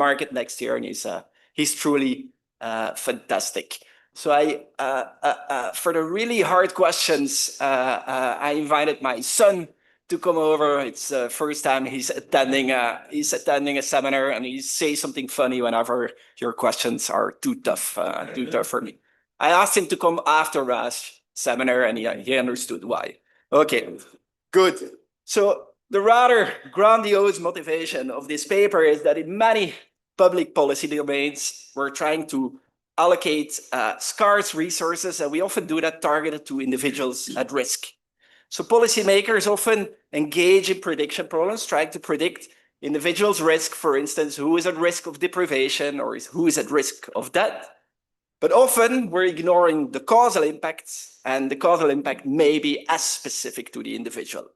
market next year, and he's truly fantastic. So for the really hard questions, I invited my son to come over. It's the first time he's attending a seminar, and he says something funny whenever your questions are too tough for me. I asked him to come after Raj's seminar, and he understood why. Okay, good. So the rather grandiose motivation of this paper is that in many public policy domains, we're trying to allocate scarce resources, and we often do that targeted to individuals at risk. So policymakers often engage in prediction problems, trying to predict individuals' risk, for instance, who is at risk of deprivation or who is at risk of death. But often we're ignoring the causal impacts, and the causal impact may be as specific to the individual.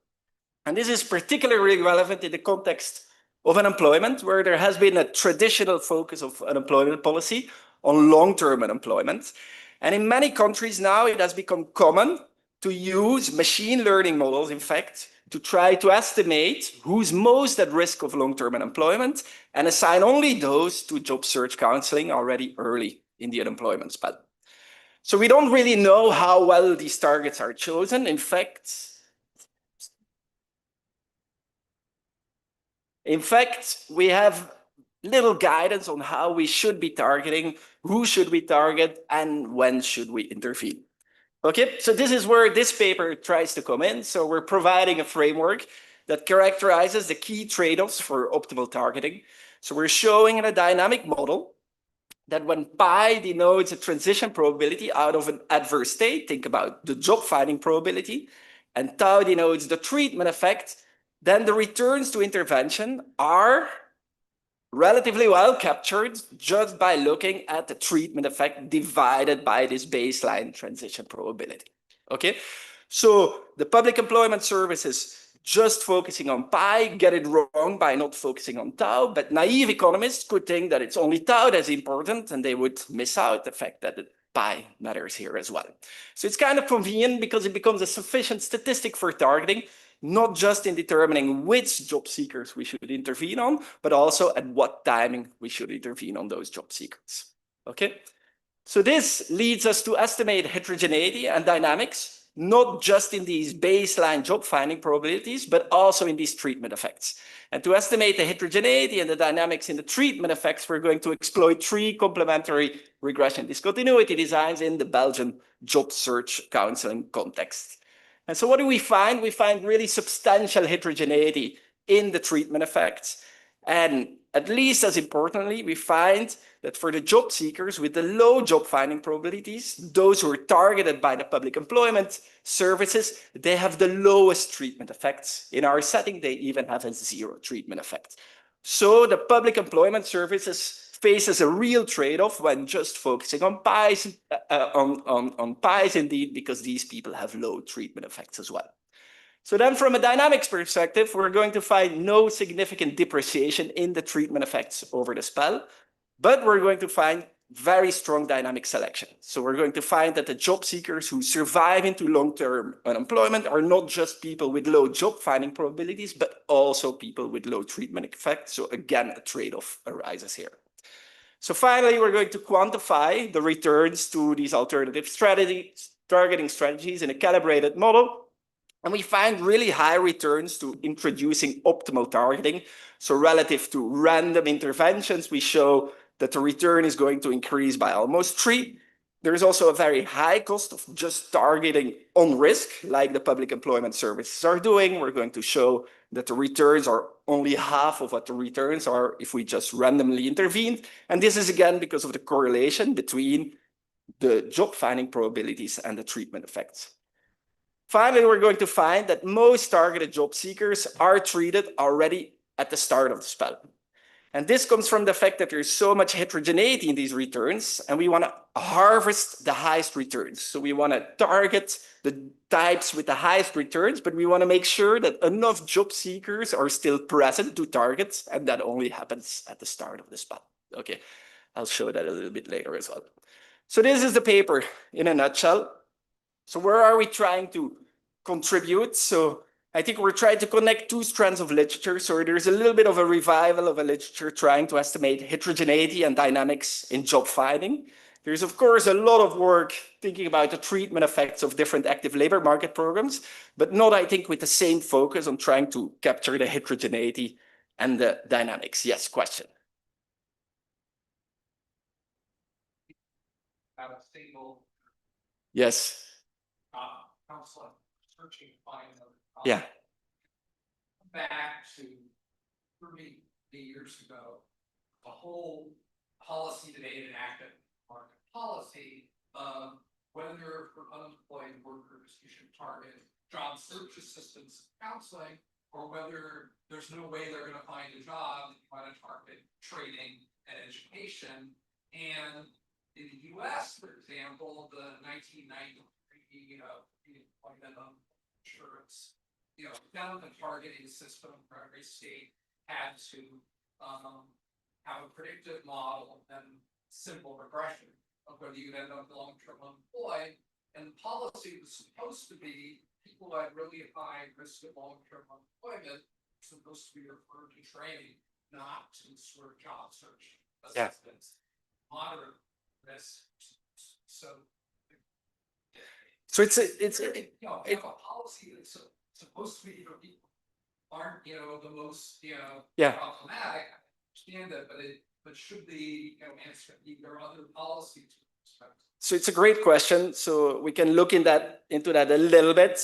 And this is particularly relevant in the context of unemployment, where there has been a traditional focus of unemployment policy on long-term unemployment. And in many countries now, it has become common to use machine learning models, in fact, to try to estimate who's most at risk of long-term unemployment and assign only those to job search counseling already early in the unemployment span. So we don't really know how well these targets are chosen. In fact, we have little guidance on how we should be targeting, who should we target, and when should we intervene. Okay, so this is where this paper tries to come in. So we're providing a framework that characterizes the key trade-offs for optimal targeting. So we're showing in a dynamic model that when pi denotes a transition probability out of an adverse state, think about the job finding probability, and tau denotes the treatment effect, then the returns to intervention are relatively well captured just by looking at the treatment effect divided by this baseline transition probability. Okay, so the public employment services just focusing on pi get it wrong by not focusing on tau, but naive economists could think that it's only tau that's important, and they would miss out the fact that the pi matters here as well. So it's kind of convenient because it becomes a sufficient statistic for targeting, not just in determining which job seekers we should intervene on, but also at what timing we should intervene on those job seekers. Okay, so this leads us to estimate heterogeneity and dynamics, not just in these baseline job finding probabilities, but also in these treatment effects. And to estimate the heterogeneity and the dynamics in the treatment effects, we're going to exploit 3 complementary regression discontinuity designs in the Belgian job search counseling context. And so what do we find? We find really substantial heterogeneity in the treatment effects. And at least as importantly, we find that for the job seekers with the low job finding probabilities, those who are targeted by the public employment services, they have the lowest treatment effects. In our setting, they even have a 0 treatment effect. So the public employment services faces a real trade-off when just focusing on pies, indeed, because these people have low treatment effects as well. So then from a dynamics perspective, we're going to find no significant depreciation in the treatment effects over the spell, but we're going to find very strong dynamic selection. So we're going to find that the job seekers who survive into long-term unemployment are not just people with low job finding probabilities, but also people with low treatment effects. So again, a trade-off arises here. So finally, we're going to quantify the returns to these alternative targeting strategies in a calibrated model. And we find really high returns to introducing optimal targeting. So relative to random interventions, we show that the return is going to increase by almost 3. There's also a very high cost of just targeting on risk, like the public employment services are doing. We're going to show that the returns are only half of what the returns are if we just randomly intervene. And this is again because of the correlation between the job finding probabilities and the treatment effects. Finally, we're going to find that most targeted job seekers are treated already at the start of the spell. And this comes from the fact that there's so much heterogeneity in these returns, and we want to harvest the highest returns. So we want to target the types with the highest returns, but we want to make sure that enough job seekers are still present to target, and that only happens at the start of the spell. Okay, I'll show that a little bit later as well. So this is the paper in a nutshell. So where are we trying to contribute? So I think we're trying to connect two strands of literature. So there's a little bit of a revival of a literature trying to estimate heterogeneity and dynamics in job finding. There's, of course, a lot of work thinking about the treatment effects of different active labor market programs, but not, I think, with the same focus on trying to capture the heterogeneity and the dynamics. Yes, question. Have a single yes counselor searching to find another yeah back to 30 years ago, the whole policy debate enacted market policy of whether for unemployed workers you should target job search assistance counseling, or whether there's no way they're going to find a job, you want to target training and education. And in the US, for example, the 1993 employment insurance, found the targeting system for every state had to have a predictive model and simple regression of whether you'd end up long-term unemployed. And the policy was supposed to be people who had really high risk of long-term unemployment supposed to be referred to training, not to sort of job search assistance. Moderate risk. So it's have a policy that's supposed to be people aren't the most problematic. I understand that, but should the answer there are other policies? So it's a great question. So we can look into that a little bit.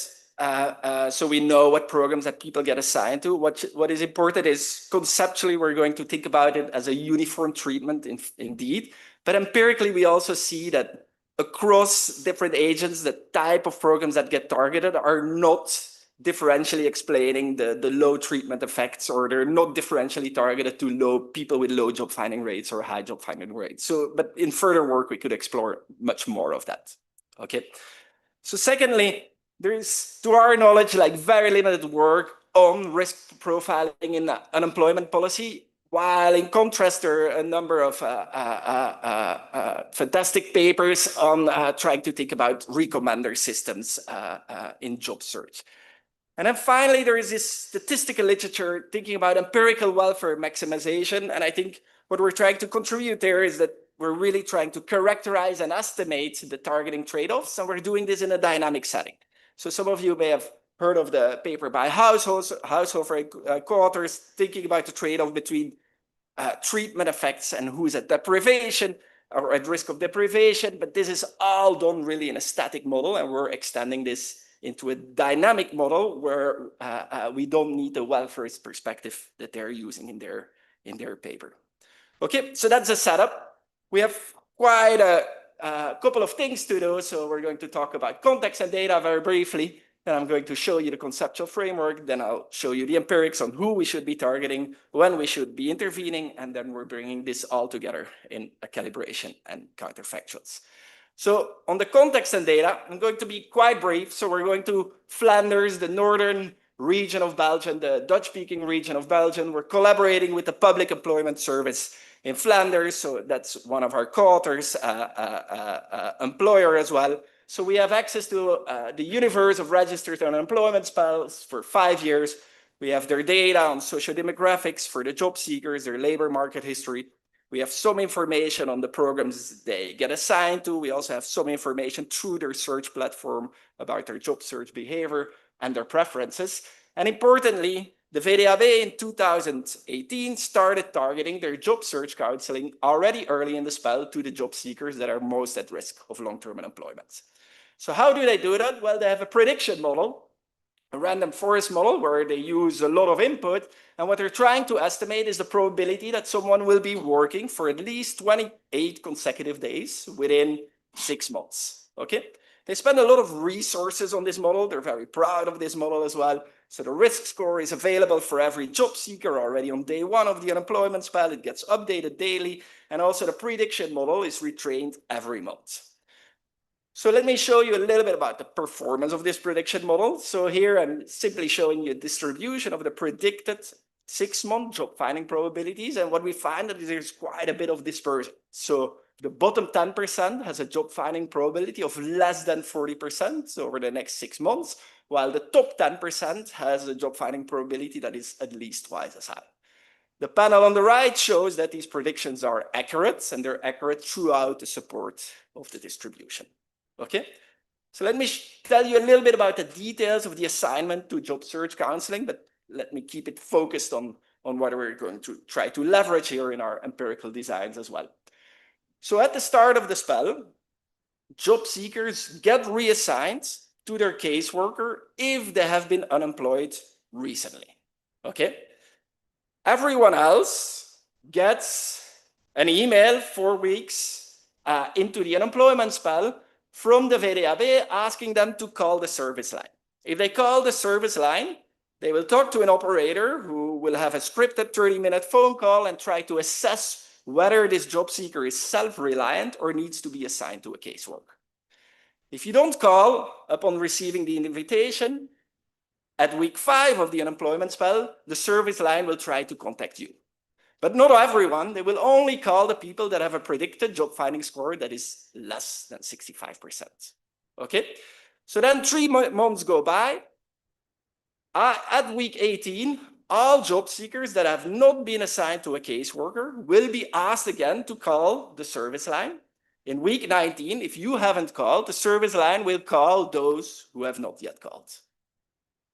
So we know what programs that people get assigned to. What is important is conceptually we're going to think about it as a uniform treatment indeed. But empirically, we also see that across different agents, the type of programs that get targeted are not differentially explaining the low treatment effects, or they're not differentially targeted to people with low job finding rates or high job finding rates. So, but in further work, we could explore much more of that. Okay. So secondly, there is, to our knowledge, like very limited work on risk profiling in unemployment policy, while in contrast, there are a number of fantastic papers on trying to think about recommender systems in job search. And then finally, there is this statistical literature thinking about empirical welfare maximization. And I think what we're trying to contribute there is that we're really trying to characterize and estimate the targeting trade-offs, and we're doing this in a dynamic setting. So some of you may have heard of the paper by Haushofer co-authors thinking about the trade-off between treatment effects and who's at deprivation or at risk of deprivation. But this is all done really in a static model, and we're extending this into a dynamic model where we don't need the welfarist perspective that they're using in their paper. Okay, so that's the setup. We have quite a couple of things to do. So we're going to talk about context and data very briefly. Then I'm going to show you the conceptual framework. Then I'll show you the empirics on who we should be targeting, when we should be intervening, and then we're bringing this all together in a calibration and counterfactuals. So on the context and data, I'm going to be quite brief. So we're going to Flanders, the northern region of Belgium, the Dutch-speaking region of Belgium. We're collaborating with the Public Employment Service in Flanders. So that's one of our co-authors, employer as well. So we have access to the universe of registered unemployment spells for 5 years. We have their data on sociodemographics for the job seekers, their labor market history. We have some information on the programs they get assigned to. We also have some information through their search platform about their job search behavior and their preferences. And importantly, the VDAB in 2018 started targeting their job search counseling already early in the spell to the job seekers that are most at risk of long-term unemployment. So how do they do that? Well, they have a prediction model, a random forest model where they use a lot of input. And what they're trying to estimate is the probability that someone will be working for at least 28 consecutive days within 6 months. Okay? They spend a lot of resources on this model. They're very proud of this model as well. So the risk score is available for every job seeker already on day 1 of the unemployment spell. It gets updated daily. And also the prediction model is retrained every month. So let me show you a little bit about the performance of this prediction model. So here I'm simply showing you a distribution of the predicted 6-month job finding probabilities. And what we find is there's quite a bit of dispersion. So the bottom 10% has a job finding probability of less than 40%. So over the next 6 months, while the top 10% has a job finding probability that is at least twice as high. The panel on the right shows that these predictions are accurate, and they're accurate throughout the support of the distribution. Okay, so let me tell you a little bit about the details of the assignment to job search counseling, but let me keep it focused on what we're going to try to leverage here in our empirical designs as well. So at the start of the spell, job seekers get reassigned to their caseworker if they have been unemployed recently. Okay? Everyone else gets an email 4 weeks into the unemployment spell from the VDAB asking them to call the service line. If they call the service line, they will talk to an operator who will have a scripted 30-minute phone call and try to assess whether this job seeker is self-reliant or needs to be assigned to a caseworker. If you don't call upon receiving the invitation, at week 5 of the unemployment spell, the service line will try to contact you. But not everyone. They will only call the people that have a predicted job finding score that is less than 65%. Okay? So then 3 months go by. At week 18, all job seekers that have not been assigned to a caseworker will be asked again to call the service line. In week 19, if you haven't called, the service line will call those who have not yet called.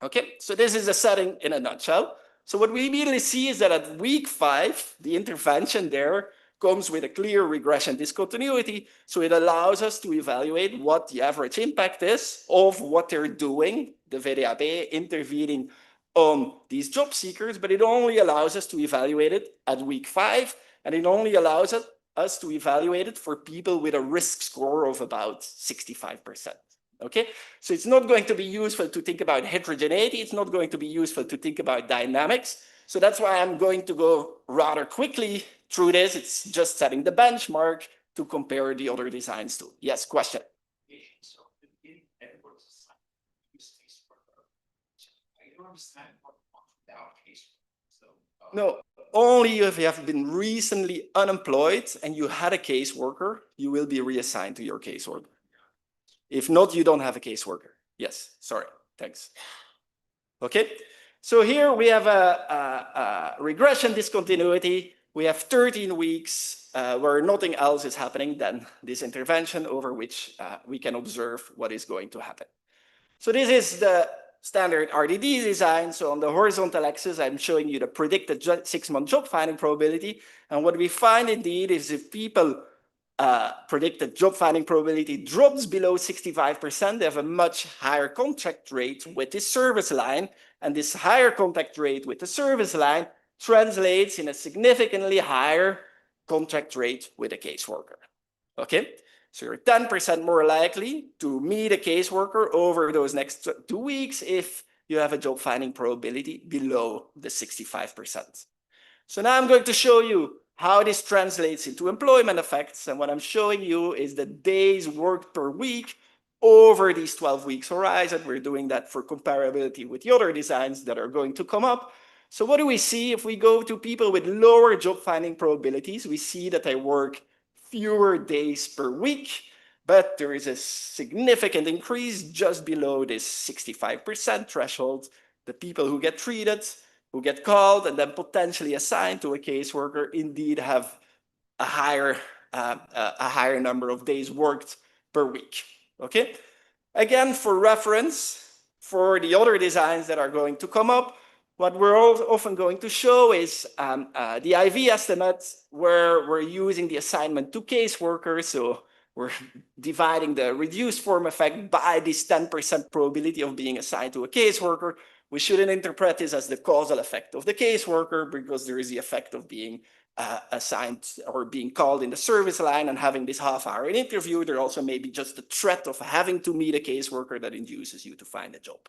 Okay, so this is a setting in a nutshell. So what we immediately see is that at week 5, the intervention there comes with a clear regression discontinuity. So it allows us to evaluate what the average impact is of what they're doing, the VDAB intervening on these job seekers, but it only allows us to evaluate it at week 5, and it only allows us to evaluate it for people with a risk score of about 65%. Okay, so it's not going to be useful to think about heterogeneity. It's not going to be useful to think about dynamics. So that's why I'm going to go rather quickly through this. It's just setting the benchmark to compare the other designs to. Yes, question? So in Edward's assignment, use caseworker. I don't understand what without caseworker. So no, only if you have been recently unemployed and you had a caseworker, you will be reassigned to your caseworker. If not, you don't have a caseworker. Yes, sorry, thanks. Okay, so here we have a regression discontinuity. We have 13 weeks where nothing else is happening than this intervention over which we can observe what is going to happen. So this is the standard RDD design. So on the horizontal axis, I'm showing you the predicted 6-month job finding probability. And what we find indeed is if people predicted job finding probability drops below 65%, they have a much higher contact rate with this service line. And this higher contact rate with the service line translates in a significantly higher contact rate with a caseworker. Okay, so you're 10% more likely to meet a caseworker over those next 2 weeks if you have a job finding probability below the 65%. So now I'm going to show you how this translates into employment effects. And what I'm showing you is the days worked per week over these 12 weeks horizon. We're doing that for comparability with the other designs that are going to come up. So what do we see if we go to people with lower job finding probabilities? We see that they work fewer days per week, but there is a significant increase just below this 65% threshold. The people who get treated, who get called and then potentially assigned to a caseworker indeed have a higher number of days worked per week. Okay, again, for reference, for the other designs that are going to come up, what we're often going to show is the IV estimate where we're using the assignment to caseworkers. So we're dividing the reduced form effect by this 10% probability of being assigned to a caseworker. We shouldn't interpret this as the causal effect of the caseworker because there is the effect of being assigned or being called in the service line and having this half-hour interview. There also may be just the threat of having to meet a caseworker that induces you to find a job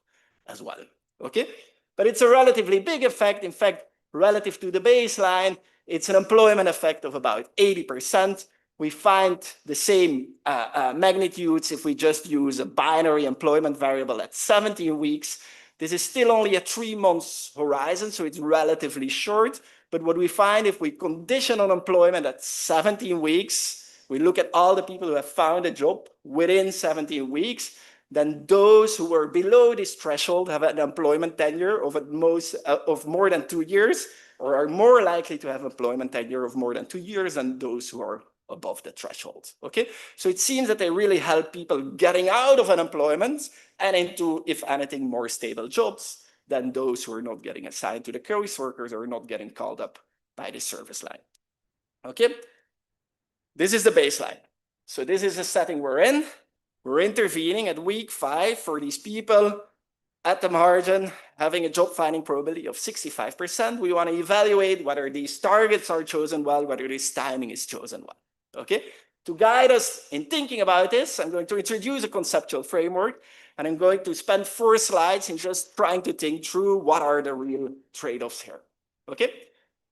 as well. Okay, but it's a relatively big effect. In fact, relative to the baseline, it's an employment effect of about 80%. We find the same magnitudes if we just use a binary employment variable at 17 weeks. This is still only a 3 months horizon, so it's relatively short. But what we find if we condition unemployment at 17 weeks, we look at all the people who have found a job within 17 weeks, then those who are below this threshold have an employment tenure of of more than 2 years, or are more likely to have employment tenure of more than 2 years than those who are above the threshold. Okay, so it seems that they really help people getting out of unemployment and into, if anything, more stable jobs than those who are not getting assigned to the case workers or not getting called up by the service line. Okay, this is the baseline. So this is the setting we're in. We're intervening at week 5 for these people at the margin, having a job finding probability of 65%. We want to evaluate whether these targets are chosen well, whether this timing is chosen well. Okay, to guide us in thinking about this, I'm going to introduce a conceptual framework, and I'm going to spend 4 slides in just trying to think through what are the real trade-offs here. Okay,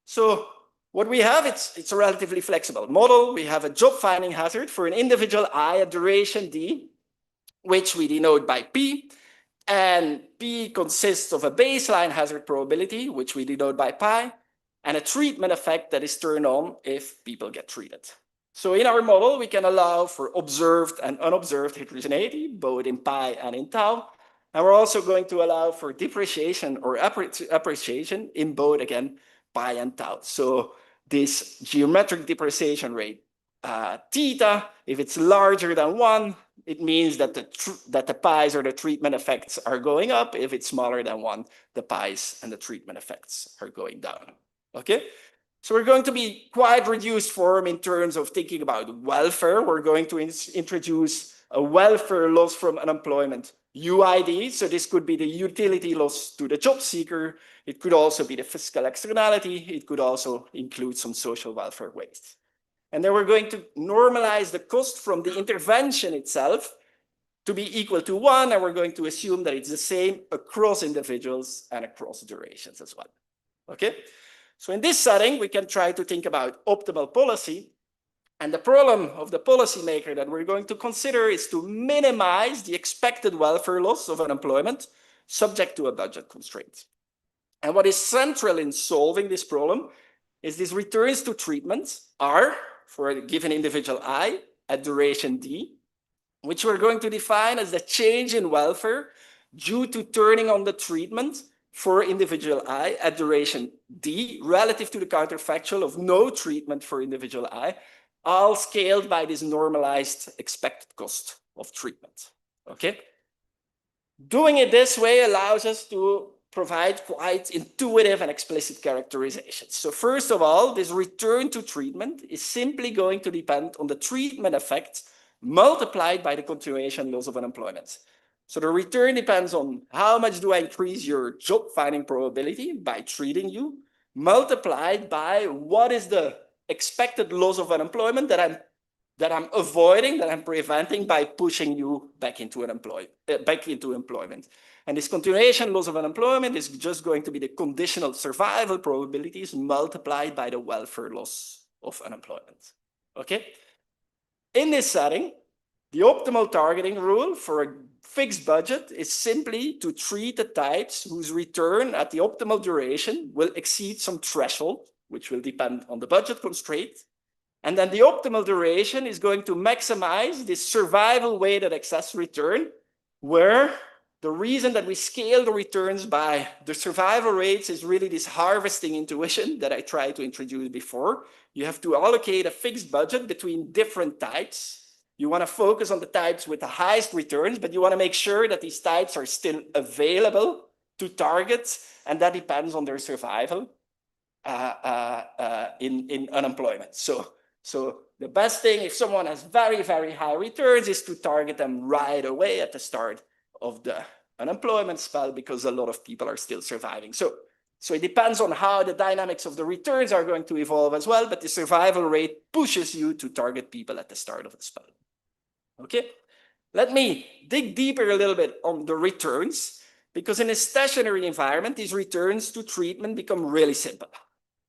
so what we have, it's a relatively flexible model. We have a job finding hazard for an individual I at duration D, which we denote by P, and P consists of a baseline hazard probability, which we denote by pi, and a treatment effect that is turned on if people get treated. So in our model, we can allow for observed and unobserved heterogeneity, both in pi and in tau. And we're also going to allow for depreciation or appreciation in both, again, pi and tau. So this geometric depreciation rate, theta, if it's larger than 1, it means that the pi's or the treatment effects are going up. If it's smaller than 1, the pi's and the treatment effects are going down. Okay? So we're going to be quite reduced form in terms of thinking about welfare. We're going to introduce a welfare loss from unemployment UID. So this could be the utility loss to the job seeker. It could also be the fiscal externality. It could also include some social welfare waste. And then we're going to normalize the cost from the intervention itself to be equal to 1. And we're going to assume that it's the same across individuals and across durations as well. Okay? So in this setting, we can try to think about optimal policy. And the problem of the policymaker that we're going to consider is to minimize the expected welfare loss of unemployment subject to a budget constraint. And what is central in solving this problem is these returns to treatment R for a given individual I at duration D, which we're going to define as the change in welfare due to turning on the treatment for individual I at duration D relative to the counterfactual of no treatment for individual I, all scaled by this normalized expected cost of treatment. Okay? Doing it this way allows us to provide quite intuitive and explicit characterizations. So first of all, this return to treatment is simply going to depend on the treatment effect multiplied by the continuation loss of unemployment. So the return depends on how much do I increase your job finding probability by treating you, multiplied by what is the expected loss of unemployment that I'm avoiding, that I'm preventing by pushing you back into employment. And this continuation loss of unemployment is just going to be the conditional survival probabilities multiplied by the welfare loss of unemployment. Okay? In this setting, the optimal targeting rule for a fixed budget is simply to treat the types whose return at the optimal duration will exceed some threshold, which will depend on the budget constraint. And then the optimal duration is going to maximize this survival weighted excess return, where the reason that we scale the returns by the survival rates is really this harvesting intuition that I tried to introduce before. You have to allocate a fixed budget between different types. You want to focus on the types with the highest returns, but you want to make sure that these types are still available to target, and that depends on their survival in unemployment. So the best thing, if someone has very, very high returns, is to target them right away at the start of the unemployment spell, because a lot of people are still surviving. So it depends on how the dynamics of the returns are going to evolve as well, but the survival rate pushes you to target people at the start of the spell. Okay, let me dig deeper a little bit on the returns, because in a stationary environment, these returns to treatment become really simple.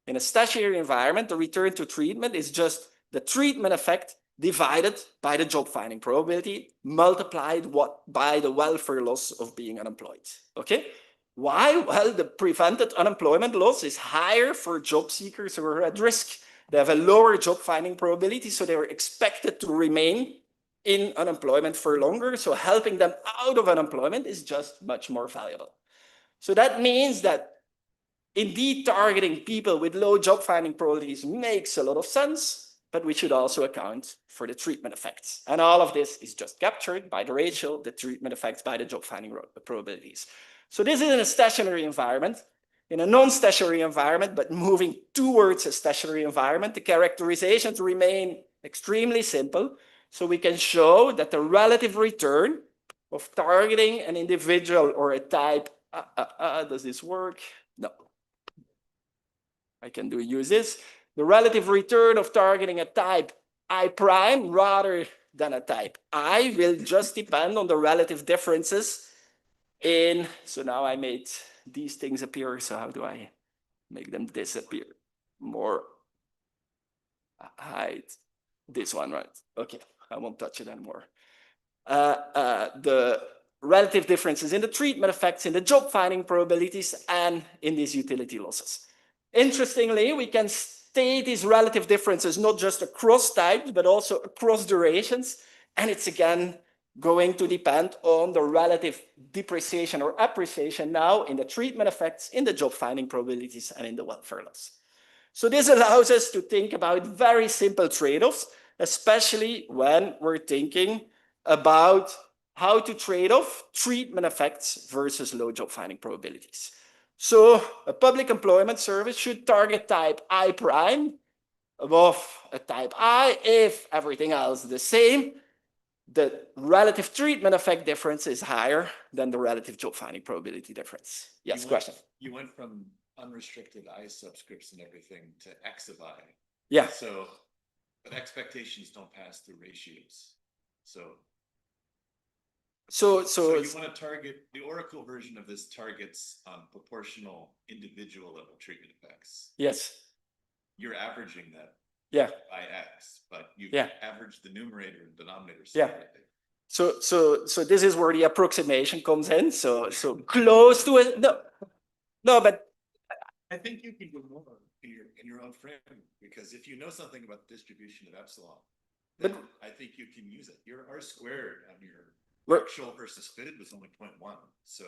In a stationary environment, the return to treatment is just the treatment effect divided by the job finding probability multiplied by the welfare loss of being unemployed. Okay, why? Well, the prevented unemployment loss is higher for job seekers who are at risk. They have a lower job finding probability, so they are expected to remain in unemployment for longer. So helping them out of unemployment is just much more valuable. So that means that indeed targeting people with low job finding probabilities makes a lot of sense, but we should also account for the treatment effects. And all of this is just captured by the ratio, the treatment effects by the job finding probabilities. So this is in a stationary environment. In a non-stationary environment, but moving towards a stationary environment, the characterizations remain extremely simple. So we can show that the relative return of targeting an individual or a type, does this work? No. I can use this. The relative return of targeting a type I prime rather than a type I will just depend on the relative differences in, so now I made these things appear, so how do I make them disappear? More hide this one, right? Okay, I won't touch it anymore. The relative differences in the treatment effects, in the job finding probabilities, and in these utility losses. Interestingly, we can state these relative differences not just across types, but also across durations. And it's again going to depend on the relative depreciation or appreciation now in the treatment effects, in the job finding probabilities, and in the welfare loss. So this allows us to think about very simple trade-offs, especially when we're thinking about how to trade off treatment effects versus low job finding probabilities. So a public employment service should target type I prime above a type I if everything else is the same. The relative treatment effect difference is higher than the relative job finding probability difference. Yes, question. You went from unrestricted I subscripts and everything to X of I. Yeah. So, but expectations don't pass through ratios. So you want to target, the Oracle version of this targets proportional individual level treatment effects. Yes. You're averaging that. Yeah. By X, but you average the numerator and denominator separately. So this is where the approximation comes in. So close to it. No, but I think you can do more in your own frame, because if you know something about the distribution of epsilon, then I think you can use it. Your R squared on your actual versus fitted was only 0.1, so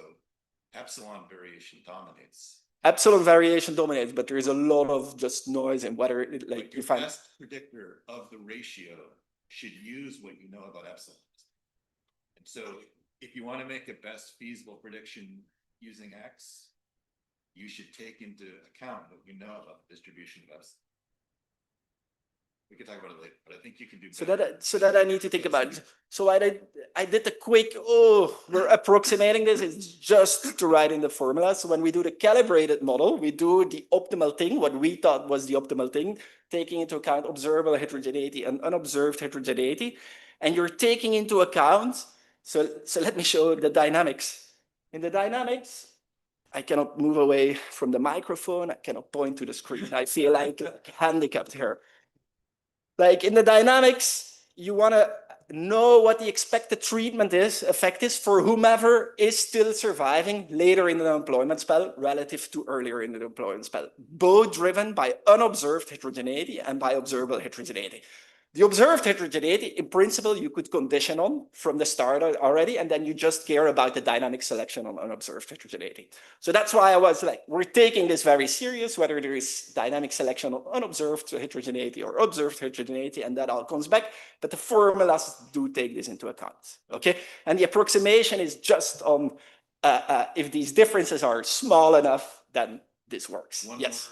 epsilon variation dominates. Epsilon variation dominates, but there is a lot of just noise and whether it, like your best predictor of the ratio should use what you know about epsilon. And so if you want to make a best feasible prediction using X, you should take into account what you know about the distribution of epsilon. We can talk about it later, but I think you can do better. So that I need to think about. So I did the quick, we're approximating this. It's just to write in the formula. So when we do the calibrated model, we do the optimal thing, what we thought was the optimal thing, taking into account observable heterogeneity and unobserved heterogeneity. And you're taking into account, so let me show the dynamics. In the dynamics, I cannot move away from the microphone. I cannot point to the screen. I feel like handicapped here. Like in the dynamics, you want to know what the expected treatment effect is for whomever is still surviving later in the employment spell relative to earlier in the employment spell, both driven by unobserved heterogeneity and by observable heterogeneity. The observed heterogeneity, in principle, you could condition on from the start already, and then you just care about the dynamic selection on unobserved heterogeneity. So that's why I was like, we're taking this very serious, whether there is dynamic selection on unobserved heterogeneity or observed heterogeneity, and that all comes back. But the formulas do take this into account, okay? And the approximation is just on if these differences are small enough, then this works. One yes.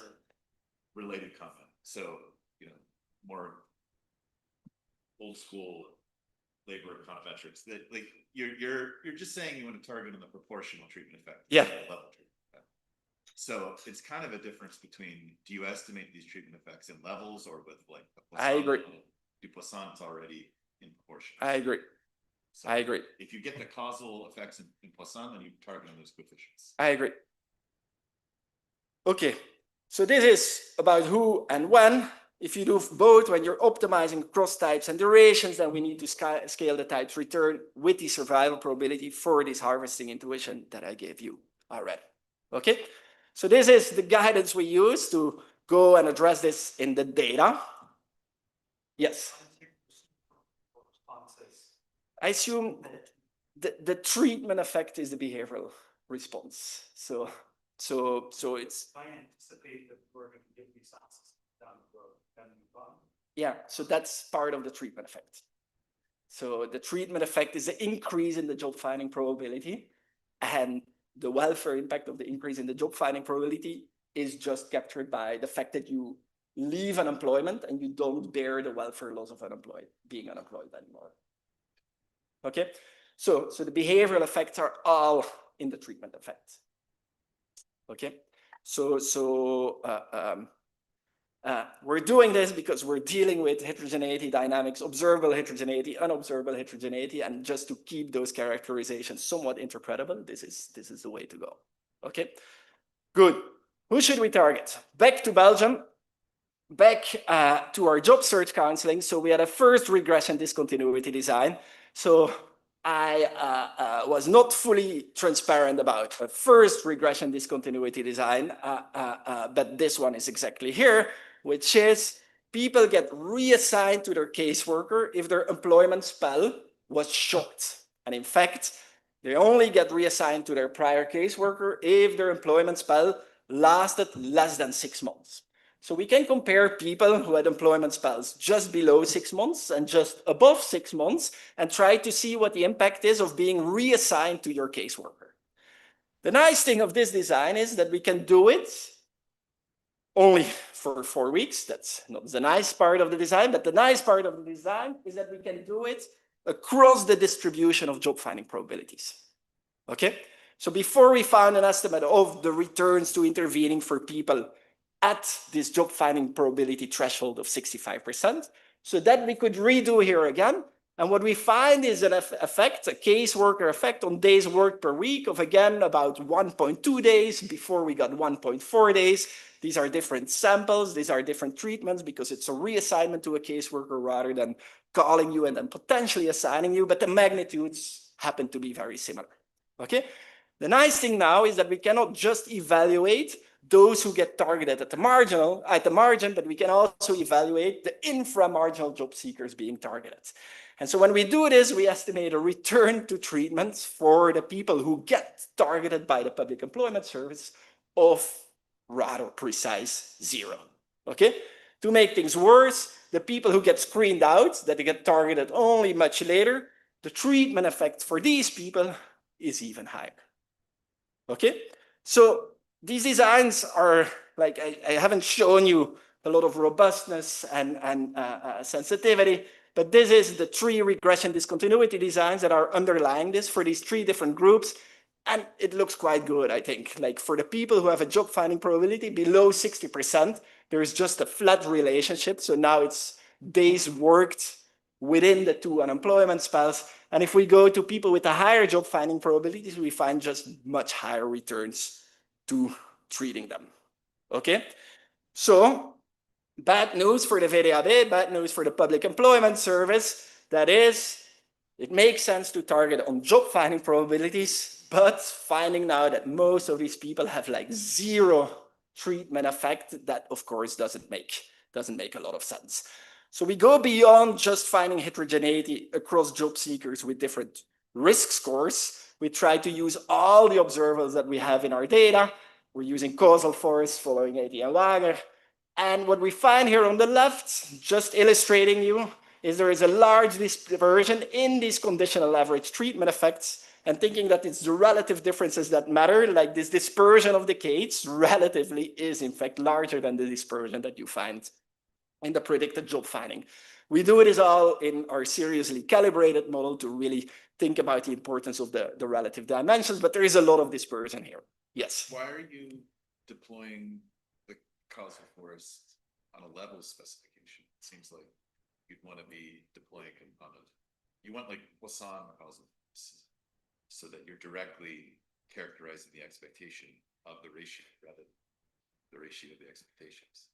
More related comment. So, more old school labor econometrics that like you're just saying you want to target on the proportional treatment effect. Yeah. Level treatment effect. So it's kind of a difference between, do you estimate these treatment effects in levels or with like a Poisson? I agree. Do Poisson's already in proportion? I agree. So I agree. If you get the causal effects in Poisson, then you target on those coefficients. I agree. Okay, so this is about who and when. If you do both, when you're optimizing across types and durations, then we need to scale the types return with the survival probability for this harvesting intuition that I gave you already. Okay, so this is the guidance we use to go and address this in the data. Yes. I assume the treatment effect is the behavioral response. So it's, I anticipate that we're going to get these answers down the road, then move on. yeah, so that's part of the treatment effect. So the treatment effect is the increase in the job finding probability, and the welfare impact of the increase in the job finding probability is just captured by the fact that you leave unemployment and you don't bear the welfare loss of being unemployed anymore. Okay, so the behavioral effects are all in the treatment effect. Okay, we're doing this because we're dealing with heterogeneity dynamics, observable heterogeneity, unobservable heterogeneity, and just to keep those characterizations somewhat interpretable, this is the way to go. Okay, good. Who should we target? Back to Belgium, back to our job search counseling. So we had a first regression discontinuity design. So I was not fully transparent about the first regression discontinuity design, but this one is exactly here, which is people get reassigned to their caseworker if their employment spell was short. And in fact, they only get reassigned to their prior caseworker if their employment spell lasted less than 6 months. So we can compare people who had employment spells just below 6 months and just above 6 months and try to see what the impact is of being reassigned to your caseworker. The nice thing of this design is that we can do it only for 4 weeks. That's not the nice part of the design, but the nice part of the design is that we can do it across the distribution of job finding probabilities. Okay? So before we found an estimate of the returns to intervening for people at this job finding probability threshold of 65%, so that we could redo here again. And what we find is an effect, a caseworker effect on days worked per week of, again, about 1.2 days. Before we got 1.4 days. These are different samples. These are different treatments because it's a reassignment to a caseworker rather than calling you and then potentially assigning you, but the magnitudes happen to be very similar. Okay? The nice thing now is that we cannot just evaluate those who get targeted at the margin, but we can also evaluate the infra-marginal job seekers being targeted. And so when we do this, we estimate a return to treatment for the people who get targeted by the Public Employment Service of rather precise 0. Okay? To make things worse, the people who get screened out, that they get targeted only much later, the treatment effect for these people is even higher. Okay? So these designs are, like, I haven't shown you a lot of robustness and sensitivity, but this is the 3 regression discontinuity designs that are underlying this for these 3 different groups. And it looks quite good, I think. Like for the people who have a job finding probability below 60%, there is just a flat relationship. So now it's days worked within the 2 unemployment spells. And if we go to people with a higher job finding probabilities, we find just much higher returns to treating them. Okay? So bad news for the VDAB, bad news for the Public Employment Service. That is, it makes sense to target on job finding probabilities, but finding now that most of these people have like 0 treatment effect, that of course doesn't make a lot of sense. So we go beyond just finding heterogeneity across job seekers with different risk scores. We try to use all the observables that we have in our data. We're using causal force following AD and Wagner. And what we find here on the left, just illustrating you, is there is a large dispersion in these conditional average treatment effects, and thinking that it's the relative differences that matter, like this dispersion of decades relatively is in fact larger than the dispersion that you find in the predicted job finding. We do this all in our seriously calibrated model to really think about the importance of the relative dimensions, but there is a lot of dispersion here. Yes? Why are you deploying the causal force on a level specification? It seems like you'd want to be deploying a component. You want like Poisson causal force so that you're directly characterizing the expectation of the ratio rather than the ratio of the expectations.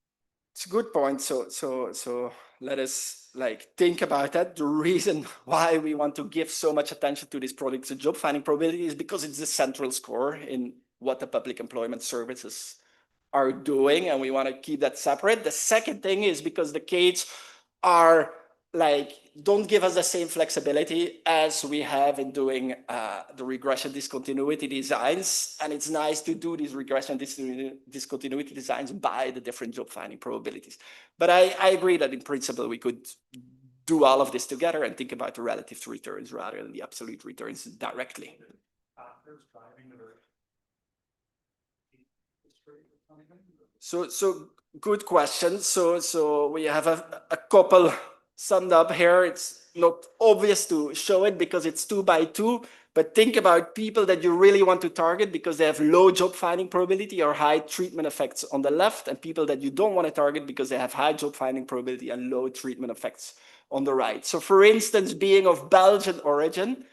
It's a good point. So let us think about that. The reason why we want to give so much attention to this product to job finding probability is because it's the central score in what the Public Employment Services are doing, and we want to keep that separate. The second thing is because the CAIDs are like don't give us the same flexibility as we have in doing the regression discontinuity designs. And it's nice to do these regression discontinuity designs by the different job finding probabilities. But I agree that in principle we could do all of this together and think about the relative returns rather than the absolute returns directly. So good question. So we have a couple summed up here. It's not obvious to show it because it's 2 by 2, but think about people that you really want to target because they have low job finding probability or high treatment effects on the left, and people that you don't want to target because they have high job finding probability and low treatment effects on the right. So for instance, being of Belgian origin,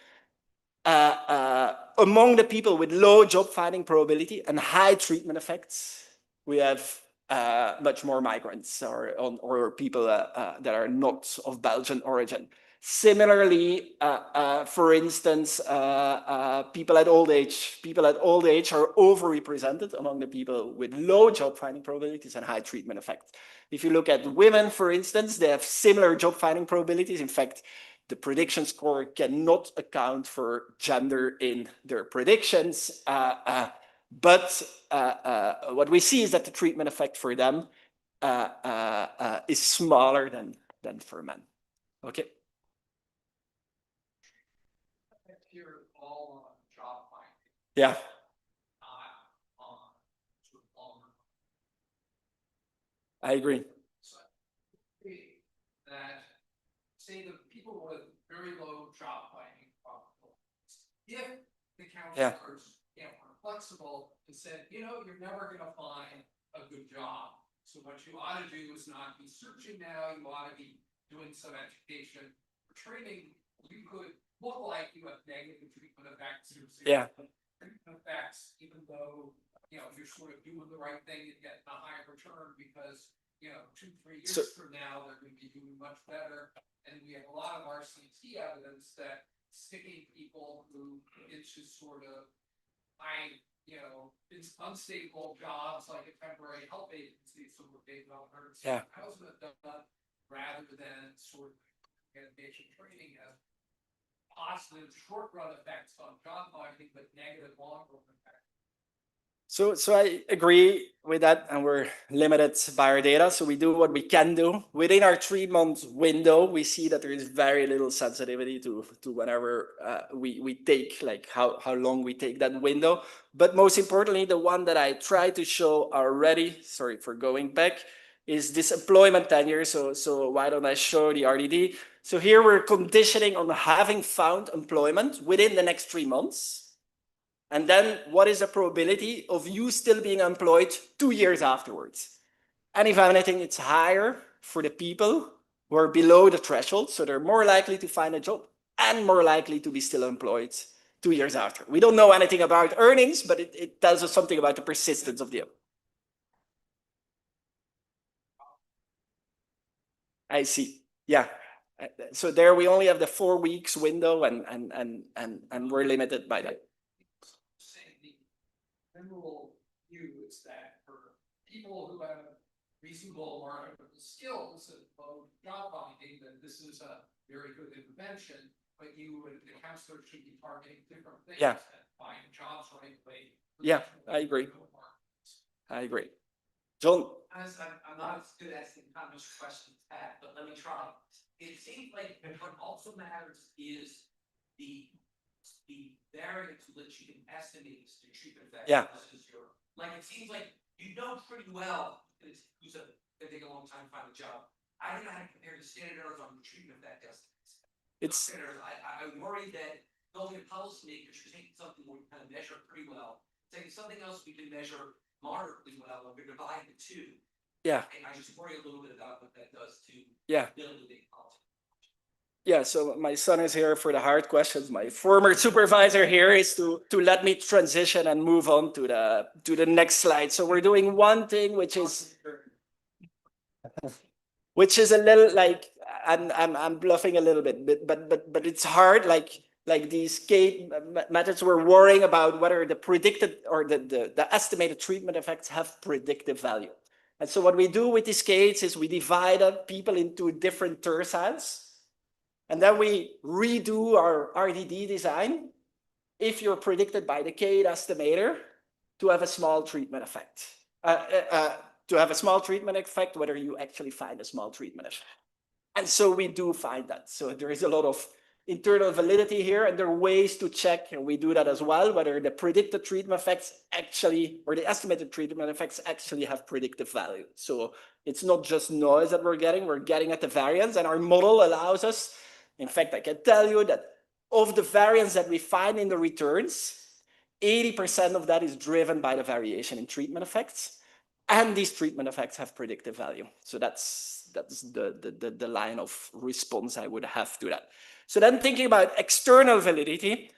among the people with low job finding probability and high treatment effects, we have much more migrants or people that are not of Belgian origin. Similarly, for instance, people at old age are overrepresented among the people with low job finding probabilities and high treatment effects. If you look at women, for instance, they have similar job finding probabilities. In fact, the prediction score cannot account for gender in their predictions. But what we see is that the treatment effect for them is smaller than for men. Okay. You're all on job finding, Yeah. not on sort of longer. I agree. So, that say the people with very low job finding probabilities, if the counselors are flexible and said, you know, you're never going to find a good job. So what you ought to do is not be searching now. You ought to be doing some education or training. You could look like you have negative treatment effects. Treatment effects, even though you're sort of doing the right thing and getting a higher return because 2-3 years from now they're going to be doing much better. And we have a lot of RCT evidence that sticking people who into sort of high, unstable jobs like a temporary help agency, so we're paid about $160,000 rather than sort of education training has positive short-run effects on job finding, but negative long-run effects. So I agree with that, and we're limited by our data. So we do what we can do. Within our 3-month window, we see that there is very little sensitivity to whenever we take, like how long we take that window. But most importantly, the one that I tried to show already, sorry for going back, is this employment tenure. So why don't I show the RDD? So here we're conditioning on having found employment within the next 3 months. And then what is the probability of you still being employed 2 years afterwards? And if anything, it's higher for the people who are below the threshold. So they're more likely to find a job and more likely to be still employed 2 years after. We don't know anything about earnings, but it tells us something about the persistence of the. I see. Yeah. So there we only have the 4 weeks window and we're limited by that. General view is that for people who have reasonable marketable skills and low job finding, that this is a very good intervention, but the counselor should be targeting different things and find jobs right away. Yeah, I agree. I agree. John? I'm not as good as how much questions have, but let me try. It seems like what also matters is the variance that you can estimate the treatment effect. Yeah. Like it seems like you know pretty well who's going to take a long time to find a job. I don't know how to compare the standard errors on the treatment effect estimates. I worry that building a policymaker should take something we kind of measure pretty well, taking something else we can measure moderately well, and we divide the two. Yeah. And I just worry a little bit about what that does to building policy. Yeah, so my son is here for the hard questions. My former supervisor here is to let me transition and move on to the next slide. So we're doing one thing, which is a little like I'm bluffing a little bit, but it's hard. Like these methods, we're worrying about whether the predicted or the estimated treatment effects have predictive value. And so what we do with these skates is we divide up people into different terciles. And then we redo our RDD design if you're predicted by the K estimator to have a small treatment effect. To have a small treatment effect, whether you actually find a small treatment effect. And so we do find that. So there is a lot of internal validity here, and there are ways to check, and we do that as well, whether the predicted treatment effects actually, or the estimated treatment effects actually have predictive value. So it's not just noise that we're getting at the variance, and our model allows us, in fact, I can tell you that of the variance that we find in the returns, 80% of that is driven by the variation in treatment effects. And these treatment effects have predictive value. So that's the line of response I would have to that. So then thinking about external validity.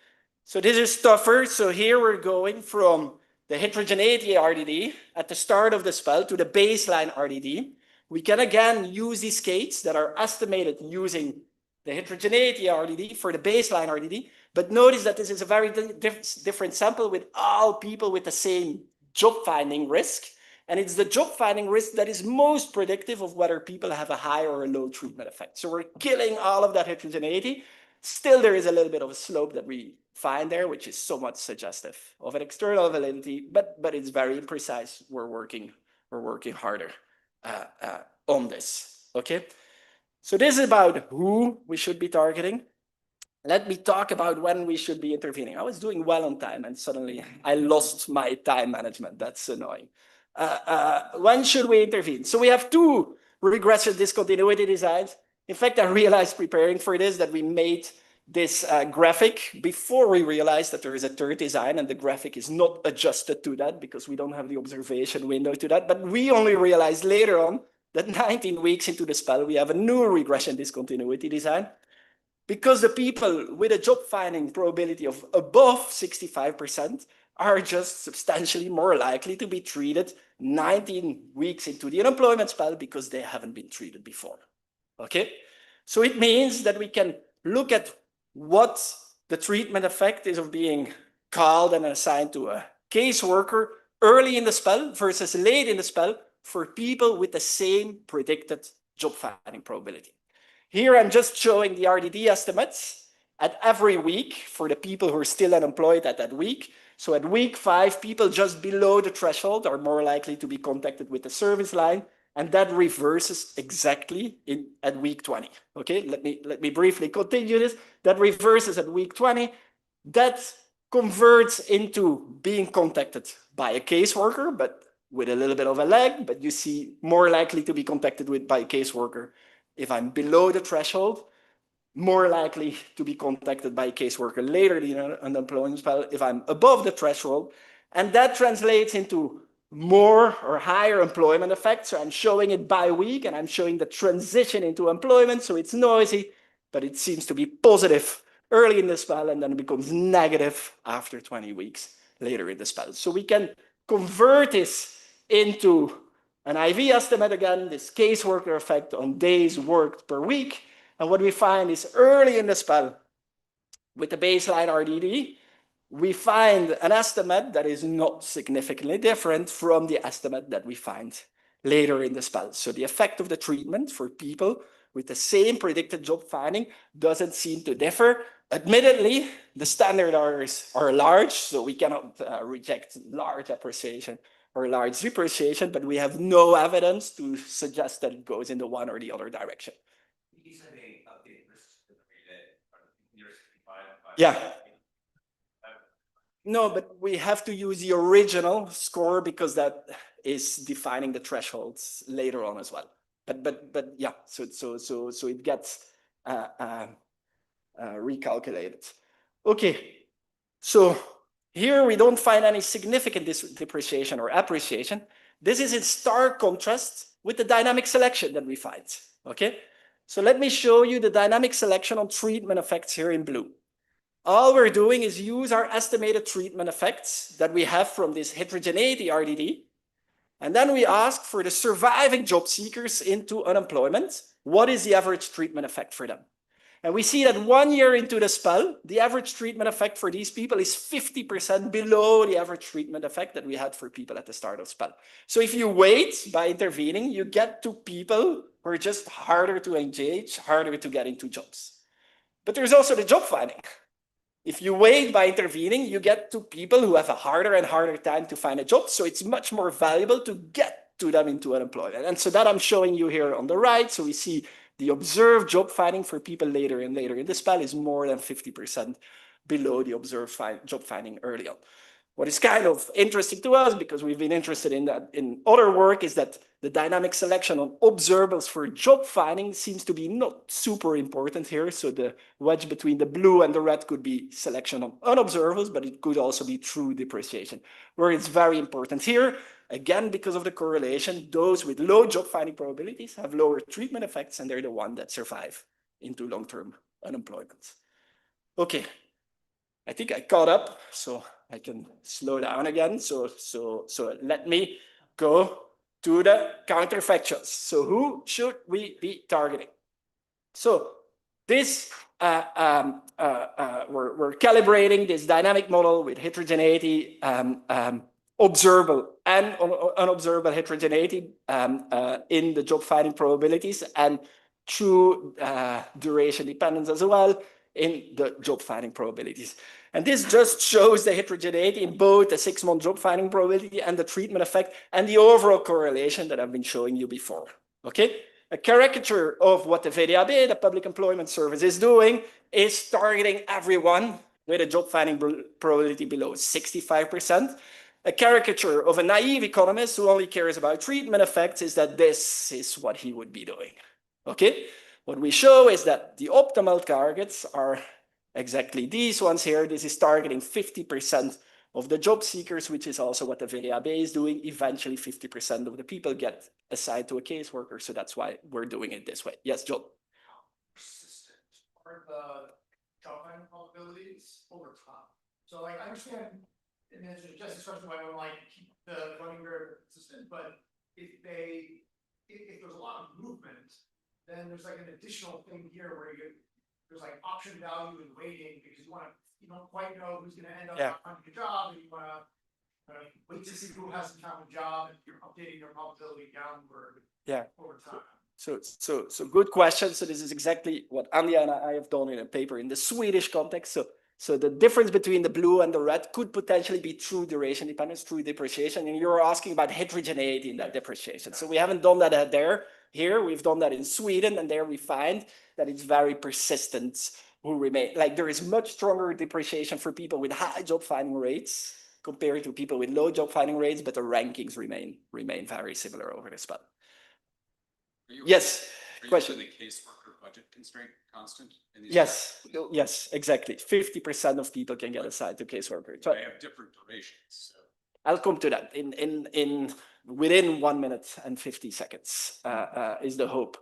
So this is tougher. So here we're going from the heterogeneity RDD at the start of the spell to the baseline RDD. We can again use these skates that are estimated using the heterogeneity RDD for the baseline RDD. But notice that this is a very different sample with all people with the same job finding risk. And it's the job finding risk that is most predictive of whether people have a high or a low treatment effect. So we're killing all of that heterogeneity. Still, there is a little bit of a slope that we find there, which is somewhat suggestive of an external validity, but it's very imprecise. We're working harder on this. Okay. So this is about who we should be targeting. Let me talk about when we should be intervening. I was doing well on time, and suddenly I lost my time management. That's annoying. When should we intervene? So we have two regression discontinuity designs. In fact, I realized preparing for this that we made this graphic before we realized that there is a third design, and the graphic is not adjusted to that because we don't have the observation window to that. But we only realized later on that 19 weeks into the spell, we have a new regression discontinuity design. Because the people with a job finding probability of above 65% are just substantially more likely to be treated 19 weeks into the unemployment spell because they haven't been treated before. Okay? So it means that we can look at what the treatment effect is of being called and assigned to a caseworker early in the spell versus late in the spell for people with the same predicted job finding probability. Here I'm just showing the RDD estimates at every week for the people who are still unemployed at that week. So at week 5, people just below the threshold are more likely to be contacted with the service line, and that reverses exactly at week 20. Okay, let me briefly continue this. That reverses at week 20. That converts into being contacted by a caseworker, but with a little bit of a lag, but you see more likely to be contacted by a caseworker if I'm below the threshold, more likely to be contacted by a caseworker later in an unemployment spell if I'm above the threshold. And that translates into more or higher employment effects. So I'm showing it by week, and I'm showing the transition into employment. So it's noisy, but it seems to be positive early in the spell, and then it becomes negative after 20 weeks later in the spell. So we can convert this into an IV estimate again, this caseworker effect on days worked per week. And what we find is early in the spell, with the baseline RDD, we find an estimate that is not significantly different from the estimate that we find later in the spell. So the effect of the treatment for people with the same predicted job finding doesn't seem to differ. Admittedly, the standard errors are large, so we cannot reject large appreciation or large depreciation, but we have no evidence to suggest that it goes in the one or the other direction. You said they updated risks for the data year 65. Yeah. No, but we have to use the original score because that is defining the thresholds later on as well. But yeah, so it gets recalculated. Okay, so here we don't find any significant depreciation or appreciation. This is in stark contrast with the dynamic selection that we find. Okay, so let me show you the dynamic selection on treatment effects here in blue. All we're doing is use our estimated treatment effects that we have from this heterogeneity RDD. And then we ask for the surviving job seekers into unemployment. What is the average treatment effect for them? And we see that 1 year into the spell, the average treatment effect for these people is 50% below the average treatment effect that we had for people at the start of spell. So if you wait by intervening, you get to people who are just harder to engage, harder to get into jobs. But there's also the job finding. If you wait by intervening, you get to people who have a harder and harder time to find a job. So it's much more valuable to get to them into unemployment. And so that I'm showing you here on the right. So we see the observed job finding for people later and later in the spell is more than 50% below the observed job finding early on. What is kind of interesting to us, because we've been interested in that in other work, is that the dynamic selection on observables for job finding seems to be not super important here. So the wedge between the blue and the red could be selection on unobservables, but it could also be true depreciation. Where it's very important here, again, because of the correlation, those with low job finding probabilities have lower treatment effects, and they're the ones that survive into long-term unemployment. Okay, I think I caught up, so I can slow down again. So let me go to the counterfactuals. So who should we be targeting? So this, we're calibrating this dynamic model with heterogeneity, observable and unobservable heterogeneity in the job finding probabilities, and true duration dependence as well in the job finding probabilities. And this just shows the heterogeneity in both the 6-month job finding probability and the treatment effect and the overall correlation that I've been showing you before. Okay? A caricature of what the VDAB, the Public Employment Service, is doing is targeting everyone with a job finding probability below 65%. A caricature of a naive economist who only cares about treatment effects is that this is what he would be doing. Okay? What we show is that the optimal targets are exactly these ones here. This is targeting 50% of the job seekers, which is also what the VDAB is doing. Eventually, 50% of the people get assigned to a caseworker. So that's why we're doing it this way. Yes, John? Persistent are the job finding probabilities over time. So like I understand in answer to Jesse's question why I don't like keep the running very consistent, but if there's a lot of movement, then there's like an additional thing here where there's like option value in waiting because you don't quite know who's going to end up finding a job, and you want to wait to see who hasn't found a job, and you're updating your probability downward over time. So good question. So this is exactly what Anja and I have done in a paper in the Swedish context. So the difference between the blue and the red could potentially be true duration dependence, true depreciation. And you're asking about heterogeneity in that depreciation. So we haven't done that there. Here, we've done that in Sweden, and there we find that it's very persistent who remain. Like there is much stronger depreciation for people with high job finding rates compared to people with low job finding rates, but the rankings remain very similar over the span. Yes, question. The caseworker budget constraint constant? Yes, exactly. 50% of people can get assigned to caseworker. They have different durations. So. I'll come to that in within 1 minute and 50 seconds is the hope.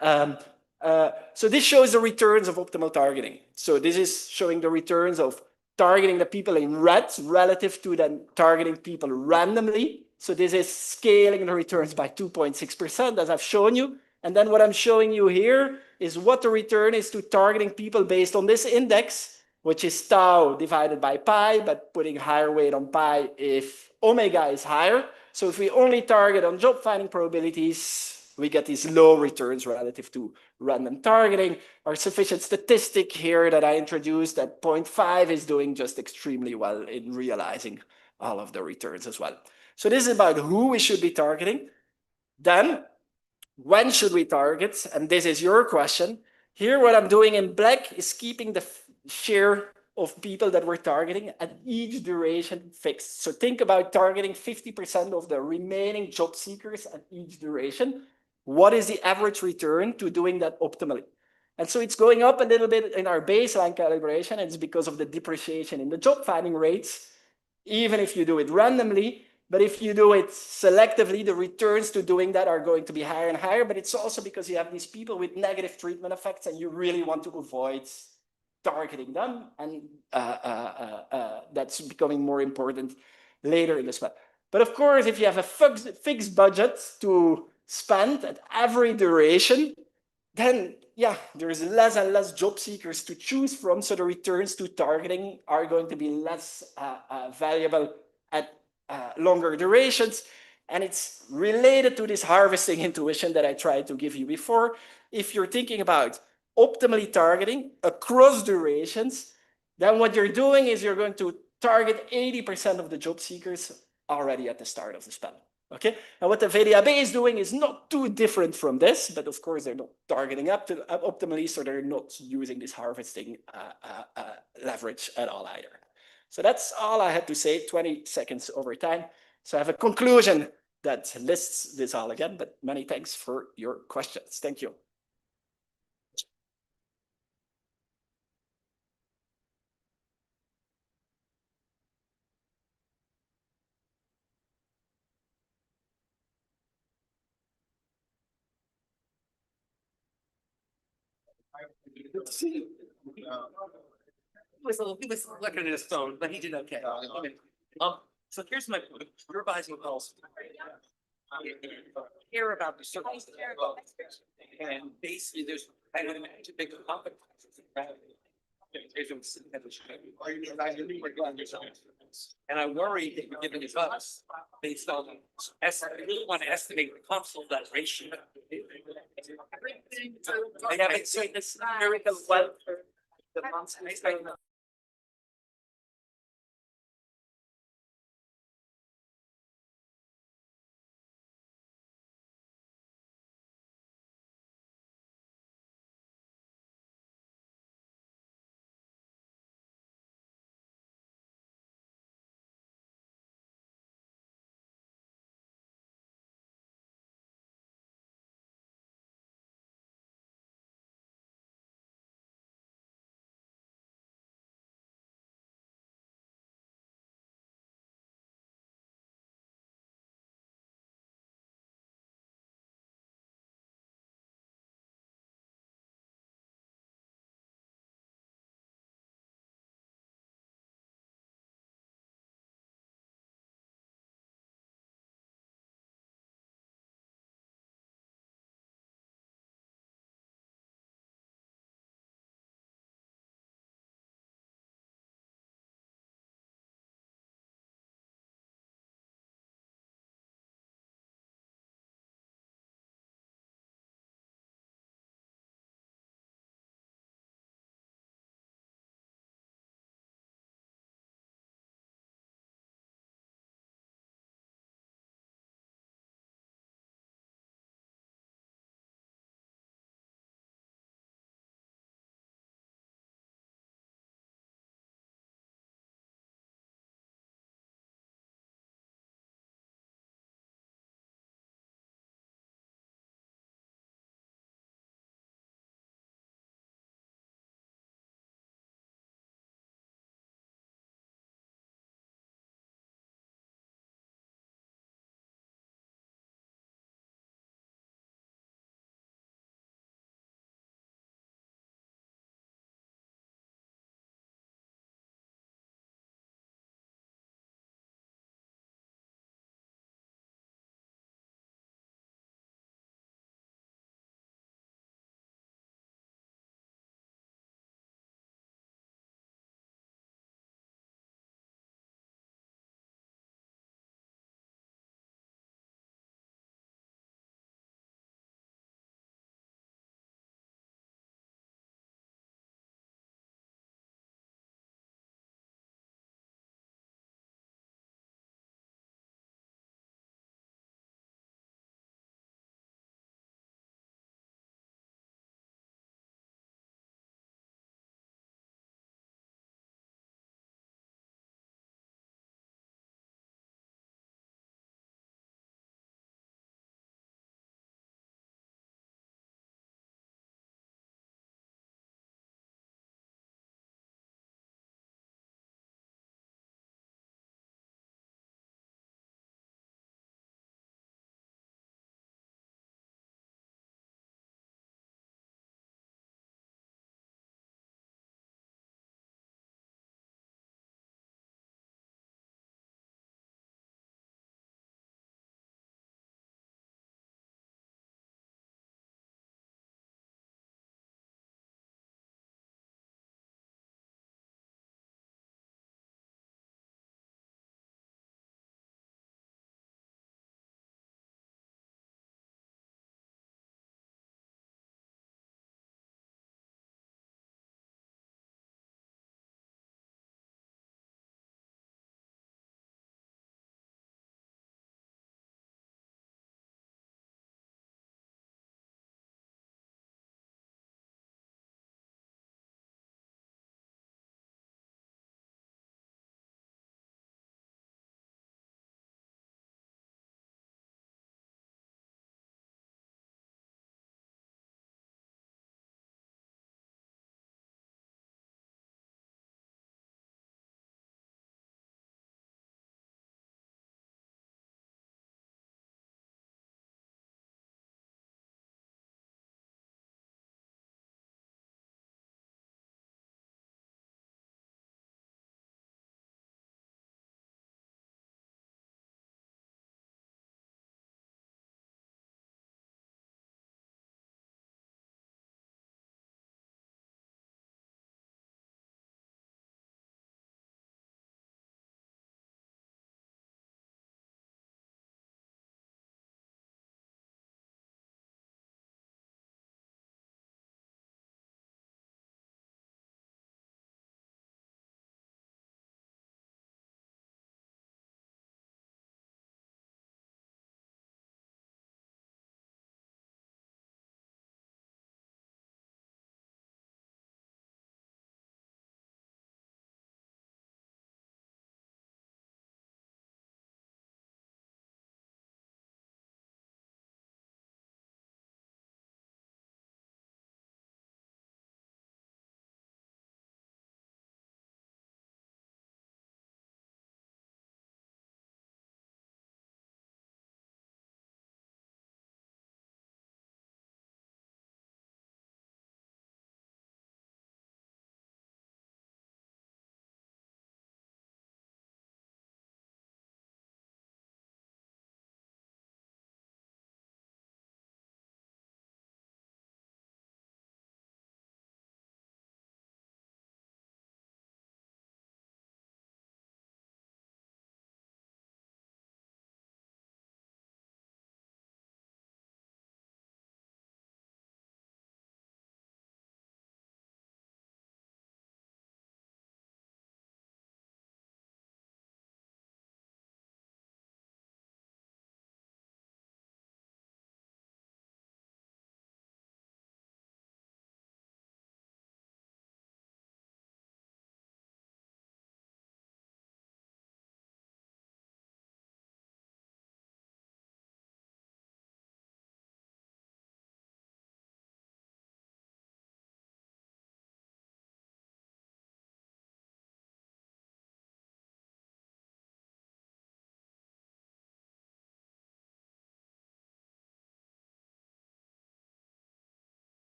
So this shows the returns of optimal targeting. So this is showing the returns of targeting the people in red relative to then targeting people randomly. So this is scaling the returns by 2.6%, as I've shown you. And then what I'm showing you here is what the return is to targeting people based on this index, which is tau divided by pi, but putting higher weight on pi if omega is higher. So if we only target on job finding probabilities, we get these low returns relative to random targeting. Our sufficient statistic here that I introduced at 0.5 is doing just extremely well in realizing all of the returns as well. So this is about who we should be targeting. Then, when should we target? And this is your question. Here, what I'm doing in black is keeping the share of people that we're targeting at each duration fixed. So think about targeting 50% of the remaining job seekers at each duration. What is the average return to doing that optimally? And so it's going up a little bit in our baseline calibration. It's because of the depreciation in the job finding rates, even if you do it randomly. But if you do it selectively, the returns to doing that are going to be higher and higher. But it's also because you have these people with negative treatment effects and you really want to avoid targeting them. And that's becoming more important later in the span. But of course, if you have a fixed budget to spend at every duration, then there's less and less job seekers to choose from. So the returns to targeting are going to be less valuable at longer durations. And it's related to this harvesting intuition that I tried to give you before. If you're thinking about optimally targeting across durations, then what you're doing is you're going to target 80% of the job seekers already at the start of the spell. Okay, and what the VDAB is doing is not too different from this, but of course they're not targeting up to optimally, so they're not using this harvesting leverage at all either. So that's all I had to say, 20 seconds over time. So I have a conclusion that lists this all again, but many thanks for your questions. Thank you. He was looking at his phone, but he did okay. So here's my point. We're revising policy. Care about the service. And basically, there's, I don't imagine big companies. And I worry that you're giving it us based on, I really want to estimate the console that ratio. I haven't seen this very well. The months.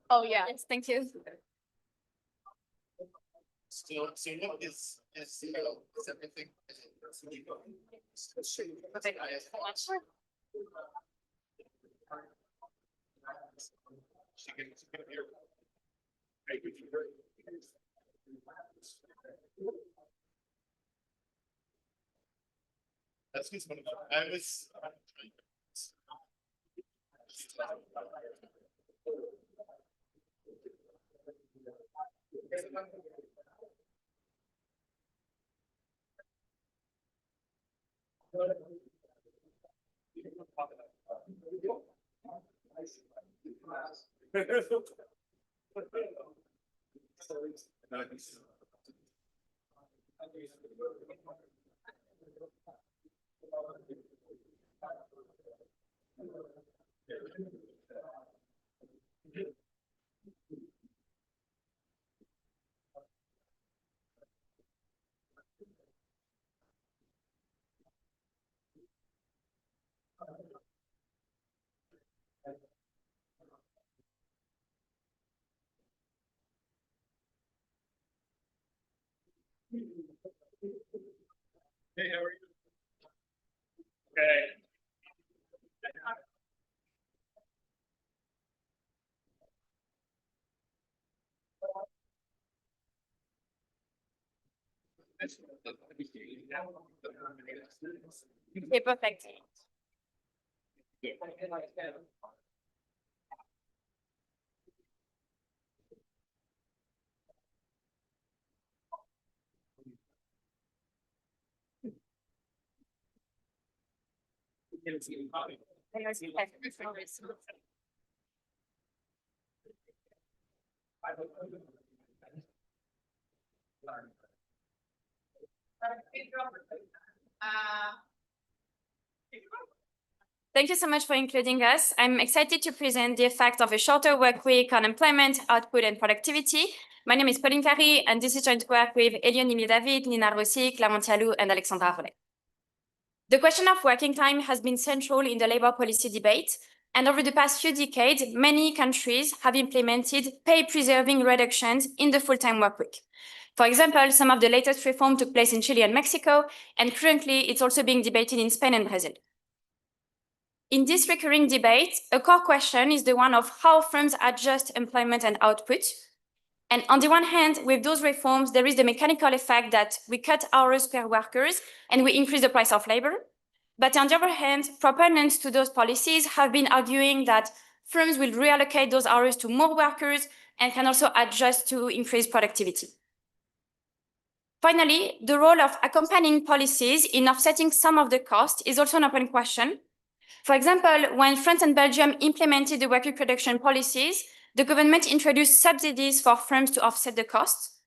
Oh, yeah. Yes, thank you. So what is everything? That's just one of them. I was. Hey, how are you? Okay. Okay, perfect. Thank you so much for including us. I'm excited to present the effect of a shorter work week on employment, output, and productivity. My name is Pauline Carry, and this is joint work with Elion David, Nina Rossi, Clément Tialou, and Alexandra Rollet. The question of working time has been central in the labor policy debate, and over the past few decades, many countries have implemented pay-preserving reductions in the full-time work week. For example, some of the latest reforms took place in Chile and Mexico, and currently it's also being debated in Spain and Brazil. In this recurring debate, a core question is the one of how firms adjust employment and output. And on the one hand, with those reforms, there is the mechanical effect that we cut hours per workers and we increase the price of labor. But on the other hand, proponents to those policies have been arguing that firms will reallocate those hours to more workers and can also adjust to increase productivity. Finally, the role of accompanying policies in offsetting some of the cost is also an open question. For example, when France and Belgium implemented the work week reduction policies, the government introduced subsidies for firms to offset the costs.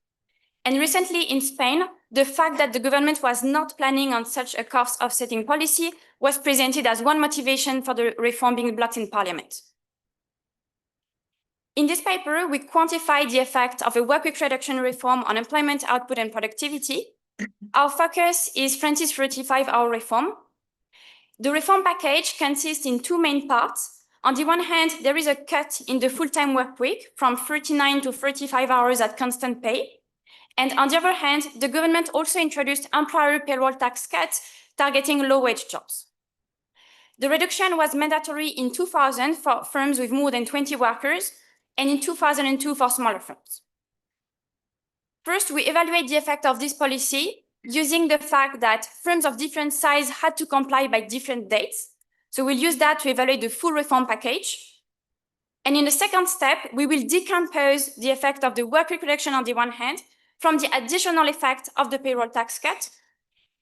And recently in Spain, the fact that the government was not planning on such a cost offsetting policy was presented as one motivation for the reform being blocked in Parliament. In this paper, we quantify the effect of a work week reduction reform on employment, output, and productivity. Our focus is France's 35-hour reform. The reform package consists in two main parts. On the one hand, there is a cut in the full-time work week from 39 to 35 hours at constant pay. And on the other hand, the government also introduced employer payroll tax cuts targeting low-wage jobs. The reduction was mandatory in 2000 for firms with more than 20 workers and in 2002 for smaller firms. First, we evaluate the effect of this policy using the fact that firms of different size had to comply by different dates. So we'll use that to evaluate the full reform package. And in the second step, we will decompose the effect of the work week reduction on the one hand from the additional effect of the payroll tax cut.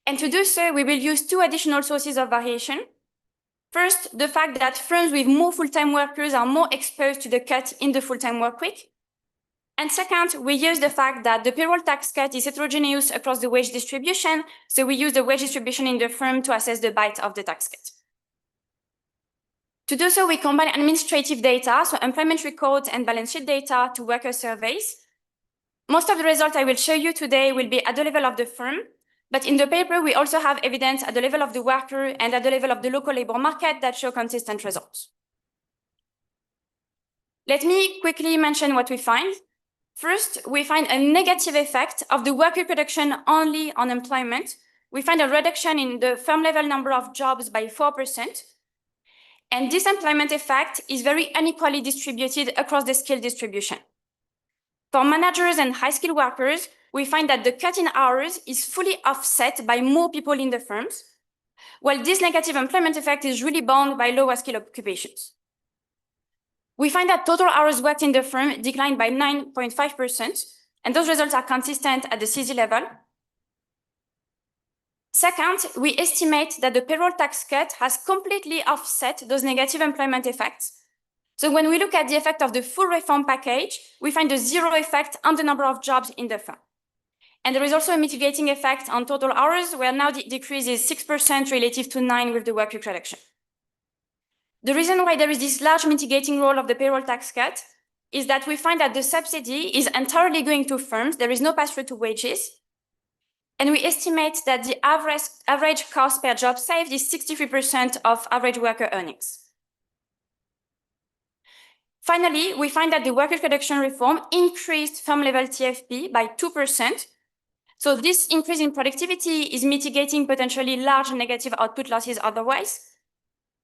And to do so, we will use two additional sources of variation. First, the fact that firms with more full-time workers are more exposed to the cut in the full-time work week. And second, we use the fact that the payroll tax cut is heterogeneous across the wage distribution, so we use the wage distribution in the firm to assess the bite of the tax cut. To do so, we combine administrative data, so employment records and balance sheet data, to worker surveys. Most of the results I will show you today will be at the level of the firm, But in the paper, we also have evidence at the level of the worker and at the level of the local labor market that show consistent results. Let me quickly mention what we find. First, we find a negative effect of the work reproduction only on employment. We find a reduction in the firm level number of jobs by 4%. And this employment effect is very unequally distributed across the skill distribution. For managers and high-skilled workers, we find that the cut in hours is fully offset by more people in the firms, while this negative employment effect is really bound by lower skill occupations. We find that total hours worked in the firm declined by 9.5%, and those results are consistent at the CZ level. Second, we estimate that the payroll tax cut has completely offset those negative employment effects. So when we look at the effect of the full reform package, we find a zero effect on the number of jobs in the firm. And there is also a mitigating effect on total hours, where now the decrease is 6% relative to 9% with the work week reduction. The reason why there is this large mitigating role of the payroll tax cut is that we find that the subsidy is entirely going to firms. There is no pass-through to wages. And we estimate that the average cost per job saved is 63% of average worker earnings. Finally, we find that the worker reduction reform increased firm-level TFP by 2%. So this increase in productivity is mitigating potentially large negative output losses otherwise.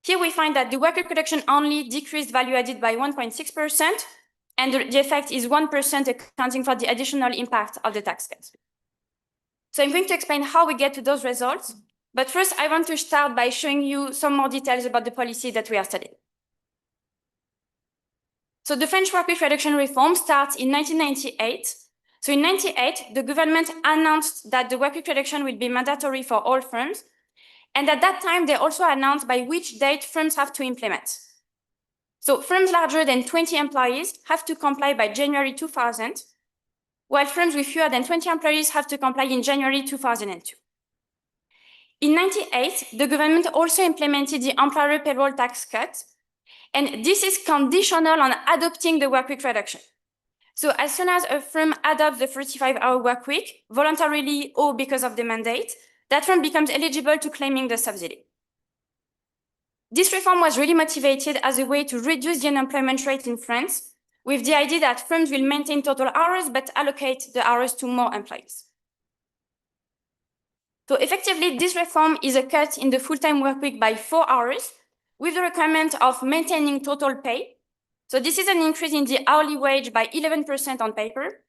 Here we find that the worker reduction only decreased value added by 1.6%, and the effect is 1% accounting for the additional impact of the tax cut. So I'm going to explain how we get to those results. But first, I want to start by showing you some more details about the policy that we are studying. So the French work week reduction reform starts in 1998. So in 1998, the government announced that the work week reduction will be mandatory for all firms. And at that time, they also announced by which date firms have to implement. So firms larger than 20 employees have to comply by January 2000, while firms with fewer than 20 employees have to comply in January 2002. In 1998, the government also implemented the employer payroll tax cut, and this is conditional on adopting the work week reduction. So as soon as a firm adopts the 35-hour work week, voluntarily or because of the mandate, that firm becomes eligible to claiming the subsidy. This reform was really motivated as a way to reduce the unemployment rate in France, with the idea that firms will maintain total hours but allocate the hours to more employees. So effectively, this reform is a cut in the full-time work week by 4 hours, with the requirement of maintaining total pay. So this is an increase in the hourly wage by 11% on paper.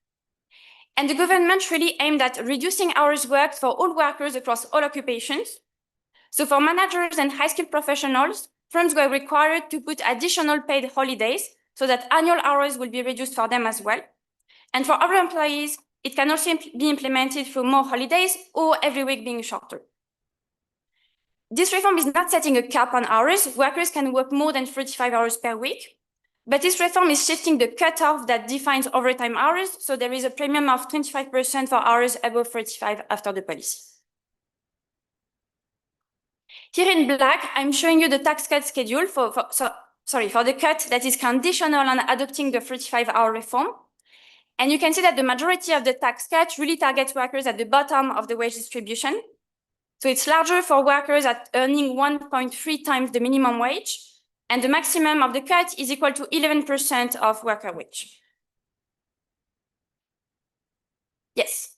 And the government really aimed at reducing hours worked for all workers across all occupations. So for managers and high-skilled professionals, firms were required to put additional paid holidays so that annual hours will be reduced for them as well. And for other employees, it can also be implemented through more holidays or every week being shorter. This reform is not setting a cap on hours. Workers can work more than 35 hours per week. But this reform is shifting the cutoff that defines overtime hours. So there is a premium of 25% for hours above 35 after the policy. Here in black, I'm showing you the tax cut schedule for the cut that is conditional on adopting the 35-hour reform. And you can see that the majority of the tax cut really targets workers at the bottom of the wage distribution. So it's larger for workers at earning 1.3 times the minimum wage. And the maximum of the cut is equal to 11% of worker wage. Yes.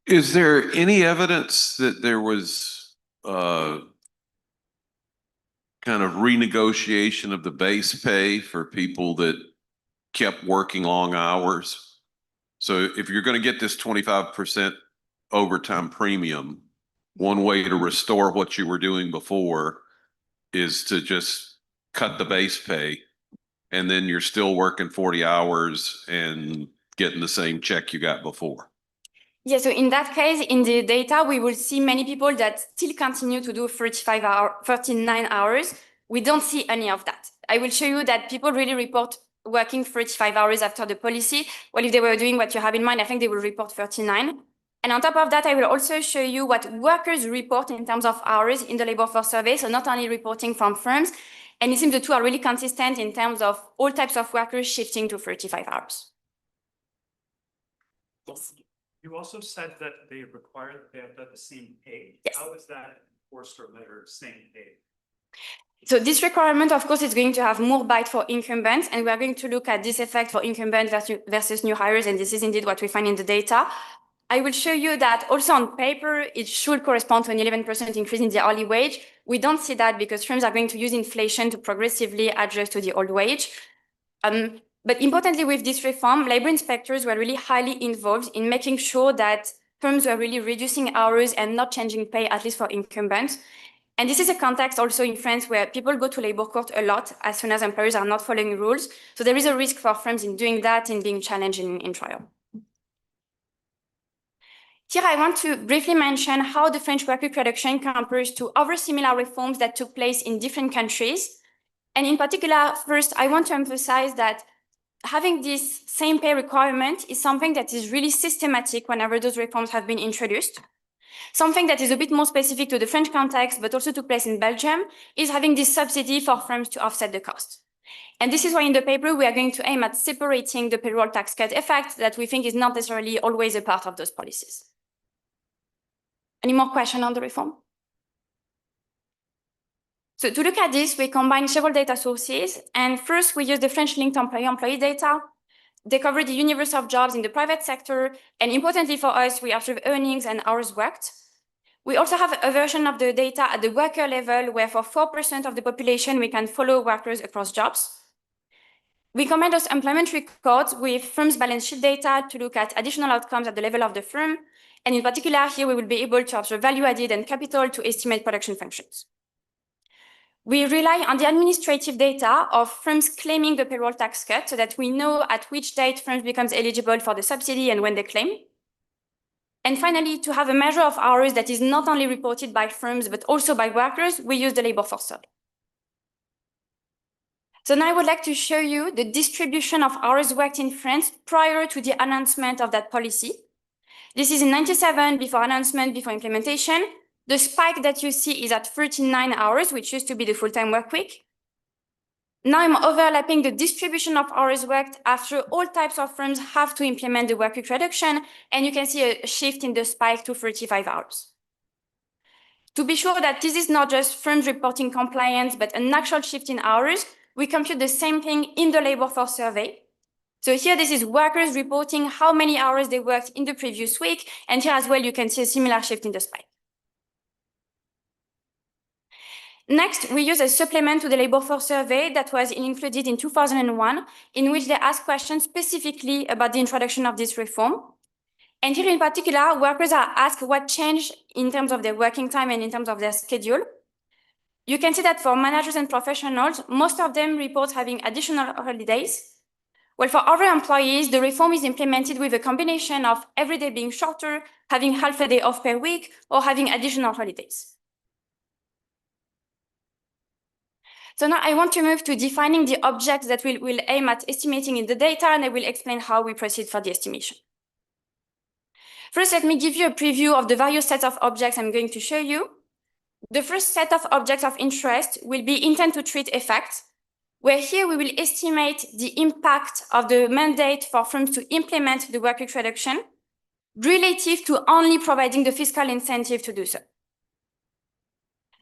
Is there any evidence that there was kind of renegotiation of the base pay for people that kept working long hours? So if you're going to get this 25% overtime premium, one way to restore what you were doing before is to just cut the base pay, and then you're still working 40 hours and getting the same check you got before. Yeah, so in that case, in the data, we will see many people that still continue to do 39 hours. We don't see any of that. I will show you that people really report working 35 hours after the policy. Well, if they were doing what you have in mind, I think they will report 39. And on top of that, I will also show you what workers report in terms of hours in the labor force survey, so not only reporting from firms. And it seems the two are really consistent in terms of all types of workers shifting to 35 hours. Yes. You also said that they require that they have the same pay. Yes. How is that enforced or measured, same pay? So this requirement, of course, is going to have more bite for incumbents, and we are going to look at this effect for incumbents versus new hires, and this is indeed what we find in the data. I will show you that also on paper, it should correspond to an 11% increase in the hourly wage. We don't see that because firms are going to use inflation to progressively adjust to the old wage. But importantly, with this reform, labor inspectors were really highly involved in making sure that firms were really reducing hours and not changing pay, at least for incumbents. And this is a context also in France where people go to labor court a lot as soon as employers are not following rules. So there is a risk for firms in doing that and being challenged in trial. Here, I want to briefly mention how the French work week reduction compares to other similar reforms that took place in different countries. And in particular, first, I want to emphasize that having this same pay requirement is something that is really systematic whenever those reforms have been introduced. Something that is a bit more specific to the French context, but also took place in Belgium, is having this subsidy for firms to offset the cost. And this is why in the paper, we are going to aim at separating the payroll tax cut effect that we think is not necessarily always a part of those policies. Any more questions on the reform? So to look at this, we combine several data sources. And first, we use the French linked employee data. They cover the universe of jobs in the private sector. And importantly for us, we observe earnings and hours worked. We also have a version of the data at the worker level, where for 4% of the population, we can follow workers across jobs. We combine those employment records with firms' balance sheet data to look at additional outcomes at the level of the firm. And in particular, here we will be able to observe value added and capital to estimate production functions. We rely on the administrative data of firms claiming the payroll tax cut so that we know at which date firms becomes eligible for the subsidy and when they claim. And finally, to have a measure of hours that is not only reported by firms, but also by workers, we use the labor force survey. So now I would like to show you the distribution of hours worked in France prior to the announcement of that policy. This is in 97, before announcement, before implementation. The spike that you see is at 39 hours, which used to be the full-time work week. Now I'm overlapping the distribution of hours worked after all types of firms have to implement the work week reduction, and you can see a shift in the spike to 35 hours. To be sure that this is not just firms reporting compliance, but an actual shift in hours, we compute the same thing in the labor force survey. So here, this is workers reporting how many hours they worked in the previous week, and here as well, you can see a similar shift in the spike. Next, we use a supplement to the labor force survey that was included in 2001, in which they ask questions specifically about the introduction of this reform. And here in particular, workers are asked what changed in terms of their working time and in terms of their schedule. You can see that for managers and professionals, most of them report having additional holidays. Well, for other employees, the reform is implemented with a combination of every day being shorter, having half a day off per week, or having additional holidays. So now I want to move to defining the objects that we'll aim at estimating in the data, and I will explain how we proceed for the estimation. First, let me give you a preview of the various sets of objects I'm going to show you. The first set of objects of interest will be intent to treat effects, where here we will estimate the impact of the mandate for firms to implement the work week reduction relative to only providing the fiscal incentive to do so.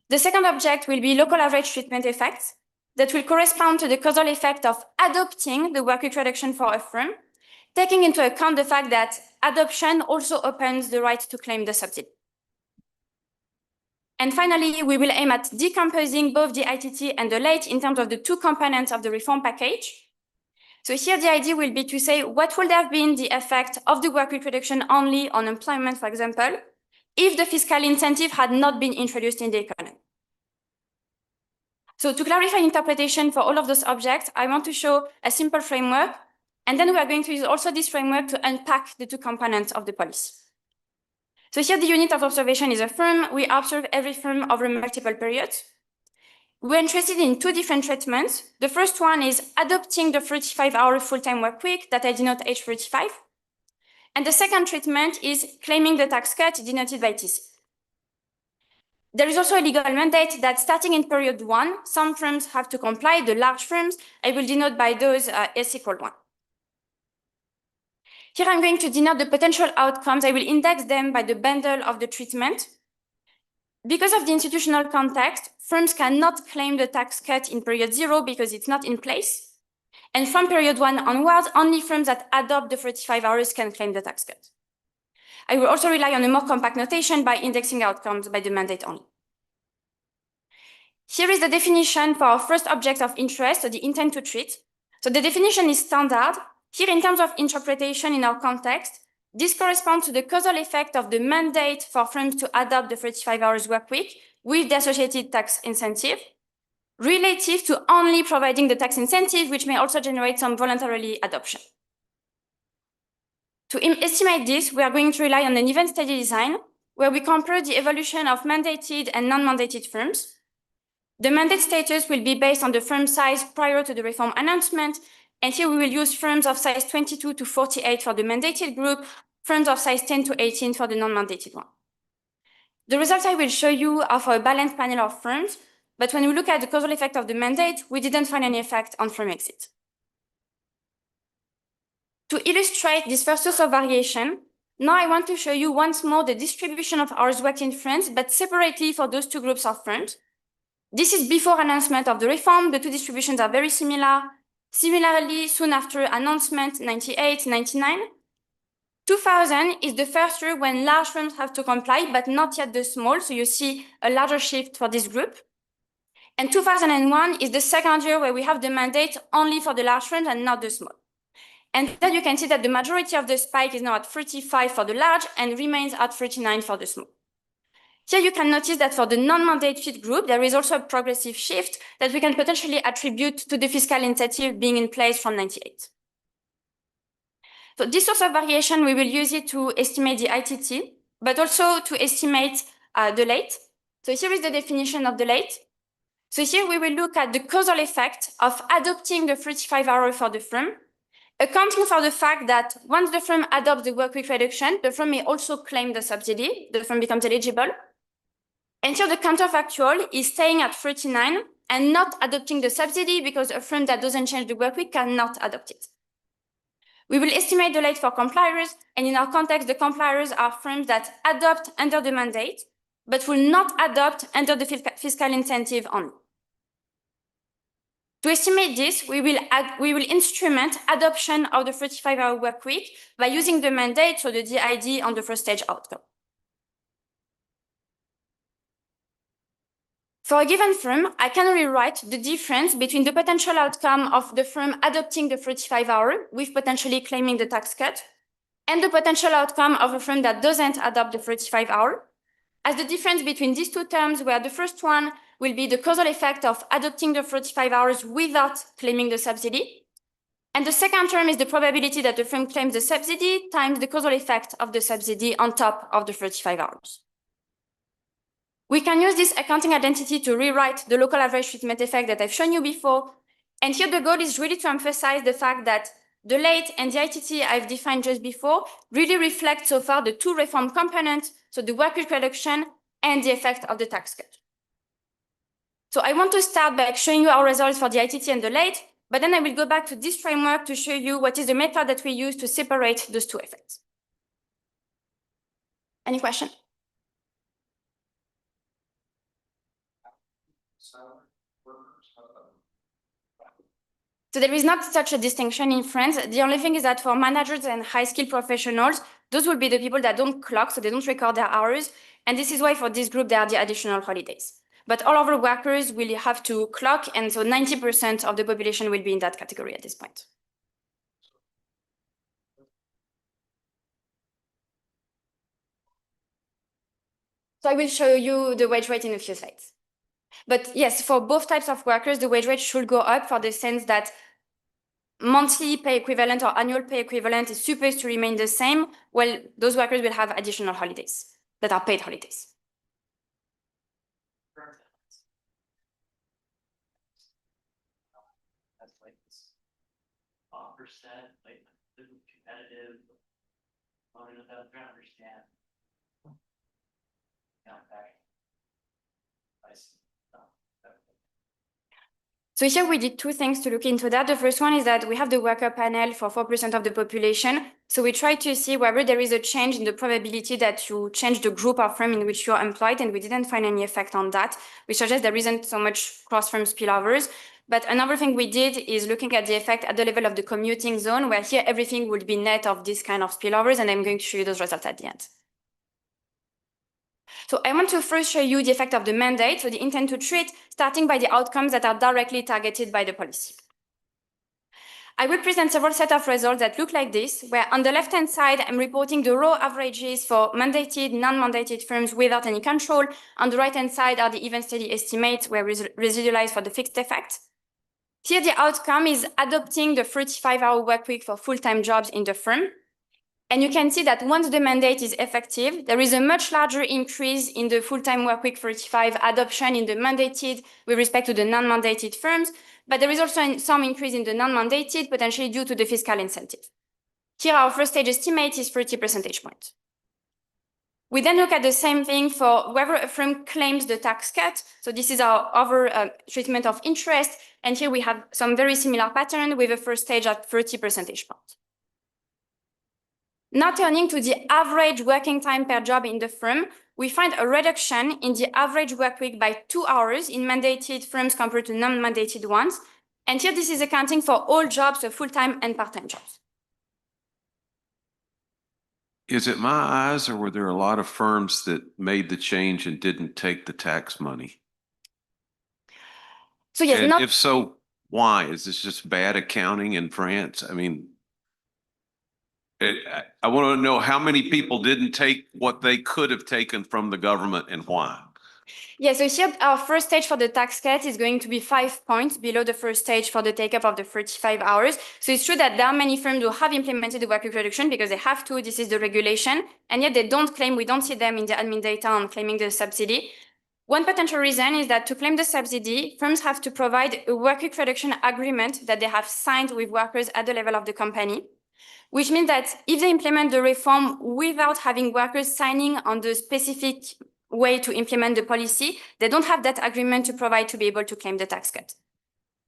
The second object will be local average treatment effects that will correspond to the causal effect of adopting the work week reduction for a firm, taking into account the fact that adoption also opens the right to claim the subsidy. And finally, we will aim at decomposing both the ITT and the late in terms of the two components of the reform package. So here the idea will be to say what would have been the effect of the work week reduction only on employment, for example, if the fiscal incentive had not been introduced in the economy. So to clarify interpretation for all of those objects, I want to show a simple framework, and then we are going to use also this framework to unpack the two components of the policy. So here the unit of observation is a firm. We observe every firm over multiple periods. We're interested in two different treatments. The first one is adopting the 35-hour full-time work week that I denote H35. And the second treatment is claiming the tax cut denoted by TC. There is also a legal mandate that starting in period 1, some firms have to comply, the large firms, I will denote by those S equal 1. Here I'm going to denote the potential outcomes. I will index them by the bundle of the treatment. Because of the institutional context, firms cannot claim the tax cut in period 0 because it's not in place. And from period 1 onwards, only firms that adopt the 35 hours can claim the tax cut. I will also rely on a more compact notation by indexing outcomes by the mandate only. Here is the definition for our first object of interest, so the intent to treat. So the definition is standard. Here, in terms of interpretation in our context, this corresponds to the causal effect of the mandate for firms to adopt the 35 hours work week with the associated tax incentive, relative to only providing the tax incentive, which may also generate some voluntarily adoption. To estimate this, we are going to rely on an event study design, where we compare the evolution of mandated and non-mandated firms. The mandate status will be based on the firm size prior to the reform announcement, and here we will use firms of size 22 to 48 for the mandated group, firms of size 10 to 18 for the non-mandated one. The results I will show you are for a balanced panel of firms, but when we look at the causal effect of the mandate, we didn't find any effect on firm exit. To illustrate this first source of variation, now I want to show you once more the distribution of hours worked in France, but separately for those two groups of firms. This is before announcement of the reform. The two distributions are very similar. Similarly, soon after announcement, 98, 99. 2000 is the first year when large firms have to comply, but not yet the small. So you see a larger shift for this group. And 2001 is the second year where we have the mandate only for the large firms and not the small. And then you can see that the majority of the spike is now at 35 for the large and remains at 39 for the small. Here you can notice that for the non-mandated group, there is also a progressive shift that we can potentially attribute to the fiscal incentive being in place from 98. So this source of variation, we will use it to estimate the ITT, but also to estimate the late. So here is the definition of the late. So here we will look at the causal effect of adopting the 35 hour for the firm, accounting for the fact that once the firm adopts the work week reduction, the firm may also claim the subsidy, the firm becomes eligible. And here the counterfactual is staying at 39 and not adopting the subsidy because a firm that doesn't change the work week cannot adopt it. We will estimate the late for compliers, and in our context, the compliers are firms that adopt under the mandate, but will not adopt under the fiscal incentive only. To estimate this, we will instrument adoption of the 35-hour work week by using the mandate, so the DID on the first stage outcome. For a given firm, I can rewrite the difference between the potential outcome of the firm adopting the 35-hour with potentially claiming the tax cut and the potential outcome of a firm that doesn't adopt the 35-hour as the difference between these two terms, where the first one will be the causal effect of adopting the 35 hours without claiming the subsidy. And the second term is the probability that the firm claims the subsidy times the causal effect of the subsidy on top of the 35 hours. We can use this accounting identity to rewrite the local average treatment effect that I've shown you before. And here the goal is really to emphasize the fact that the late and the ITT I've defined just before really reflect so far the two reform components, so the work week reduction and the effect of the tax cut. So I want to start by showing you our results for the ITT and the late, but then I will go back to this framework to show you what is the method that we use to separate those two effects. Any question? So there is not such a distinction in France. The only thing is that for managers and high-skilled professionals, those will be the people that don't clock, so they don't record their hours. And this is why for this group, there are the additional holidays. But all of the workers will have to clock, and so 90% of the population will be in that category at this point. So I will show you the wage rate in a few slides. But yes, for both types of workers, the wage rate should go up for the sense that monthly pay equivalent or annual pay equivalent is supposed to remain the same, while those workers will have additional holidays that are paid holidays. That's like this. Percent, like competitive. I don't understand. So here we did two things to look into that. The first one is that we have the worker panel for 4% of the population. So we try to see whether there is a change in the probability that you change the group or firm in which you're employed, and we didn't find any effect on that, which suggests there isn't so much cross-firm spillovers. But another thing we did is looking at the effect at the level of the commuting zone, where here everything would be net of this kind of spillovers, and I'm going to show you those results at the end. So I want to first show you the effect of the mandate, so the intent to treat, starting by the outcomes that are directly targeted by the policy. I will present several set of results that look like this, where on the left-hand side, I'm reporting the raw averages for mandated, non-mandated firms without any control. On the right-hand side are the even steady estimates, where residualized for the fixed effect. Here, the outcome is adopting the 35-hour work week for full-time jobs in the firm. And you can see that once the mandate is effective, there is a much larger increase in the full-time work week 35 adoption in the mandated with respect to the non-mandated firms, but there is also some increase in the non-mandated, potentially due to the fiscal incentive. Here, our first stage estimate is 30 percentage points. We then look at the same thing for whether a firm claims the tax cut. So this is our other treatment of interest. And here we have some very similar pattern with a first stage at 30 percentage points. Now turning to the average working time per job in the firm, we find a reduction in the average work week by 2 hours in mandated firms compared to non-mandated ones. And here this is accounting for all jobs, so full-time and part-time jobs. Is it my eyes, or were there a lot of firms that made the change and didn't take the tax money? So yes, And if so, why? Is this just bad accounting in France? I mean, I want to know how many people didn't take what they could have taken from the government and why. Yeah, so here our first stage for the tax cut is going to be 5 points below the first stage for the take-up of the 35 hours. So it's true that there are many firms who have implemented the work week reduction because they have to, this is the regulation, and yet they don't claim, we don't see them in the admin data on claiming the subsidy. One potential reason is that to claim the subsidy, firms have to provide a work week reduction agreement that they have signed with workers at the level of the company, which means that if they implement the reform without having workers signing on the specific way to implement the policy, they don't have that agreement to provide to be able to claim the tax cut.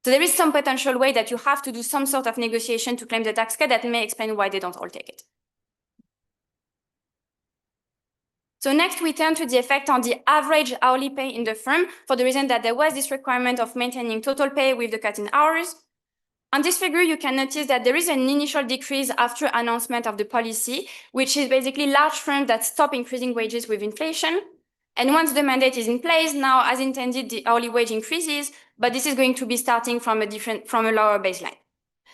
So there is some potential way that you have to do some sort of negotiation to claim the tax cut that may explain why they don't all take it. So next we turn to the effect on the average hourly pay in the firm for the reason that there was this requirement of maintaining total pay with the cut in hours. On this figure, you can notice that there is an initial decrease after announcement of the policy, which is basically large firms that stop increasing wages with inflation. And once the mandate is in place, now as intended, the hourly wage increases, but this is going to be starting from a lower baseline.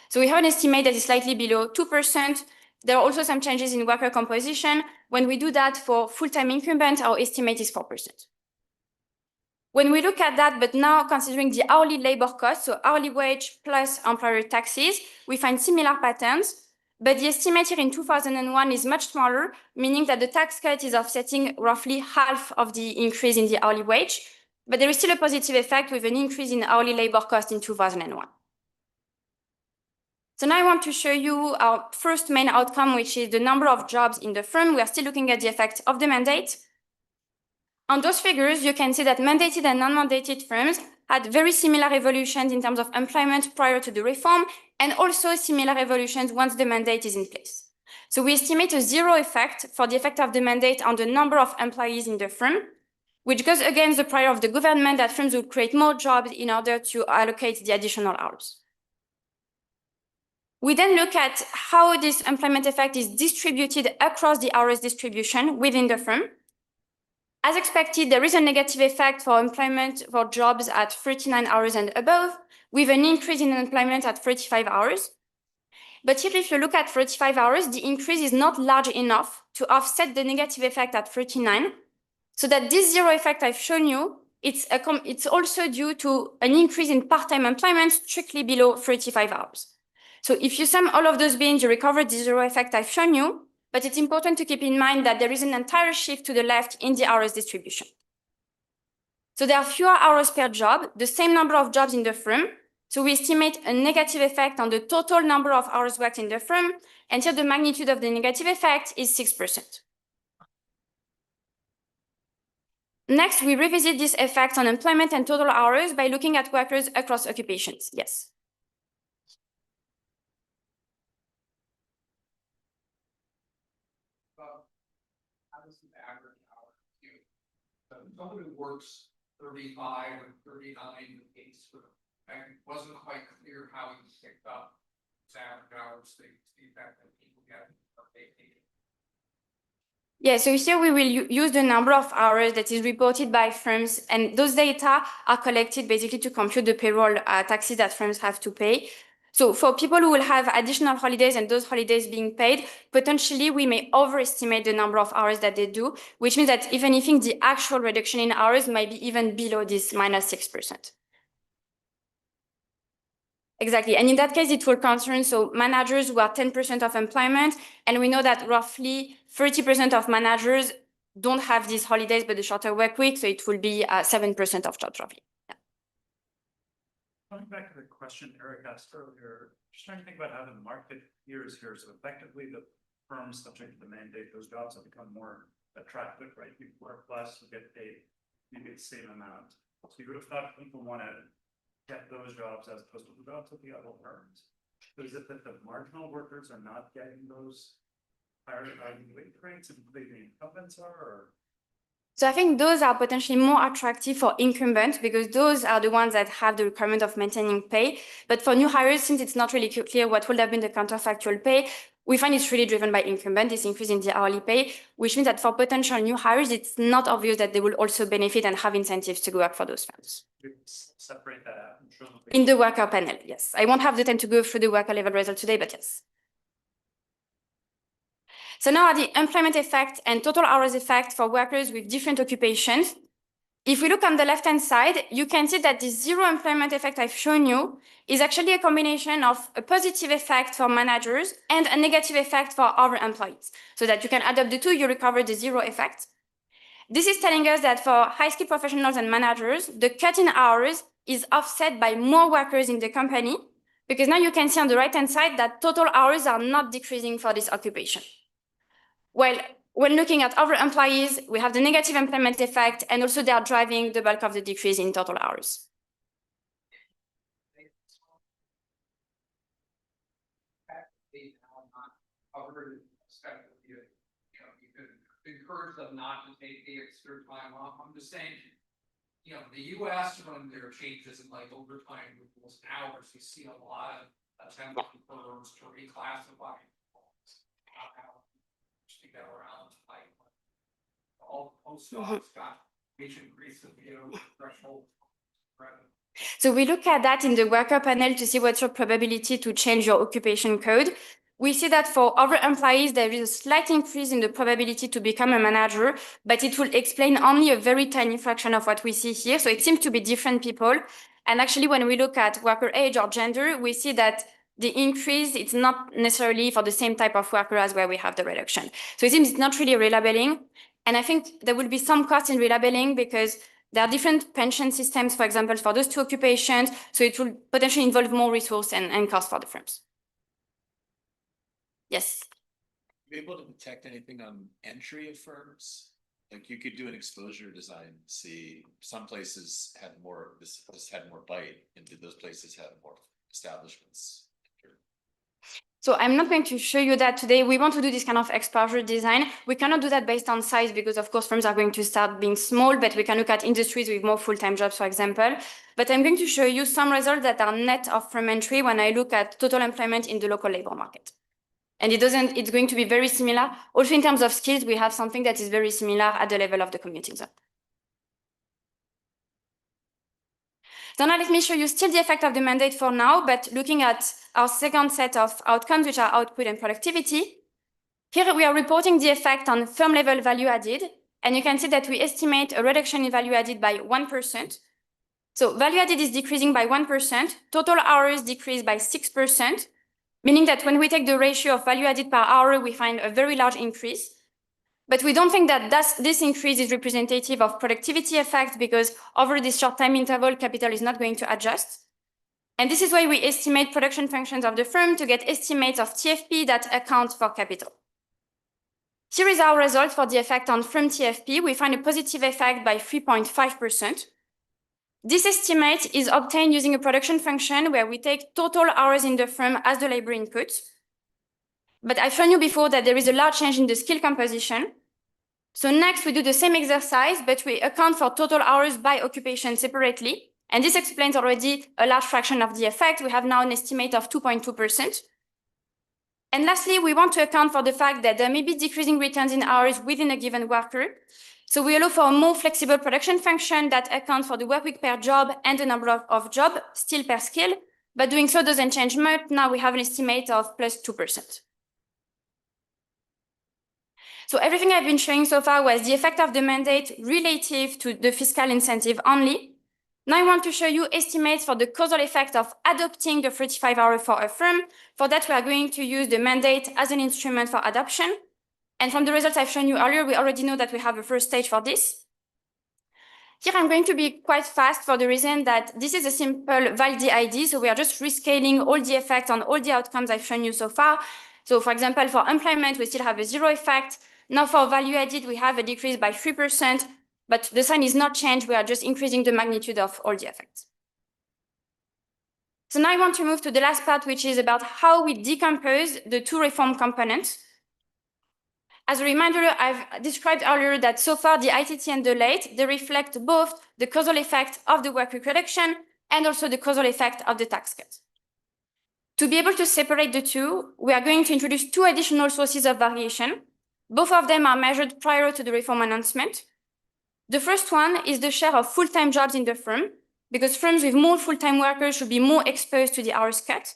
So we have an estimate that is slightly below 2%. There are also some changes in worker composition. When we do that for full-time incumbents, our estimate is 4%. When we look at that, but now considering the hourly labor cost, so hourly wage plus employer taxes, we find similar patterns. But the estimate here in 2001 is much smaller, meaning that the tax cut is offsetting roughly half of the increase in the hourly wage. But there is still a positive effect with an increase in hourly labor cost in 2001. So now I want to show you our first main outcome, which is the number of jobs in the firm. We are still looking at the effect of the mandate. On those figures, you can see that mandated and non-mandated firms had very similar evolutions in terms of employment prior to the reform, and also similar evolutions once the mandate is in place. So we estimate a 0 effect for the effect of the mandate on the number of employees in the firm, which goes against the prior of the government that firms would create more jobs in order to allocate the additional hours. We then look at how this employment effect is distributed across the hours distribution within the firm. As expected, there is a negative effect for employment for jobs at 39 hours and above, with an increase in employment at 35 hours. But here, if you look at 35 hours, the increase is not large enough to offset the negative effect at 39, so that this 0 effect I've shown you, it's also due to an increase in part-time employment strictly below 35 hours. So if you sum all of those beings, you recover the 0 effect I've shown you, but it's important to keep in mind that there is an entire shift to the left in the hours distribution. So there are fewer hours per job, the same number of jobs in the firm. So we estimate a negative effect on the total number of hours worked in the firm, and here the magnitude of the negative effect is 6%. Next, we revisit this effect on employment and total hours by looking at workers across occupations. Yes. How does the average hour do? So someone who works 35 or 39 days, and it wasn't quite clear how he picked up his average hours, the effect that people get per vacation. Yeah, so here we will use the number of hours that is reported by firms, and those data are collected basically to compute the payroll taxes that firms have to pay. So for people who will have additional holidays and those holidays being paid, potentially we may overestimate the number of hours that they do, which means that if anything, the actual reduction in hours might be even below this -6%. Exactly. And in that case, it will concern managers who are 10% of employment. And we know that roughly 30% of managers don't have these holidays, but the shorter work week. So it will be 7% of jobs roughly. Yeah. Going back to the question Eric asked earlier, just trying to think about how the market appears here. So effectively, the firms subject to the mandate, those jobs have become more attractive, right? You work less, you get paid maybe the same amount. So you would have thought people want to get those jobs as opposed to the jobs at the other firms. So is it that the marginal workers are not getting those higher wage rates and the incumbents are, or? So I think those are potentially more attractive for incumbents because those are the ones that have the requirement of maintaining pay. But for new hires, since it's not really clear what would have been the counterfactual pay, we find it's really driven by incumbent, this increase in the hourly pay, which means that for potential new hires, it's not obvious that they will also benefit and have incentives to go work for those firms. Separate that out. In the worker panel, yes. I won't have the time to go through the worker level result today, but yes. So now the employment effect and total hours effect for workers with different occupations. If we look on the left-hand side, you can see that the zero employment effect I've shown you is actually a combination of a positive effect for managers and a negative effect for our employees. So that you can add up the two, you recover the zero effect. This is telling us that for high-skilled professionals and managers, the cut in hours is offset by more workers in the company, because now you can see on the right-hand side that total hours are not decreasing for this occupation. Well, when looking at our employees, we have the negative employment effect, and also they are driving the bulk of the decrease in total hours. Encourage them not to take the extra time off. I'm just saying, the US, when there are changes in like overtime rules and hours, you see a lot of attempts firms to reclassify. Get around like all stocks got wage increase of threshold. So we look at that in the worker panel to see what's your probability to change your occupation code. We see that for our employees, there is a slight increase in the probability to become a manager, but it will explain only a very tiny fraction of what we see here. So it seems to be different people. And actually, when we look at worker age or gender, we see that the increase, it's not necessarily for the same type of worker as where we have the reduction. So it seems it's not really relabeling. And I think there will be some cost in relabeling because there are different pension systems, for example, for those two occupations. So it will potentially involve more resource and cost for the firms. Yes. Are you able to detect anything on entry of firms? Like you could do an exposure design, see some places had more, this had more bite, and those places had more establishments. So I'm not going to show you that today. We want to do this kind of exposure design. We cannot do that based on size because, of course, firms are going to start being small, but we can look at industries with more full-time jobs, for example. But I'm going to show you some results that are net of firm entry when I look at total employment in the local labor market. And it's going to be very similar. Also, in terms of skills, we have something that is very similar at the level of the commuting zone. So now let me show you still the effect of the mandate for now, but looking at our second set of outcomes, which are output and productivity. Here we are reporting the effect on firm level value added. And you can see that we estimate a reduction in value added by 1%. So value added is decreasing by 1%. Total hours decrease by 6%. Meaning that when we take the ratio of value added per hour, we find a very large increase. But we don't think that this increase is representative of productivity effect because over this short time interval, capital is not going to adjust. And this is why we estimate production functions of the firm to get estimates of TFP that account for capital. Here is our result for the effect on firm TFP. We find a positive effect by 3.5%. This estimate is obtained using a production function where we take total hours in the firm as the labor input. But I've shown you before that there is a large change in the skill composition. So next we do the same exercise, but we account for total hours by occupation separately. And this explains already a large fraction of the effect. We have now an estimate of 2.2%. And lastly, we want to account for the fact that there may be decreasing returns in hours within a given worker. So we allow for a more flexible production function that accounts for the work week per job and the number of jobs, still per skill. But doing so doesn't change much. Now we have an estimate of plus 2%. So everything I've been showing so far was the effect of the mandate relative to the fiscal incentive only. Now I want to show you estimates for the causal effect of adopting the 35-hour for a firm. For that, we are going to use the mandate as an instrument for adoption. And from the results I've shown you earlier, we already know that we have a first stage for this. Here I'm going to be quite fast for the reason that this is a simple Valdi ID. So we are just rescaling all the effects on all the outcomes I've shown you so far. So for example, for employment, we still have a 0 effect. Now for value added, we have a decrease by 3%, but the sign is not changed. We are just increasing the magnitude of all the effects. So now I want to move to the last part, which is about how we decompose the two reform components. As a reminder, I've described earlier that so far the ITT and the late, they reflect both the causal effect of the work week reduction and also the causal effect of the tax cut. To be able to separate the two, we are going to introduce two additional sources of variation. Both of them are measured prior to the reform announcement. The first one is the share of full-time jobs in the firm, because firms with more full-time workers should be more exposed to the hours cut.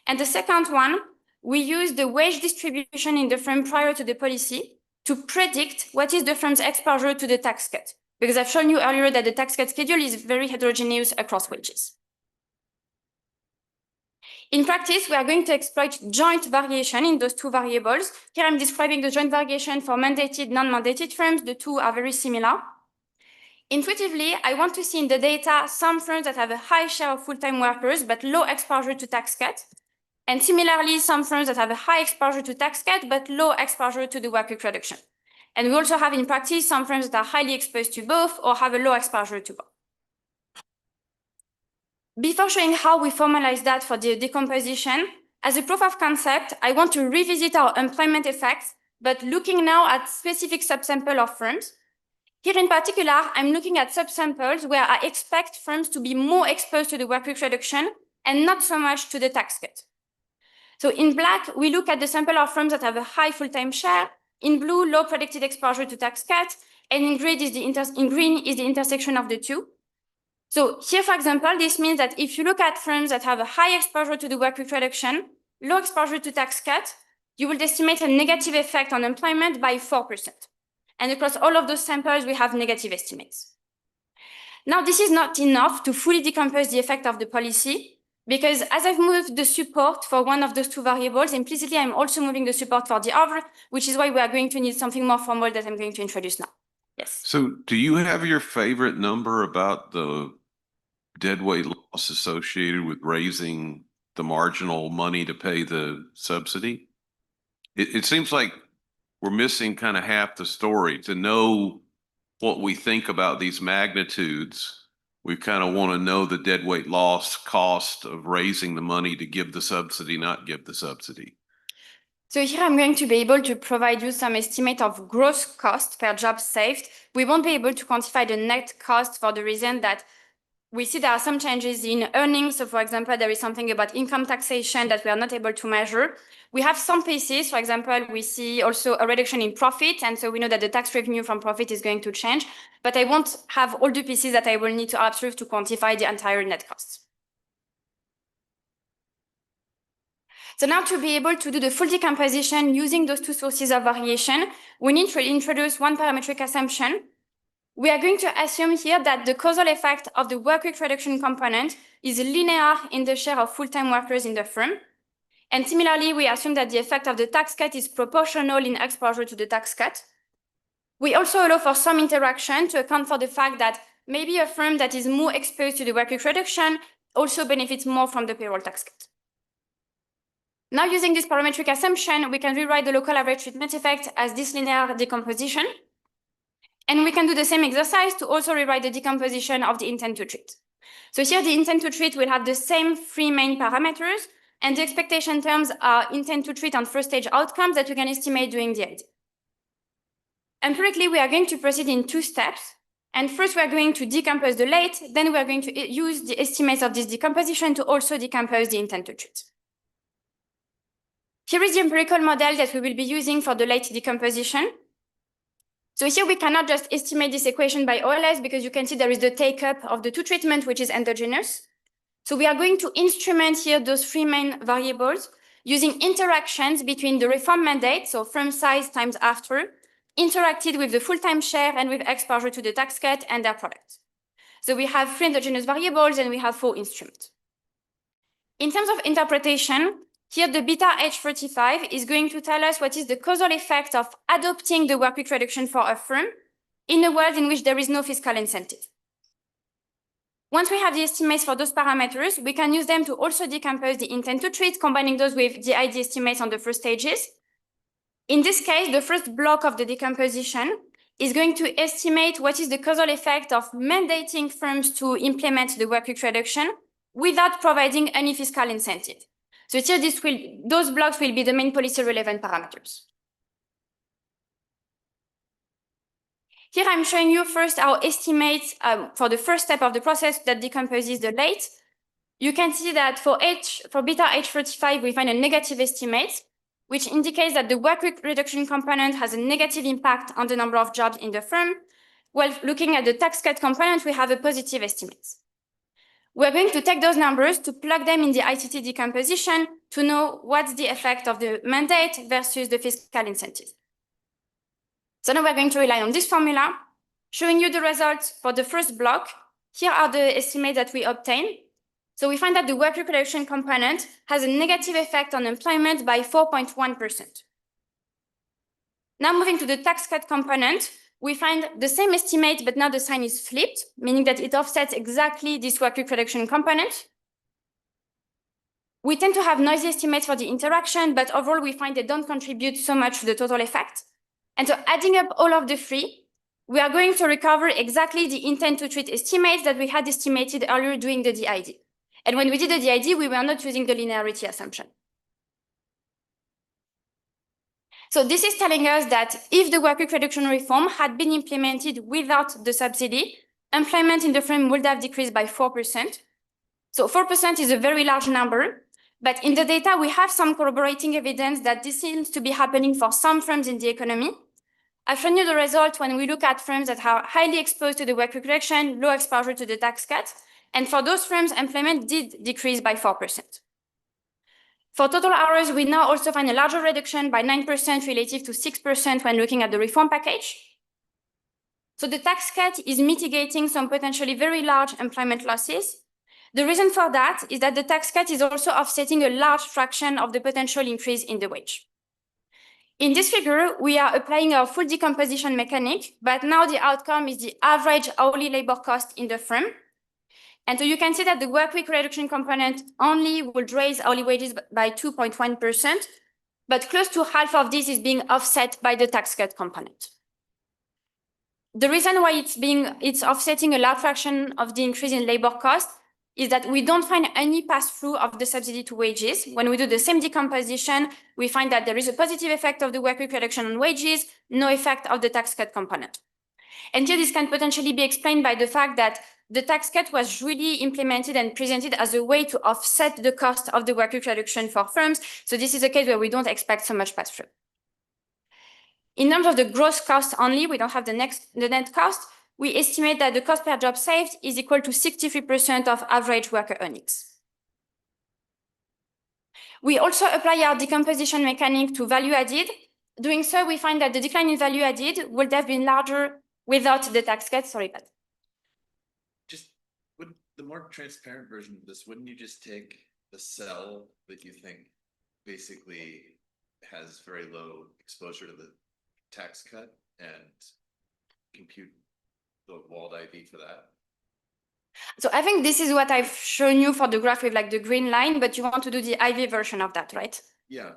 And the second one, we use the wage distribution in the firm prior to the policy to predict what is the firm's exposure to the tax cut, because I've shown you earlier that the tax cut schedule is very heterogeneous across wages. In practice, we are going to exploit joint variation in those two variables. Here I'm describing the joint variation for mandated, non-mandated firms. The two are very similar. Intuitively, I want to see in the data some firms that have a high share of full-time workers but low exposure to tax cut. And similarly, some firms that have a high exposure to tax cut but low exposure to the work week reduction. And we also have in practice some firms that are highly exposed to both or have a low exposure to both. Before showing how we formalize that for the decomposition, as a proof of concept, I want to revisit our employment effects, but looking now at specific subsample of firms. Here in particular, I'm looking at subsamples where I expect firms to be more exposed to the work week reduction and not so much to the tax cut. So in black, we look at the sample of firms that have a high full-time share. In blue, low predicted exposure to tax cut. And in green is the intersection of the two. So here, for example, this means that if you look at firms that have a high exposure to the work week reduction, low exposure to tax cut, you will estimate a negative effect on employment by 4%. And across all of those samples, we have negative estimates. Now, this is not enough to fully decompose the effect of the policy, because as I've moved the support for one of those two variables, implicitly, I'm also moving the support for the other, which is why we are going to need something more formal that I'm going to introduce now. Yes. So do you have your favorite number about the deadweight loss associated with raising the marginal money to pay the subsidy? It seems like we're missing kind of half the story. To know what we think about these magnitudes, we kind of want to know the deadweight loss cost of raising the money to give the subsidy, not give the subsidy. So here I'm going to be able to provide you some estimate of gross cost per job saved. We won't be able to quantify the net cost for the reason that we see there are some changes in earnings. So for example, there is something about income taxation that we are not able to measure. We have some pieces, for example, we see also a reduction in profit. And so we know that the tax revenue from profit is going to change, but I won't have all the pieces that I will need to observe to quantify the entire net cost. So now to be able to do the full decomposition using those two sources of variation, we need to introduce one parametric assumption. We are going to assume here that the causal effect of the work week reduction component is linear in the share of full-time workers in the firm. And similarly, we assume that the effect of the tax cut is proportional in exposure to the tax cut. We also allow for some interaction to account for the fact that maybe a firm that is more exposed to the work week reduction also benefits more from the payroll tax cut. Now, using this parametric assumption, we can rewrite the local average treatment effect as this linear decomposition. And we can do the same exercise to also rewrite the decomposition of the intent to treat. So here, the intent to treat will have the same three main parameters, and the expectation terms are intent to treat and first stage outcomes that we can estimate during the ID. Empirically, we are going to proceed in two steps. And first, we are going to decompose the late, then we are going to use the estimates of this decomposition to also decompose the intent to treat. Here is the empirical model that we will be using for the late decomposition. So here we cannot just estimate this equation by OLS because you can see there is the take-up of the two treatment, which is endogenous. So we are going to instrument here those three main variables using interactions between the reform mandate, so firm size times after, interacted with the full-time share and with exposure to the tax cut and their product. So we have three endogenous variables and we have four instruments. In terms of interpretation, here the beta H35 is going to tell us what is the causal effect of adopting the work week reduction for a firm in a world in which there is no fiscal incentive. Once we have the estimates for those parameters, we can use them to also decompose the intent to treat, combining those with the ID estimates on the first stages. In this case, the first block of the decomposition is going to estimate what is the causal effect of mandating firms to implement the work week reduction without providing any fiscal incentive. So here, those blocks will be the main policy relevant parameters. Here, I'm showing you first our estimates for the first step of the process that decomposes the late. You can see that for beta H35, we find a negative estimate, which indicates that the work week reduction component has a negative impact on the number of jobs in the firm. While looking at the tax cut component, we have a positive estimate. We're going to take those numbers to plug them in the ITT decomposition to know what's the effect of the mandate versus the fiscal incentive. So now we're going to rely on this formula, showing you the results for the first block. Here are the estimates that we obtain. So we find that the work week reduction component has a negative effect on employment by 4.1%. Now moving to the tax cut component, we find the same estimate, but now the sign is flipped, meaning that it offsets exactly this work week reduction component. We tend to have noisy estimates for the interaction, but overall we find they don't contribute so much to the total effect. And so adding up all of the three, we are going to recover exactly the intent to treat estimates that we had estimated earlier doing the DID. And when we did the DID, we were not using the linearity assumption. So this is telling us that if the work week reduction reform had been implemented without the subsidy, employment in the firm would have decreased by 4%. So 4% is a very large number, but in the data, we have some corroborating evidence that this seems to be happening for some firms in the economy. I've shown you the result when we look at firms that are highly exposed to the work week reduction, low exposure to the tax cut, and for those firms, employment did decrease by 4%. For total hours, we now also find a larger reduction by 9% relative to 6% when looking at the reform package. So the tax cut is mitigating some potentially very large employment losses. The reason for that is that the tax cut is also offsetting a large fraction of the potential increase in the wage. In this figure, we are applying our full decomposition mechanic, but now the outcome is the average hourly labor cost in the firm. And so you can see that the work week reduction component only would raise hourly wages by 2.1%, but close to half of this is being offset by the tax cut component. The reason why it's offsetting a large fraction of the increase in labor cost is that we don't find any pass-through of the subsidy to wages. When we do the same decomposition, we find that there is a positive effect of the work week reduction on wages, no effect of the tax cut component. And here this can potentially be explained by the fact that the tax cut was really implemented and presented as a way to offset the cost of the work week reduction for firms. So this is a case where we don't expect so much pass-through. In terms of the gross cost only, we don't have the net cost. We estimate that the cost per job saved is equal to 63% of average worker earnings. We also apply our decomposition mechanic to value added. Doing so, we find that the decline in value added would have been larger without the tax cut. Sorry, but the more transparent version of this, wouldn't you just take the cell that you think basically has very low exposure to the tax cut and compute the walled IV for that? So I think this is what I've shown you for the graph with like the green line, but you want to do the IV version of that, right? Yeah.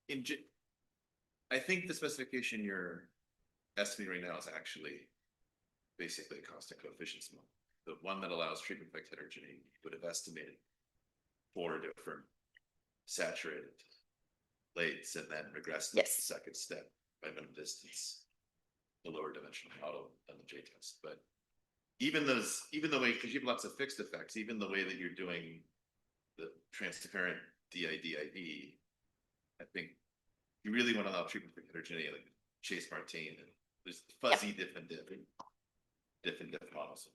In, I think the specification you're estimating right now is actually basically a constant coefficients model. The one that allows treatment effect heterogeneity would have estimated 4 different saturated lates and then regressed to the Yes. second step by minimum distance, the lower dimensional model than the J-test. But even the way, because you have lots of fixed effects, even the way that you're doing the transparent DID, I think you really want to allow treatment for heterogeneity, like Chase Martin, and there's fuzzy different models of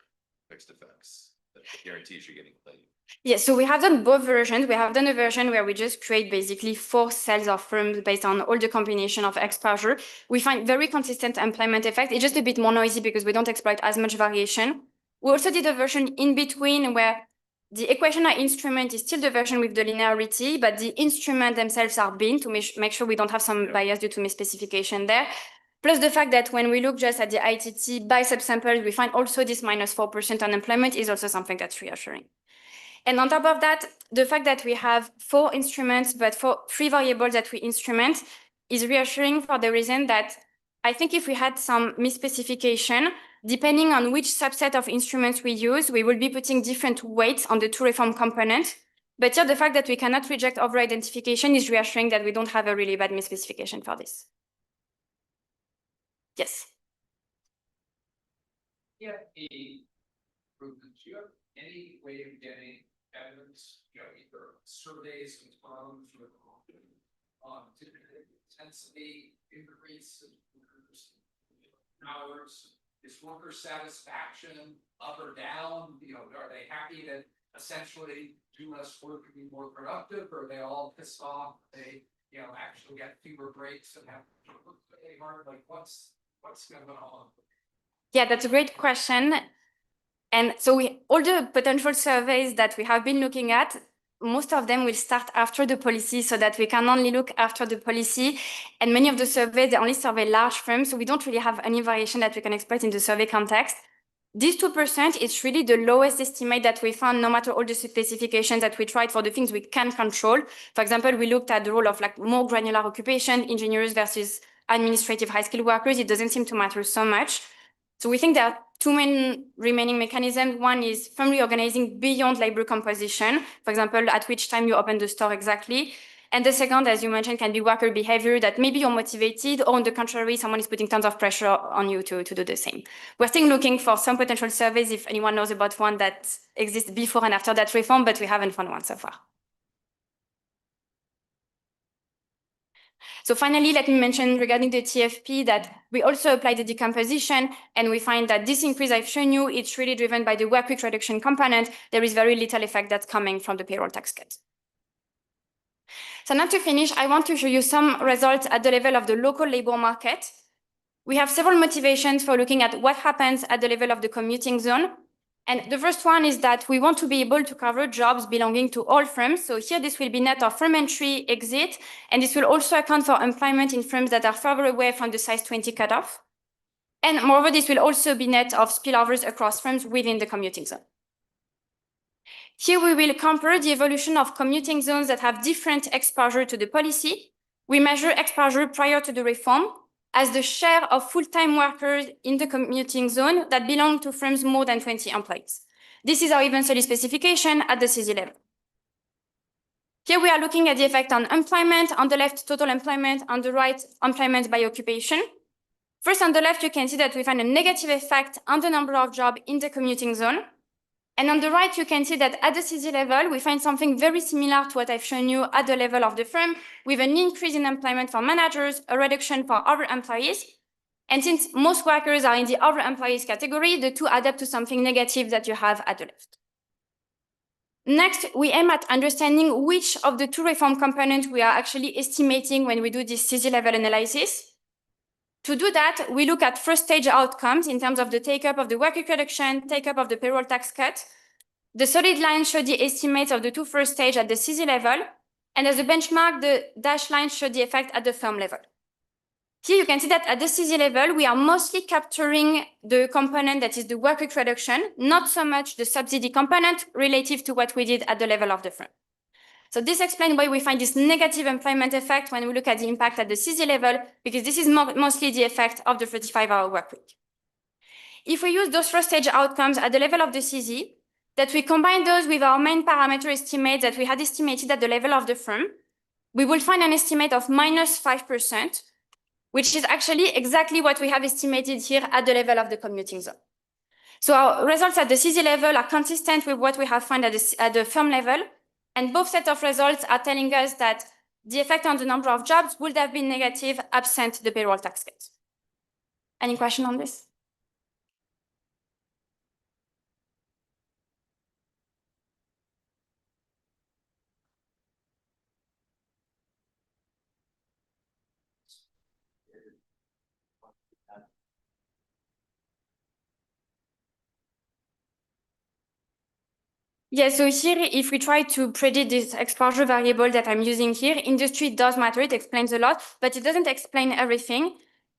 fixed effects that guarantees you're getting played. Yes, so we have done both versions. We have done a version where we just create basically 4 cells of firms based on all the combination of exposure. We find very consistent employment effect. It's just a bit more noisy because we don't exploit as much variation. We also did a version in between where the equation at instrument is still the version with the linearity, but the instruments themselves are bin to make sure we don't have some bias due to misspecification there. Plus the fact that when we look just at the ITT by subsample, we find also this minus 4% unemployment is also something that's reassuring. And on top of that, the fact that we have 4 instruments, but 3 variables that we instrument is reassuring for the reason that I think if we had some misspecification, depending on which subset of instruments we use, we will be putting different weights on the 2 reform components. But here, the fact that we cannot reject over-identification is reassuring that we don't have a really bad misspecification for this. Yes. Yeah, improvements. Do you have any way of getting evidence, either surveys and forums on intensity increase of workers' hours? Is worker satisfaction up or down? Are they happy to essentially do less work and be more productive, or are they all pissed off? They, actually get fewer breaks and have to work really hard. Like, what's going on? Yeah, that's a great question. And so all the potential surveys that we have been looking at, most of them will start after the policy so that we can only look after the policy. And many of the surveys, they only survey large firms, so we don't really have any variation that we can exploit in the survey context. This 2% is really the lowest estimate that we found, no matter all the specifications that we tried for the things we can control. For example, we looked at the role of more granular occupation, engineers versus administrative high-skilled workers. It doesn't seem to matter so much. So we think there are 2 main remaining mechanisms. One is firm reorganizing beyond labor composition, for example, at which time you open the store exactly. And the second, as you mentioned, can be worker behavior that maybe you're motivated, or on the contrary, someone is putting tons of pressure on you to do the same. We're still looking for some potential surveys if anyone knows about one that exists before and after that reform, but we haven't found one so far. So finally, let me mention regarding the TFP that we also apply the decomposition, and we find that this increase I've shown you, it's really driven by the work week reduction component. There is very little effect that's coming from the payroll tax cut. So now to finish, I want to show you some results at the level of the local labor market. We have several motivations for looking at what happens at the level of the commuting zone. And the first one is that we want to be able to cover jobs belonging to all firms. So here, this will be net of firm entry, exit, and this will also account for employment in firms that are further away from the size 20 cutoff. And moreover, this will also be net of spillovers across firms within the commuting zone. Here, we will compare the evolution of commuting zones that have different exposure to the policy. We measure exposure prior to the reform as the share of full-time workers in the commuting zone that belong to firms more than 20 employees. This is our eventually specification at the CZ level. Here we are looking at the effect on employment. On the left, total employment. On the right, employment by occupation. First, on the left, you can see that we find a negative effect on the number of jobs in the commuting zone. And on the right, you can see that at the CZ level, we find something very similar to what I've shown you at the level of the firm, with an increase in employment for managers, a reduction for other employees. And since most workers are in the other employees category, the two add up to something negative that you have at the left. Next, we aim at understanding which of the 2 reform components we are actually estimating when we do this CZ level analysis. To do that, we look at first stage outcomes in terms of the take-up of the work week reduction, take-up of the payroll tax cut. The solid lines show the estimates of the 2 first stage at the CZ level, and as a benchmark, the dashed lines show the effect at the firm level. Here you can see that at the CZ level, we are mostly capturing the component that is the work week reduction, not so much the subsidy component relative to what we did at the level of the firm. So this explains why we find this negative employment effect when we look at the impact at the CZ level, because this is mostly the effect of the 35-hour work week. If we use those first stage outcomes at the level of the CZ, that we combine those with our main parameter estimate that we had estimated at the level of the firm, we will find an estimate of -5%, which is actually exactly what we have estimated here at the level of the commuting zone. So our results at the CZ level are consistent with what we have found at the firm level, and both sets of results are telling us that the effect on the number of jobs would have been negative absent the payroll tax cut. Any question on this? Yeah, so here, if we try to predict this exposure variable that I'm using here, industry does matter, it explains a lot, but it doesn't explain everything.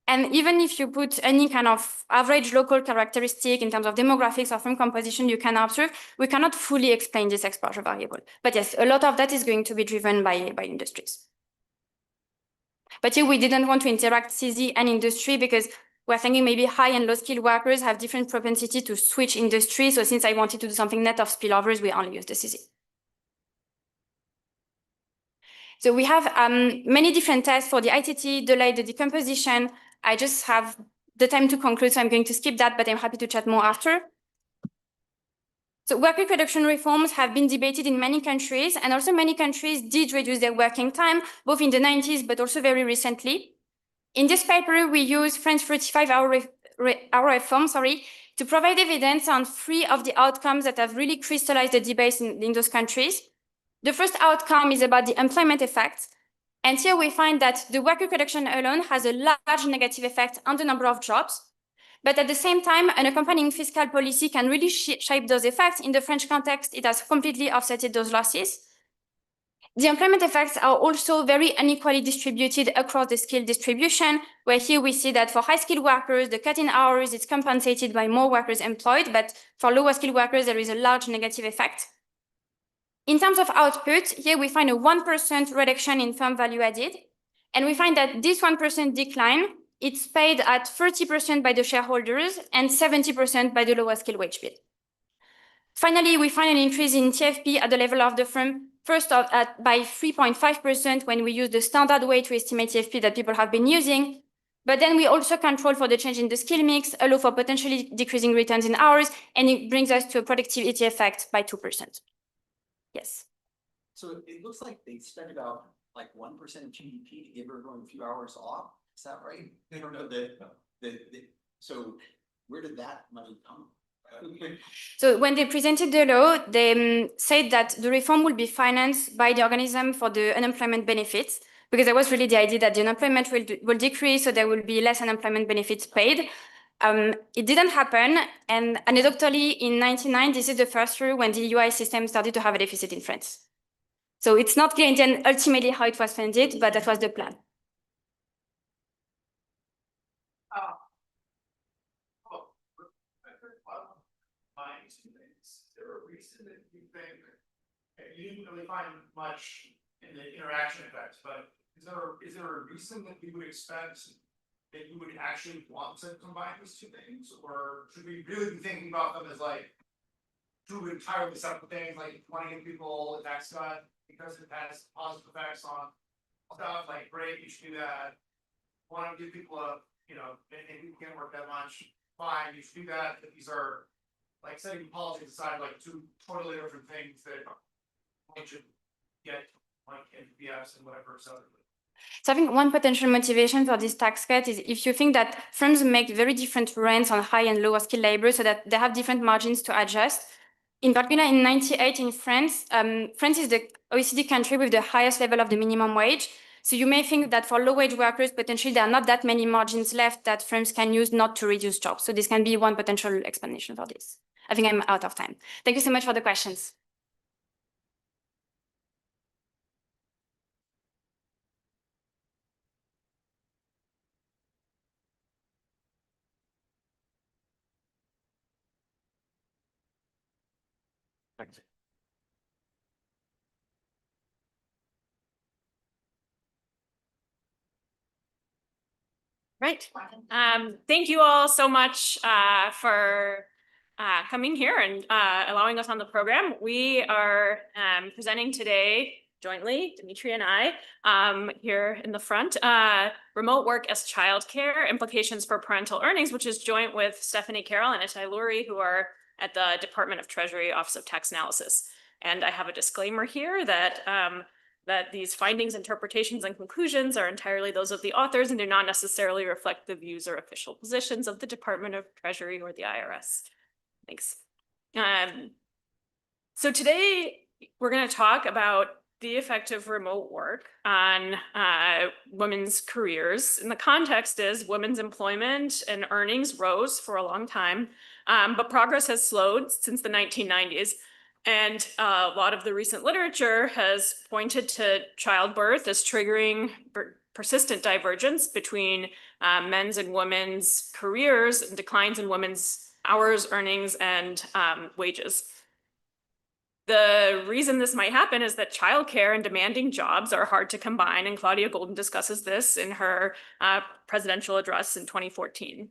And even if you put any kind of average local characteristic in terms of demographics or firm composition you can observe, we cannot fully explain this exposure variable. But yes, a lot of that is going to be driven by industries. But here we didn't want to interact CZ and industry because we're thinking maybe high and low skilled workers have different propensity to switch industry. So since I wanted to do something net of spillovers, we only use the CZ. So we have many different tests for the ITT, delay, the decomposition. I just have the time to conclude, so I'm going to skip that, but I'm happy to chat more after. So work week reduction reforms have been debated in many countries, and also many countries did reduce their working time, both in the 90s, but also very recently. In this paper, we use French 35-hour reform, to provide evidence on 3 of the outcomes that have really crystallized the debates in those countries. The first outcome is about the employment effect. And here we find that the work week reduction alone has a large negative effect on the number of jobs. But at the same time, an accompanying fiscal policy can really shape those effects. In the French context, it has completely offsetted those losses. The employment effects are also very unequally distributed across the skill distribution, where here we see that for high-skilled workers, the cut in hours is compensated by more workers employed, but for lower-skilled workers, there is a large negative effect. In terms of output, here we find a 1% reduction in firm value added, and we find that this 1% decline, it's paid at 30% by the shareholders and 70% by the lower-skilled wage bill. Finally, we find an increase in TFP at the level of the firm, first by 3.5% when we use the standard way to estimate TFP that people have been using. But then we also control for the change in the skill mix, allow for potentially decreasing returns in hours, and it brings us to a productivity effect by 2%. Yes. So it looks like they spend about like 1% of GDP to give everyone a few hours off. Is that right? I don't know so where did that money come? So when they presented the law, they said that the reform will be financed by the organism for the unemployment benefits, because that was really the idea that the unemployment will decrease, so there will be less unemployment benefits paid. It didn't happen, and anecdotally, in 1999, this is the first year when the UI system started to have a deficit in France. So it's not clear then ultimately how it was funded, but that was the plan. You didn't really find much in the interaction effects, but is there a reason that you would expect that you would actually want to combine these two things, or should we really be thinking about them as like two entirely separate things, like wanting to give people a tax cut because it has positive effects on stuff, like great, you should do that. Want to give people a, maybe you can't work that much, fine, you should do that, but these are like setting policy aside, like 2 totally different things that should get like NBER and whatever. So I think one potential motivation for this tax cut is if you think that firms make very different rents on high and lower skilled labor so that they have different margins to adjust. In particular, in 98 in France, France is the OECD country with the highest level of the minimum wage. So you may think that for low wage workers, potentially there are not that many margins left that firms can use not to reduce jobs. So this can be one potential explanation for this. I think I'm out of time. Thank you so much for the questions. Thanks. Right. Thank you all so much for coming here and allowing us on the program. We are presenting today jointly, Dimitri and I, here in the front, remote work as childcare, implications for parental earnings, which is joint with Stephanie Carroll and Itai Lurie, who are at the Department of Treasury Office of Tax Analysis. And I have a disclaimer here that that these findings, interpretations, and conclusions are entirely those of the authors and do not necessarily reflect the views or official positions of the Department of Treasury or the IRS. Thanks. So today we're going to talk about the effect of remote work on women's careers. And the context is women's employment and earnings rose for a long time, but progress has slowed since the 1990s. And a lot of the recent literature has pointed to childbirth as triggering persistent divergence between men's and women's careers and declines in women's hours, earnings, and wages. The reason this might happen is that childcare and demanding jobs are hard to combine, and Claudia Golden discusses this in her presidential address in 2014.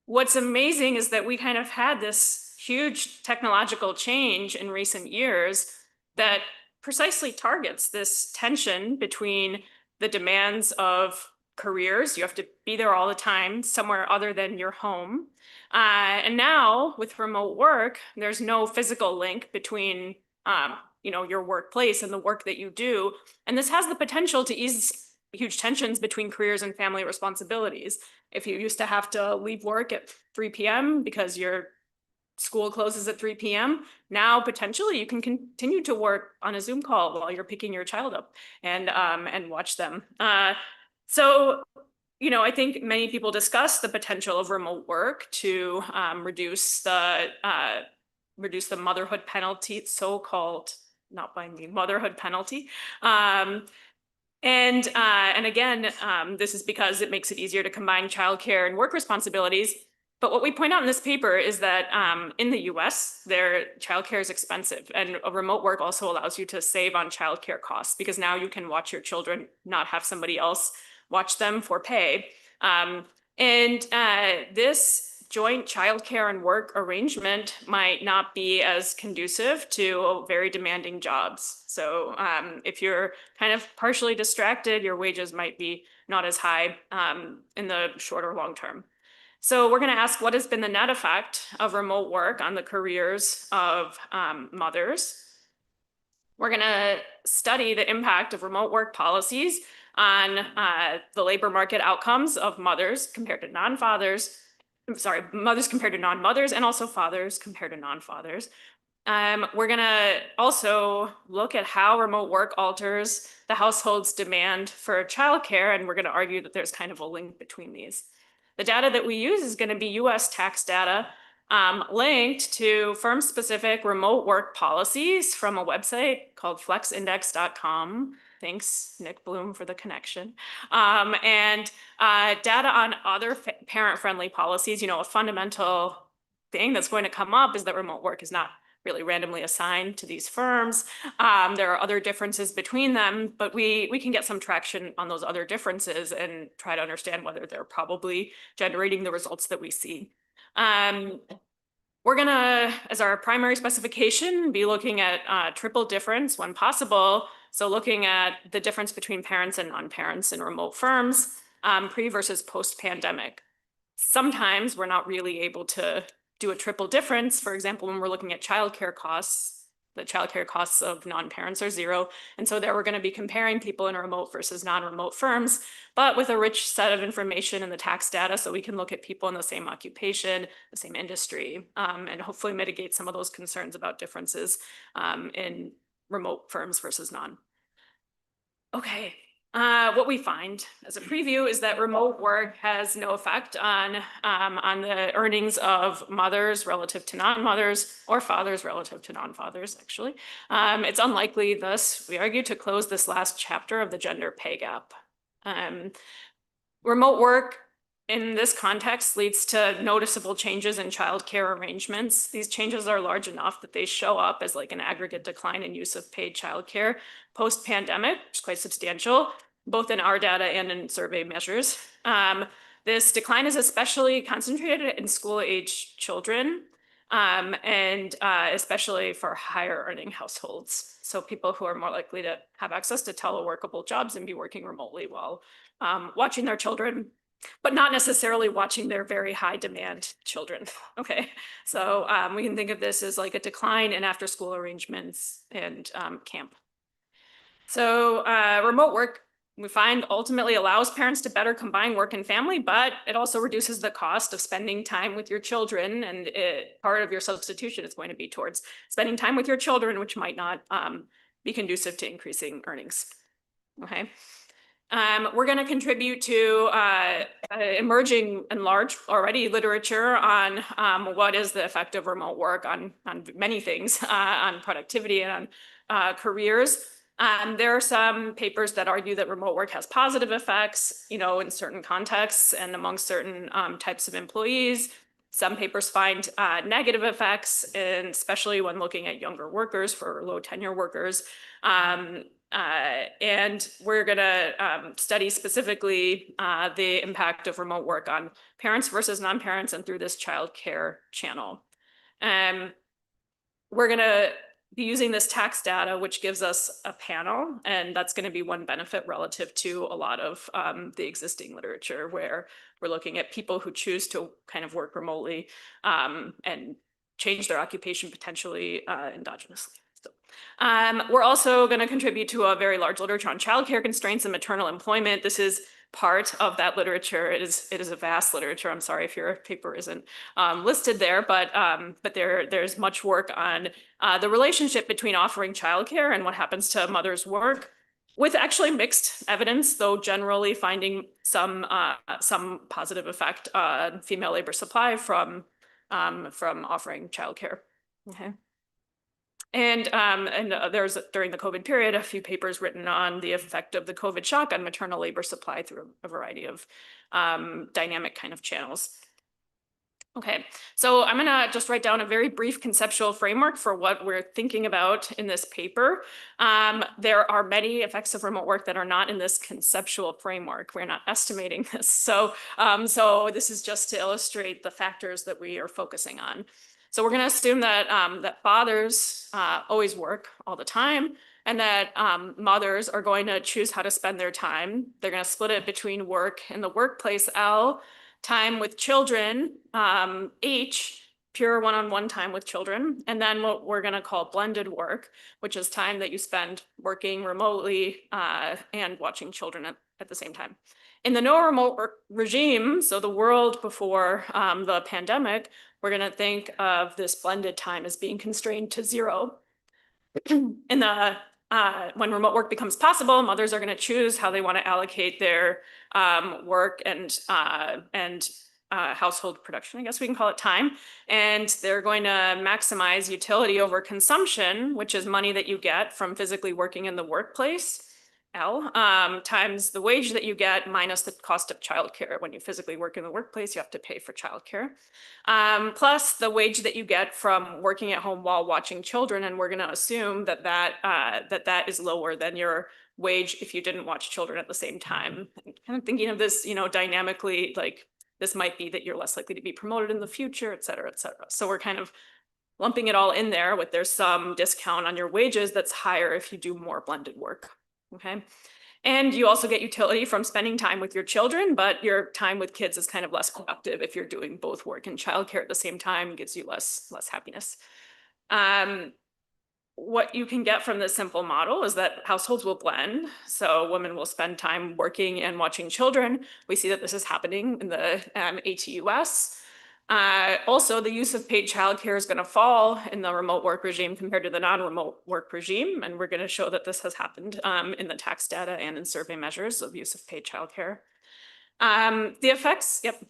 What's amazing is that we kind of had this huge technological change in recent years that precisely targets this tension between the demands of careers. You have to be there all the time, somewhere other than your home. And now with remote work, there's no physical link between your workplace and the work that you do. And this has the potential to ease huge tensions between careers and family responsibilities. If you used to have to leave work at 3 p.m. because your school closes at 3 p.m. Now, potentially, you can continue to work on a Zoom call while you're picking your child up and watch them. So, I think many people discuss the potential of remote work to reduce the motherhood penalty, so-called, not by me, motherhood penalty. And again, this is because it makes it easier to combine childcare and work responsibilities. But what we point out in this paper is that in the US, their childcare is expensive, and remote work also allows you to save on childcare costs because now you can watch your children, not have somebody else watch them for pay. This joint childcare and work arrangement might not be as conducive to very demanding jobs. So if you're kind of partially distracted, your wages might be not as high in the short or long term. So we're going to ask what has been the net effect of remote work on the careers of mothers. We're going to study the impact of remote work policies on the labor market outcomes of mothers compared to non-fathers. Mothers compared to non-mothers, and also fathers compared to non-fathers. We're going to also look at how remote work alters the household's demand for childcare, and we're going to argue that there's kind of a link between these. The data that we use is going to be US tax data linked to firm-specific remote work policies from a website called flexindex.com. Thanks, Nick Bloom, for the connection. And data on other parent-friendly policies. A fundamental thing that's going to come up is that remote work is not really randomly assigned to these firms. There are other differences between them, but we can get some traction on those other differences and try to understand whether they're probably generating the results that we see. We're gonna, as our primary specification, be looking at triple difference when possible. So looking at the difference between parents and non-parents in remote firms, pre versus post-pandemic. Sometimes we're not really able to do a triple difference. For example, when we're looking at childcare costs, the childcare costs of non-parents are zero. And so there we're going to be comparing people in remote versus non-remote firms, but with a rich set of information in the tax data so we can look at people in the same occupation, the same industry, and hopefully mitigate some of those concerns about differences in remote firms versus non. Okay. What we find as a preview is that remote work has no effect on the earnings of mothers relative to non-mothers or fathers relative to non-fathers, actually. It's unlikely, thus, we argue, to close this last chapter of the gender pay gap. Remote work in this context leads to noticeable changes in childcare arrangements. These changes are large enough that they show up as like an aggregate decline in use of paid childcare post-pandemic, which is quite substantial. both in our data and in survey measures. This decline is especially concentrated in school-age children, and especially for higher earning households. So people who are more likely to have access to teleworkable jobs and be working remotely while watching their children, but not necessarily watching their very high demand children. Okay, so we can think of this as like a decline in after school arrangements and camp. So remote work, we find, ultimately allows parents to better combine work and family, but it also reduces the cost of spending time with your children. And part of your substitution is going to be towards spending time with your children, which might not be conducive to increasing earnings. Okay. We're going to contribute to emerging and large already literature on what is the effect of remote work on many things, on productivity and on careers. There are some papers that argue that remote work has positive effects, you know, in certain contexts and among certain types of employees. Some papers find negative effects, and especially when looking at younger workers, for low tenure workers. And we're going to study specifically the impact of remote work on parents versus non-parents and through this child care channel. We're going to be using this tax data, which gives us a panel, and that's going to be one benefit relative to a lot of the existing literature, where we're looking at people who choose to kind of work remotely and change their occupation potentially endogenously. We're also going to contribute to a very large literature on childcare constraints and maternal employment. This is part of that literature. It is a vast literature. I'm sorry if your paper isn't listed there, but there's much work on the relationship between offering childcare and what happens to mothers' work, with actually mixed evidence, though generally finding some positive effect on female labor supply from offering childcare. Okay. And there's, during the COVID period, a few papers written on the effect of the COVID shock on maternal labor supply through a variety of dynamic kind of channels. Okay, so I'm gonna just write down a very brief conceptual framework for what we're thinking about in this paper. There are many effects of remote work that are not in this conceptual framework. We're not estimating this. So this is just to illustrate the factors that we are focusing on. So we're going to assume that that fathers always work all the time, and that mothers are going to choose how to spend their time. They're going to split it between work in the workplace, L, time with children, H, pure one-on-one time with children, and then what we're going to call blended work, which is time that you spend working remotely and watching children at the same time. In the no remote work regime, so the world before the pandemic, we're going to think of this blended time as being constrained to 0. In the when remote work becomes possible, mothers are going to choose how they want to allocate their work and household production, I guess we can call it, time. And they're going to maximize utility over consumption, which is money that you get from physically working in the workplace, L, times the wage that you get minus the cost of childcare. When you physically work in the workplace, you have to pay for childcare, plus the wage that you get from working at home while watching children. And we're going to assume that that is lower than your wage if you didn't watch children at the same time. Kind of thinking of this, you know, dynamically, like this might be that you're less likely to be promoted in the future, et cetera, et cetera. So we're kind of lumping it all in there with there's some discount on your wages that's higher if you do more blended work. Okay. And you also get utility from spending time with your children, but your time with kids is kind of less productive if you're doing both work and childcare at the same time. It gives you less happiness. What you can get from this simple model is that households will blend. So women will spend time working and watching children. We see that this is happening in the ATUS. Also, the use of paid childcare is going to fall in the remote work regime compared to the non-remote work regime. And we're going to show that this has happened in the tax data and in survey measures of use of paid childcare. The effects, yep.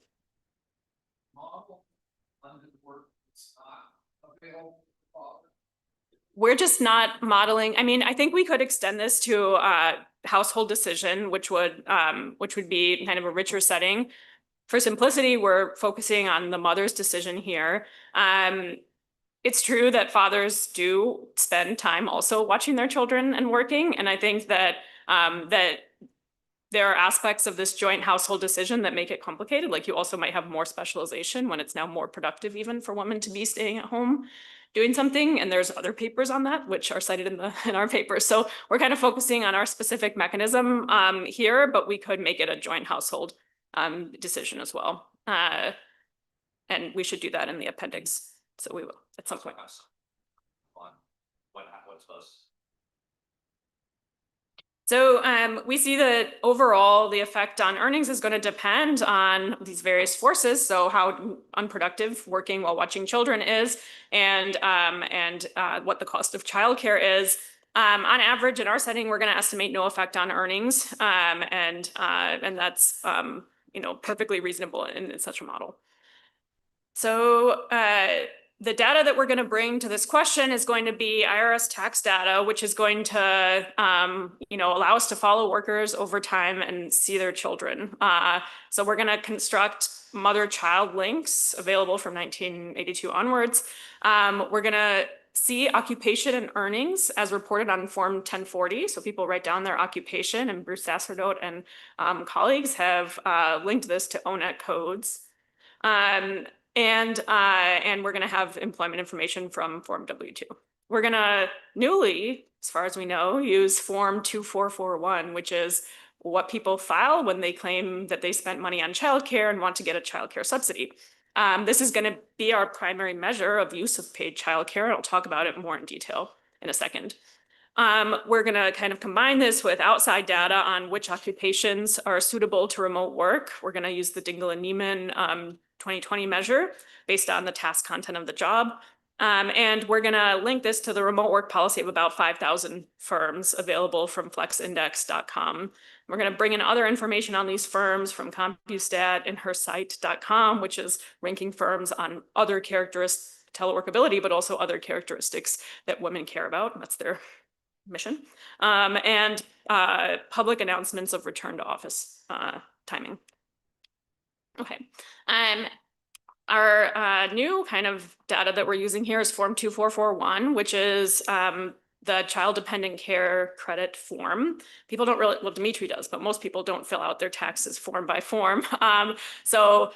We're just not modeling. I mean, I think we could extend this to household decision, which would be kind of a richer setting. For simplicity, we're focusing on the mother's decision here. It's true that fathers do spend time also watching their children and working. And I think that there are aspects of this joint household decision that make it complicated. Like you also might have more specialization when it's now more productive even for women to be staying at home doing something. And there's other papers on that, which are cited in our paper. So we're kind of focusing on our specific mechanism here, but we could make it a joint household decision as well. And we should do that in the appendix. So we will at some point. What's most? So we see that overall the effect on earnings is going to depend on these various forces. So how unproductive working while watching children is, and what the cost of childcare is. On average, in our setting, we're going to estimate no effect on earnings, and that's perfectly reasonable in such a model. So the data that we're going to bring to this question is going to be IRS tax data, which is going to, allow us to follow workers over time and see their children. So we're going to construct mother-child links available from 1982 onwards. We're going to see occupation and earnings as reported on Form 1040. So people write down their occupation, and Bruce Sacerdote and colleagues have linked this to ONET codes. And we're going to have employment information from Form W-2. We're going to newly, as far as we know, use Form 2441, which is what people file when they claim that they spent money on childcare and want to get a childcare subsidy. This is going to be our primary measure of use of paid childcare. I'll talk about it more in detail in a second. We're going to kind of combine this with outside data on which occupations are suitable to remote work. We're going to use the Dingle and Neiman 2020 measure based on the task content of the job. And we're going to link this to the remote work policy of about 5,000 firms available from flexindex.com. We're going to bring in other information on these firms from Compustat and hersite.com, which is ranking firms on other characteristics, teleworkability, but also other characteristics that women care about. That's their mission. And public announcements of return to office timing. Okay. Our new kind of data that we're using here is Form 2441, which is the child dependent care credit form. People don't really, well, Dimitri does, but most people don't fill out their taxes form by form. So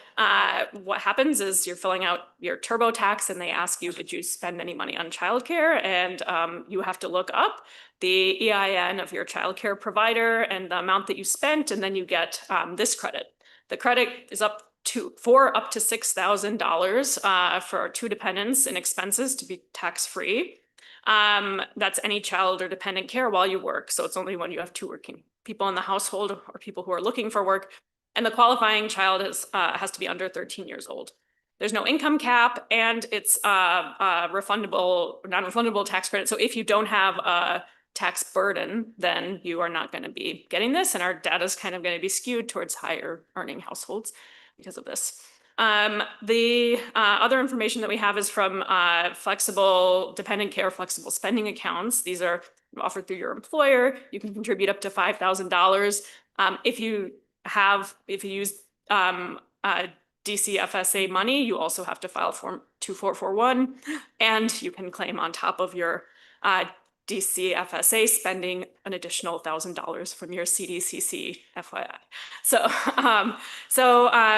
what happens is you're filling out your TurboTax and they ask you, did you spend any money on childcare? And you have to look up the EIN of your childcare provider and the amount that you spent, and then you get this credit. The credit is up to $6,000 for 2 dependents and expenses to be tax-free. That's any child or dependent care while you work. So it's only when you have 2 working people in the household or people who are looking for work. And the qualifying child has to be under 13 years old. There's no income cap, and it's refundable, non-refundable tax credit. So if you don't have a tax burden, then you are not going to be getting this. And our data is kind of going to be skewed towards higher earning households because of this. The other information that we have is from flexible dependent care, flexible spending accounts. These are offered through your employer. You can contribute up to $5,000. If you use DCFSA money, you also have to file Form 2441, and you can claim on top of your DCFSA spending an additional $1,000 from your CDCC, FYI. So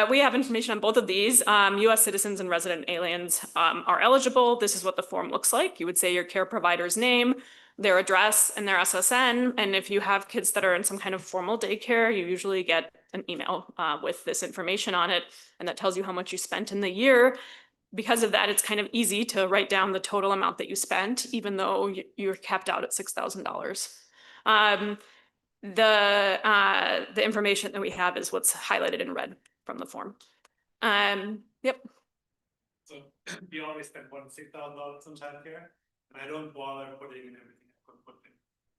we have information on both of these. US citizens and resident aliens are eligible. This is what the form looks like. You would say your care provider's name, their address, and their SSN. And if you have kids that are in some kind of formal daycare, you usually get an email with this information on it, and that tells you how much you spent in the year. Because of that, it's kind of easy to write down the total amount that you spent, even though you're capped out at $6,000. The information that we have is what's highlighted in red from the form. Yep. So we always spend more than $6,000 on childcare, and I don't bother putting in everything I could put in,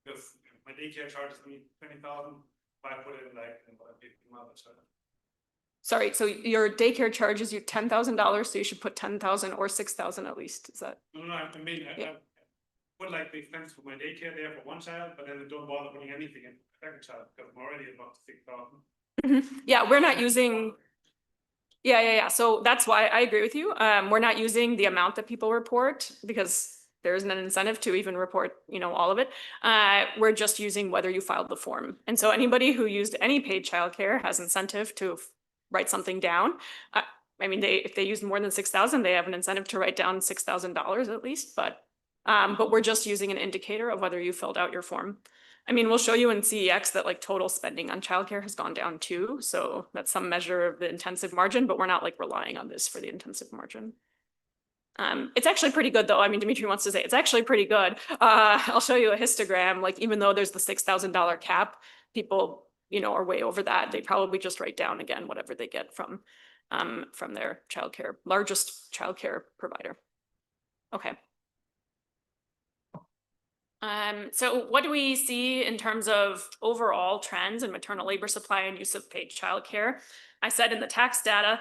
because my daycare charges me $20,000. If I put in like Sorry, so your daycare charges you $10,000, so you should put 10,000 or 6,000 at least. Is that? No, I mean, I put like the expense for my daycare there for one child, but then I don't bother putting anything in for the second child because I'm already about 6,000. Yeah, we're not using. Yeah. So that's why I agree with you. We're not using the amount that people report because there isn't an incentive to even report, all of it. We're just using whether you filed the form. And so anybody who used any paid childcare has incentive to write something down. I mean, if they used more than 6,000, they have an incentive to write down $6,000 at least, but we're just using an indicator of whether you filled out your form. I mean, we'll show you in CEX that like total spending on childcare has gone down too. So that's some measure of the intensive margin, but we're not like relying on this for the intensive margin. It's actually pretty good though. I mean, Dimitri wants to say it's actually pretty good. I'll show you a histogram. Like even though there's the $6,000 cap, people, are way over that. They probably just write down again whatever they get from their largest childcare provider. Okay. So what do we see in terms of overall trends in maternal labor supply and use of paid childcare? I said in the tax data.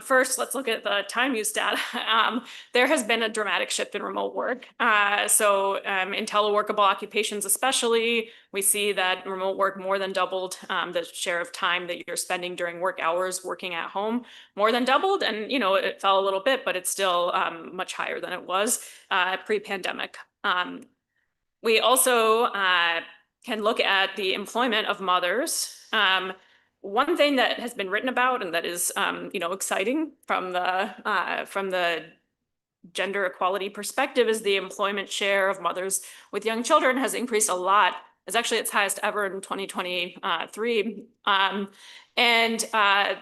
First, let's look at the time use data. There has been a dramatic shift in remote work. In teleworkable occupations especially, we see that remote work more than doubled. The share of time that you're spending during work hours working at home more than doubled. And, it fell a little bit, but it's still much higher than it was pre-pandemic. We also can look at the employment of mothers. One thing that has been written about and that is, exciting from the gender equality perspective is the employment share of mothers with young children has increased a lot. It's actually its highest ever in 2023.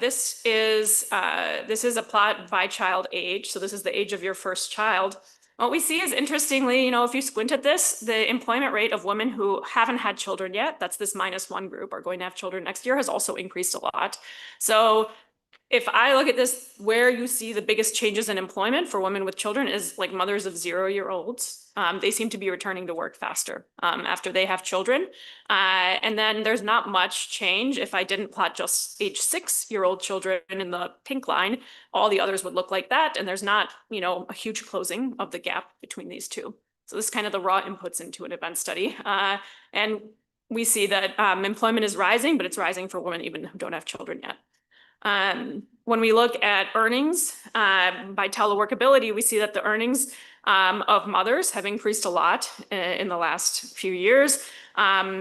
This is a plot by child age. So this is the age of your first child. What we see is interestingly, if you squint at this, the employment rate of women who haven't had children yet, that's this -1 group, are going to have children next year, has also increased a lot. So if I look at this, where you see the biggest changes in employment for women with children is like mothers of 0-year-olds. They seem to be returning to work faster after they have children. And then there's not much change. If I didn't plot just age 6-year-old children in the pink line, all the others would look like that. And there's not, a huge closing of the gap between these two. So this is kind of the raw inputs into an event study. And we see that employment is rising, but it's rising for women even who don't have children yet. When we look at earnings by teleworkability, we see that the earnings of mothers have increased a lot in the last few years.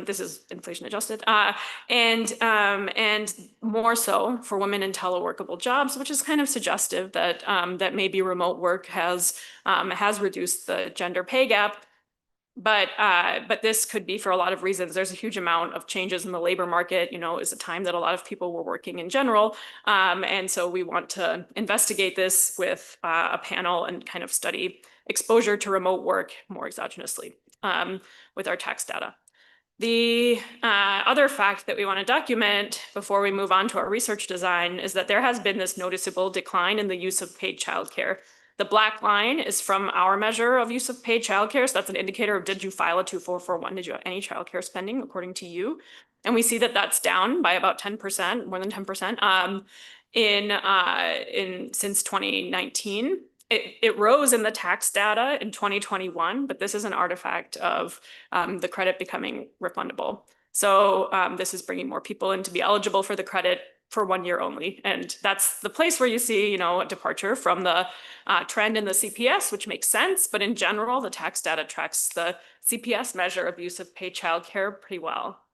This is inflation adjusted, and more so for women in teleworkable jobs, which is kind of suggestive that that maybe remote work has reduced the gender pay gap. But this could be for a lot of reasons. There's a huge amount of changes in the labor market. Is a time that a lot of people were working in general. And so we want to investigate this with a panel and kind of study exposure to remote work more exogenously with our tax data. The other fact that we want to document before we move on to our research design is that there has been this noticeable decline in the use of paid childcare. The black line is from our measure of use of paid childcare. So that's an indicator of, did you file a 2441? Did you have any childcare spending according to you? And we see that that's down by about 10%, more than 10%, since 2019. It rose in the tax data in 2021, but this is an artifact of the credit becoming refundable. So this is bringing more people in to be eligible for the credit for 1 year only. And that's the place where you see, a departure from the trend in the CPS, which makes sense. But in general, the tax data tracks the CPS measure of use of paid childcare pretty well.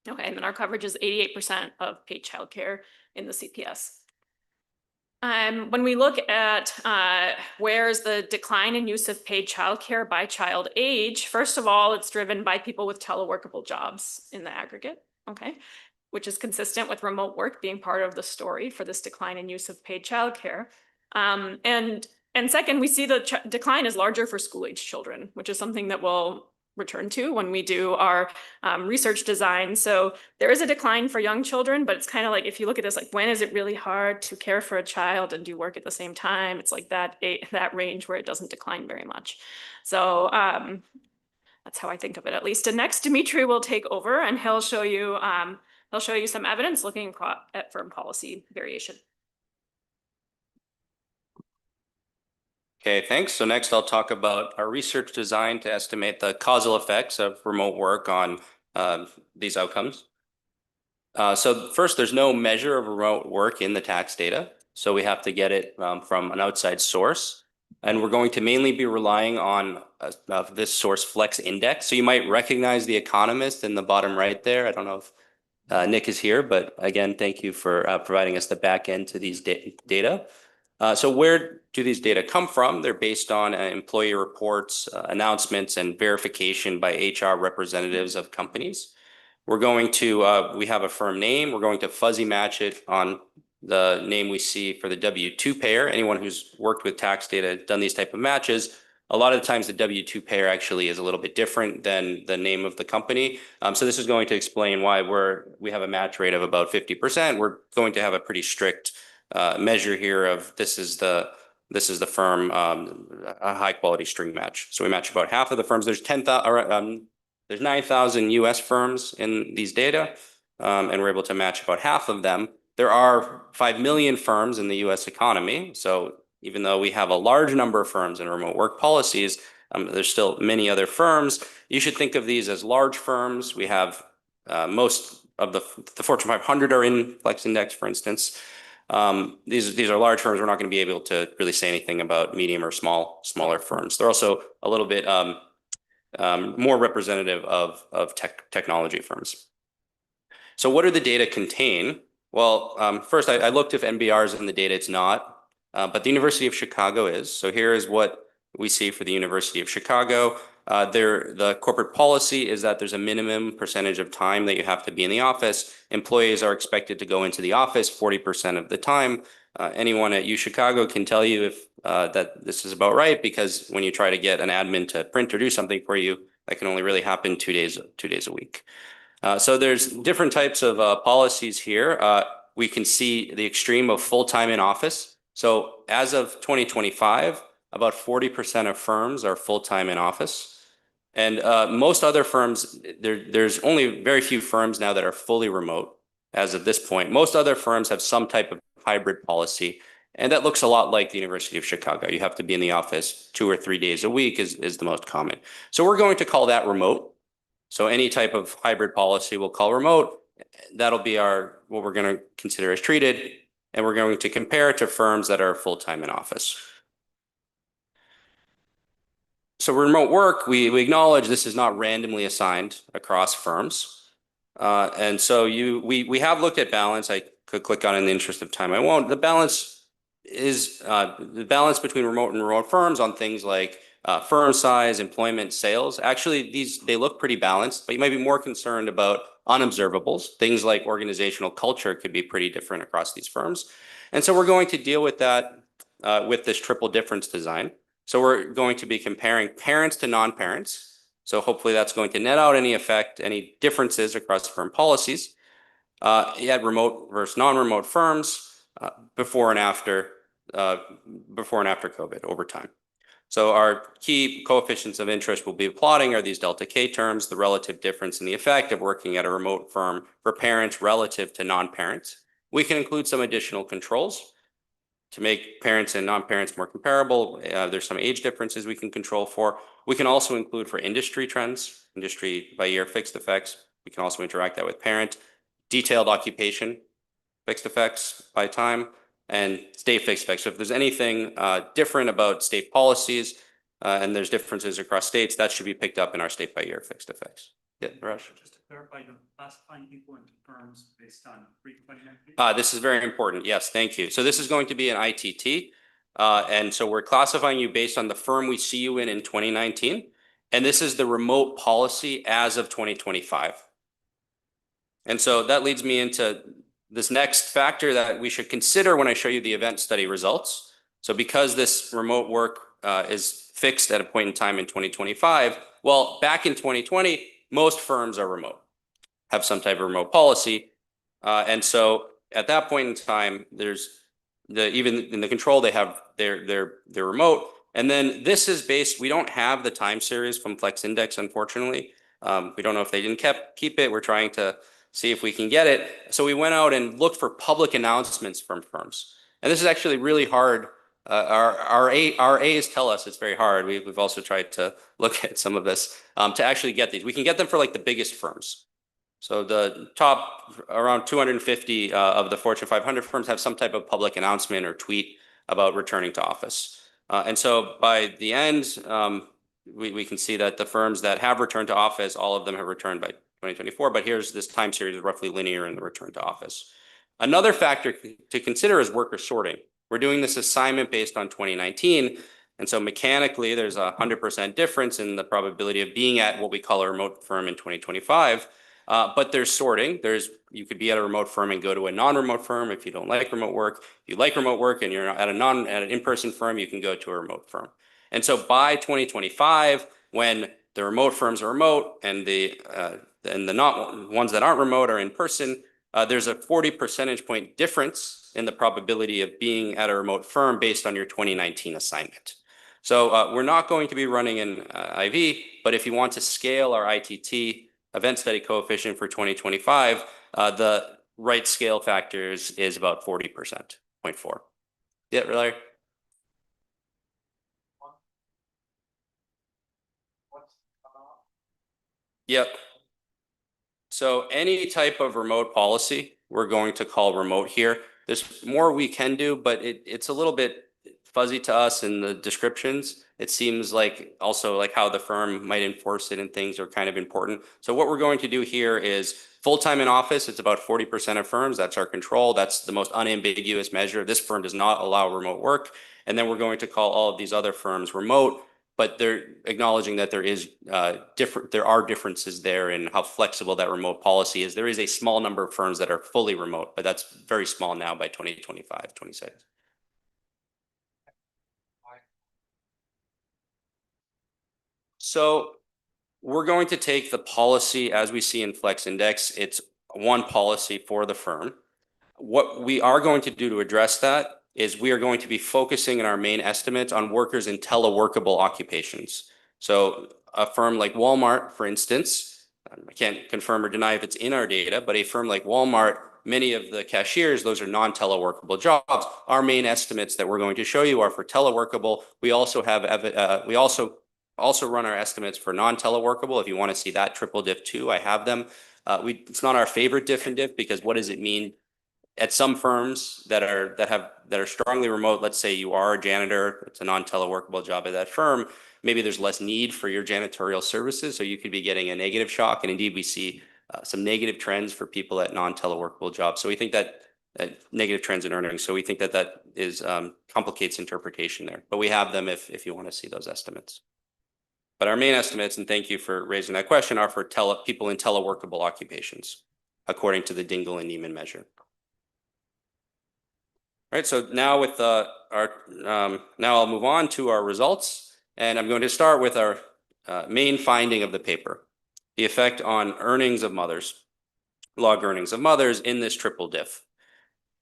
Okay, and then our coverage is 88% of paid childcare in the CPS. When we look at where's the decline in use of paid childcare by child age, first of all, it's driven by people with teleworkable jobs in the aggregate, okay, which is consistent with remote work being part of the story for this decline in use of paid childcare. And second, we see the decline is larger for school-age children, which is something that we'll return to when we do our research design. So there is a decline for young children, but it's kind of like, if you look at this, like, when is it really hard to care for a child and do work at the same time? It's like that range where it doesn't decline very much. So that's how I think of it, at least. And next, Dimitri will take over and he'll show you some evidence looking at firm policy variation. Okay, thanks. So next I'll talk about our research design to estimate the causal effects of remote work on these outcomes. So first, there's no measure of remote work in the tax data. So we have to get it from an outside source. And we're going to mainly be relying on this source Flex Index. So you might recognize the economist in the bottom right there. I don't know if Nick is here, but again, thank you for providing us the back end to these data. So where do these data come from? They're based on employee reports, announcements, and verification by HR representatives of companies. We're going to, we have a firm name. We're going to fuzzy match it on the name we see for the W-2 payer. Anyone who's worked with tax data, done these type of matches, a lot of the times the W-2 payer actually is a little bit different than the name of the company. So this is going to explain why we have a match rate of about 50%. We're going to have a pretty strict measure here of this is the firm, a high quality string match. So we match about half of the firms. There's 10,000, there's 9,000 US firms in these data, and we're able to match about half of them. There are 5 million firms in the US economy. So even though we have a large number of firms in remote work policies, there's still many other firms. You should think of these as large firms. We have most of the Fortune 500 are in Flex Index, for instance. These are large firms. We're not going to be able to really say anything about medium or smaller firms. They're also a little bit more representative of technology firms. So what do the data contain? Well, first, I looked if NBER is in the data. It's not, but the University of Chicago is. So here is what we see for the University of Chicago. The corporate policy is that there's a minimum percentage of time that you have to be in the office. Employees are expected to go into the office 40% of the time. Anyone at UChicago can tell you if that this is about right, because when you try to get an admin to print or do something for you, that can only really happen 2 days a week. So there's different types of policies here. We can see the extreme of full-time in office. So as of 2025, about 40% of firms are full-time in office. And most other firms, there's only very few firms now that are fully remote as of this point. Most other firms have some type of hybrid policy, and that looks a lot like the University of Chicago. You have to be in the office 2 or 3 days a week is the most common. So we're going to call that remote. So any type of hybrid policy we'll call remote. That'll be what we're going to consider as treated, and we're going to compare it to firms that are full-time in office. So remote work, we acknowledge this is not randomly assigned across firms. And so we have looked at balance. I could click on it in the interest of time. I won't. The balance is the balance between remote and remote firms on things like firm size, employment, sales. Actually, they look pretty balanced, but you might be more concerned about unobservables. Things like organizational culture could be pretty different across these firms. And so we're going to deal with that with this triple difference design. So we're going to be comparing parents to non-parents. So hopefully that's going to net out any differences across firm policies. At remote versus non-remote firms before and after COVID over time. So our key coefficients of interest we'll be plotting are these delta K terms, the relative difference in the effect of working at a remote firm for parents relative to non-parents. We can include some additional controls to make parents and non-parents more comparable. There's some age differences we can control for. We can also include for industry trends, industry by year fixed effects. We can also interact that with parent, detailed occupation, fixed effects by time, and state fixed effects. So if there's anything different about state policies and there's differences across states, that should be picked up in our state by year fixed effects. Yeah, Raj? Just to clarify, you're classifying people into firms based on frequent activity? This is very important. Yes, thank you. So this is going to be an ITT. And so we're classifying you based on the firm we see you in 2019. And this is the remote policy as of 2025. And so that leads me into this next factor that we should consider when I show you the event study results. So because this remote work is fixed at a point in time in 2025, well, back in 2020, most firms are remote, have some type of remote policy. And so at that point in time, there's even in the control, they have they're remote. And then this is based, we don't have the time series from Flex Index, unfortunately. We don't know if they didn't keep it. We're trying to see if we can get it. So we went out and looked for public announcements from firms. And this is actually really hard. Our A's tell us it's very hard. We've also tried to look at some of this to actually get these. We can get them for like the biggest firms. So the top around 250 of the Fortune 500 firms have some type of public announcement or tweet about returning to office. And so by the end, we can see that the firms that have returned to office, all of them have returned by 2024, but here's this time series roughly linear in the return to office. Another factor to consider is worker sorting. We're doing this assignment based on 2019. And so mechanically, there's 100% difference in the probability of being at what we call a remote firm in 2025. But there's sorting. You could be at a remote firm and go to a non-remote firm if you don't like remote work. If you like remote work and you're at an in-person firm, you can go to a remote firm. And so by 2025, when the remote firms are remote and the not ones that aren't remote are in person, there's a 40 percentage point difference in the probability of being at a remote firm based on your 2019 assignment. So we're not going to be running an IV, but if you want to scale our ITT event study coefficient for 2025, the right scale factors is about 40%, 0.4. Yeah, Larry? Yep. So any type of remote policy, we're going to call remote here. There's more we can do, but it's a little bit fuzzy to us in the descriptions. It seems like also like how the firm might enforce it and things are kind of important. So what we're going to do here is full-time in office. It's about 40% of firms. That's our control. That's the most unambiguous measure. This firm does not allow remote work. And then we're going to call all of these other firms remote, but they're acknowledging that there are differences there in how flexible that remote policy is. There is a small number of firms that are fully remote, but that's very small now by 2025, 26. So we're going to take the policy as we see in Flex Index. It's one policy for the firm. What we are going to do to address that is we are going to be focusing in our main estimates on workers in teleworkable occupations. So a firm like Walmart, for instance, I can't confirm or deny if it's in our data, but a firm like Walmart, many of the cashiers, those are non-teleworkable jobs. Our main estimates that we're going to show you are for teleworkable. We also have, we also run our estimates for non-teleworkable. If you want to see that triple diff too, I have them. It's not our favorite diff and diff because what does it mean? At some firms that are strongly remote, let's say you are a janitor, it's a non-teleworkable job at that firm, maybe there's less need for your janitorial services, so you could be getting a negative shock. And indeed, we see some negative trends for people at non-teleworkable jobs. So we think that negative trends in earnings. So we think that is complicates interpretation there. But we have them if you want to see those estimates. But our main estimates, and thank you for raising that question, are for people in teleworkable occupations, according to the Dingle and Neiman measure. All right, so now with now I'll move on to our results, and I'm going to start with our main finding of the paper, the effect on earnings of mothers, log earnings of mothers in this triple diff.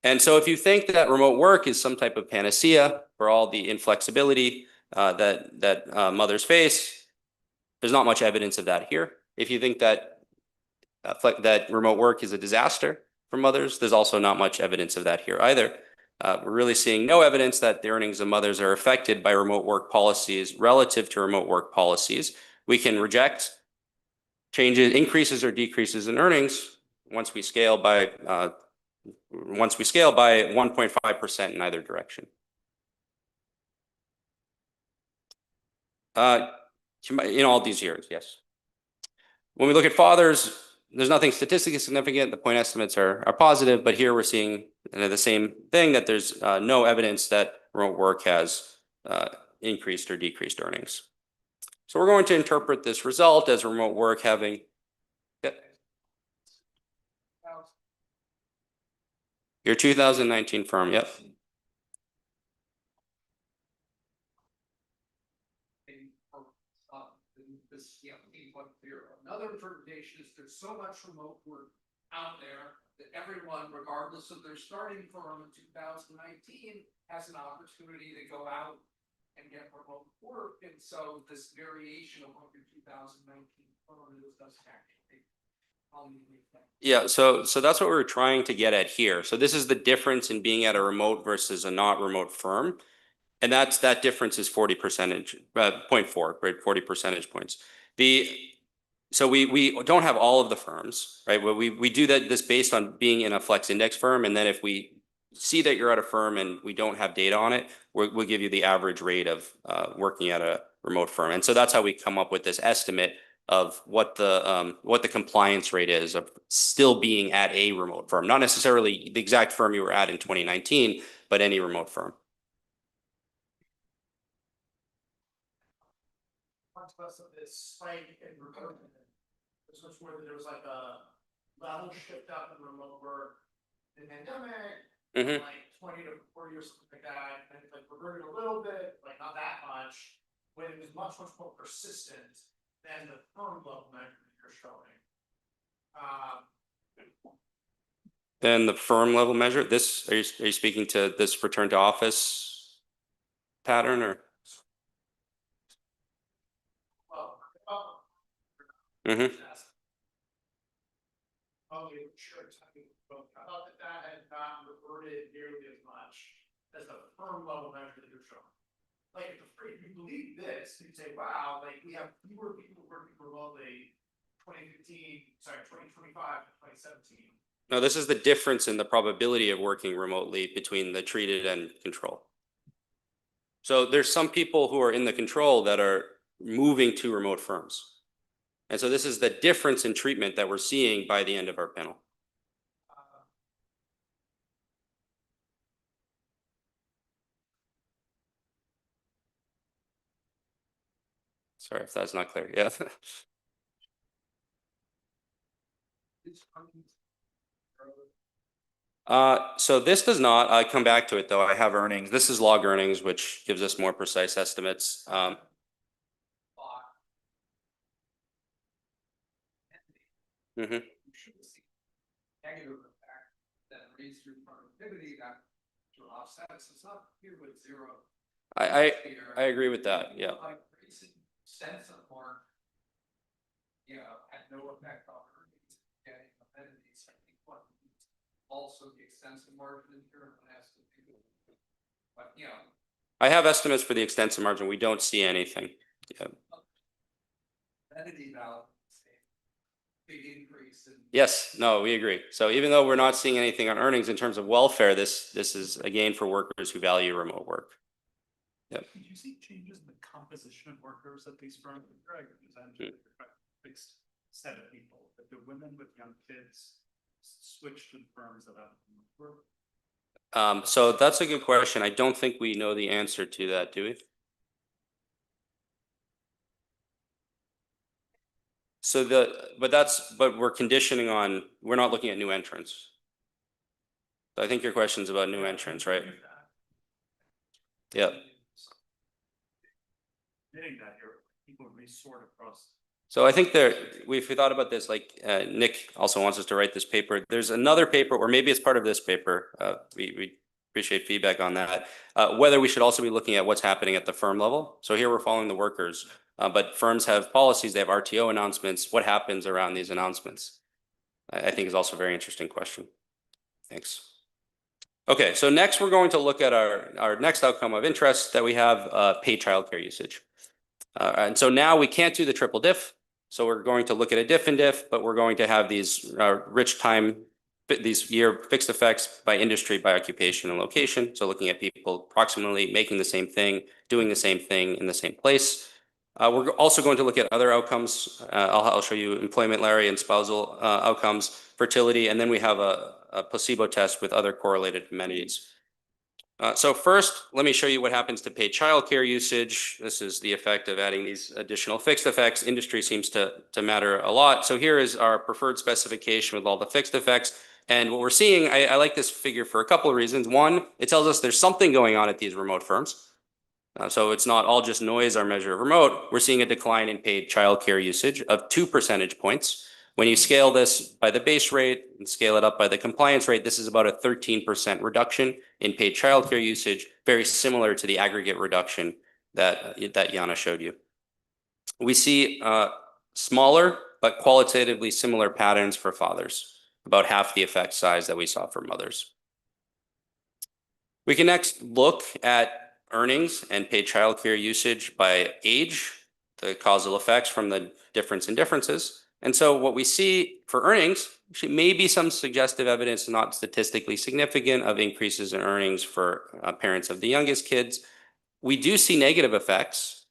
And so if you think that remote work is some type of panacea for all the inflexibility that mothers face, there's not much evidence of that here. If you think that that remote work is a disaster for mothers, there's also not much evidence of that here either. We're really seeing no evidence that the earnings of mothers are affected by remote work policies relative to remote work policies. We can reject changes, increases or decreases in earnings once we scale by 1.5% in either direction. In all these years, yes. When we look at fathers, there's nothing statistically significant. The point estimates are positive, but here we're seeing the same thing, that there's no evidence that remote work has increased or decreased earnings. So we're going to interpret this result as remote work having. Your 2019 firm, yep. Another interpretation is there's so much remote work out there that everyone, regardless of their starting firm in 2019, has an opportunity to go out and get remote work. And so this variation of what your 2019 firm is doesn't actually. Yeah, so that's what we're trying to get at here. So this is the difference in being at a remote versus a not remote firm. And that difference is 0.4, right? 40 percentage points. So we don't have all of the firms, right? Well, we do this based on being in a flex index firm. And then if we see that you're at a firm and we don't have data on it, we'll give you the average rate of working at a remote firm. And so that's how we come up with this estimate of what the compliance rate is of still being at a remote firm, not necessarily the exact firm you were at in 2019, but any remote firm. Talked about some of this spike in remote. This was where there was like a level shift up in remote work, the pandemic, Mhm. like 20 to 40 or something like that, and it like reverted a little bit, like not that much, when it was much, much more persistent than the firm level measurement you're showing. Then the firm level measure, this, are you speaking to this return to office pattern or? Well, Mhm. oh, yeah, sure, I thought that that had not reverted nearly as much as the firm level measure that you're showing. Like, if you believe this, you'd say, wow, like, we have fewer people working remotely 2025 to 2017. No, this is the difference in the probability of working remotely between the treated and control. So there's some people who are in the control that are moving to remote firms. And so this is the difference in treatment that we're seeing by the end of our panel. Sorry if that's not clear. Yeah. So this does not, I come back to it though. I have earnings. This is log earnings, which gives us more precise estimates. Mhm. You should see negative impact that raised your productivity that to offset. So it's not here with zero. I agree with that. Yeah. Like raising cents of more, you know, had no effect on earnings, getting amenities. I think what also the extensive margin in here has to do. But you know, I have estimates for the extensive margin. We don't see anything. Yeah. amenity value, big increase in. Yes, no, we agree. So even though we're not seeing anything on earnings in terms of welfare, this is a gain for workers who value remote work. Yep. Did you see changes in the composition of workers at these firms? Fixed set of people, that the women with young kids switch to firms that have work? So that's a good question. I don't think we know the answer to that, do we? So but we're conditioning on, we're not looking at new entrants. So I think your question's about new entrants, right? Yeah. Getting that here, people resort across. So I think we thought about this, like Nick also wants us to write this paper. There's another paper, or maybe it's part of this paper. We appreciate feedback on that. Whether we should also be looking at what's happening at the firm level. So here we're following the workers, but firms have policies, they have RTO announcements. What happens around these announcements? I think is also a very interesting question. Thanks. Okay, so next we're going to look at our next outcome of interest that we have, paid childcare usage. And so now we can't do the triple diff. So we're going to look at a diff and diff, but we're going to have these rich time, these year fixed effects by industry, by occupation and location. So looking at people approximately making the same thing, doing the same thing in the same place. We're also going to look at other outcomes. I'll show you employment, Larry, and spousal outcomes, fertility, and then we have a placebo test with other correlated amenities. So first, let me show you what happens to paid childcare usage. This is the effect of adding these additional fixed effects. Industry seems to matter a lot. So here is our preferred specification with all the fixed effects. And what we're seeing, I like this figure for a couple of reasons. One, it tells us there's something going on at these remote firms. So it's not all just noise, our measure of remote. We're seeing a decline in paid childcare usage of 2 percentage points. When you scale this by the base rate and scale it up by the compliance rate, this is about a 13% reduction in paid childcare usage, very similar to the aggregate reduction that Yana showed you. We see smaller but qualitatively similar patterns for fathers, about half the effect size that we saw for mothers. We can next look at earnings and paid childcare usage by age, the causal effects from the difference in differences. And so what we see for earnings, actually maybe some suggestive evidence, not statistically significant, of increases in earnings for parents of the youngest kids. We do see negative effects,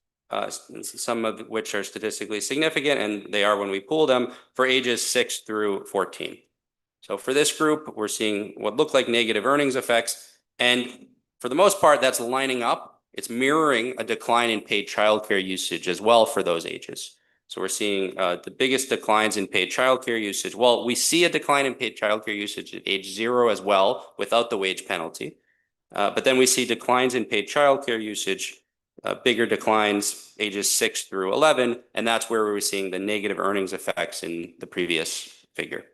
some of which are statistically significant, and they are when we pool them, for ages 6 through 14. So for this group, we're seeing what look like negative earnings effects. And for the most part, that's lining up. It's mirroring a decline in paid childcare usage as well for those ages. So we're seeing the biggest declines in paid childcare usage. Well, we see a decline in paid childcare usage at age 0 as well, without the wage penalty. But then we see declines in paid childcare usage, bigger declines ages 6 through 11, and that's where we were seeing the negative earnings effects in the previous figure.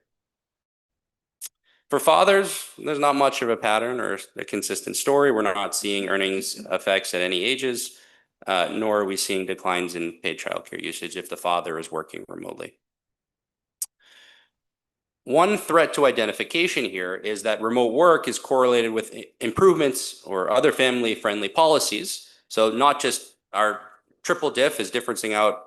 For fathers, there's not much of a pattern or a consistent story. We're not seeing earnings effects at any ages, nor are we seeing declines in paid childcare usage if the father is working remotely. One threat to identification here is that remote work is correlated with improvements or other family-friendly policies. So not just our triple diff is differencing out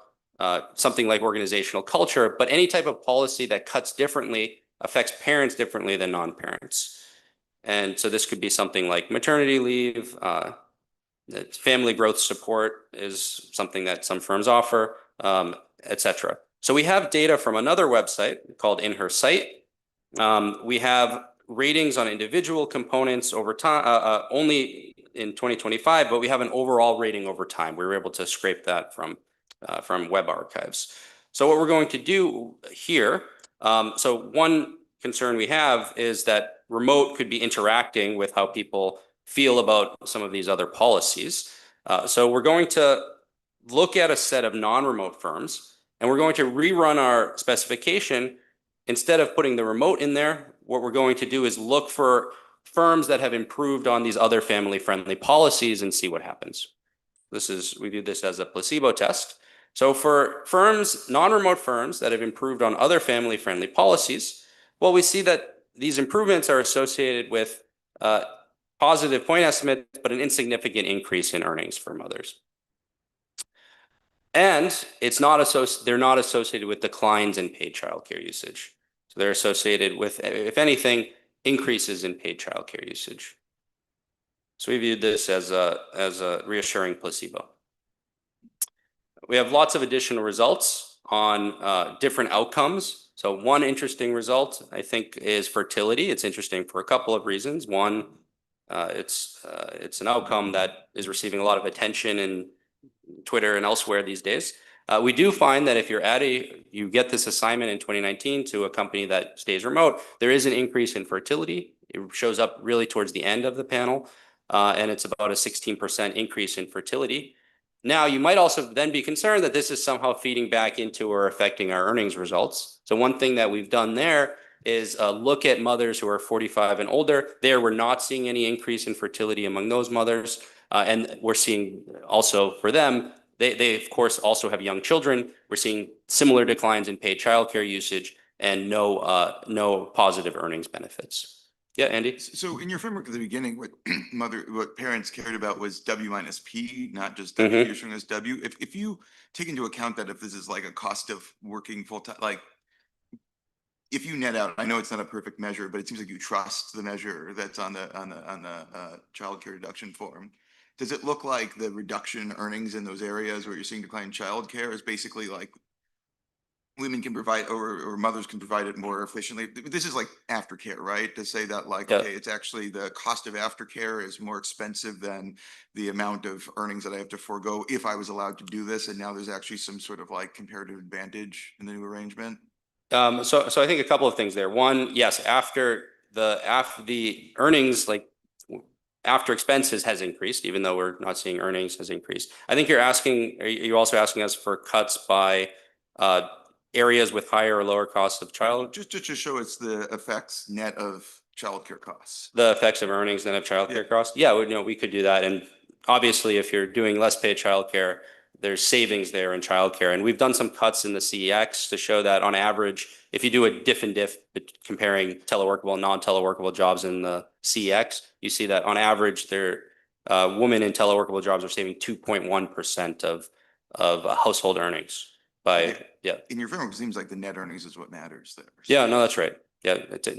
something like organizational culture, but any type of policy that cuts differently affects parents differently than non-parents. And so this could be something like maternity leave, family growth support is something that some firms offer, etc. So we have data from another website called In Her Sight. We have ratings on individual components over time, only in 2025, but we have an overall rating over time. We were able to scrape that from web archives. So what we're going to do here, so one concern we have is that remote could be interacting with how people feel about some of these other policies. So we're going to look at a set of non-remote firms, and we're going to rerun our specification. Instead of putting the remote in there, what we're going to do is look for firms that have improved on these other family-friendly policies and see what happens. We do this as a placebo test. So for firms, non-remote firms that have improved on other family-friendly policies, well, we see that these improvements are associated with positive point estimates, but an insignificant increase in earnings for mothers. And they're not associated with declines in paid childcare usage. So they're associated with, if anything, increases in paid childcare usage. So we viewed this as a reassuring placebo. We have lots of additional results on different outcomes. So one interesting result, I think, is fertility. It's interesting for a couple of reasons. One, it's an outcome that is receiving a lot of attention in Twitter and elsewhere these days. We do find that if you get this assignment in 2019 to a company that stays remote, there is an increase in fertility. It shows up really towards the end of the panel, and it's about a 16% increase in fertility. Now, you might also then be concerned that this is somehow feeding back into or affecting our earnings results. So one thing that we've done there is look at mothers who are 45 and older. There, we're not seeing any increase in fertility among those mothers. And we're seeing also for them, they of course also have young children. We're seeing similar declines in paid childcare usage and no positive earnings benefits. Yeah, Andy? So in your framework at the beginning, what parents cared about was W minus P, not just W, you're showing us W. If you take into account that if this is like a cost of working full-time, like if you net out, I know it's not a perfect measure, but it seems like you trust the measure that's on the childcare deduction form. Does it look like the reduction in earnings in those areas where you're seeing decline in childcare is basically like women can provide or mothers can provide it more efficiently? This is like aftercare, right? To say that like, okay, it's actually the cost of aftercare is more expensive than the amount of earnings that I have to forego if I was allowed to do this. And now there's actually some sort of like comparative advantage in the new arrangement. So I think a couple of things there. One, yes, after the earnings, like after expenses has increased, even though we're not seeing earnings has increased. I think are you also asking us for cuts by areas with higher or lower costs of child? Just to show it's the effects net of childcare costs. The effects of earnings net of childcare costs? Yeah, we could do that. And obviously, if you're doing less paid childcare, there's savings there in childcare. And we've done some cuts in the CEX to show that on average, if you do a diff and diff comparing teleworkable and non-teleworkable jobs in the CEX, you see that on average, women in teleworkable jobs are saving 2.1% of household earnings. by, yeah. In your framework, it seems like the net earnings is what matters there. Yeah, no, that's right. Yeah,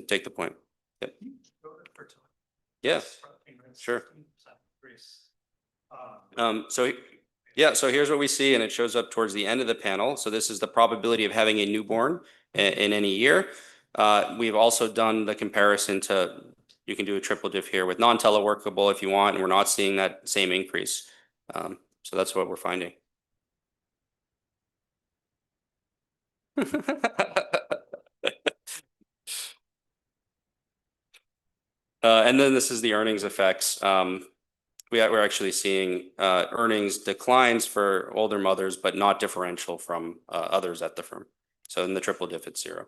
take the point. Yep. Yeah, sure. So, yeah, so here's what we see, and it shows up towards the end of the panel. So this is the probability of having a newborn in any year. We've also done the comparison to, you can do a triple diff here with non-teleworkable if you want, and we're not seeing that same increase. So that's what we're finding. And then this is the earnings effects. We're actually seeing earnings declines for older mothers, but not differential from others at the firm. So in the triple diff, it's 0.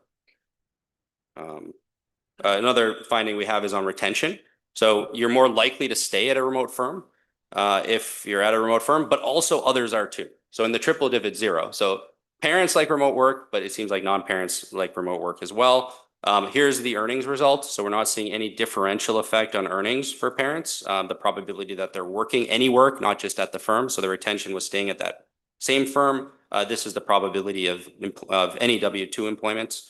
Another finding we have is on retention. So you're more likely to stay at a remote firm if you're at a remote firm, but also others are too. So in the triple diff, it's 0. So parents like remote work, but it seems like non-parents like remote work as well. Here's the earnings result. So we're not seeing any differential effect on earnings for parents. The probability that they're working any work, not just at the firm. So the retention was staying at that same firm. This is the probability of any W-2 employments.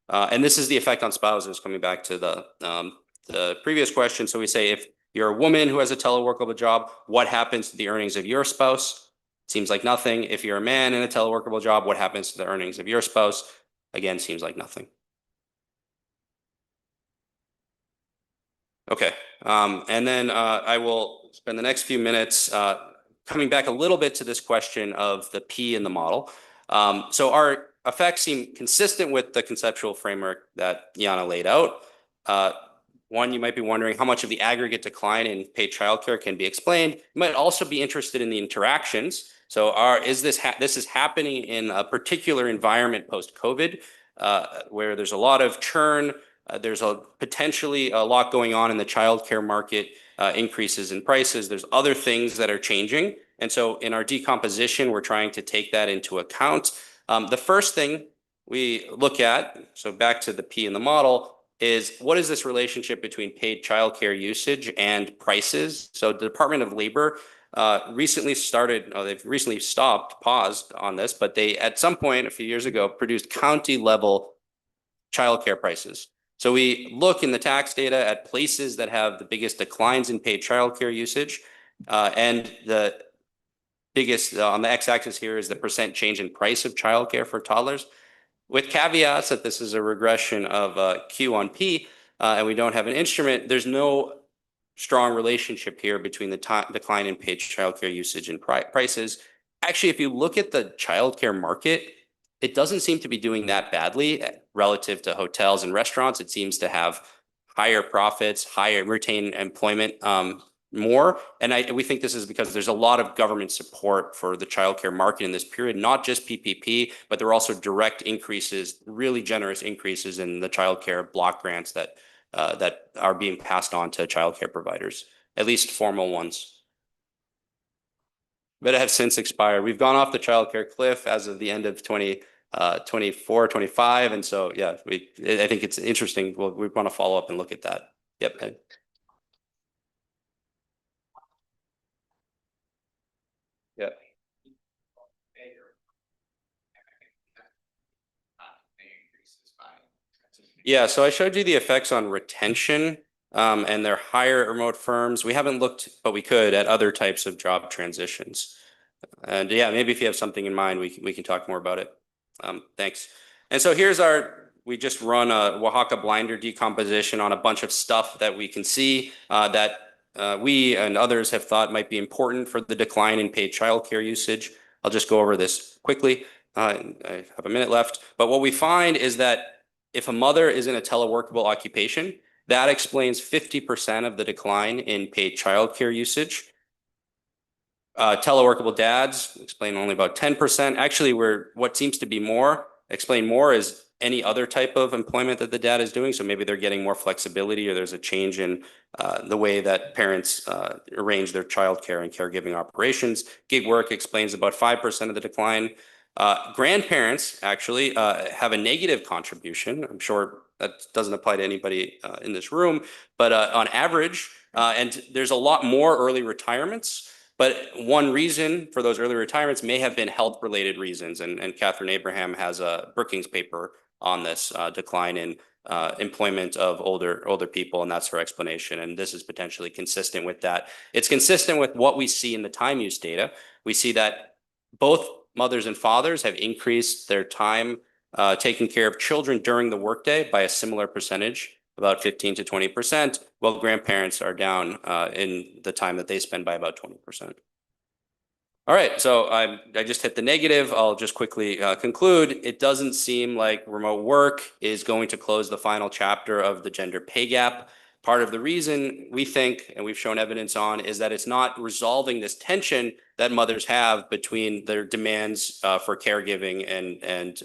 And this is the effect on spouses, coming back to the previous question. So we say, if you're a woman who has a teleworkable job, what happens to the earnings of your spouse? Seems like nothing. If you're a man in a teleworkable job, what happens to the earnings of your spouse? Again, seems like nothing. Okay, and then I will spend the next few minutes coming back a little bit to this question of the P in the model. So our effects seem consistent with the conceptual framework that Jana laid out. One, you might be wondering how much of the aggregate decline in paid childcare can be explained. You might also be interested in the interactions. So this is happening in a particular environment post-COVID, where there's a lot of churn. There's potentially a lot going on in the childcare market, increases in prices. There's other things that are changing. And so in our decomposition, we're trying to take that into account. The first thing we look at, so back to the P in the model, is what is this relationship between paid childcare usage and prices? So the Department of Labor recently they've recently paused on this, but they, at some point a few years ago, produced county level childcare prices. So we look in the tax data at places that have the biggest declines in paid childcare usage, and the biggest on the x-axis here is the percent change in price of childcare for toddlers, with caveats that this is a regression of Q on P, and we don't have an instrument. There's no strong relationship here between the decline in paid childcare usage and prices. Actually, if you look at the childcare market, it doesn't seem to be doing that badly relative to hotels and restaurants. It seems to have higher profits, higher retain employment more. And we think this is because there's a lot of government support for the childcare market in this period, not just PPP, but there are also direct increases, really generous increases in the childcare block grants that are being passed on to childcare providers, at least formal ones. But have since expired. We've gone off the childcare cliff as of the end of 2024, 25. And so, yeah, I think it's interesting. We want to follow up and look at that. Yep. Yeah. Yeah, so I showed you the effects on retention and their higher at remote firms. We haven't looked, but we could, at other types of job transitions. And yeah, maybe if you have something in mind, we can talk more about it. Thanks. And so here's we just run a Oaxaca blinder decomposition on a bunch of stuff that we can see that we and others have thought might be important for the decline in paid childcare usage. I'll just go over this quickly. I have a minute left. But what we find is that if a mother is in a teleworkable occupation, that explains 50% of the decline in paid childcare usage. Teleworkable dads explain only about 10%. Actually, what seems to be explain more is any other type of employment that the dad is doing. So maybe they're getting more flexibility, or there's a change in the way that parents arrange their childcare and caregiving operations. Gig work explains about 5% of the decline. Grandparents actually have a negative contribution. I'm sure that doesn't apply to anybody in this room, but on average, and there's a lot more early retirements But one reason for those early retirements may have been health-related reasons, and Catherine Abraham has a Brookings paper on this decline in employment of older people, and that's her explanation. And this is potentially consistent with that. It's consistent with what we see in the time use data. We see that both mothers and fathers have increased their time taking care of children during the workday by a similar percentage, about 15 to 20%, while grandparents are down in the time that they spend by about 20%. All right, so I just hit the negative. I'll just quickly conclude. It doesn't seem like remote work is going to close the final chapter of the gender pay gap. Part of the reason we think, and we've shown evidence on, is that it's not resolving this tension that mothers have between their demands for caregiving and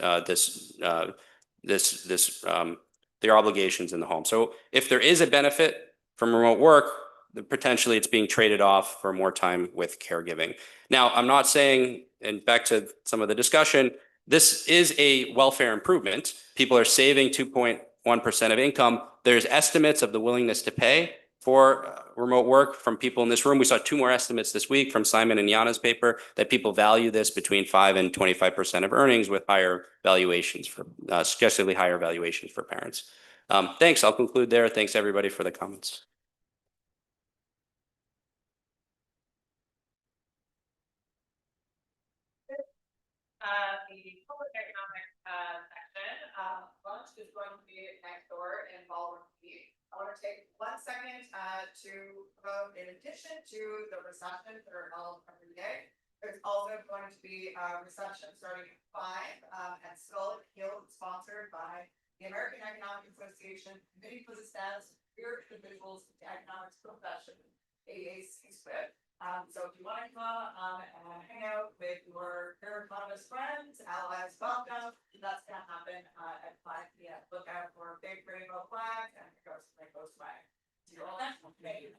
their obligations in the home. So if there is a benefit from remote work, then potentially it's being traded off for more time with caregiving. Now, I'm not saying, and back to some of the discussion, this is a welfare improvement. People are saving 2.1% of income. There's estimates of the willingness to pay for remote work from people in this room. We saw 2 more estimates this week from Simon and Yana's paper that people value this between 5 and 25% of earnings with higher valuations for, suggestively higher valuations for parents. Thanks. I'll conclude there. Thanks everybody for the comments. The public economic section, lunch is going to be next door in Ballroom B. I want to take 1 second to promote, in addition to the receptions that are held every day, there's also going to be a reception starting at 5 at Skull Hill, sponsored by the American Economic Association, Committee for the Status of Spirit Individuals in the Economics Profession, AAC-SWIP. So if you want to come and hang out with your economist friends, allies, welcome. That's going to happen at 5 p.m. Look out for big rainbow flags and ghost swag. See you all next one. Thank you.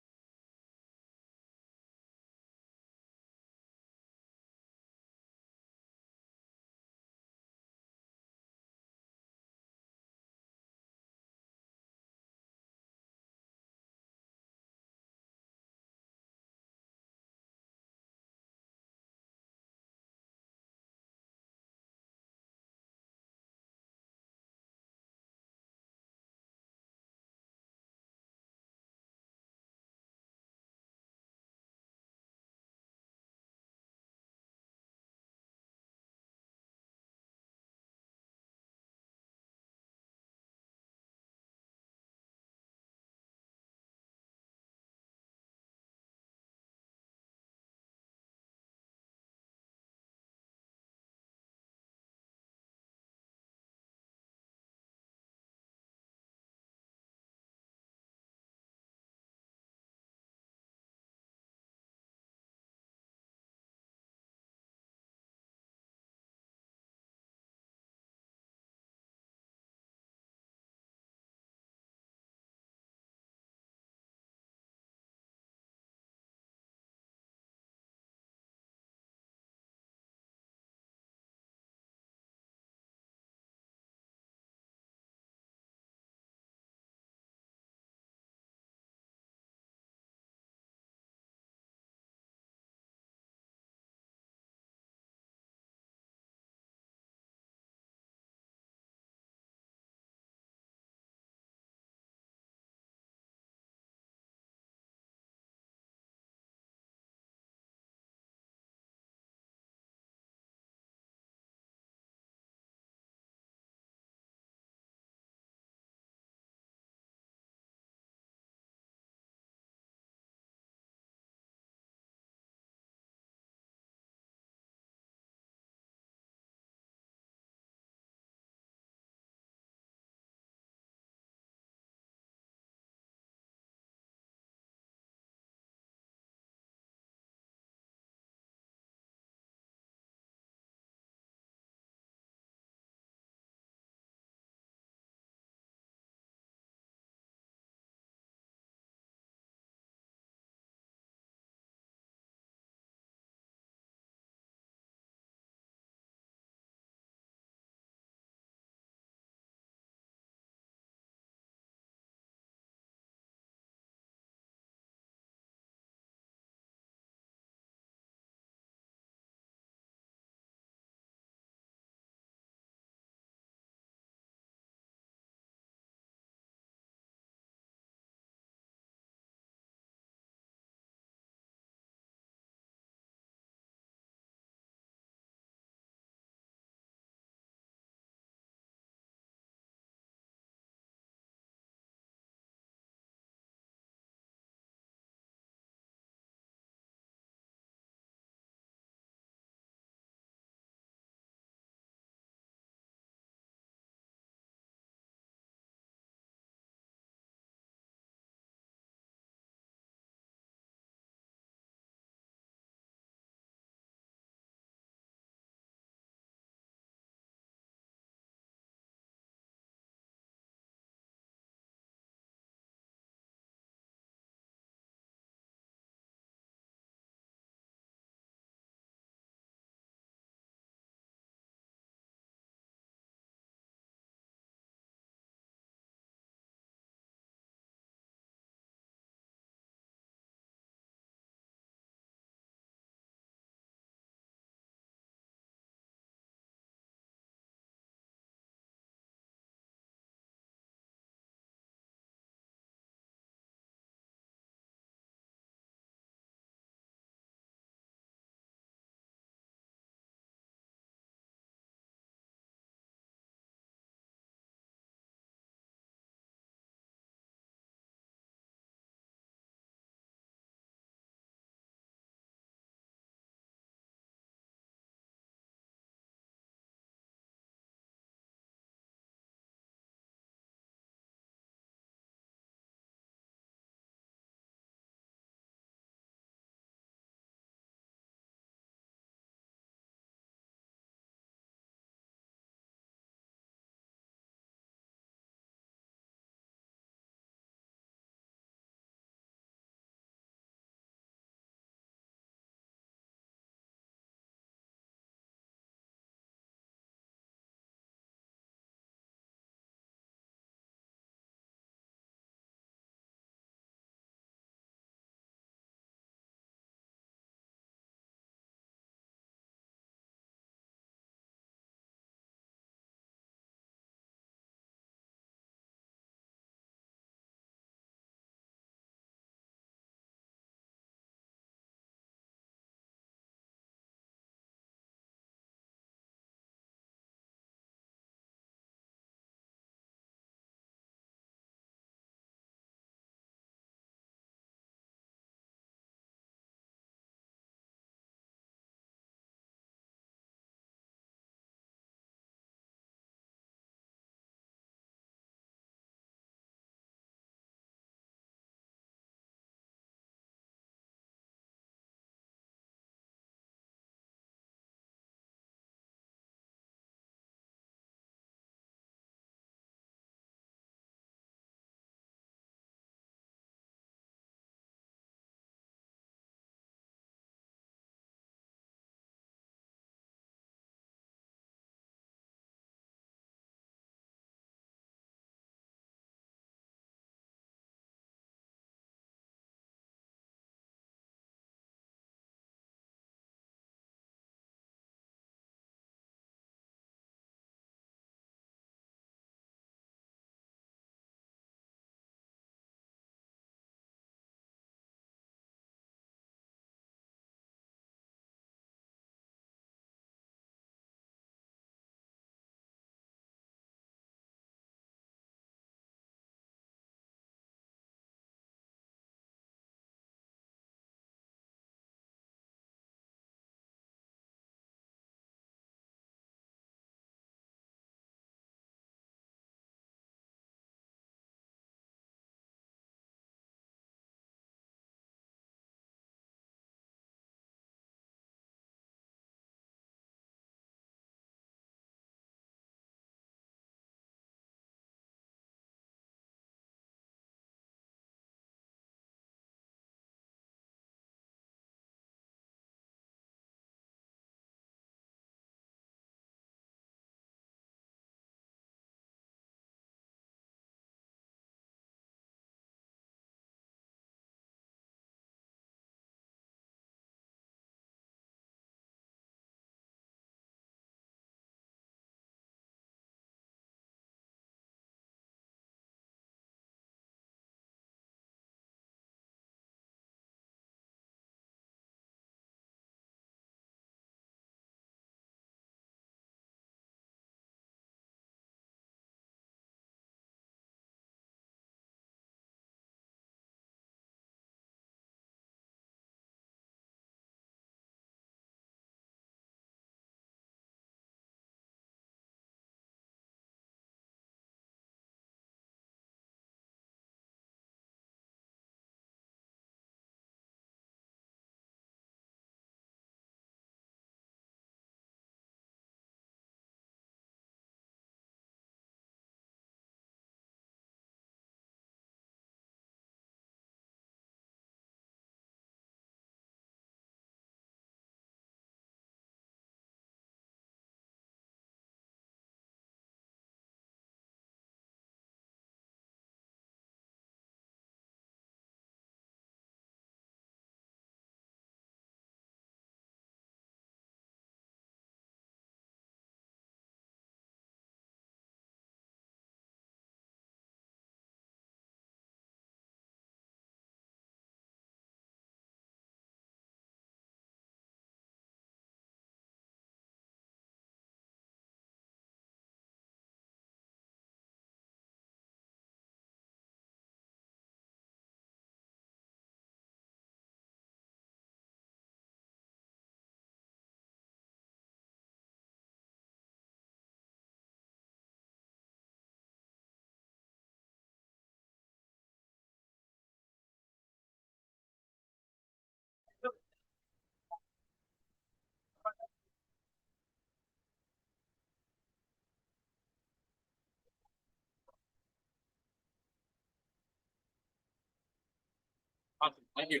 Thank you.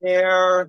There.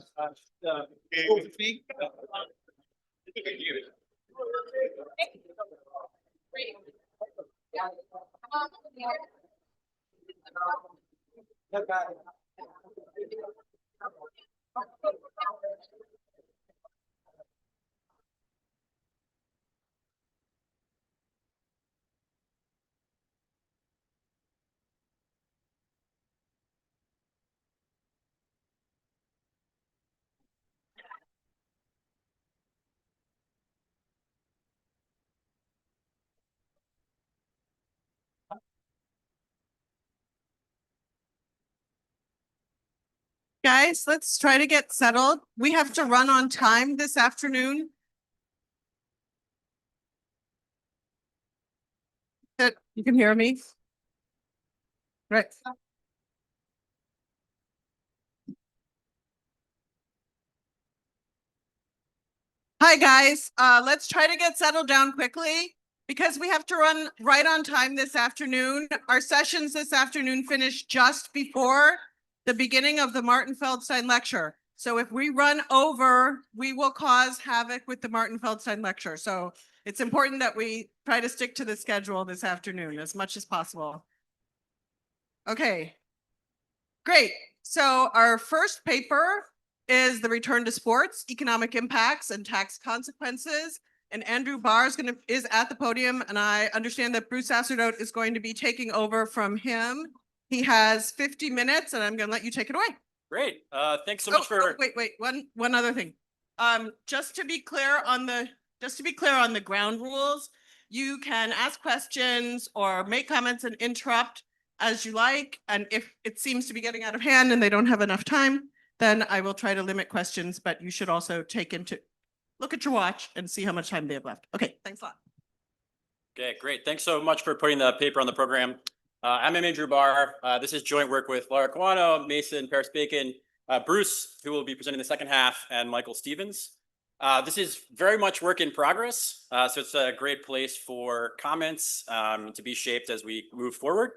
Guys, let's try to get settled. We have to run on time this afternoon. That you can hear me? Right. Hi, guys. Let's try to get settled down quickly because we have to run right on time this afternoon. Our sessions this afternoon finish just before the beginning of the Martin Feldstein lecture. So if we run over, we will cause havoc with the Martin Feldstein lecture. So it's important that we try to stick to the schedule this afternoon as much as possible. Okay, great. So our first paper is the return to sports, economic impacts and tax consequences. And Andrew Barr is at the podium, and I understand that Bruce Asserdote is going to be taking over from him. He has 50 minutes, and I'm going to let you take it away. Great. Thanks so much for. Wait. One other thing. Just to be clear on the ground rules, you can ask questions or make comments and interrupt as you like. And if it seems to be getting out of hand and they don't have enough time, then I will try to limit questions, but you should also look at your watch and see how much time they have left. Okay, thanks a lot. Okay, great. Thanks so much for putting the paper on the program. I'm Andrew Barr. This is joint work with Laura Kawano, Mason, Paris Bacon, Bruce, who will be presenting the second half, and Michael Stevens. This is very much work in progress, so it's a great place for comments to be shaped as we move forward.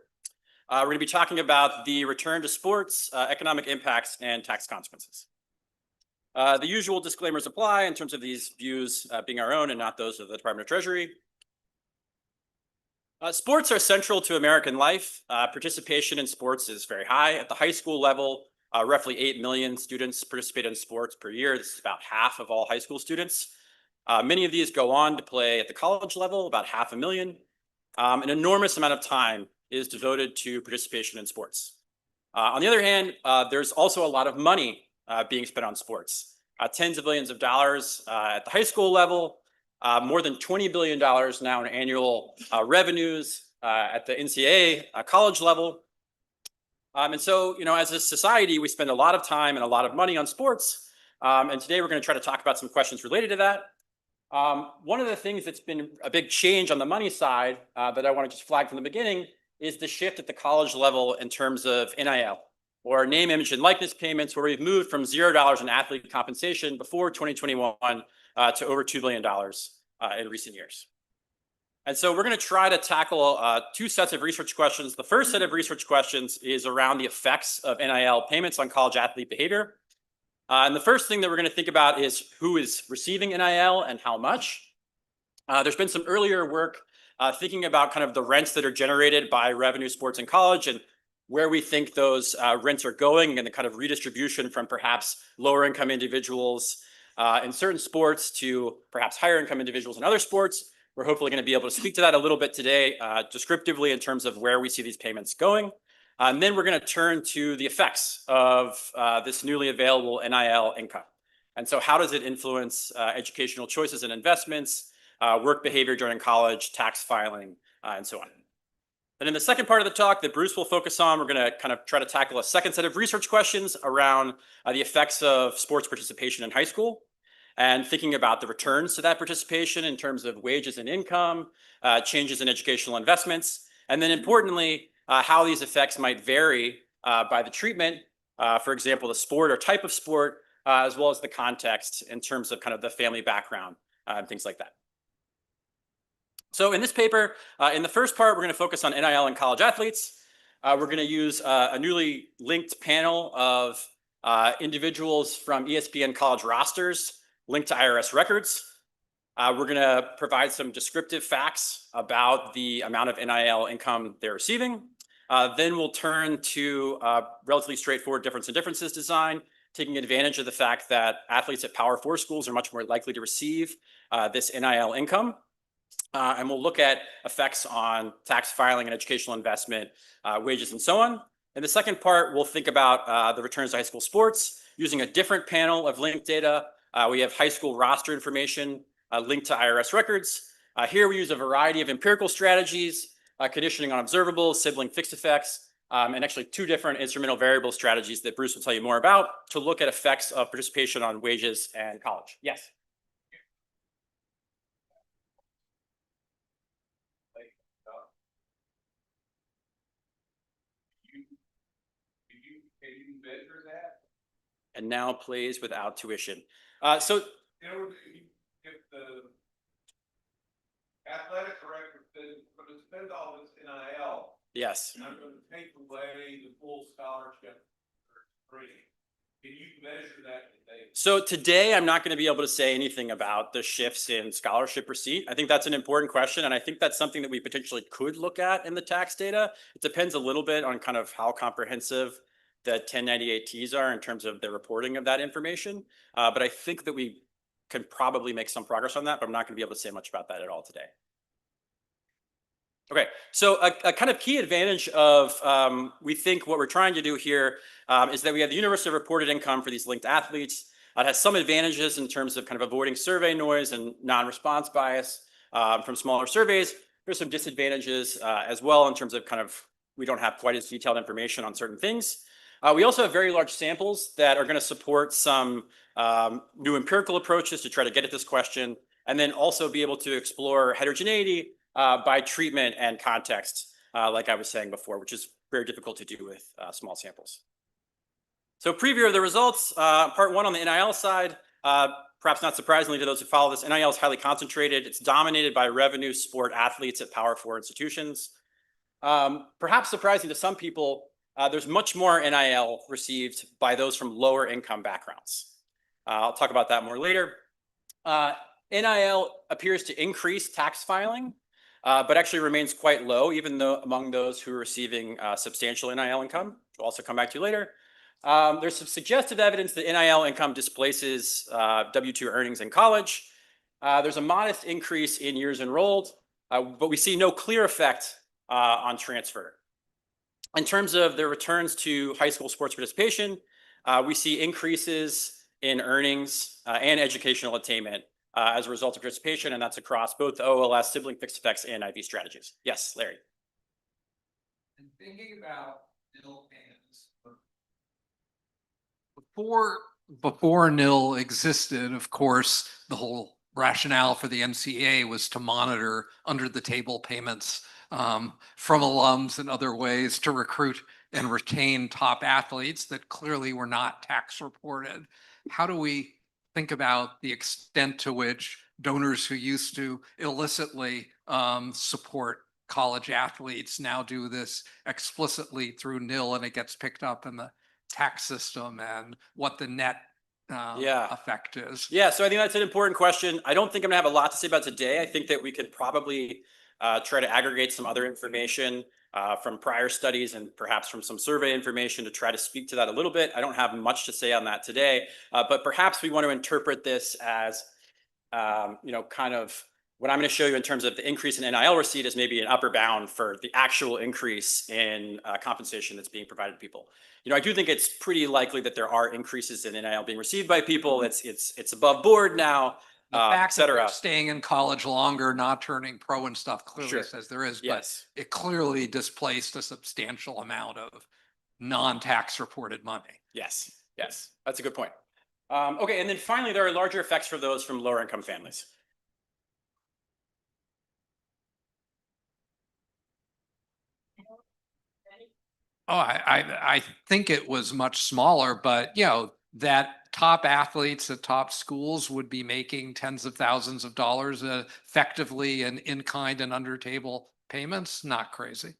We're going to be talking about the return to sports, economic impacts, and tax consequences. The usual disclaimers apply in terms of these views being our own and not those of the Department of Treasury. Sports are central to American life. Participation in sports is very high. At the high school level, roughly 8 million students participate in sports per year. This is about half of all high school students. Many of these go on to play at the college level, about 500,000. An enormous amount of time is devoted to participation in sports. On the other hand, there's also a lot of money being spent on sports. Tens of billions of dollars at the high school level, more than $20 billion now in annual revenues at the NCAA college level. And so, as a society, we spend a lot of time and a lot of money on sports. And today we're going to try to talk about some questions related to that. One of the things that's been a big change on the money side that I want to just flag from the beginning is the shift at the college level in terms of NIL, or name, image, and likeness payments, where we've moved from $0 in athlete compensation before 2021 to over $2 billion in recent years. And so we're going to try to tackle two sets of research questions. The first set of research questions is around the effects of NIL payments on college athlete behavior. And the first thing that we're going to think about is who is receiving NIL and how much. There's been some earlier work thinking about kind of the rents that are generated by revenue sports in college and where we think those rents are going, and the kind of redistribution from perhaps lower income individuals in certain sports to perhaps higher income individuals in other sports. We're hopefully going to be able to speak to that a little bit today, descriptively in terms of where we see these payments going. And then we're going to turn to the effects of this newly available NIL income. And so how does it influence educational choices and investments, work behavior during college, tax filing, and so on. And in the second part of the talk that Bruce will focus on, we're going to kind of try to tackle a second set of research questions around the effects of sports participation in high school and thinking about the returns to that participation in terms of wages and income, changes in educational investments, and then importantly, how these effects might vary by the treatment, for example, the sport or type of sport, as well as the context in terms of kind of the family background and things like that. So in this paper, in the first part, we're going to focus on NIL and college athletes. We're going to use a newly linked panel of individuals from ESPN college rosters linked to IRS records. We're going to provide some descriptive facts about the amount of NIL income they're receiving. Then we'll turn to relatively straightforward difference and differences design, taking advantage of the fact that athletes at Power 4 schools are much more likely to receive this NIL income. And we'll look at effects on tax filing and educational investment, wages, and so on. In the second part, we'll think about the returns to high school sports using a different panel of linked data. We have high school roster information linked to IRS records. Here we use a variety of empirical strategies, conditioning on observables, sibling fixed effects, and actually 2 different instrumental variable strategies that Bruce will tell you more about to look at effects of participation on wages and college. Yes. Measure that? And now plays without tuition. So If the athletic director says, we're going to spend all this NIL. yes. I'm going to take away the full scholarship for free. Can you measure that today? So today, I'm not going to be able to say anything about the shifts in scholarship receipt. I think that's an important question, and I think that's something that we potentially could look at in the tax data. It depends a little bit on kind of how comprehensive the 1098Ts are in terms of the reporting of that information. But I think that we can probably make some progress on that, but I'm not going to be able to say much about that at all today. Okay, so a kind of key advantage of, we think what we're trying to do here is that we have the universe of reported income for these linked athletes. It has some advantages in terms of kind of avoiding survey noise and non-response bias from smaller surveys. There's some disadvantages as well in terms of kind of, we don't have quite as detailed information on certain things. We also have very large samples that are going to support some new empirical approaches to try to get at this question, and then also be able to explore heterogeneity by treatment and context, like I was saying before, which is very difficult to do with small samples. So preview of the results, part 1 on the NIL side, perhaps not surprisingly to those who follow this, NIL is highly concentrated. It's dominated by revenue sport athletes at Power 4 institutions. Perhaps surprising to some people, there's much more NIL received by those from lower income backgrounds. I'll talk about that more later. NIL appears to increase tax filing, but actually remains quite low, even though among those who are receiving substantial NIL income, which we'll also come back to later. There's some suggestive evidence that NIL income displaces W-2 earnings in college. There's a modest increase in years enrolled, but we see no clear effect on transfer. In terms of the returns to high school sports participation, we see increases in earnings and educational attainment as a result of participation, and that's across both the OLS, sibling fixed effects, and IB strategies. Yes, Larry. And thinking about nil payments. Before nil existed, of course, the whole rationale for the NCAA was to monitor under the table payments from alums and other ways to recruit and retain top athletes that clearly were not tax reported. How do we think about the extent to which donors who used to illicitly support college athletes now do this explicitly through nil, and it gets picked up in the tax system, and what the net effect is? Yeah, so I think that's an important question. I don't think I'm gonna have a lot to say about today. I think that we could probably try to aggregate some other information from prior studies and perhaps from some survey information to try to speak to that a little bit. I don't have much to say on that today, but perhaps we want to interpret this as, kind of what I'm going to show you in terms of the increase in NIL receipt as maybe an upper bound for the actual increase in compensation that's being provided to people. I do think it's pretty likely that there are increases in NIL being received by people. It's above board now. The et fact that they're cetera. staying in college longer, not turning pro and stuff clearly Sure. says there is, but Yes. it clearly displaced a substantial amount of non-tax reported money. Yes. Yes. That's a good point. Okay. And then finally, there are larger effects for those from lower income families. Oh, I think it was much smaller, but you know, that top athletes at top schools would be making tens of thousands of dollars effectively in kind and under table payments. Not crazy.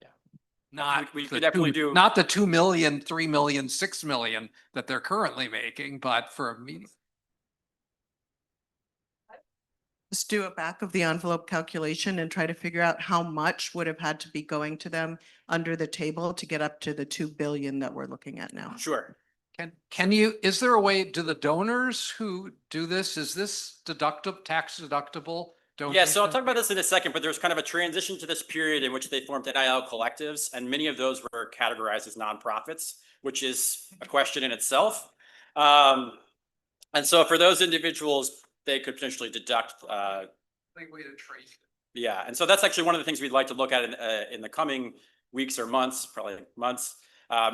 Yeah. Not We the could definitely two- do. not the 2 million, 3 million, 6 million that they're currently making, but for a median. Just do a back of the envelope calculation and try to figure out how much would have had to be going to them under the table to get up to the 2 billion that we're looking at now. Sure. Can you, is there a way, do the donors who do this, is this deductible, tax deductible? Yeah, so I'll donation? talk about this in a second, but there's kind of a transition to this period in which they formed NIL collectives, and many of those were categorized as nonprofits, which is a question in itself. And so for those individuals, they could potentially deduct. Way to trace it. Yeah, and so that's actually one of the things we'd like to look at in the coming weeks or months, probably months,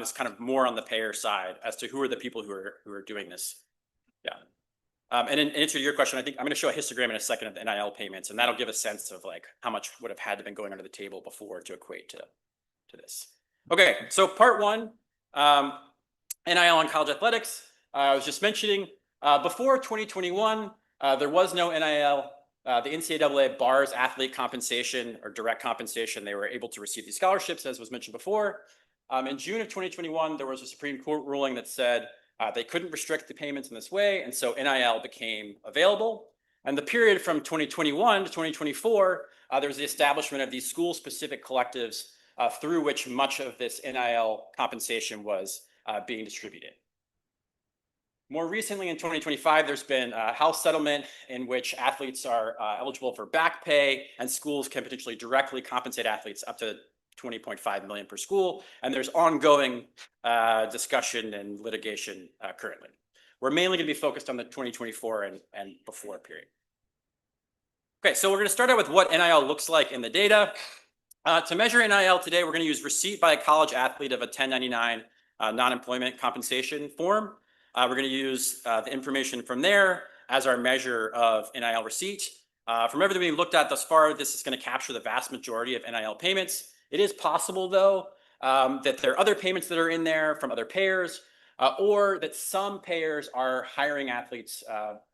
is kind of more on the payer side as to who are the people who are doing this. Yeah. And in answer to your question, I think I'm going to show a histogram in a second of the NIL payments, and that'll give a sense of like how much would have had to been going under the table before to equate to this. Okay, so part one, NIL on college athletics. I was just mentioning before 2021, there was no NIL. The NCAA bars athlete compensation or direct compensation. They were able to receive these scholarships, as was mentioned before. In June of 2021, there was a Supreme Court ruling that said they couldn't restrict the payments in this way, and so NIL became available. And the period from 2021 to 2024, there was the establishment of these school-specific collectives through which much of this NIL compensation was being distributed. More recently, in 2025, there's been a House settlement in which athletes are eligible for back pay, and schools can potentially directly compensate athletes up to 20.5 million per school. And there's ongoing discussion and litigation currently. We're mainly going to be focused on the 2024 and before period. Okay, so we're going to start out with what NIL looks like in the data. To measure NIL today, we're going to use receipt by a college athlete of a 1099 non-employment compensation form. We're going to use the information from there as our measure of NIL receipt. From everything we've looked at thus far, this is going to capture the vast majority of NIL payments. It is possible, though, that there are other payments that are in there from other payers, or that some payers are hiring athletes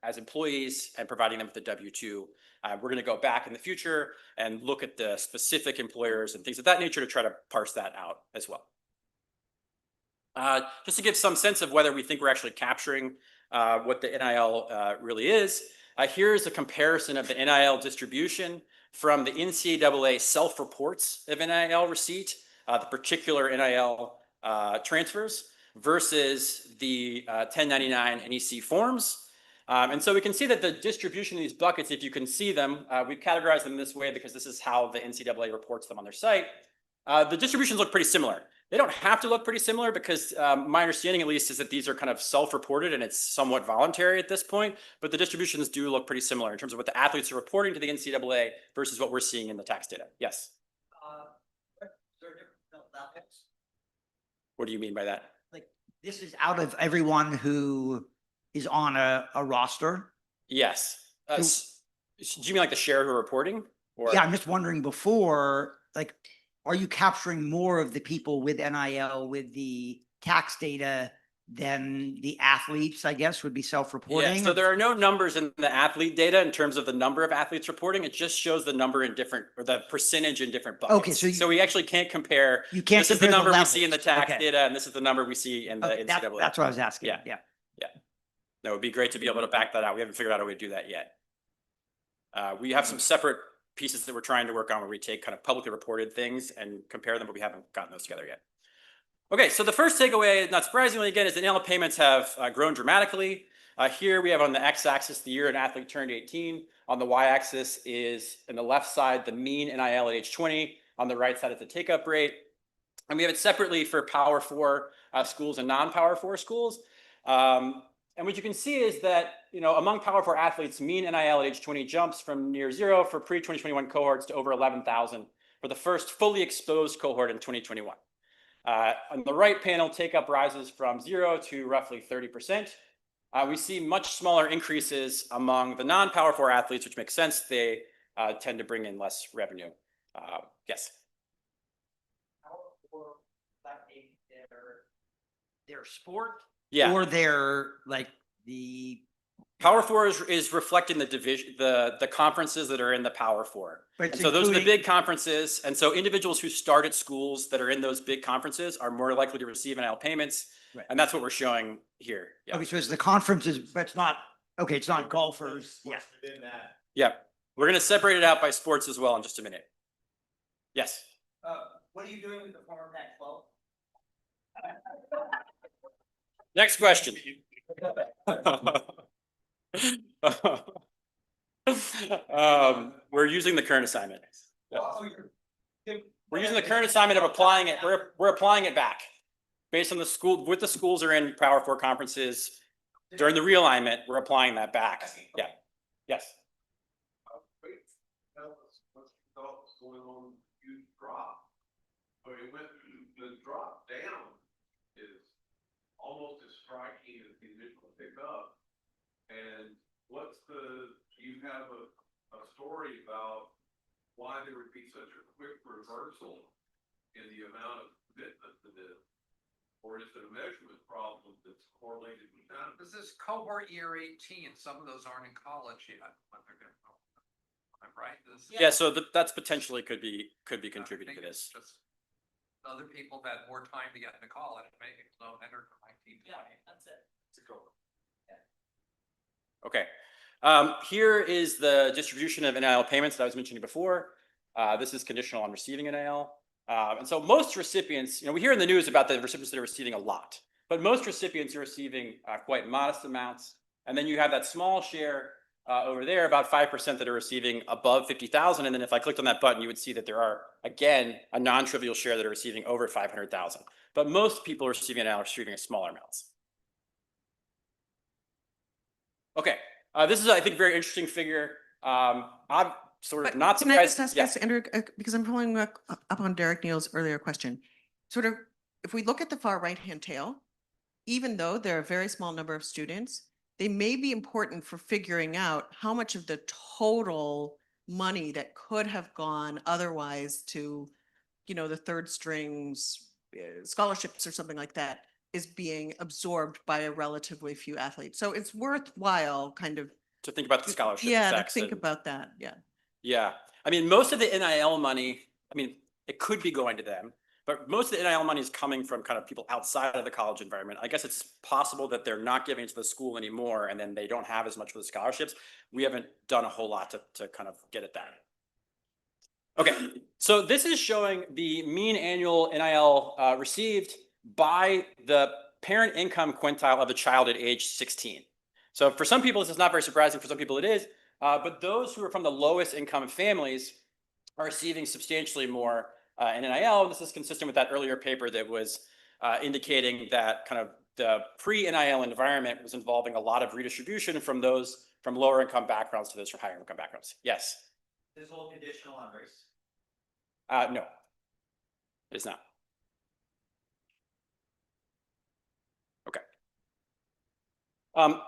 as employees and providing them with a W-2. We're going to go back in the future and look at the specific employers and things of that nature to try to parse that out as well. Just to give some sense of whether we think we're actually capturing what the NIL really is, here's a comparison of the NIL distribution from the NCAA self-reports of NIL receipt, the particular NIL transfers, versus the 1099 NEC forms. And so we can see that the distribution of these buckets, if you can see them, we've categorized them this way because this is how the NCAA reports them on their site. The distributions look pretty similar. They don't have to look pretty similar because my understanding, at least, is that these are kind of self-reported and it's somewhat voluntary at this point, but the distributions do look pretty similar in terms of what the athletes are reporting to the NCAA versus what we're seeing in the tax data. Yes? What do you mean by that? Like, this is out of everyone who is on a roster? Yes. Do you mean like the share who are reporting? Or? Yeah, I'm just wondering before, like, are you capturing more of the people with NIL with the tax data than the athletes, I guess, would be self-reporting? Yeah, so there are no numbers in the athlete data in terms of the number of athletes reporting. It just shows the number in different, or the percentage in different buckets. Okay, so we actually can't compare. You can't This is the compare number we levels. see in the tax Okay. data, and this is the number we see in the NCAA. That's what I was asking. Yeah. Yeah. That would be great to be able to back that out. We haven't figured out a way to do that yet. We have some separate pieces that we're trying to work on where we take kind of publicly reported things and compare them, but we haven't gotten those together yet. Okay, so the first takeaway, not surprisingly, again, is that NIL payments have grown dramatically. Here we have on the x-axis the year an athlete turned 18. On the y-axis is, in the left side, the mean NIL at age 20. On the right side is the take-up rate. And we have it separately for Power 4 schools and non-Power 4 schools. And And what you can see is that, among Power 4 athletes, mean NIL at age 20 jumps from near zero for pre-2021 cohorts to over 11,000 for the first fully exposed cohort in 2021. On the right panel, take-up rises from 0 to roughly 30%. We see much smaller increases among the non-Power 4 athletes, which makes sense. They tend to bring in less revenue. Yes. Their sport? Yeah. Or their, like, the. Power 4 is reflecting the division, the conferences that are in the Power 4. But And so those are the including- big conferences. And so individuals who start at schools that are in those big conferences are more likely to receive NIL payments. Right. And that's what we're showing here. Yeah. Okay, so it's the conferences, but it's not, okay, it's not golfers. Yeah. Within that. Yeah. We're going to separate it out by sports as well in just a minute. Yes. What are you doing with the former Pac-12? Next question. We're using the current assignment. We're using the current assignment of applying it. We're applying it back based on the school, what the schools are in Power 4 conferences during the realignment. We're applying that back. Yeah. Yes. What's going on? Huge drop. I mean, the drop down is almost as striking as the initial pickup. And you have a story about why there would be such a quick reversal in the amount of commitment to this? Or is it a measurement problem that's correlated with that? This is cohort year 18. Some of those aren't in college yet. But they're gonna, I'm right? Yeah. So that's potentially could be contributing to this. Just other people that had more time to get into college, maybe so enter 19, 20. Yeah, that's it. It's a cohort. Okay. Here is the distribution of NIL payments that I was mentioning before. This is conditional on receiving NIL. And so most recipients, we hear in the news about the recipients that are receiving a lot, but most recipients are receiving quite modest amounts. And then you have that small share over there, about 5% that are receiving above 50,000. And then if I clicked on that button, you would see that there are, again, a non-trivial share that are receiving over 500,000. But most people receiving NIL are receiving smaller amounts. Okay. This is, I think, a very interesting figure. I'm sort of not Can I surprised. just ask Yes. this, Andrew, because I'm following up on Derek Neal's earlier question. Sort of, if we look at the far right-hand tail, even though there are a very small number of students, they may be important for figuring out how much of the total money that could have gone otherwise to, the third strings, scholarships or something like that, is being absorbed by a relatively few athletes. So it's worthwhile kind of. To think about the scholarship Yeah, to effects think and- about that, yeah. Yeah. I mean, most of the NIL money, it could be going to them, but most of the NIL money is coming from kind of people outside of the college environment. I guess it's possible that they're not giving to the school anymore and then they don't have as much for the scholarships. We haven't done a whole lot to kind of get at that. Okay, so this is showing the mean annual NIL received by the parent income quintile of a child at age 16. So for some people, this is not very surprising. For some people, it is. But those who are from the lowest income families are receiving substantially more in NIL. This is consistent with that earlier paper that was indicating that kind of the pre-NIL environment was involving a lot of redistribution from those from lower income backgrounds to those from higher income backgrounds. Yes? This whole conditional on race. No, it is not. Okay.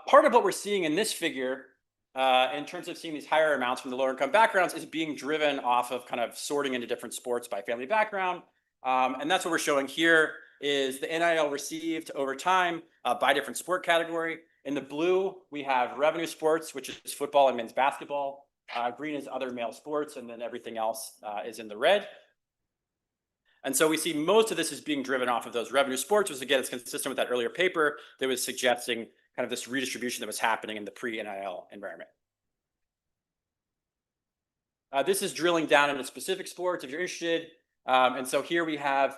Part of what we're seeing in this figure in terms of seeing these higher amounts from the lower income backgrounds is being driven off of kind of sorting into different sports by family background. And that's what we're showing here is the NIL received over time by different sport category. In the blue, we have revenue sports, which is football and men's basketball. Green is other male sports, and then everything else is in the red. And so we see most of this is being driven off of those revenue sports, which again is consistent with that earlier paper that was suggesting kind of this redistribution that was happening in the pre-NIL environment. This is drilling down into specific sports if you're interested. And so here we have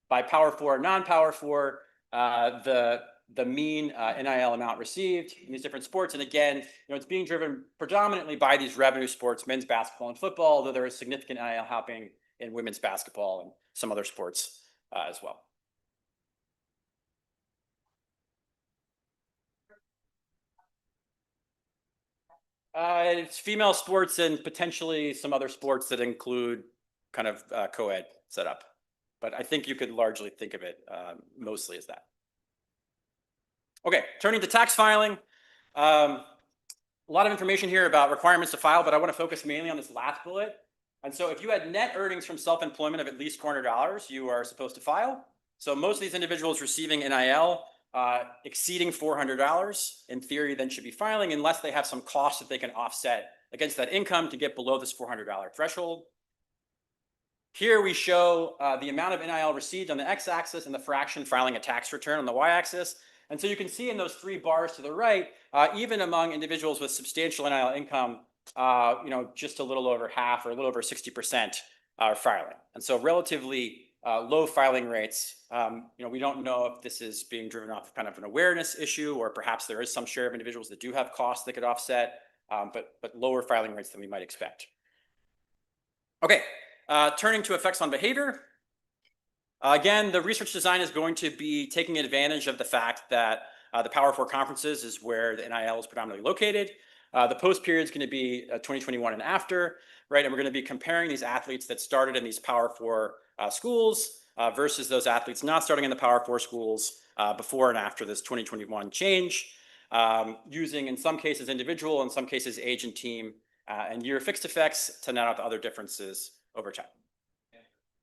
by Power 4, non-Power 4, the mean NIL amount received in these different sports. And again, it's being driven predominantly by these revenue sports, men's basketball and football, although there is significant NIL happening in women's basketball and some other sports as well. It's female sports and potentially some other sports that include kind of co-ed setup. But I think you could largely think of it mostly as that. Okay, turning to tax filing. A lot of information here about requirements to file, but I want to focus mainly on this last bullet. And so if you had net earnings from self-employment of at least $400, you are supposed to file. So most of these individuals receiving NIL exceeding $400 in theory then should be filing unless they have some costs that they can offset against that income to get below this $400 threshold. Here we show the amount of NIL received on the x-axis and the fraction filing a tax return on the y-axis. And so you can see in those 3 bars to the right, even among individuals with substantial NIL income, just a little over half or a little over 60% are filing. And so relatively low filing rates. We don't know if this is being driven off of kind of an awareness issue, or perhaps there is some share of individuals that do have costs that could offset, but lower filing rates than we might expect. Okay, turning to effects on behavior. Again, the research design is going to be taking advantage of the fact that the Power 4 conferences is where the NIL is predominantly located. The post period is going to be 2021 and after, right? And we're going to be comparing these athletes that started in these Power 4 schools versus those athletes not starting in the Power 4 schools before and after this 2021 change, using in some cases individual, in some cases age and team, and year fixed effects to net out the other differences over time.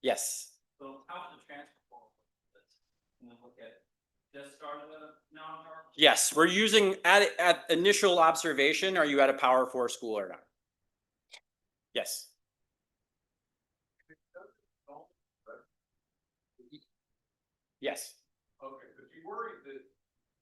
Yes. So how should the transfer form look at this start of the non-power? Yes, we're using at initial observation, are you at a Power 4 school or not? Yes. Yes. Okay, but you worried that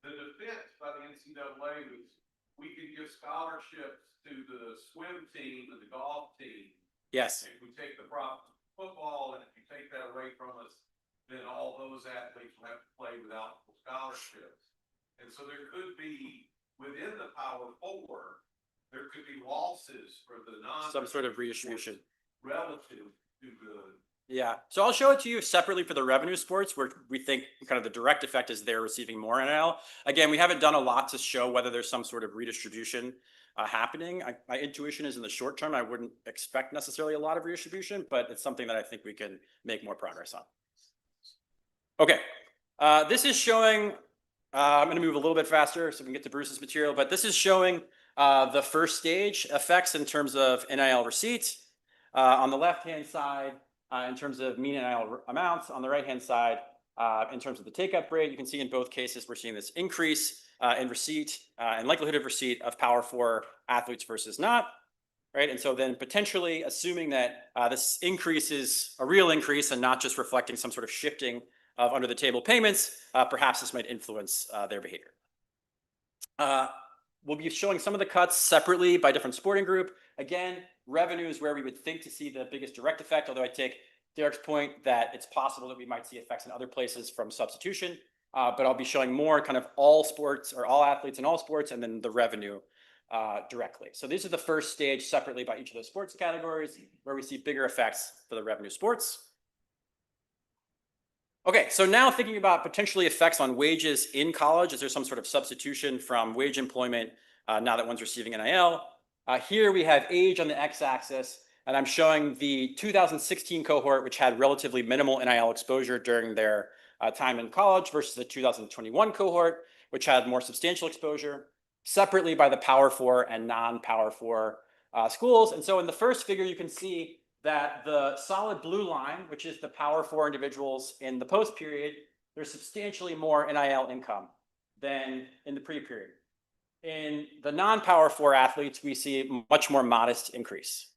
the defense by the NCAA was we could give scholarships to the swim team and the golf team. Yes. If we take the profit of football, and if you take that away from us, then all those athletes will have to play without scholarships. And so there could be within the Power 4, there could be losses for the Some sort of redistribution relative to the. Yeah, so I'll show it to you separately for the revenue sports, where we think kind of the direct effect is they're receiving more NIL. Again, we haven't done a lot to show whether there's some sort of redistribution happening. My intuition is in the short term, I wouldn't expect necessarily a lot of redistribution, but it's something that I think we can make more progress on. Okay, this is showing, I'm going to move a little bit faster so we can get to Bruce's material, but this is showing the first stage effects in terms of NIL receipts. On the left-hand side, in terms of mean NIL amounts, on the right-hand side, in terms of the take-up rate, you can see in both cases we're seeing this increase in receipt and likelihood of receipt of Power 4 athletes versus not, right? And so then potentially assuming that this increase is a real increase and not just reflecting some sort of shifting of under-the-table payments, perhaps this might influence their behavior. We'll be showing some of the cuts separately by different sporting group. Again, revenue is where we would think to see the biggest direct effect, although I take Derek's point that it's possible that we might see effects in other places from substitution. But I'll be showing more kind of all sports or all athletes in all sports, and then the revenue directly. So these are the first stage separately by each of those sports categories where we see bigger effects for the revenue sports. Okay, so now thinking about potentially effects on wages in college, is there some sort of substitution from wage employment now that one's receiving NIL? Here we have age on the x-axis, and I'm showing the 2016 cohort, which had relatively minimal NIL exposure during their time in college versus the 2021 cohort, which had more substantial exposure, separately by the Power 4 and non-Power 4 schools. And so in the first figure, you can see that the solid blue line, which is the Power 4 individuals in the post period, there's substantially more NIL income than in the pre-period. In the non-Power 4 athletes, we see a much more modest increase.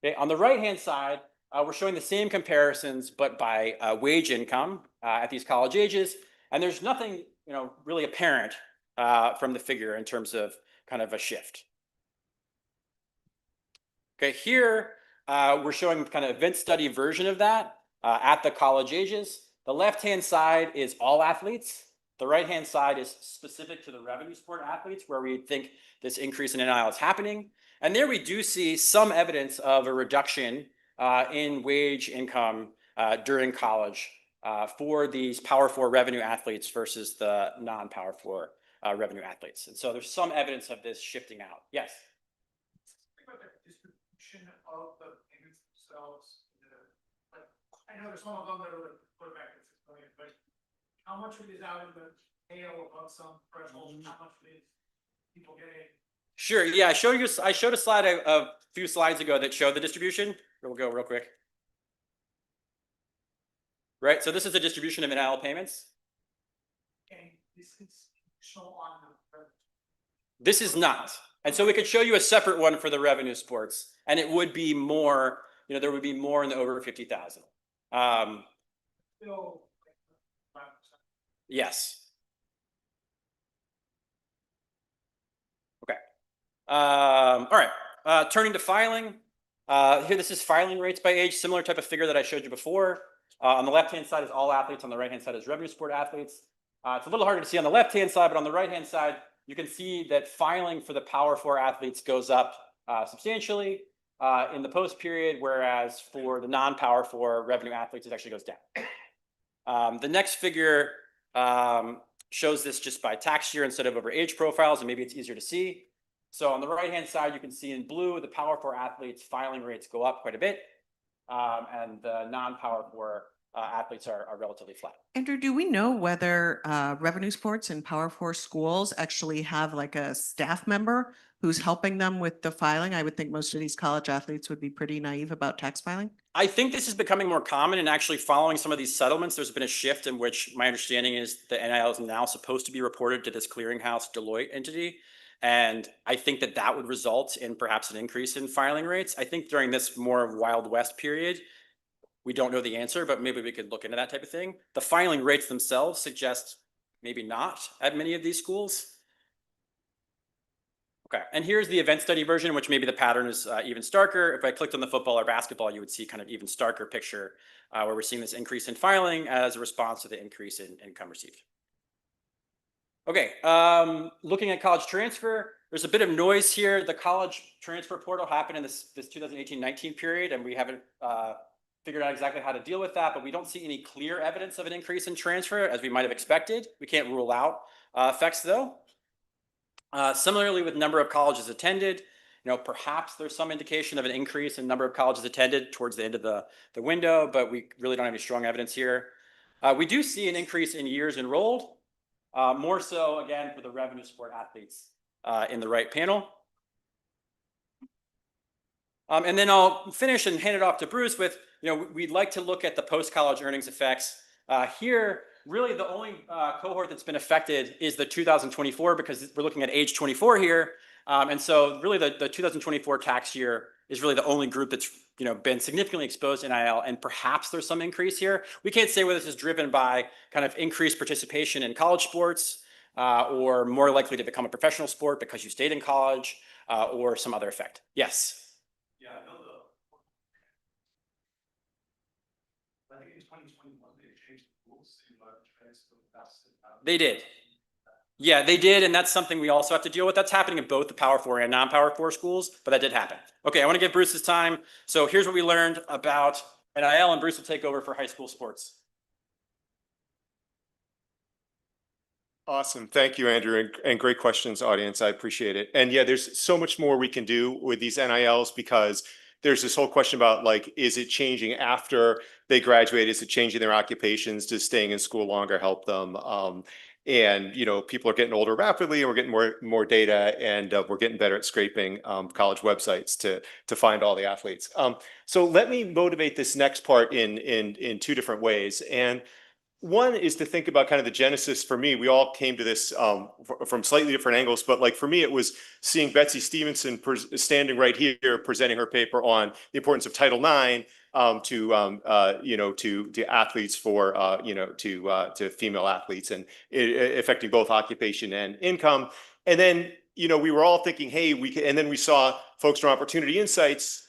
Okay, on the right-hand side, we're showing the same comparisons, but by wage income at these college ages. And there's nothing, really apparent from the figure in terms of kind of a shift. Okay, here we're showing kind of event study version of that at the college ages. The left-hand side is all athletes. The right-hand side is specific to the revenue sport athletes, where we think this increase in NIL is happening. And there we do see some evidence of a reduction in wage income during college for these Power 4 revenue athletes versus the non-Power 4 revenue athletes. And so there's some evidence of this shifting out. Yes? distribution of the payments themselves? Like, I know there's some of them that are put back at 6 million, but how much of it is out in the tail above some threshold? How much of it is people getting? Sure. Yeah, I showed a slide a few slides ago that showed the distribution. We'll go real quick. Right. So this is the distribution of NIL payments. Okay, this is additional on the. This is not. And so we could show you a separate one for the revenue sports, and it would be more, you know, there would be more in the over 50,000. Still. Yes. Okay. All right. Turning to filing. Here, this is filing rates by age, similar type of figure that I showed you before. On the left-hand side is all athletes. On the right-hand side is revenue sport athletes. It's a little harder to see on the left-hand side, but on the right-hand side, you can see that filing for the Power 4 athletes goes up substantially in the post period, whereas for the non-Power 4 revenue athletes, it actually goes down. The next figure shows this just by tax year instead of over age profiles, and maybe it's easier to see. So on the right-hand side, you can see in blue, the Power 4 athletes filing rates go up quite a bit, and the non-Power 4 athletes are relatively flat. Andrew, do we know whether revenue sports and Power 4 schools actually have like a staff member who's helping them with the filing? I would think most of these college athletes would be pretty naive about tax filing. I think this is becoming more common, and actually following some of these settlements, there's been a shift in which my understanding is the NIL is now supposed to be reported to this clearinghouse Deloitte entity. And I think that that would result in perhaps an increase in filing rates. I think during this more Wild West period, we don't know the answer, but maybe we could look into that type of thing. The filing rates themselves suggest maybe not at many of these schools. Okay, and here's the event study version, which maybe the pattern is even starker. If I clicked on the football or basketball, you would see kind of even starker picture where we're seeing this increase in filing as a response to the increase in income received. Okay, looking at college transfer, there's a bit of noise here. The college transfer portal happened in this 2018-19 period, and we haven't figured out exactly how to deal with that, but we don't see any clear evidence of an increase in transfer as we might have expected. We can't rule out effects though. Similarly with number of colleges attended, perhaps there's some indication of an increase in number of colleges attended towards the end of the window, but we really don't have any strong evidence here. We do see an increase in years enrolled, more so again for the revenue sport athletes in the right panel. And then I'll finish and hand it off to Bruce with, we'd like to look at the post-college earnings effects. Here, really the only cohort that's been affected is the 2024 because we're looking at age 24 here. And so really the 2024 tax year is really the only group that's been significantly exposed to NIL, and perhaps there's some increase here. We can't say whether this is driven by kind of increased participation in college sports or more likely to become a professional sport because you stayed in college or some other effect. Yes. Yeah, I know I think in 2021 they changed the rules to transfer the They did. Yeah, they did, and that's something we also have to deal with. That's happening in both the Power 4 and non-Power 4 schools, but that did happen. Okay, I want to give Bruce his time. So here's what we learned about NIL, and Bruce will take over for high school sports. Awesome. Thank you, Andrew, and great questions, audience. I appreciate it. And yeah, there's so much more we can do with these NILs because there's this whole question about is it changing after they graduate? Is it changing their occupations? Does staying in school longer help them? And people are getting older rapidly, and we're getting more data, and we're getting better at scraping college websites to find all the athletes. So let me motivate this next part in two different ways. And one is to think about kind of the genesis for me. We all came to this from slightly different angles, but for me, it was seeing Betsy Stevenson standing right here presenting her paper on the importance of Title IX to athletes to female athletes and affecting both occupation and income. And then we were all thinking, hey, and then we saw folks from Opportunity Insights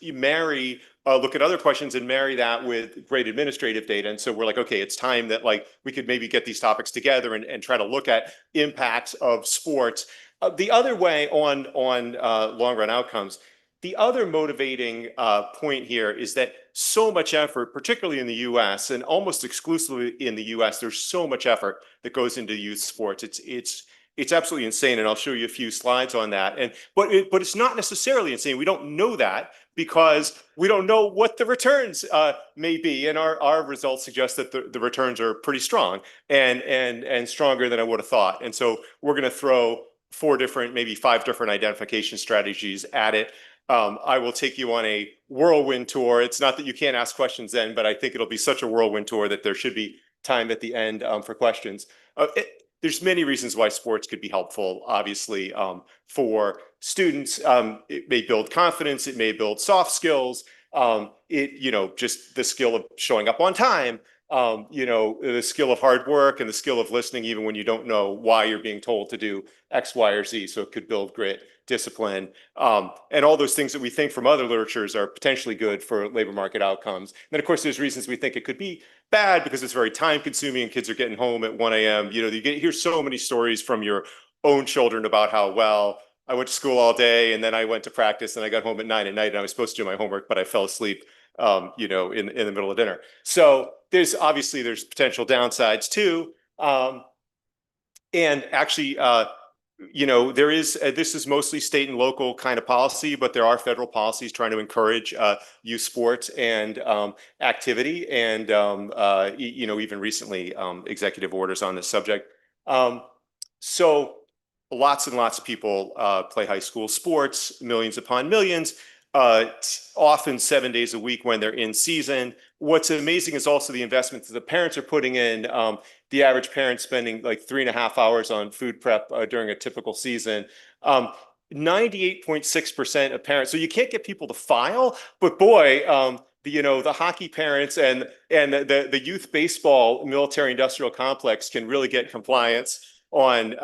look at other questions and marry that with great administrative data. And so we're like, okay, it's time that we could maybe get these topics together and try to look at impacts of sports. The other way on long run outcomes, the other motivating point here is that so much effort, particularly in the US and almost exclusively in the US, there's so much effort that goes into youth sports. It's absolutely insane, and I'll show you a few slides on that. But it's not necessarily insane. We don't know that because we don't know what the returns may be, and our results suggest that the returns are pretty strong and stronger than I would have thought. And so we're going to throw 4 different, maybe 5 different identification strategies at it. I will take you on a whirlwind tour. It's not that you can't ask questions then, but I think it'll be such a whirlwind tour that there should be time at the end for questions. There's many reasons why sports could be helpful, obviously, for students. It may build confidence. It may build soft skills. Just the skill of showing up on time, the skill of hard work and the skill of listening, even when you don't know why you're being told to do X, Y, or Z. So it could build grit, discipline, and all those things that we think from other literatures are potentially good for labor market outcomes. And then, of course, there's reasons we think it could be bad because it's very time consuming and kids are getting home at 1 a.m. You hear so many stories from your own children about how, well, I went to school all day and then I went to practice and I got home at 9 at night and I was supposed to do my homework, but I fell asleep, in the middle of dinner. So there's potential downsides too. And actually, this is mostly state and local kind of policy, but there are federal policies trying to encourage youth sports and activity, and even recently executive orders on this subject. So lots and lots of people play high school sports, millions upon millions, often 7 days a week when they're in season. What's amazing is also the investments that the parents are putting in. The average parent spending like 3.5 hours on food prep during a typical season. 98.6% of parents. So you can't get people to file, but boy, the hockey parents and the youth baseball military industrial complex can really get compliance on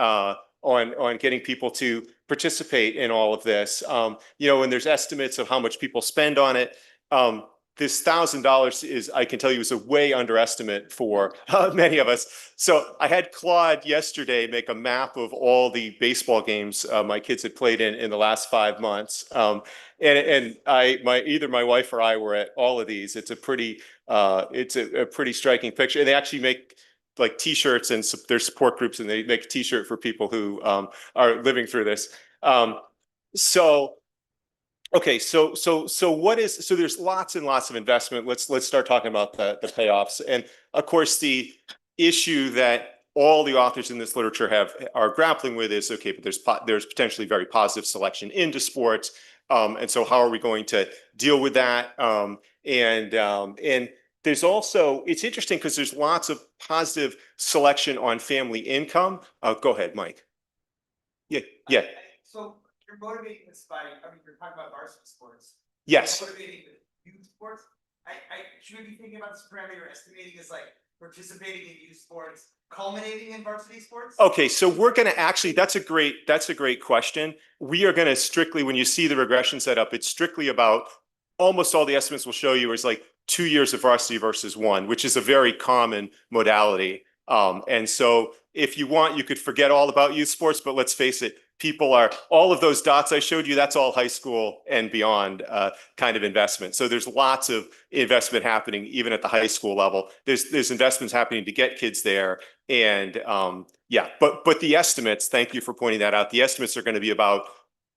getting people to participate in all of this. And there's estimates of how much people spend on it. This $1,000 is, I can tell you, is a way underestimate for many of us. So I had Claude yesterday make a map of all the baseball games my kids had played in the last 5 months. Either my wife or I were at all of these. It's a pretty striking picture. And they actually make like T-shirts, and their support groups, and they make a T-shirt for people who are living through this. Okay, so there's lots and lots of investment. Let's start talking about the payoffs. And of course, the issue that all the authors in this literature are grappling with is, okay, but there's potentially very positive selection into sports. And so how are we going to deal with that? And there's also, it's interesting because there's lots of positive selection on family income. Go ahead, Mike. Yeah. So you're motivating this by, you're talking about varsity sports. Yes. You're motivating the youth sports. Should we be thinking about this parameter you're estimating is like participating in youth sports, culminating in varsity sports? Okay, so we're going to actually, that's a great question. We are going to strictly, when you see the regression set up, it's strictly about, almost all the estimates will show you is like 2 years of varsity versus 1, which is a very common modality. And so if you want, you could forget all about youth sports, but let's face it, all of those dots I showed you, that's all high school and beyond kind of investment. So there's lots of investment happening even at the high school level. There's investments happening to get kids there. And but the estimates, thank you for pointing that out. The estimates are going to be about,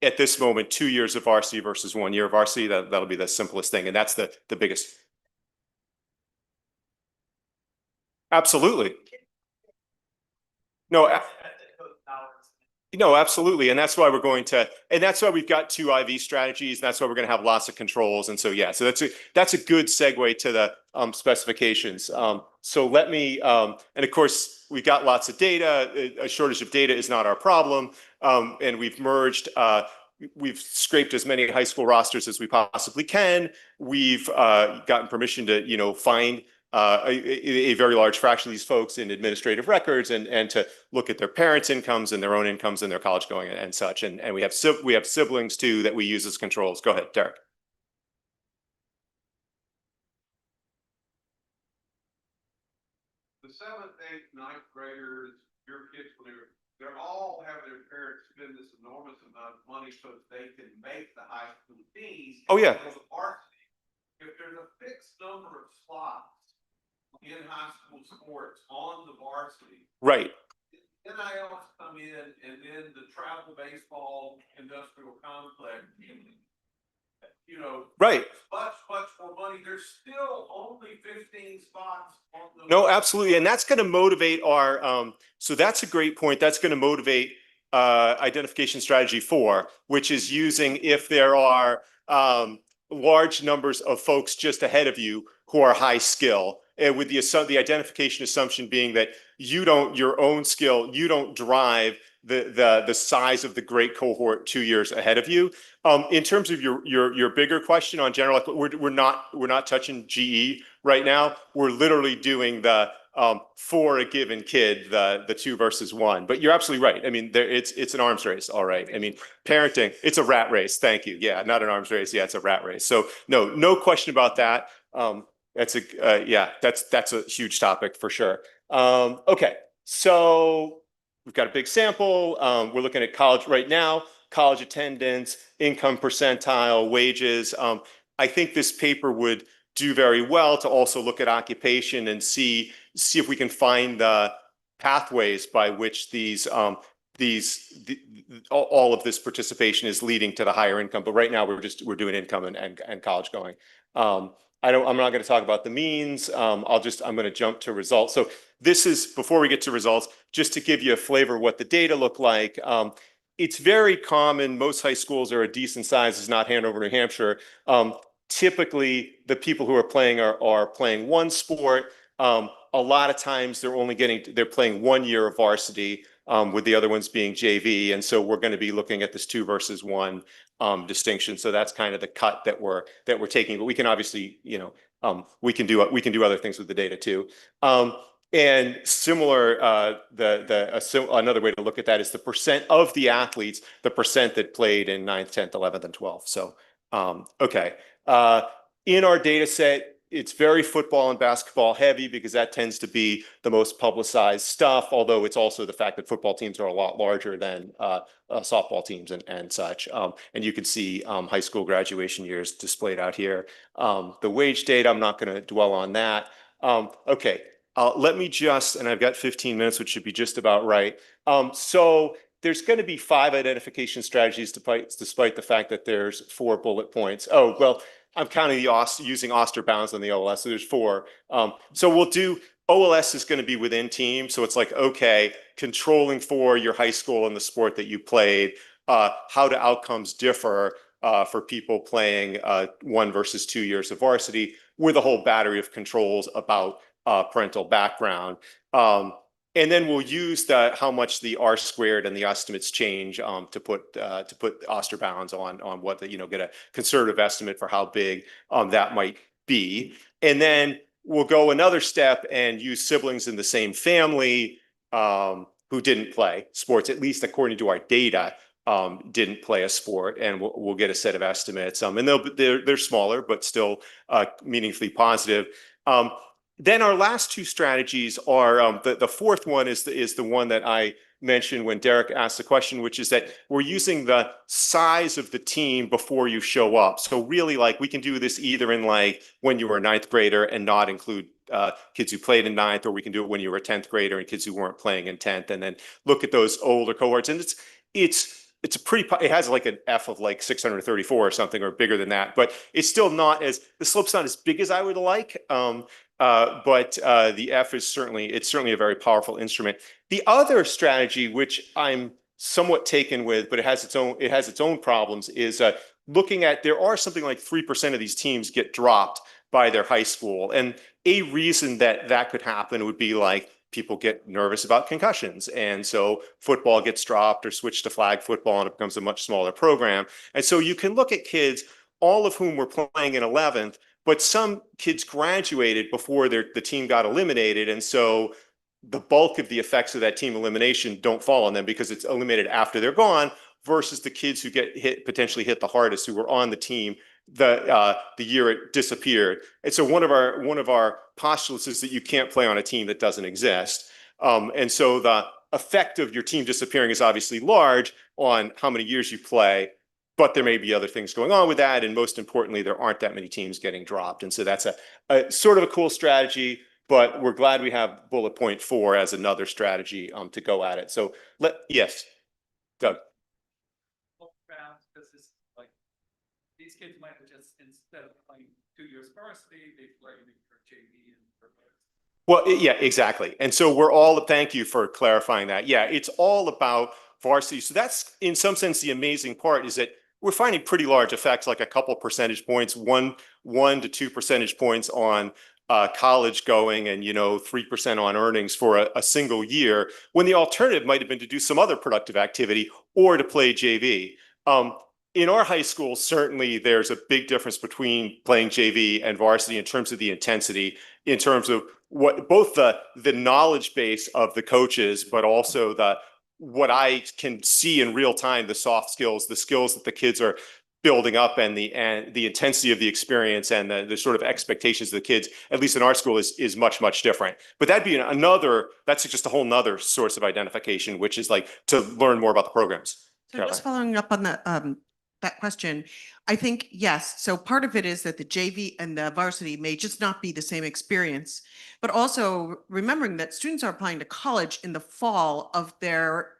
at this moment, 2 years of varsity versus 1 year of varsity. That'll be the simplest thing. And that's the biggest. Absolutely. No, absolutely. And that's why that's why we've got 2 IV strategies. And that's why we're going to have lots of controls. And so, so that's a good segue to the specifications. So let me, and of course, we've got lots of data. A shortage of data is not our problem. And we've we've scraped as many high school rosters as we possibly can. We've gotten permission to, find a very large fraction of these folks in administrative records and to look at their parents' incomes and their own incomes and their college going and such. And we have siblings too that we use as controls. Go ahead, Derek. The 7th, 8th, 9th graders, your kids, they're all having their parents spend this enormous amount of money so that they can make the high school teams. Oh, yeah. If there's a fixed number of slots in high school sports on the varsity. Right. NILs come in and have a baseball industrial complex, you know. Right. Much more money. There's still only 15 spots on the. No, absolutely. And that's going to motivate our, so that's a great point. That's going to motivate identification strategy 4, which is using if there are large numbers of folks just ahead of you who are high skill, and with the identification assumption being that you don't, your own skill, you don't drive the size of the great cohort 2 years ahead of you. In terms of your bigger question on general, we're not touching GE right now. We're literally doing the for a given kid, the 2 versus 1. But you're absolutely right. I mean, it's an arms race, all right. I mean, parenting, it's a rat race. Thank you. Yeah, not an arms race. Yeah, it's a rat race. So no question about that. That's a huge topic for sure. Okay, so we've got a big sample. We're looking at college right now, college attendance, income percentile, wages. I think this paper would do very well to also look at occupation and see if we can find the pathways by which all of this participation is leading to the higher income. But right now we're doing income and college going. I'm not going to talk about the means. I'm going to jump to results. So this is, before we get to results, just to give you a flavor of what the data look like. It's very common. Most high schools are a decent size. It's not Hanover, New Hampshire. Typically, the people who are playing are playing one sport. A lot of times they're playing 1 year of varsity, with the other ones being JV. And so we're going to be looking at this 2 versus 1 distinction. So that's kind of the cut that we're taking. But we can obviously, we can do other things with the data too. And similar, another way to look at that is the percent of the athletes, the percent that played in 9th, 10th, 11th, and 12th. So, okay. In our data set, it's very football and basketball heavy because that tends to be the most publicized stuff, although it's also the fact that football teams are a lot larger than softball teams and such. And you can see high school graduation years displayed out here. The wage data, I'm not going to dwell on that. Okay. Let me just, and I've got 15 minutes, which should be just about right. So there's going to be 5 identification strategies despite the fact that there's 4 bullet points. Oh, well, I'm counting using Oster bounds on the OLS, so there's 4. So we'll do, OLS is going to be within team. So it's like, okay, controlling for your high school and the sport that you played, how do outcomes differ for people playing 1 versus 2 years of varsity, with a whole battery of controls about parental background. And then we'll use how much the R squared and the estimates change to put Oster bounds on what get a conservative estimate for how big that might be. And then we'll go another step and use siblings in the same family who didn't play sports, at least according to our data, didn't play a sport, and we'll get a set of estimates. And they're smaller, but still meaningfully positive. Then our last 2 strategies are, the fourth one is the one that I mentioned when Derek asked the question, which is that we're using the size of the team before you show up. So really, like, we can do this either in like when you were a 9th grader and not include kids who played in 9th, or we can do it when you were a 10th grader and kids who weren't playing in 10th, and then look at those older cohorts. And it's a pretty, it has like an F of like 634 or something, or bigger than that, but it's still not the slope's not as big as I would like. But the F is certainly a very powerful instrument. The other strategy, which I'm somewhat taken with, but it has its own problems, is looking at, there are something like 3% of these teams get dropped by their high school. And a reason that could happen would be like people get nervous about concussions. And so football gets dropped or switched to flag football, and it becomes a much smaller program. And so you can look at kids, all of whom were playing in 11th, but some kids graduated before the team got eliminated. And so the bulk of the effects of that team elimination don't fall on them because it's eliminated after they're gone, versus the kids who potentially hit the hardest, who were on the team the year it disappeared. And so one of our postulates is that you can't play on a team that doesn't exist. And so the effect of your team disappearing is obviously large on how many years you play, but there may be other things going on with that. And most importantly, there aren't that many teams getting dropped. And so that's a sort of a cool strategy, but we're glad we have bullet point 4 as another strategy to go at it. So yes, Doug. this is like, these kids might have just, instead of playing 2 years varsity, they play for JV and for. Well, yeah, exactly. And so we're all, thank you for clarifying that. Yeah, it's all about varsity. So that's in some sense the amazing part is that we're finding pretty large effects, like a couple percentage points, one to 2 percentage points on college going, and 3% on earnings for a single year, when the alternative might have been to do some other productive activity or to play JV. In our high school, certainly there's a big difference between playing JV and varsity in terms of the intensity, in terms of what both the knowledge base of the coaches, but also what I can see in real time, the soft skills, the skills that the kids are building up, and the intensity of the experience, and the sort of expectations of the kids, at least in our school, is much different. But that'd be that's just a whole nother source of identification, which is like to learn more about the programs. So just following up on that question, I think, yes. So part of it is that the JV and the varsity may just not be the same experience, but also remembering that students are applying to college in the fall of their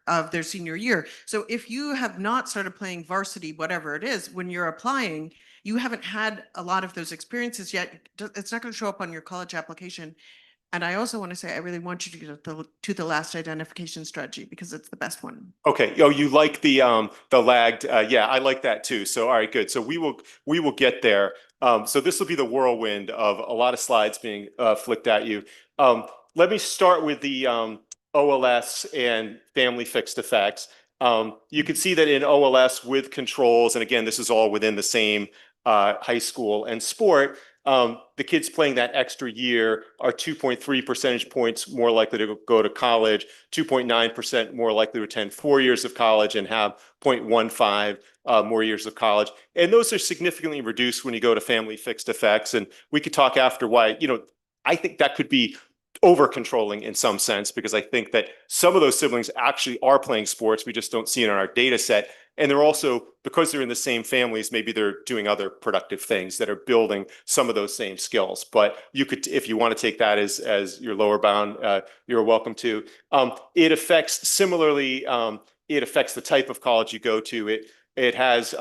senior year. So if you have not started playing varsity, whatever it is, when you're applying, you haven't had a lot of those experiences yet. It's not going to show up on your college application. And I also want to say, I really want you to get to the last identification strategy, because it's the best one. Okay. Oh, you like the lagged? Yeah, I like that too. So, all right, good. So we will get there. So this will be the whirlwind of a lot of slides being flicked at you. Let me start with the OLS and family fixed effects. You can see that in OLS with controls, and again, this is all within the same high school and sport. The kids playing that extra year are 2.3 percentage points more likely to go to college, 2.9% more likely to attend 4 years of college, and have 0.15 more years of college. And those are significantly reduced when you go to family fixed effects. And we could talk after why, I think that could be over controlling in some sense, because I think that some of those siblings actually are playing sports. We just don't see it in our data set. And they're also, because they're in the same families, maybe they're doing other productive things that are building some of those same skills. But you could, if you want to take that as your lower bound, you're welcome to. It affects similarly, it affects the type of college you go to. It has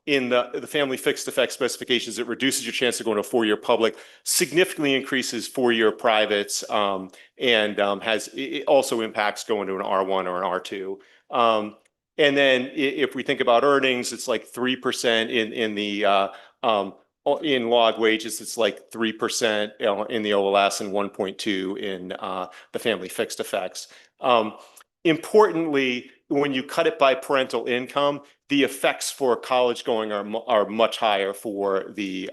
in the family fixed effect specifications, it reduces your chance of going to a 4-year public, significantly increases 4-year privates, and it also impacts going to an R1 or an R2. And then if we think about earnings, it's like 3% in log wages. It's like 3% in the OLS and 1.2 in the family fixed effects. Importantly, when you cut it by parental income, the effects for college going are much higher for the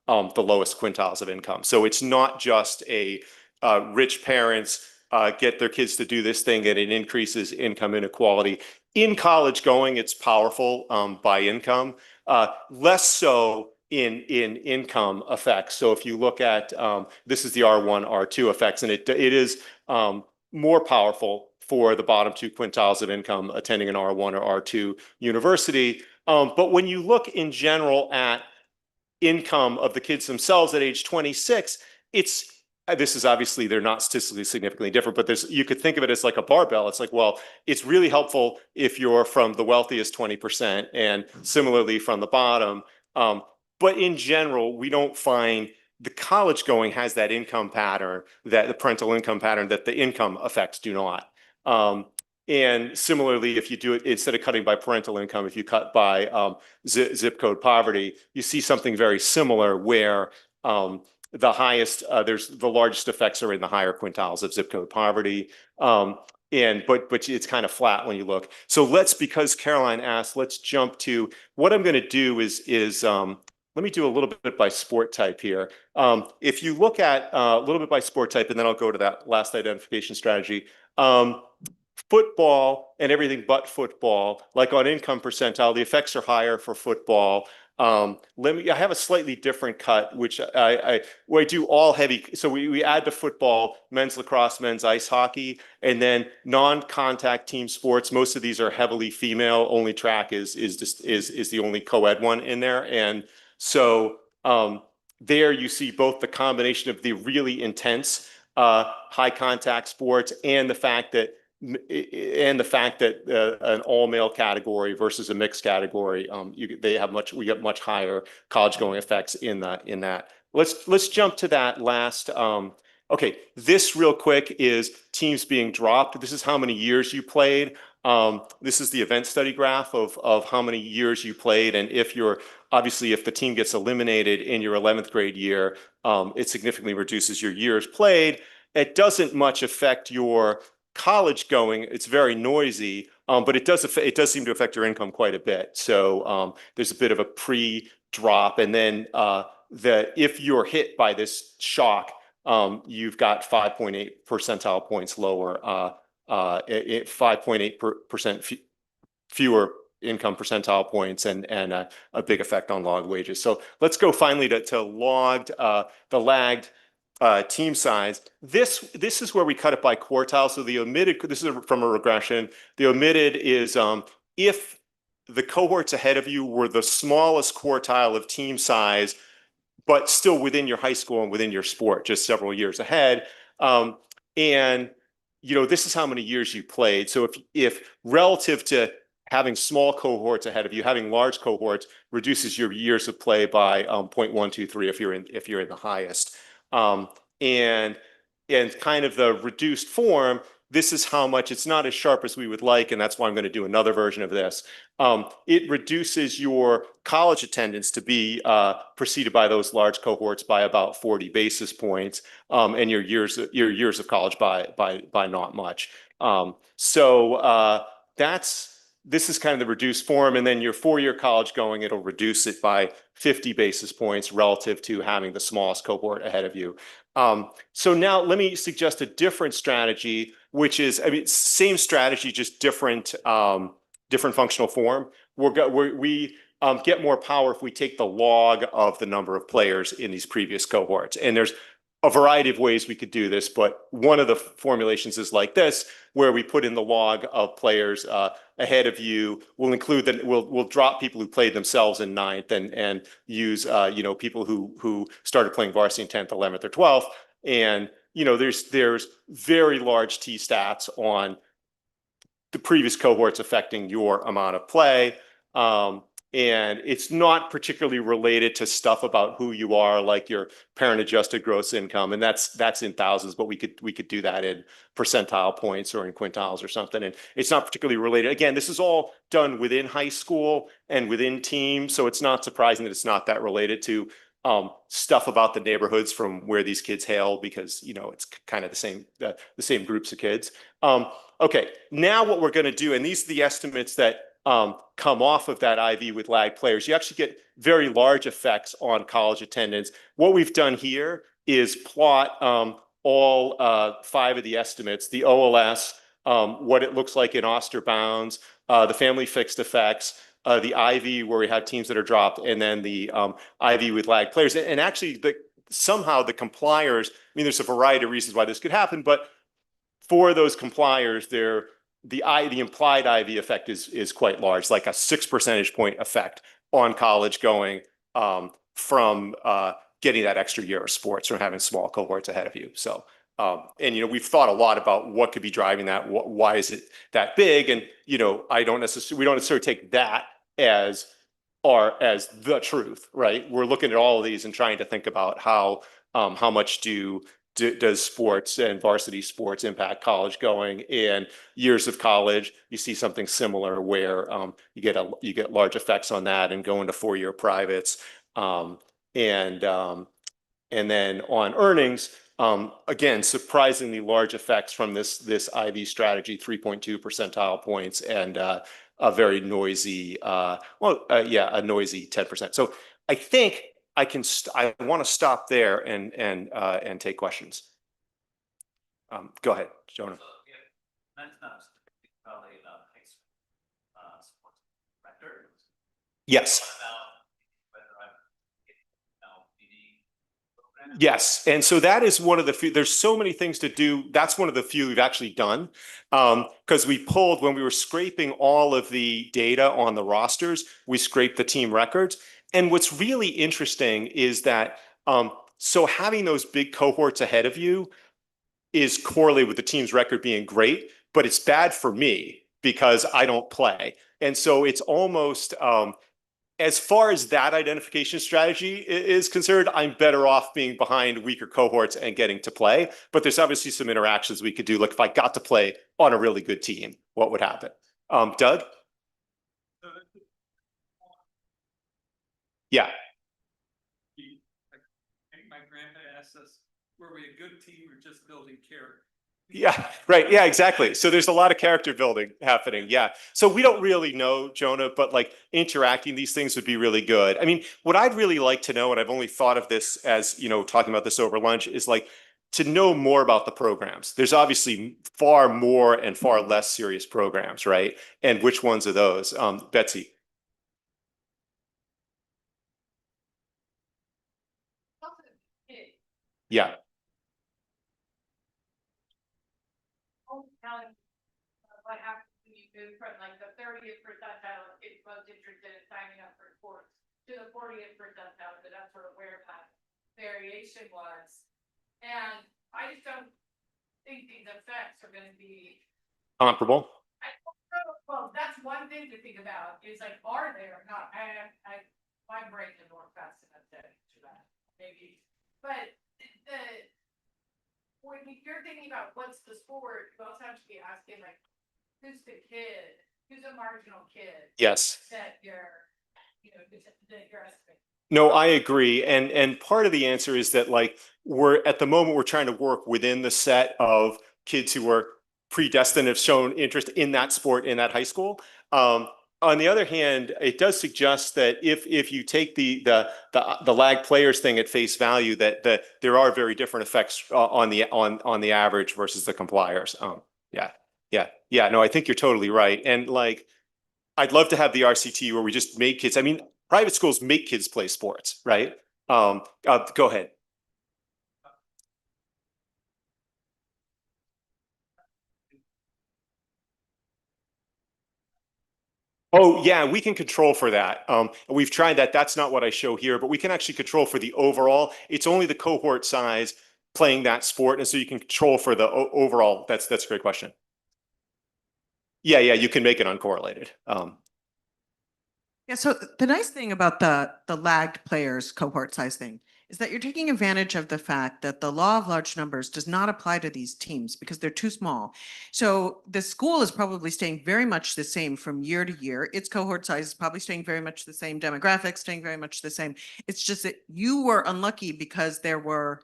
lowest quintiles of income. So it's not just rich parents get their kids to do this thing and it increases income inequality. In college going, it's powerful by income, less so in income effects. So if you look at this is the R1, R2 effects, and it is more powerful for the bottom 2 quintiles of income attending an R1 or R2 university. But when you look in general at income of the kids themselves at age 26, this is obviously, they're not statistically significantly different, but you could think of it as like a barbell. It's like, well, it's really helpful if you're from the wealthiest 20% and similarly from the bottom. But in general, we don't find the college going has that income pattern, that the parental income pattern that the income effects do not. And similarly, if you do it, instead of cutting by parental income, if you cut by zip code poverty, you see something very similar where the largest effects are in the higher quintiles of zip code poverty. But it's kind of flat when you look. So because Caroline asked, let's jump to what I'm going to do is let me do a little bit by sport type here. If you look at a little bit by sport type, and then I'll go to that last identification strategy. Football and everything but football, like on income percentile, the effects are higher for football. I have a slightly different cut, which I do all heavy. So we add to football, men's lacrosse, men's ice hockey, and then non-contact team sports. Most of these are heavily female. Only track is the only co-ed one in there. And so there you see both the combination of the really intense high contact sports and the fact that and the fact that an all male category versus a mixed category, we get much higher college going effects in that. Let's jump to that last. Okay, this real quick is teams being dropped. This is how many years you played. This is the event study graph of how many years you played, and if the team gets eliminated in your 11th grade year, it significantly reduces your years played. It doesn't much affect your college going. It's very noisy, but it does seem to affect your income quite a bit. So there's a bit of a pre-drop, and then if you're hit by this shock, you've got 5.8 percentile points lower, 5.8% fewer income percentile points, and a big effect on logged wages. So let's go finally to the lagged team size. This is where we cut it by quartile. So the omitted, this is from a regression. The omitted is if the cohorts ahead of you were the smallest quartile of team size, but still within your high school and within your sport, just several years ahead. And this is how many years you played. So if relative to having small cohorts ahead of you, having large cohorts reduces your years of play by 0.123 if you're in the highest. And kind of the reduced form, this is how much, it's not as sharp as we would like, and that's why I'm going to do another version of this. It reduces your college attendance to be preceded by those large cohorts by about 40 basis points, and your years of college by not much. This is kind of the reduced form, and then your 4-year college going, it'll reduce it by 50 basis points relative to having the smallest cohort ahead of you. So now let me suggest a different strategy, which is, same strategy, just different functional form. We get more power if we take the log of the number of players in these previous cohorts. And there's a variety of ways we could do this, but one of the formulations is like this, where we put in the log of players ahead of you. We'll include that we'll drop people who played themselves in 9th and use people who started playing varsity in 10th, 11th, or 12th. And there's very large T stats on the previous cohorts affecting your amount of play. And it's not particularly related to stuff about who you are, like your parent adjusted gross income. And that's in thousands, but we could do that in percentile points or in quintiles or something. And it's not particularly related. Again, this is all done within high school and within teams. So it's not surprising that it's not that related to stuff about the neighborhoods from where these kids hail, because it's kind of the same groups of kids. Okay, now what we're going to do, and these are the estimates that come off of that IV with lagged players. You actually get very large effects on college attendance. What we've done here is plot all 5 of the estimates, the OLS, what it looks like in Oster bounds, the family fixed effects, the IV where we have teams that are dropped, and then the IV with lagged players. And actually, somehow the compliers, there's a variety of reasons why this could happen, but for those compliers, the implied IV effect is quite large, like a 6 percentage point effect on college going from getting that extra year of sports or having small cohorts ahead of you. So, and we've thought a lot about what could be driving that. Why is it that big? And we don't necessarily take that as the truth, right? We're looking at all of these and trying to think about how much does sports and varsity sports impact college going, and years of college. You see something similar where you get large effects on that and go into 4-year privates, and then on earnings, again, surprisingly large effects from this IV strategy, 3.2 percentile points, and a very noisy, a noisy 10%. So I think I want to stop there and take questions. Go ahead, Jonah. Yes. Yes. And so that is one of the few, there's so many things to do. That's one of the few we've actually done, because we pulled, when we were scraping all of the data on the rosters, we scraped the team records. And what's really interesting is that, so having those big cohorts ahead of you is correlated with the team's record being great, but it's bad for me because I don't play. And so it's almost, as far as that identification strategy is concerned, I'm better off being behind weaker cohorts and getting to play. But there's obviously some interactions we could do. Like if I got to play on a really good team, what would happen? Doug? Yeah. I think my grandpa asked us, were we a good team or just building character? Yeah, right. Yeah, exactly. So there's a lot of character building happening. Yeah. So we don't really know, Jonah, but like interacting these things would be really good. I mean, what I'd really like to know, and I've only thought of this as, you know, talking about this over lunch, is like to know more about the programs. There's obviously far more and far less serious programs, right? And which ones are those? Betsy. Yeah. What happens when you move from like the 30th percentile of kids most interested in signing up for sports to the 40th percentile, so that's sort of where that variation was. And I just don't think these effects are going to be Comparable. well, that's one thing to think about is like, are there not, my brain is more fast enough to that, maybe, but when you're thinking about what's the sport, you also have to be asking like, who's the kid, who's a marginal kid? Yes. That you're, that you're estimating. No, I agree. And part of the answer is that like we're at the moment we're trying to work within the set of kids who are predestined, have shown interest in that sport in that high school. On the other hand, it does suggest that if you take the lag players thing at face value, that there are very different effects on the average versus the compliers. Yeah. No, I think you're totally right. And like, I'd love to have the RCT where we just make kids. I mean, private schools make kids play sports, right? Go ahead. Oh, yeah, we can control for that. We've tried that. That's not what I show here, but we can actually control for the overall. It's only the cohort size playing that sport. And so you can control for the overall. That's a great question. Yeah, you can make it uncorrelated. Yeah, so the nice thing about the lagged players cohort size thing is that you're taking advantage of the fact that the law of large numbers does not apply to these teams because they're too small. So the school is probably staying very much the same from year to year. Its cohort size is probably staying very much the same, demographics staying very much the same. It's just that you were unlucky because there were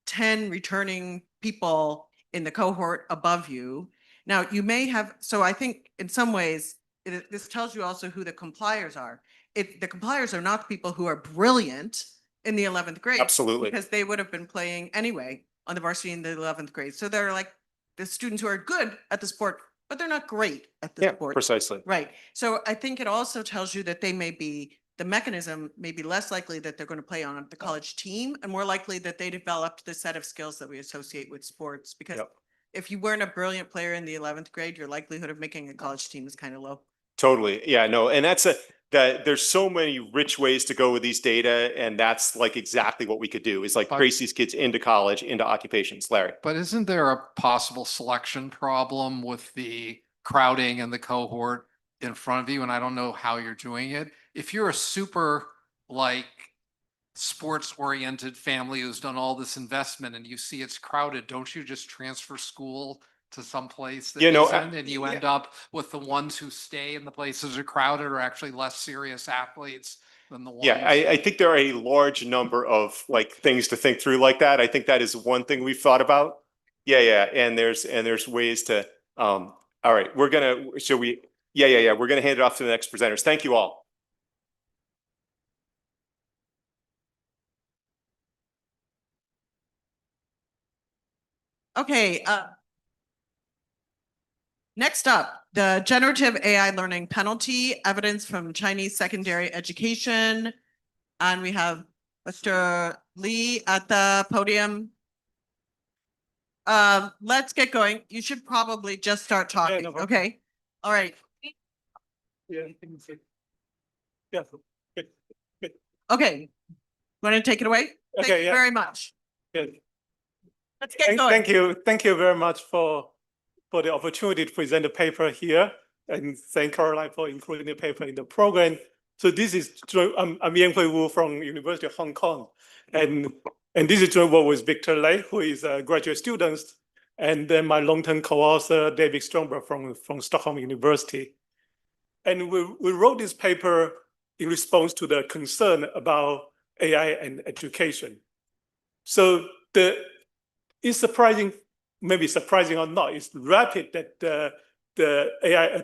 10 returning people in the cohort above you. Now you may have, so I think in some ways, this tells you also who the compliers are. The compliers are not the people who are brilliant in the 11th grade. Absolutely. Because they would have been playing anyway on the varsity in the 11th grade. So they're like the students who are good at the sport, but they're not great at the sport. Precisely. Right. So I think it also tells you that they may be, the mechanism may be less likely that they're going to play on the college team and more likely that they developed the set of skills that we associate with sports. Because if you weren't a brilliant player in the 11th grade, your likelihood of making a college team is kind of low. Totally. Yeah, no. And that there's so many rich ways to go with these data. And that's like exactly what we could do is like trace these kids into college, into occupations. Larry. But isn't there a possible selection problem with the crowding and the cohort in front of you? And I don't know how you're doing it. If you're a super like sports oriented family who's done all this investment and you see it's crowded, don't you just transfer school to some place that isn't, and you end up with the ones who stay in the places are crowded are actually less serious athletes than the ones. Yeah, I think there are a large number of like things to think through like that. I think that is one thing we've thought about. Yeah. And there's ways to, all right, we're gonna hand it off to the next presenters. Thank you all. Okay, next up, the generative AI learning penalty evidence from Chinese secondary education. And we have Mr. Lee at the podium. Let's get going. You should probably just start talking. Okay. All right. Okay. Want to take it away? Thank you very much. Good. Let's get going. Thank you very much for for the opportunity to present the paper here, and thank Caroline for including the paper in the program. So this is, I'm Yang Hui Wu from University of Hong Kong. And this is joint work with Victor Lei, who is a graduate student, and then my long-term co-author, David Stromberg from Stockholm University. And we wrote this paper in response to the concern about AI and education. So it's surprising, maybe surprising or not, it's rapid that the AI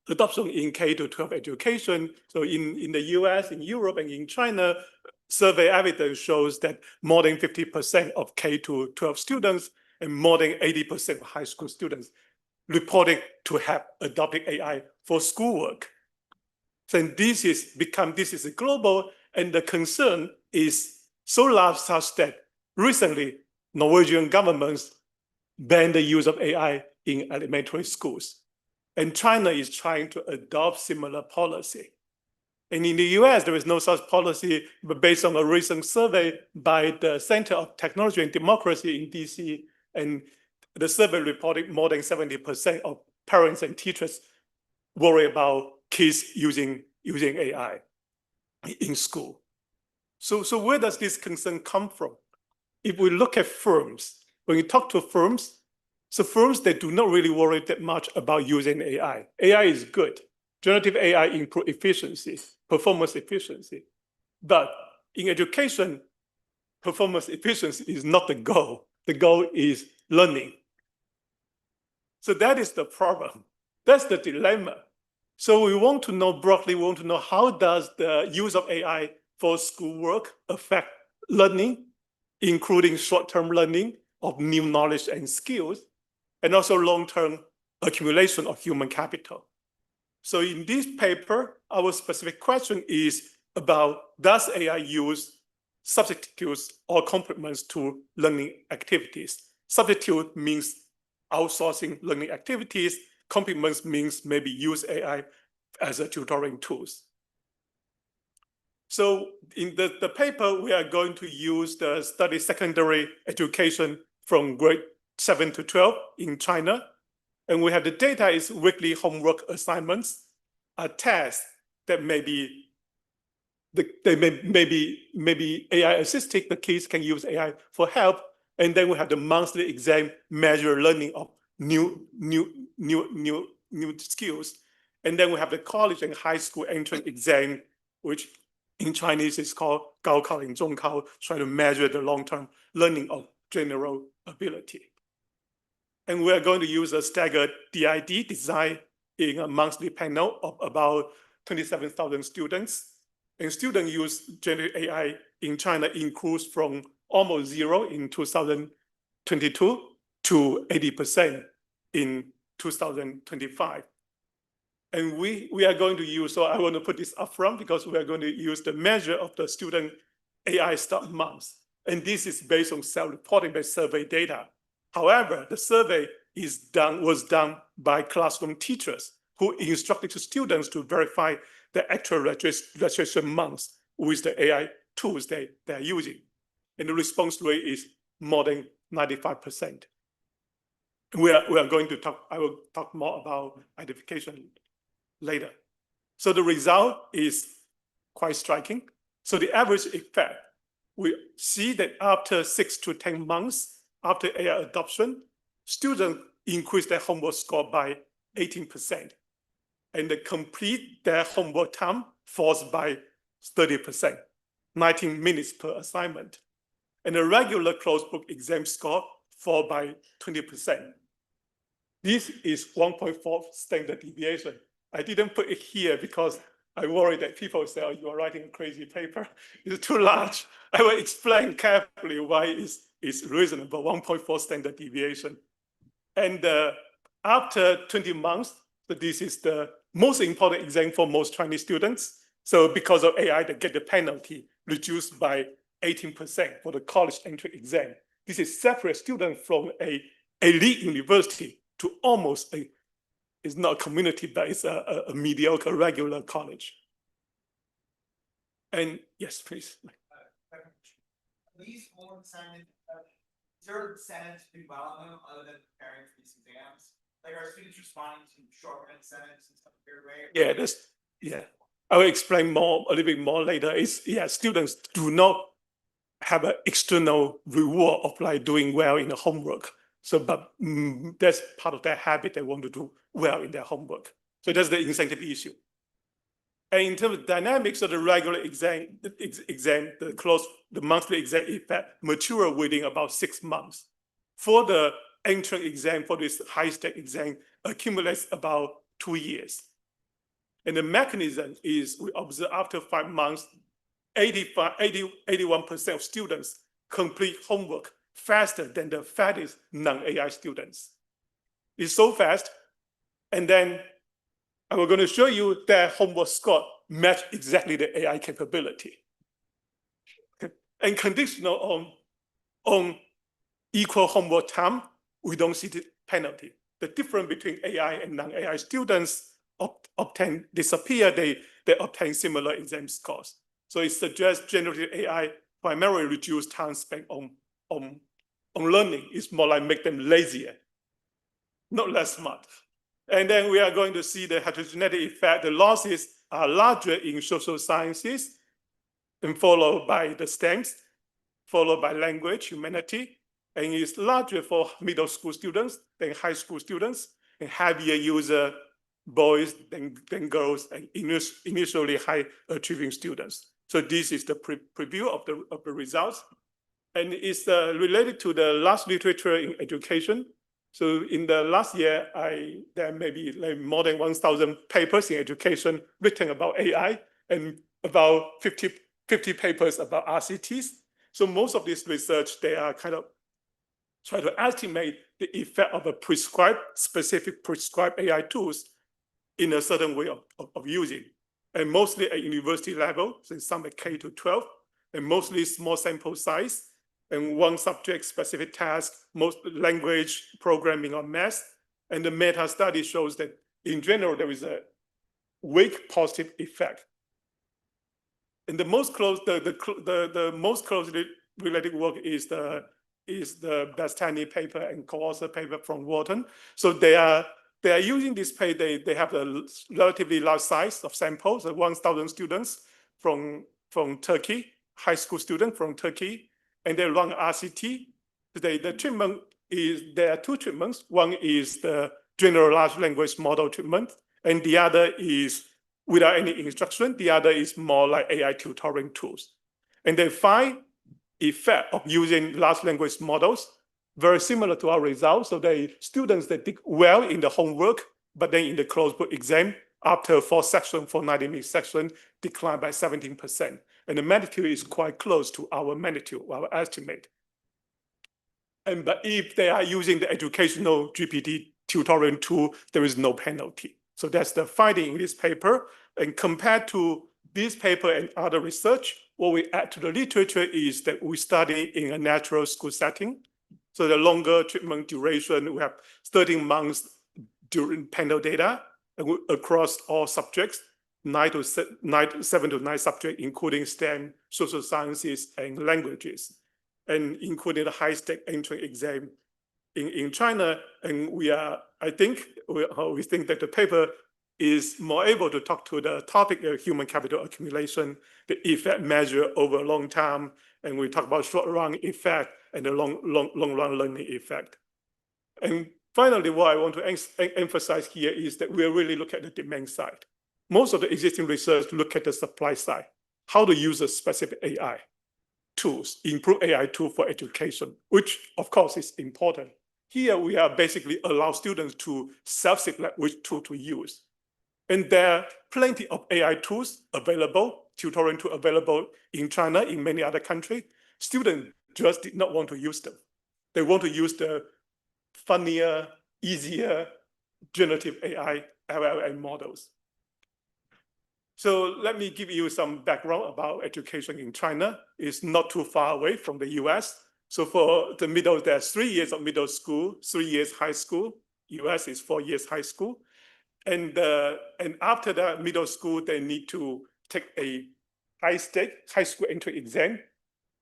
adoption in K-12 education. So in the US, in Europe, and in China, survey evidence shows that more than 50% of K-12 students and more than 80% of high school students reporting to have adopted AI for schoolwork. So this is global, and the concern is so large such that recently Norwegian governments banned the use of AI in elementary schools. And China is trying to adopt similar policy. And in the US, there is no such policy, but based on a recent survey by the Center of Technology and Democracy in DC, and the survey reported more than 70% of parents and teachers worry about kids using AI in school. So where does this concern come from? If we look at firms, when you talk to firms, so firms, they do not really worry that much about using AI. AI is good. Generative AI improve efficiency, performance efficiency. But in education, performance efficiency is not the goal. The goal is learning. So that is the problem. That's the dilemma. So we want to know broadly, we want to know how does the use of AI for schoolwork affect learning, including short-term learning of new knowledge and skills, and also long-term accumulation of human capital. So in this paper, our specific question is about, does AI use substitutes or complements to learning activities? Substitute means outsourcing learning activities. Complements means maybe use AI as a tutoring tools. So in the paper, we are going to use the study secondary education from grade 7 to 12 in China. And we have the data is weekly homework assignments, a test that maybe AI assisted, the kids can use AI for help. And then we have the monthly exam measure learning of new skills. And then we have the college and high school entrance exam, which in Chinese is called Gaokao and Zhongkao, trying to measure the long-term learning of general ability. And we are going to use a staggered DID design in a monthly panel of about 27,000 students. And student use generative AI in China increased from almost zero in 2022 to 80% in 2025. And we are going to use, so I want to put this up front because we are going to use the measure of the student AI start months. And this is based on self-reporting by survey data. However, the survey was done by classroom teachers who instructed the students to verify the actual registration months with the AI tools they are using. And the response rate is more than 95%. We are going to talk, I will talk more about identification later. So the result is quite striking. So the average effect, we see that after 6 to 10 months after AI adoption, students increase their homework score by 18%. And they complete their homework time falls by 30%, 19 minutes per assignment. And the regular closed book exam score fall by 20%. This is 1.4 standard deviation. I didn't put it here because I worry that people say, oh, you are writing a crazy paper. It's too large. I will explain carefully why it's reasonable, 1.4 standard deviation. And after 20 months, so this is the most important exam for most Chinese students. So because of AI, they get the penalty reduced by 18% for the college entry exam. This is separate student from a elite university to almost it's not a community, but it's a mediocre regular college. And yes, please. These homework assignments, is there an incentive to do well on them other than preparing for these exams? Like are students responding to shorthand sentence and stuff here, right? Yeah, I will explain more, a little bit more later. Students do not have an external reward of like doing well in the homework. So, but that's part of their habit. They want to do well in their homework. So that's the incentive issue. And in terms of dynamics of the regular exam, the monthly exam effect mature within about 6 months. For the entrance exam, for this high-stake exam, accumulates about 2 years. And the mechanism is we observe after 5 months, 81% of students complete homework faster than the fattest non-AI students. It's so fast. And then I'm going to show you that homework score match exactly the AI capability. Okay. And conditional on equal homework time, we don't see the penalty. The difference between AI and non-AI students disappear, they obtain similar exam scores. So it suggests generative AI primarily reduce time spent on learning. It's more like make them lazier, not less smart. And then we are going to see the heterogeneity effect. The losses are larger in social sciences and followed by the STEMs, followed by language, humanity, and it's larger for middle school students than high school students, and heavier user boys than girls, and initially high achieving students. So this is the preview of the results. And it's related to the last literature in education. So in the last year, there may be like more than 1,000 papers in education written about AI and about 50 papers about RCTs. So most of this research, they are kind of try to estimate the effect of specific prescribed AI tools in a certain way of using. And mostly at university level, so some at K to 12, and mostly small sample size, and one subject specific task, most language, programming, or math. And the meta study shows that in general, there is a weak positive effect. And the most closely related work is the Bastani paper and co-author paper from Wharton. So they are using this paper. They have a relatively large size of samples, 1,000 students from Turkey, high school students from Turkey, and they run RCT. The treatment is, there are two treatments. One is the general large language model treatment, and the other is without any instruction. The other is more like AI tutoring tools. And they find effect of using large language models very similar to our results. So students that did well in the homework, but then in the closed book exam, after 90-minute section, declined by 17%. And the magnitude is quite close to our magnitude, our estimate. But if they are using the educational GPT tutoring tool, there is no penalty. So that's the finding in this paper. And compared to this paper and other research, what we add to the literature is that we study in a natural school setting. So the longer treatment duration, we have 13 months during panel data across all subjects, 7 to 9 subjects, including STEM, social sciences, and languages, and including the high-stake entrance exam in China. And I think we think that the paper is more able to talk to the topic of human capital accumulation, the effect measure over a long time, and we talk about short-run effect and the long-run learning effect. And finally, what I want to emphasize here is that we really look at the demand side. Most of the existing research look at the supply side, how to use a specific AI tools, improve AI tool for education, which of course is important. Here we are basically allow students to self-select which tool to use. And there are plenty of AI tools available, tutoring tools available in China, in many other countries. Students just did not want to use them. They want to use the funnier, easier generative AI LLM models. So let me give you some background about education in China. It's not too far away from the US. So for the middle, there's 3 years of middle school, 3 years high school. US is 4 years high school. And after that middle school, they need to take a high school entry exam,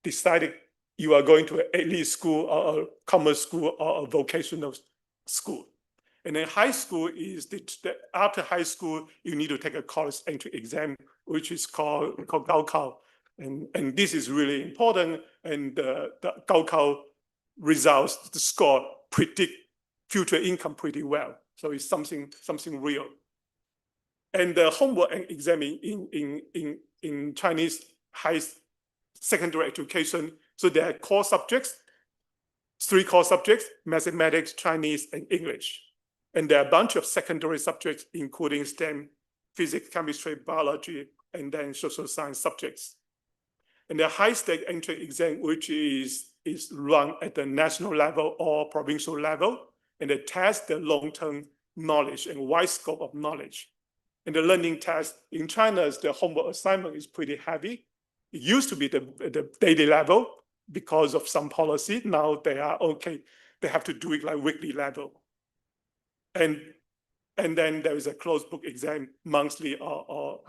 deciding you are going to an elite school or a commerce school or a vocational school. And then high school is after high school, you need to take a college entry exam, which is called Gaokao. And this is really important. And the Gaokao results, the score predict future income pretty well. So it's something real. And the homework and exam in Chinese high secondary education, so there are core subjects, 3 core subjects: mathematics, Chinese, and English. And there are a bunch of secondary subjects, including STEM, physics, chemistry, biology, and then social science subjects. And the high-stake entry exam, which is run at the national level or provincial level, and it tests the long-term knowledge and wide scope of knowledge. And the learning test in China, the homework assignment is pretty heavy. It used to be the daily level because of some policy. Now they are okay. They have to do it like weekly level. And then there is a closed book exam monthly or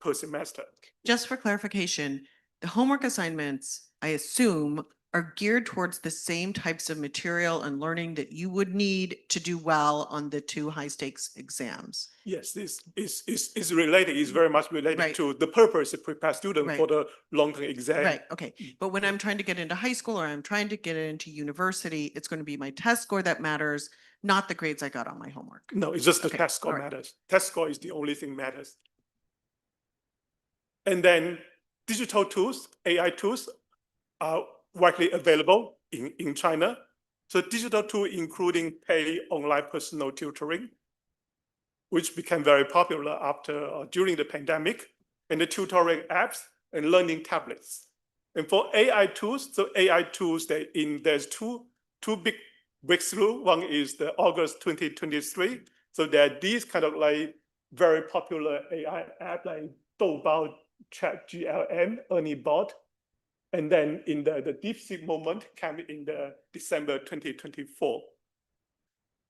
per semester. Just for clarification, the homework assignments, I assume, are geared towards the same types of material and learning that you would need to do well on the 2 high stakes exams. Yes, this is related, is very much related to the purpose to prepare students for the long-term exam. Right, okay. But when I'm trying to get into high school or I'm trying to get into university, it's going to be my test score that matters, not the grades I got on my homework. No, it's just the test score matters. Test score is the only thing matters. And then digital tools, AI tools are widely available in China. So digital tools including paid online personal tutoring, which became very popular after during the pandemic, and the tutoring apps and learning tablets. And for AI tools, so AI tools, there's two big breakthrough. One is the August 2023. So there are these kind of like very popular AI app like Doubao, ChatGLM, Ernie Bot. And then in the DeepSeek moment came in the December 2024.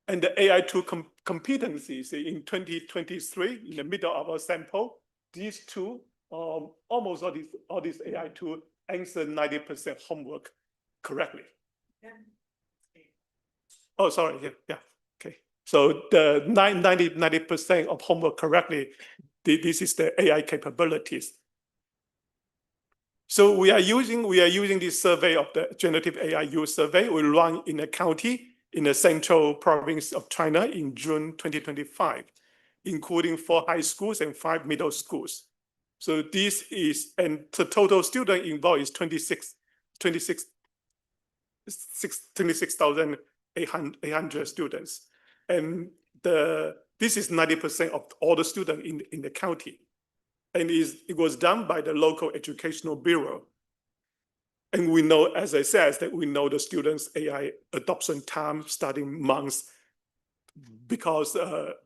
And the AI tool competencies in 2023, in the middle of our sample, these two, almost all these AI tools answer 90% homework correctly. Oh, sorry, yeah, okay. So the 90% of homework correctly, this is the AI capabilities. So we are using this survey of the generative AI use survey. We run in a county in the central province of China in June 2025, including 4 high schools and 5 middle schools. So this is, and the total student involved is 26,800 students. And this is 90% of all the students in the county. And it was done by the local educational bureau. And we know, as I said, that we know the students' AI adoption time starting months because the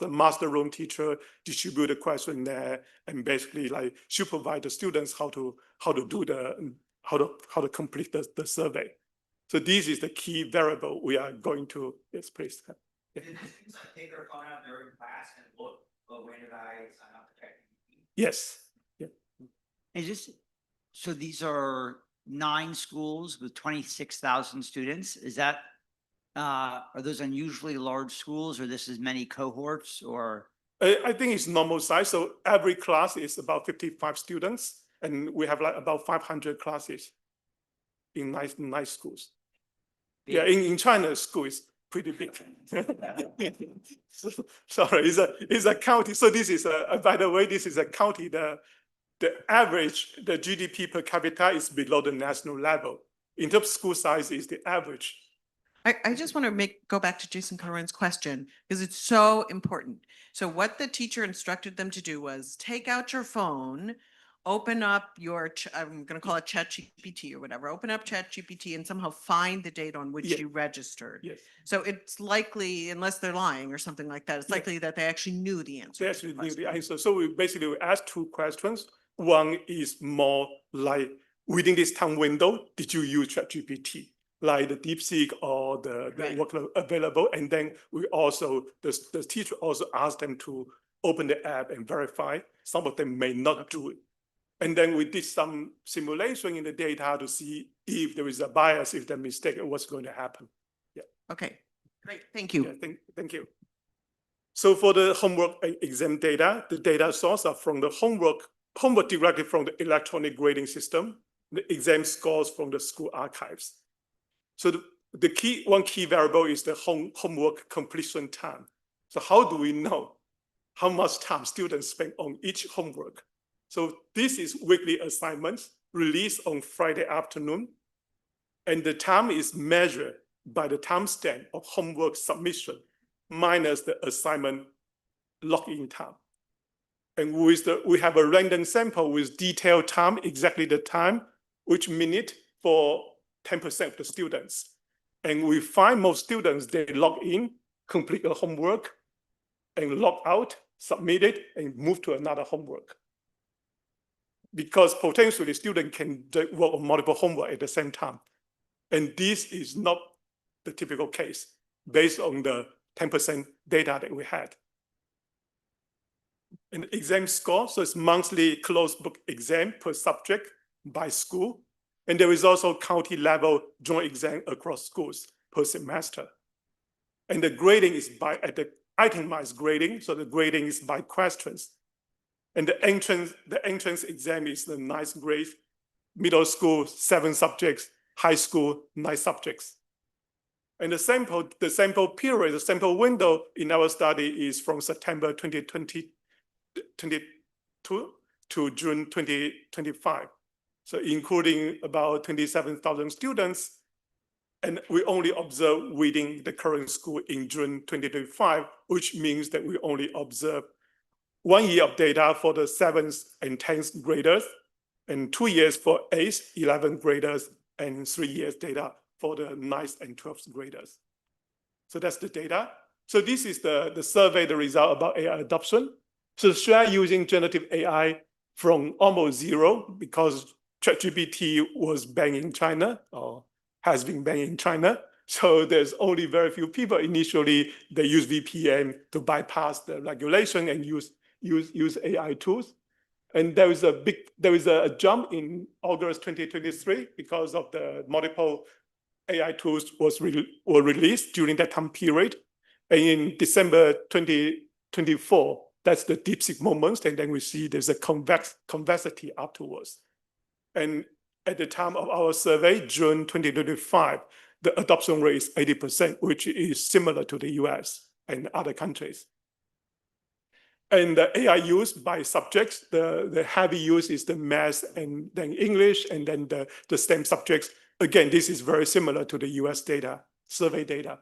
master room teacher distribute the questionnaire and basically like supervise the students how to complete the survey. So this is the key variable we are going to, yes, please. Yeah. Did the students like take their phone out during class and look, but when did I sign up to check? Yes. Yeah. Is this, so these are 9 schools with 26,000 students? Is that, are those unusually large schools, or this is many cohorts, or? I think it's normal size. So every class is about 55 students, and we have like about 500 classes in nice schools. Big. Yeah, in China, school is pretty big. Sorry, it's a county. So this is by the way, this is a county. The average, the GDP per capita is below the national level. In terms of school size, is the average. I just want to go back to Jason Conran's question because it's so important. So what the teacher instructed them to do was take out your phone, open up your, I'm going to call it ChatGPT or whatever, open up ChatGPT and somehow find the date on which you registered. Yes. So it's likely, unless they're lying or something like that, it's likely that they actually knew the answer. They actually knew the answer. So we asked 2 questions. One is more like, within this time window, did you use ChatGPT? Like the DeepSeek or the workload available. And then we also, the teacher also asked them to open the app and verify. Some of them may not do it. And then we did some simulation in the data to see if there is a bias, if the mistake, what's going to happen. Yeah. Okay, Great, thank you. Yeah, thank you. So for the homework exam data, the data source are from the homework directly from the electronic grading system, the exam scores from the school archives. So one key variable is the homework completion time. So how do we know how much time students spend on each homework? So this is weekly assignments released on Friday afternoon, and the time is measured by the timestamp of homework submission minus the assignment login time. And we have a random sample with detailed time, exactly the time, which minute for 10% of the students. And we find most students, they log in, complete a homework, and log out, submit it, and move to another homework. Because potentially students can work on multiple homework at the same time. And this is not the typical case based on the 10% data that we had. An exam score, so it's monthly closed book exam per subject by school. And there is also county level joint exam across schools per semester. And the grading is at the itemized grading, so the grading is by questions. And the entrance exam is the 9th grade, middle school, 7 subjects, high school, 9 subjects. And the sample period, the sample window in our study is from September 2022 to June 2025. So including about 27,000 students. And we only observe within the current school in June 2025, which means that we only observe 1 year of data for the 7th and 10th graders, and 2 years for 8th, 11th graders, and 3 years data for the 9th and 12th graders. So that's the data. So this is the survey, the result about AI adoption. So Share using generative AI from almost zero because ChatGPT was banned in China or has been banned in China. So there's only very few people initially, they use VPN to bypass the regulation and use AI tools. And there is a jump in August 2023 because of the multiple AI tools were released during that time period. And in December 2024, that's the DeepSeek moments. And then we see there's a convexity afterwards. And at the time of our survey, June 2025, the adoption rate is 80%, which is similar to the US and other countries. And the AI use by subjects, the heavy use is the math and then English, and then the STEM subjects. Again, this is very similar to the US data, survey data.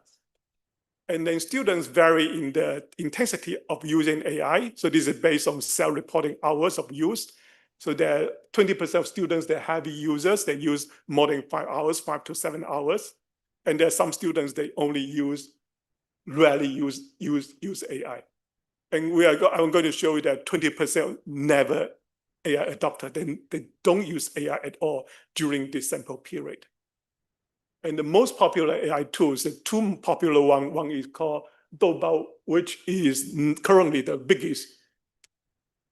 And then students vary in the intensity of using AI. So this is based on self-reporting hours of use. So there are 20% of students, they're heavy users, they use more than 5 hours, 5 to 7 hours. And there are some students, they only rarely use AI. And I'm going to show you that 20% never AI adopted. They don't use AI at all during this sample period. And the most popular AI tools, the 2 popular one is called Doubao, which is currently the biggest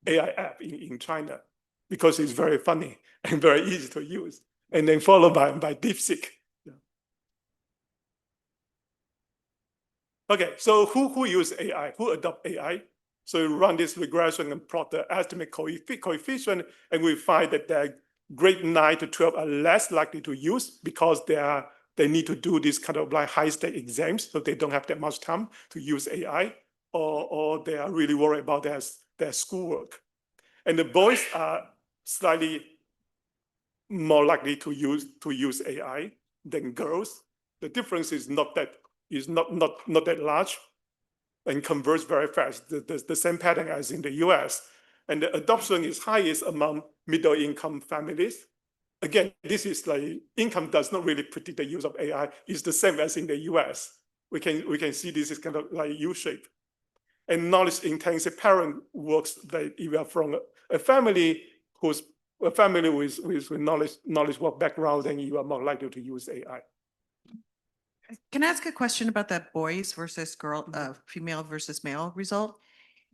AI app in China because it's very funny and very easy to use. And then followed by DeepSeek. Yeah. Okay, so who use AI? Who adopt AI? So we run this regression and plot the estimate coefficient, and we find that the grade 9 to 12 are less likely to use because they need to do this kind of like high-stake exams, so they don't have that much time to use AI, or they are really worried about their schoolwork. And the boys are slightly more likely to use AI than girls. The difference is not that large, and converts very fast. The same pattern as in the US. And the adoption is highest among middle-income families. Again, this is like income does not really predict the use of AI. It's the same as in the US. We can see this is kind of like U-shape. And knowledge-intensive parent works that if you are from a family with knowledge work background, then you are more likely to use AI. Can I ask a question about that boys versus female versus male result?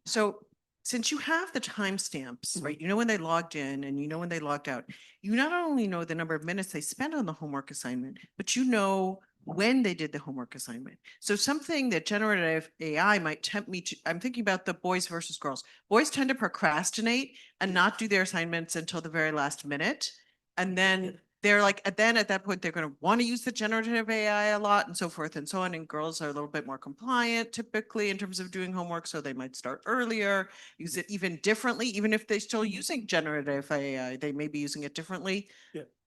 So since you have the timestamps, right, you know when they logged in and you know when they logged out, you not only know the number of minutes they spent on the homework assignment, but you know when they did the homework assignment. So something that generative AI might tempt me to, I'm thinking about the boys versus girls. Boys tend to procrastinate and not do their assignments until the very last minute. And then they're like, then at that point, they're going to want to use the generative AI a lot and so forth and so on. And girls are a little bit more compliant typically in terms of doing homework. So they might start earlier, use it even differently, even if they're still using generative AI, they may be using it differently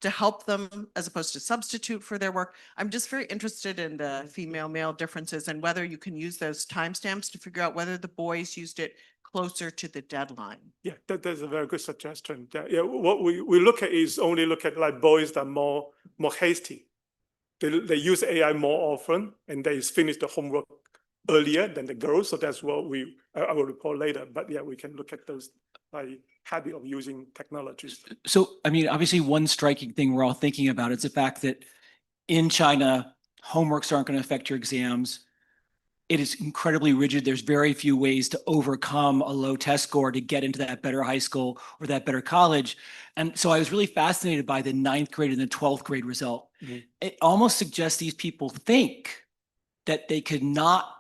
to help them as opposed to substitute for their work. I'm just very interested in the female-male differences and whether you can use those timestamps to figure out whether the boys used it closer to the deadline. Yeah, that's a very good suggestion. Yeah, what we look at is only look at like boys that are more hasty. They use AI more often and they finish the homework earlier than the girls. So that's what I will report later. But yeah, we can look at those like habit of using technologies. So, I mean, obviously one striking thing we're all thinking about is the fact that in China, homeworks aren't going to affect your exams. It is incredibly rigid. There's very few ways to overcome a low test score to get into that better high school or that better college. And so I was really fascinated by the 9th grade and the 12th grade result. Mm-hmm. It almost suggests these people think that they could not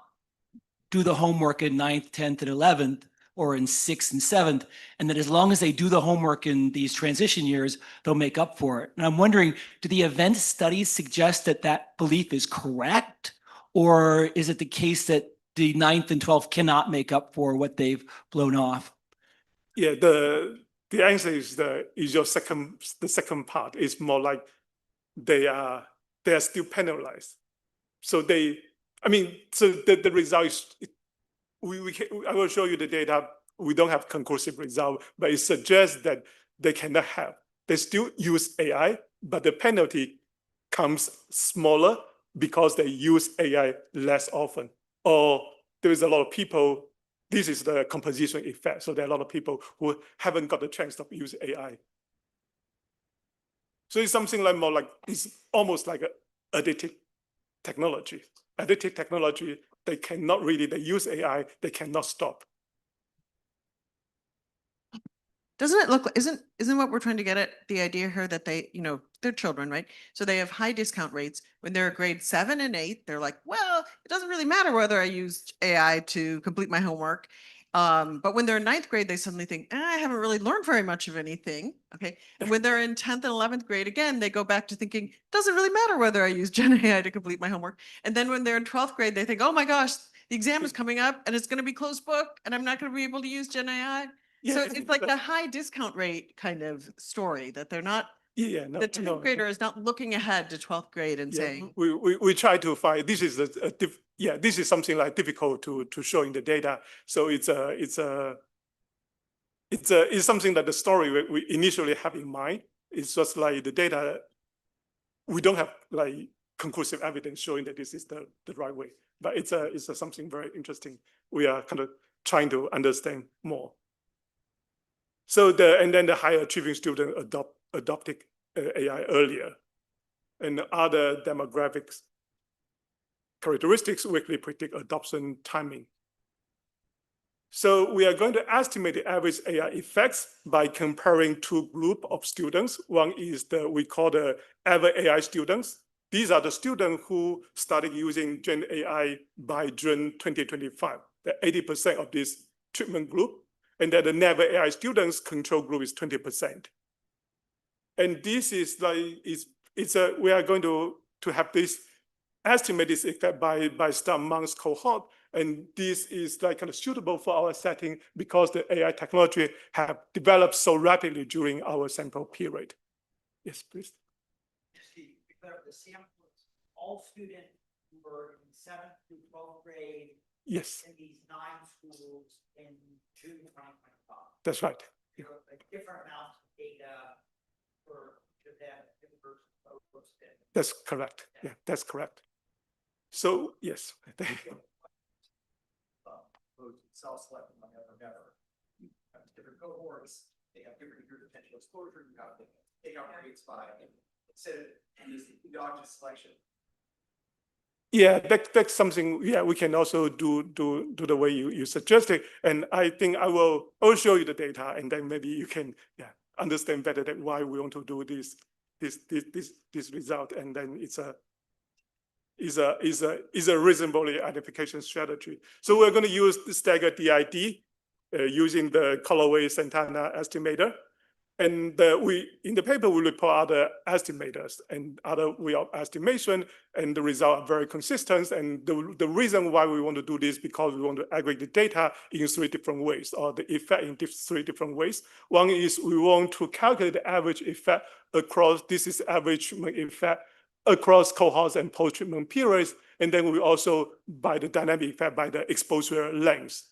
do the homework in 9th, 10th, and 11th, or in 6th and 7th, and that as long as they do the homework in these transition years, they'll make up for it. And I'm wondering, do the event studies suggest that that belief is correct? Or is it the case that the 9th and 12th cannot make up for what they've blown off? Yeah, the answer is the second part is more like they are still penalized. So the result is I will show you the data. We don't have conclusive result, but it suggests that they cannot have. They still use AI, but the penalty comes smaller because they use AI less often. Or there is a lot of people, this is the composition effect. So there are a lot of people who haven't got the chance to use AI. So it's something like more like, it's almost like an addictive technology. Addictive technology, they cannot really, they use AI, they cannot stop. Doesn't it look like, isn't what we're trying to get at the idea here that they, they're children, right? So they have high discount rates. When they're grade 7 and 8, they're like, well, it doesn't really matter whether I used AI to complete my homework. But when they're in 9th grade, they suddenly think, I haven't really learned very much of anything. Okay. And when they're in 10th and 11th grade, again, they go back to thinking, it doesn't really matter whether I use Gen AI to complete my homework. And then when they're in 12th grade, they think, oh my gosh, the exam is coming up and it's going to be closed book and I'm not going to be able to use Gen AI. Yeah, so it's like the high discount rate kind of story that they're not, the 10th grader is not looking ahead to 12th grade and saying. We try to find, this is this is something like difficult to show in the data. So it's something that the story we initially have in mind. It's just like the data, we don't have like conclusive evidence showing that this is the right way. But it's something very interesting. We are kind of trying to understand more. So and then the higher achieving student adopted AI earlier, and other demographics characteristics weakly predict adoption timing. So we are going to estimate the average AI effects by comparing two groups of students. One is we call the average AI students. These are the students who started using Gen AI by June 2025. The 80% of this treatment group. And then the never AI students control group is 20%. And this is like, we are going to have this estimate this effect by start months cohort. And this is like kind of suitable for our setting because the AI technology have developed so rapidly during our sample period. Yes, please. The sample is all students who were in 7th through 12th grade. Yes. In these 9 schools in June 2025. That's right. Yeah. Different amounts of data for them. That's correct. Yeah, that's correct. So yes. Self-selecting never. Different cohorts, they have different degree of potential exposure. You have to take out grades by instead of this endogenous selection. Yeah, that's something. Yeah, we can also do the way you suggested, and I think I'll show you the data, and then maybe you can understand better that why we want to do this result, and then is a reasonably identification strategy. So we're going to use the staggered DID using the colorway Santana estimator. And in the paper, we report other estimators and other way of estimation, and the results are very consistent. And the reason why we want to do this because we want to aggregate the data in 3 different ways, or the effect in 3 different ways. One is we want to calculate the average effect across, this is average effect across cohorts and post-treatment periods. And then we also, by the dynamic effect, by the exposure length.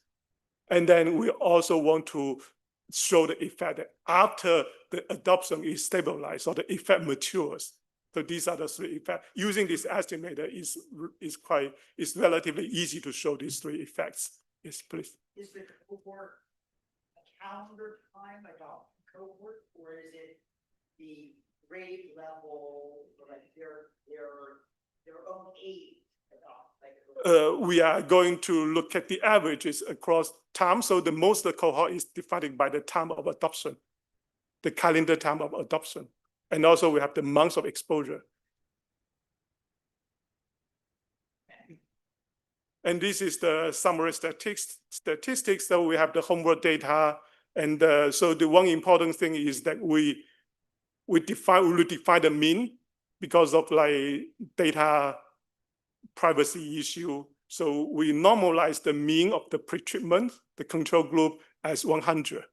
And then we also want to show the effect that after the adoption is stabilized or the effect matures. So these are the 3 effects. Using this estimator is relatively easy to show these 3 effects. Yes, please. Is the cohort a calendar time adopt cohort, or is it the grade level, like their own age adopt? We are going to look at the averages across time. So the most of the cohort is defined by the time of adoption, the calendar time of adoption. And also we have the months of exposure. And this is the summary statistics. So we have the homework data. And so the one important thing is that we will define the mean because of like data privacy issue. So we normalize the mean of the pretreatment, the control group, as 100.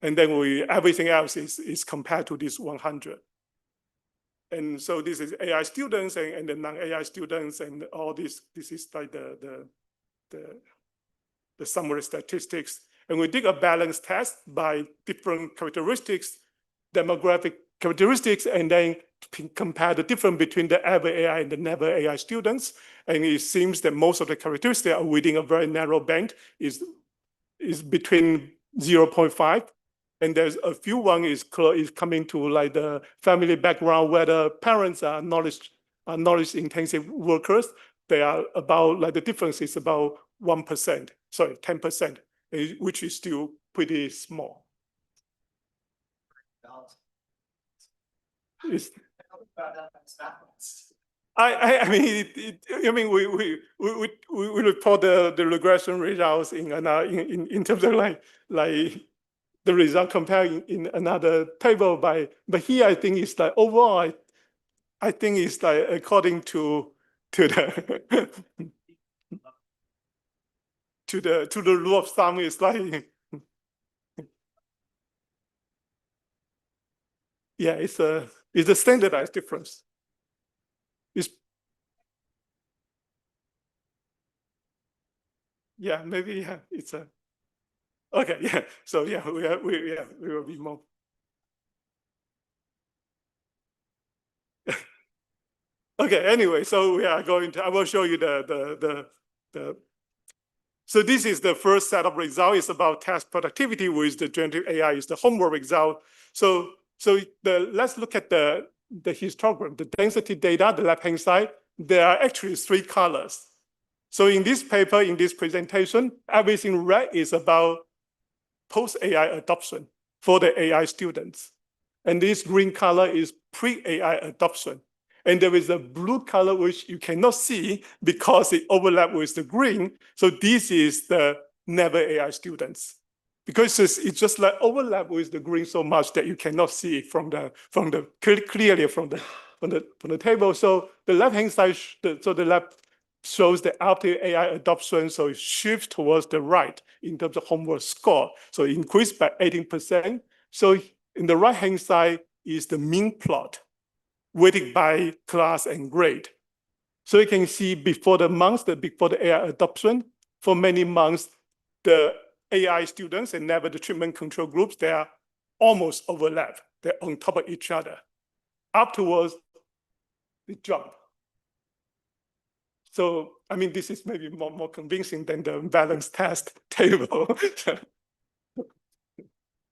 And then everything else is compared to this 100. And so this is AI students and the non-AI students and all this. This is like the summary statistics. And we did a balance test by different characteristics, demographic characteristics, and then compare the difference between the ever AI and the never AI students. And it seems that most of the characteristics are within a very narrow band, is between 0.5. And there's a few one is coming to like the family background where the parents are knowledge intensive workers. They are about, like the difference is about 1%, sorry, 10%, which is still pretty small. I mean, we report the regression results in terms of like the result compared in another table but here I think it's like overall I think it's like according to the to the rule of thumb is like yeah, it's a standardized difference. Yeah, maybe yeah, it's a okay, yeah. So yeah, we will be more. Okay, anyway, so we are going to, I will show you so this is the first set of results. It's about task productivity with the generative AI is the homework result. So let's look at the histogram, the density data, the left-hand side. There are actually 3 colors. So in this paper, in this presentation, everything red is about post-AI adoption for the AI students. And this green color is pre-AI adoption. And there is a blue color which you cannot see because it overlaps with the green. So this is the never AI students. Because it's just like overlap with the green so much that you cannot see it clearly from the table. So the left-hand side, so the left shows that after AI adoption, so it shifts towards the right in terms of homework score. So it increased by 18%. So in the right-hand side is the mean plot, weighted by class and grade. So you can see before the AI adoption, for many months, the AI students and never the treatment control groups, they are almost overlap. They're on top of each other. Afterwards, they jump. So, I mean, this is maybe more convincing than the balance test table.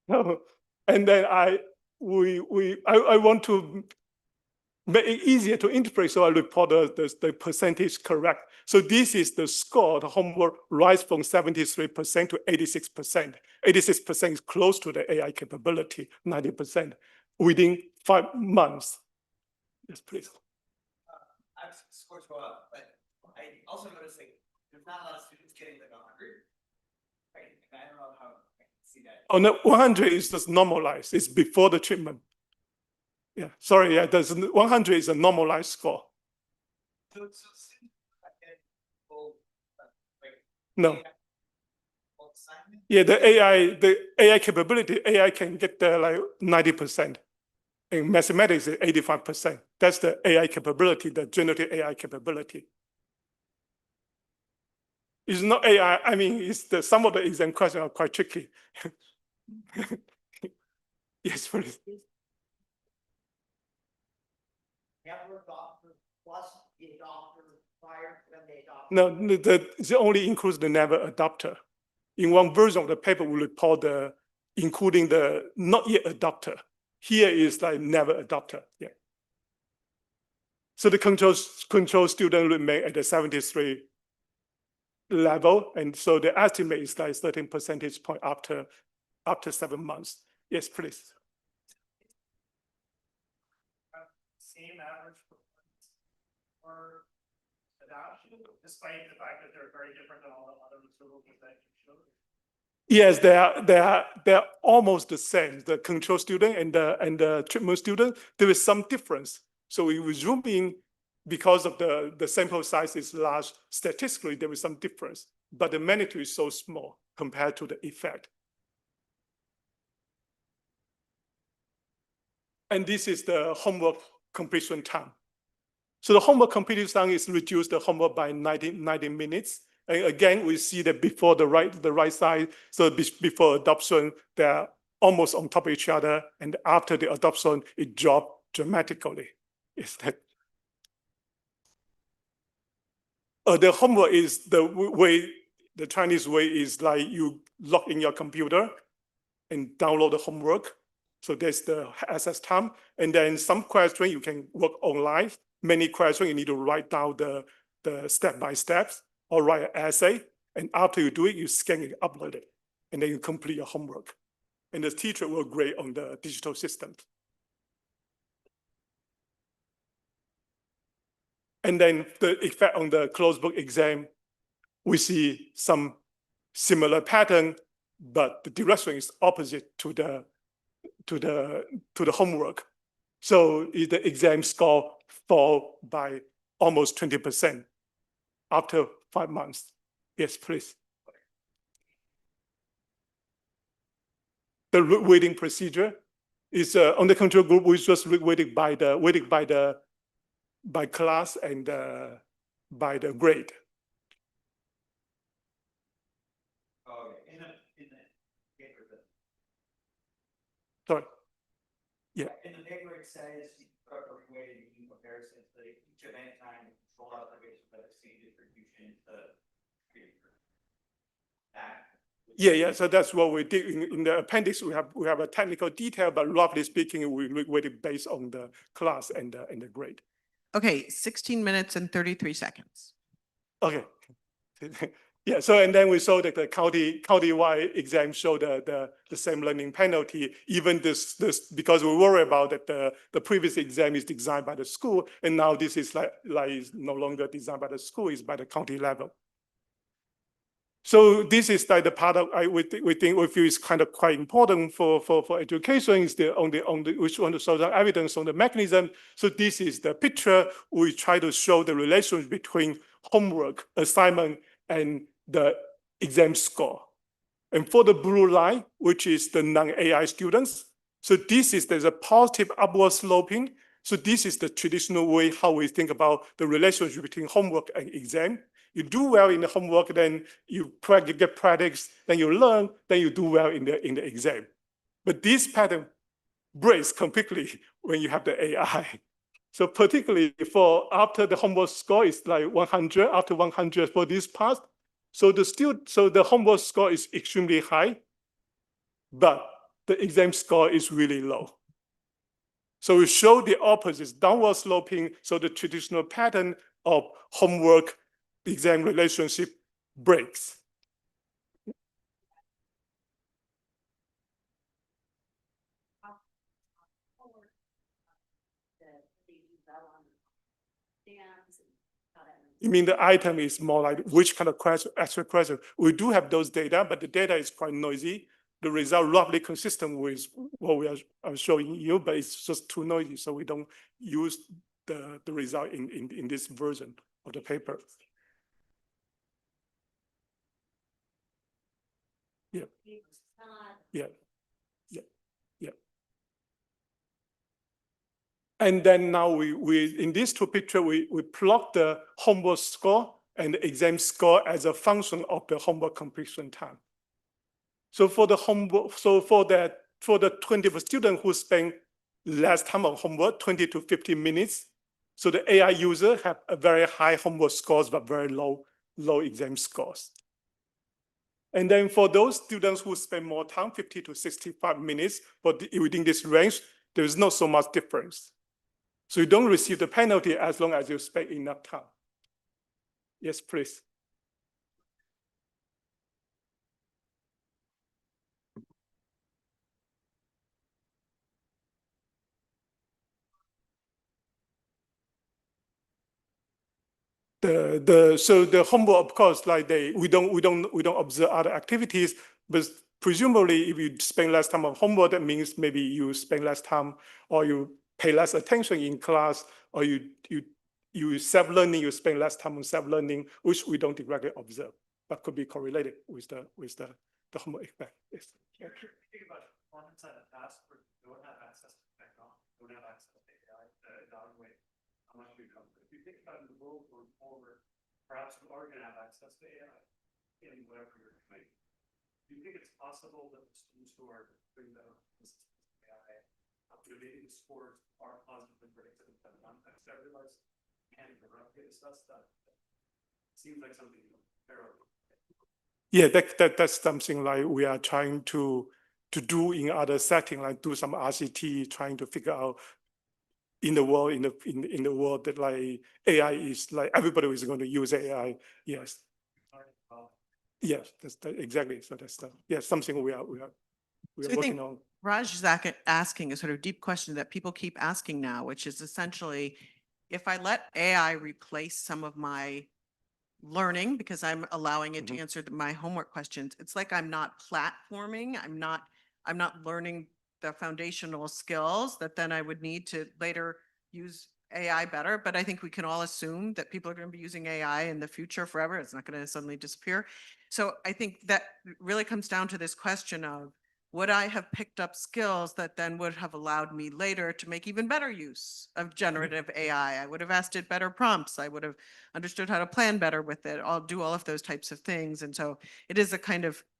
And then I want to make it easier to interpret, so I report the percentage correct. So this is the score, the homework rise from 73% to 86%. 86% is close to the AI capability, 90% within 5 months. Yes, please. I've seen scores go up, but I also noticed like there's not a lot of students getting like 100. Right? I don't know how I can see that. Oh no, 100 is just normalized. It's before the treatment. Yeah, sorry. Yeah, there's 100 is a normalized score. So students are getting full, like, No. full assignment? Yeah, the AI capability, AI can get there like 90%. In mathematics, 85%. That's the AI capability, the generative AI capability. It's not AI. I mean, it's some of the exam questions are quite tricky. Yes, please. Never adopter plus the adopter prior to when they adopt. No, it only includes the never adopter. In one version of the paper, we report including the not yet adopter. Here is like never adopter. Yeah. So the control student remain at the 73 level, and so the estimate is like 13 percentage point after 7 months. Yes, please. Same average performance for adoption, despite the fact that they're very different than all the other materials that you showed? Yes, they're almost the same. The control student and the treatment student, there is some difference. So we zoom in because of the sample size is large. Statistically, there is some difference, but the magnitude is so small compared to the effect. And this is the homework completion time. So the homework completion time is reduced the homework by 90 minutes. And again, we see that before the right side, so before adoption, they're almost on top of each other. And after the adoption, it dropped dramatically. Is that? The homework is the way, the Chinese way is like you log in your computer and download the homework. So there's the access time. And then some questions you can work online. Many questions you need to write down the step-by-steps or write an essay. And after you do it, you scan it, upload it, and then you complete your homework. And the teacher will grade on the digital system. And then the effect on the closed book exam, we see some similar pattern, but the direction is opposite to the homework. So the exam score fall by almost 20% after 5 months. Yes, please. The weighting procedure is on the control group. We just weighted by class and by the grade. In the paper, Sorry. Yeah. in the paper, it says weighted in comparison to each event time and control observation by the same distribution. Yeah. So that's what we did in the appendix. We have a technical detail, but roughly speaking, we weighted based on the class and the grade. Okay, 16 minutes and 33 seconds. Okay. Yeah, so and then we saw that the county-wide exam showed the same learning penalty, even this because we worry about that the previous exam is designed by the school, and now this is like is no longer designed by the school, it's by the county level. So this is like the part of we feel is kind of quite important for education is which want to show the evidence on the mechanism. So this is the picture. We try to show the relationship between homework, assignment, and the exam score. And for the blue line, which is the non-AI students, so there's a positive upward sloping. So this is the traditional way how we think about the relationship between homework and exam. You do well in the homework, then you get practice, then you learn, then you do well in the exam. But this pattern breaks completely when you have the AI. So particularly for after the homework score is like 100, after 100 for this part, so the homework score is extremely high, but the exam score is really low. So we show the opposite, downward sloping, so the traditional pattern of homework exam relationship breaks. You mean the item is more like which kind of question, extra question? We do have those data, but the data is quite noisy. The result roughly consistent with what I'm showing you, but it's just too noisy, so we don't use the result in this version of the paper. Yeah. Yeah. Yeah. Yeah. And then now we in these two pictures, we plot the homework score and the exam score as a function of the homework completion time. So for the homework, so for the 20 students who spend less time on homework, 20 to 50 minutes, so the AI user have a very high homework scores but very low exam scores. And then for those students who spend more time, 50 to 65 minutes, but within this range, there is not so much difference. So you don't receive the penalty as long as you spend enough time. Yes, please. So the homework, of course, like we don't observe other activities, but presumably if you spend less time on homework, that means maybe you spend less time or you pay less attention in class, or you self-learning, you spend less time on self-learning, which we don't directly observe, but could be correlated with the homework effect. Yes. Think about performance at a task where you don't have access to technology, don't have access to AI to evaluate how much you know. If you think about in the world going forward, perhaps we are going to have access to AI in whatever you're doing. Do you think it's possible that the students who are doing the AI, maybe the scores are positively predicted in that context? I realize you can't directly assess that. It seems like something fairly. Yeah, that's something like we are trying to do in other setting, like do some RCT, trying to figure out in the world in the world that like AI is like everybody is going to use AI. Yes. Yes, that's exactly. So that's something we are working on. Raj is asking a sort of deep question that people keep asking now, which is essentially, if I let AI replace some of my learning because I'm allowing it to answer my homework questions, it's like I'm not platforming. I'm not learning the foundational skills that then I would need to later use AI better. But I think we can all assume that people are going to be using AI in the future forever. It's not going to suddenly disappear. So I think that really comes down to this question of, would I have picked up skills that then would have allowed me later to make even better use of generative AI? I would have asked it better prompts. I would have understood how to plan better with it. I'll do all of those types of things. And so it is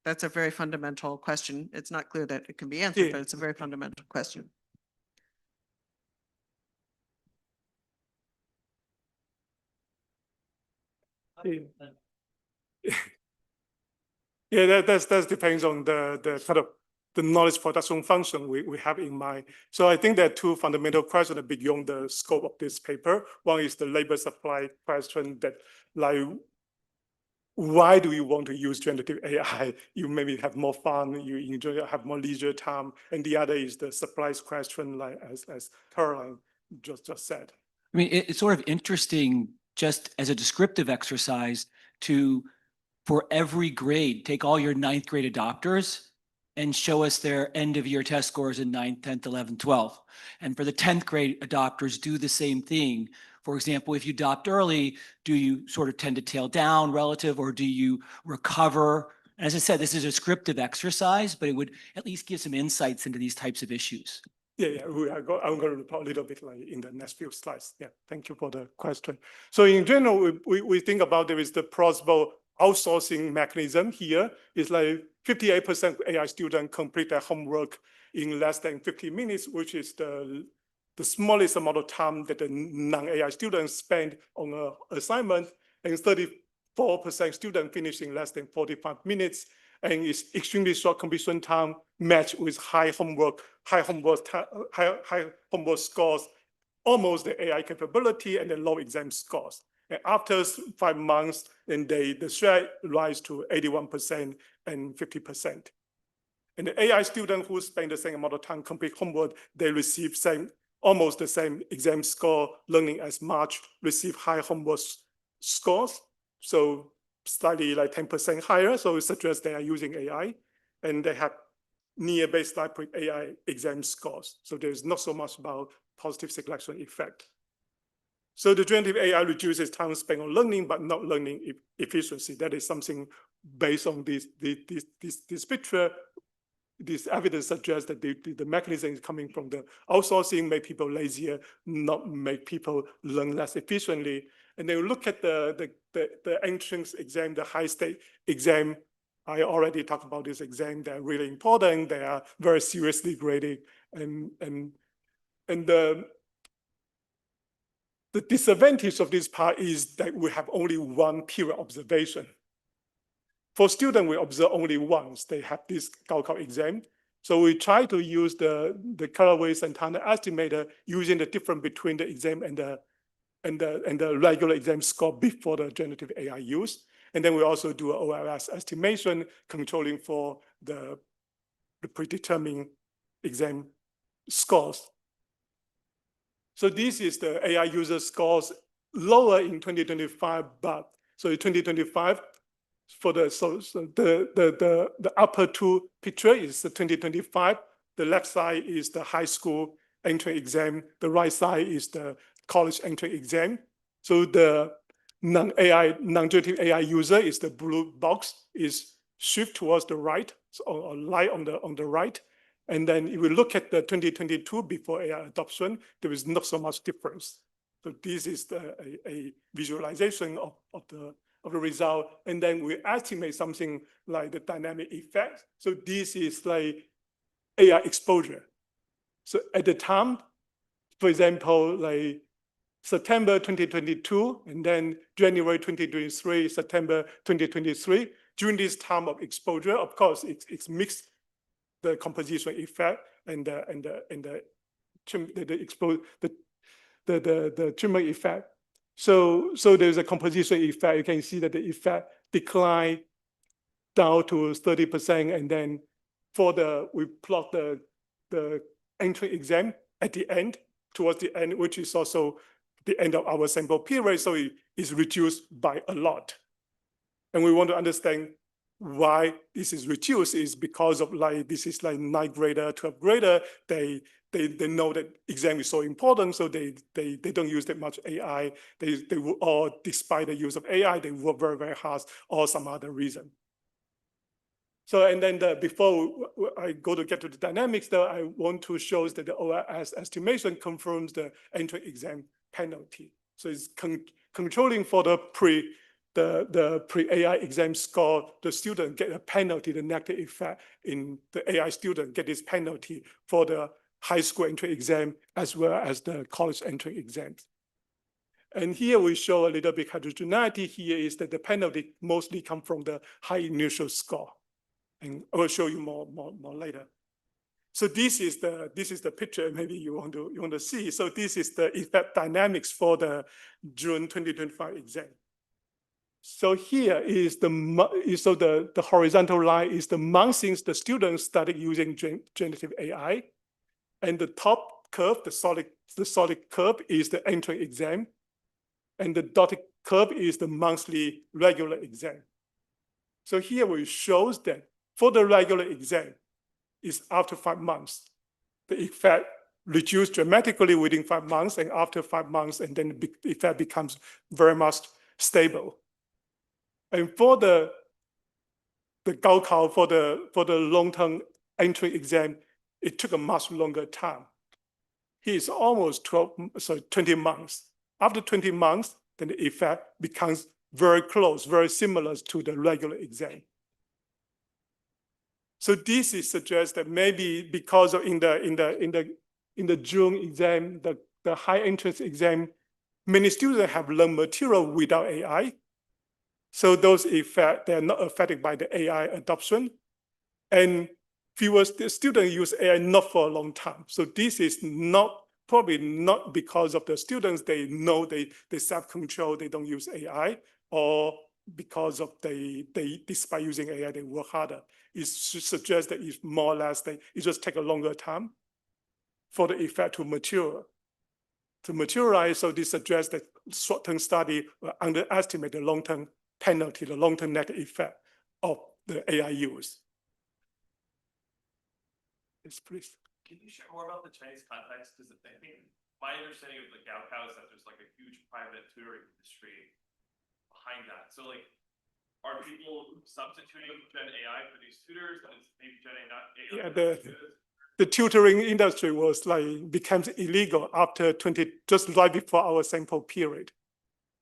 that's a very fundamental question. It's not clear that it can be answered, but it's a very fundamental question. Yeah, that depends on the kind of the knowledge production function we have in mind. So I think there are two fundamental questions beyond the scope of this paper. One is the labor supply question that like, why do you want to use generative AI? You maybe have more fun, you enjoy, have more leisure time. And the other is the supplies question, like as Caroline just said. I mean, it's sort of interesting just as a descriptive exercise for every grade, take all your 9th grade adopters and show us their end of year test scores in 9th, 10th, 11th, 12th. And for the 10th grade adopters, do the same thing. For example, if you adopt early, do you sort of tend to tail down relative, or do you recover? And as I said, this is a descriptive exercise, but it would at least give some insights into these types of issues. Yeah, I'm going to report a little bit like in the next few slides. Yeah, thank you for the question. So in general, we think about there is the plausible outsourcing mechanism here. It's like 58% AI students complete their homework in less than 50 minutes, which is the smallest amount of time that the non-AI students spend on an assignment, and 34% students finish in less than 45 minutes. And it's extremely short completion time matched with high homework scores, almost the AI capability, and the low exam scores. And after 5 months, then the share rise to 81% and 50%. And the AI student who spend the same amount of time complete homework, they receive almost the same exam score, learning as much, receive high homework scores. So slightly like 10% higher. So it suggests they are using AI, and they have near baseline pre-AI exam scores. So there's not so much about positive selection effect. So the generative AI reduces time spent on learning, but not learning efficiency. That is something based on this picture. This evidence suggests that the mechanism is coming from the outsourcing, make people lazier, not make people learn less efficiently. And then look at the entrance exam, the high stake exam. I already talked about this exam. They're really important. They are very seriously graded. And the disadvantage of this part is that we have only one period observation. For students, we observe only once. They have this Gaokao exam. So we try to use the colorway Santana estimator using the difference between the exam and the regular exam score before the generative AI use. And then we also do an OLS estimation controlling for the predetermined exam scores. So this is the AI user scores lower in 2025, but so in 2025, for the upper two picture is the 2025. The left side is the high school entry exam. The right side is the college entry exam. So the non-generative AI user is the blue box, is shift towards the right, or light on the right. And then if we look at the 2022 before AI adoption, there is not so much difference. So this is a visualization of the result. And then we estimate something like the dynamic effect. So this is like AI exposure. So at the time, for example, like September 2022, and then January 2023, September 2023, during this time of exposure, of course, it's mixed, the composition effect and the tumor effect. So there's a composition effect. You can see that the effect decline down to 30%, and then we plot the entry exam at the end, towards the end, which is also the end of our sample period. So it is reduced by a lot, and we want to understand why this is reduced. Is because of like this is like 9th grader, 12th grader. They know that exam is so important, so they don't use that much AI. Or despite the use of AI, they work very, very hard, or some other reason. So, and then before I get to the dynamics, though, I want to show that the OLS estimation confirms the entry exam penalty. So it's controlling for the pre-AI exam score, the student get a penalty, the negative effect in the AI student get this penalty for the high school entry exam as well as the college entry exams. And here we show a little bit heterogeneity. Here is that the penalty mostly come from the high initial score. And I will show you more later. So this is the picture maybe you want to see. So this is the effect dynamics for the June 2025 exam. So here is the horizontal line is the month since the students started using generative AI, and the top curve, the solid curve, is the entry exam, and the dotted curve is the monthly regular exam. So here we shows that for the regular exam, is after 5 months, the effect reduced dramatically within 5 months, and after 5 months, and then the effect becomes very much stable. And for the Gaokao, for the long-term entry exam, it took a much longer time. Here is almost 20 months. After 20 months, then the effect becomes very close, very similar to the regular exam. So this suggests that maybe because of in the June exam, the high entrance exam, many students have learned material without AI. So those effects, they're not affected by the AI adoption. And fewer students use AI not for a long time. So this is probably not because of the students, they know they self-control, they don't use AI, or because of despite using AI, they work harder. It suggests that it's more or less, it just take a longer time for the effect to mature. to materialize. So this suggests that short-term study will underestimate the long-term penalty, the long-term negative effect of the AI use. Yes, please. Can you share more about the Chinese context? Because I think my understanding of the Gaokao is that there's like a huge private tutoring industry behind that. So like, are people substituting Gen AI for these tutors? And is maybe Gen AI not AI? Yeah, the tutoring industry was like becomes illegal after just right before our sample period.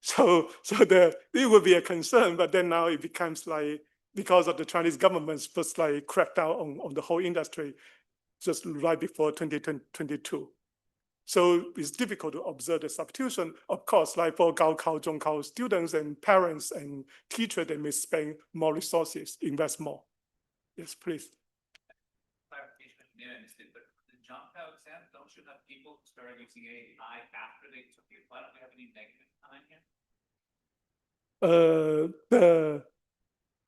So it would be a concern, but then now it becomes like, because of the Chinese government's first like crackdown on the whole industry just right before 2022. So it's difficult to observe the substitution. Of course, like for Gaokao, Zhongkao students and parents and teachers, they may spend more resources, invest more. Yes, please. Clarification, is that the Zhongkao exam, don't you have people who started using AI after they took it? Why don't we have any negative time here?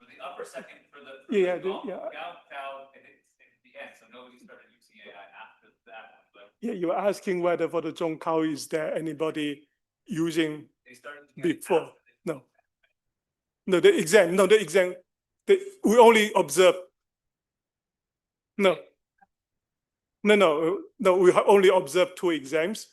For the upper second, for the Gaokao, it's the end, so nobody started using AI after that. Yeah, you're asking whether for the Zhongkao, is there anybody using before? No. No, the exam, we only observe. No, we only observe 2 exams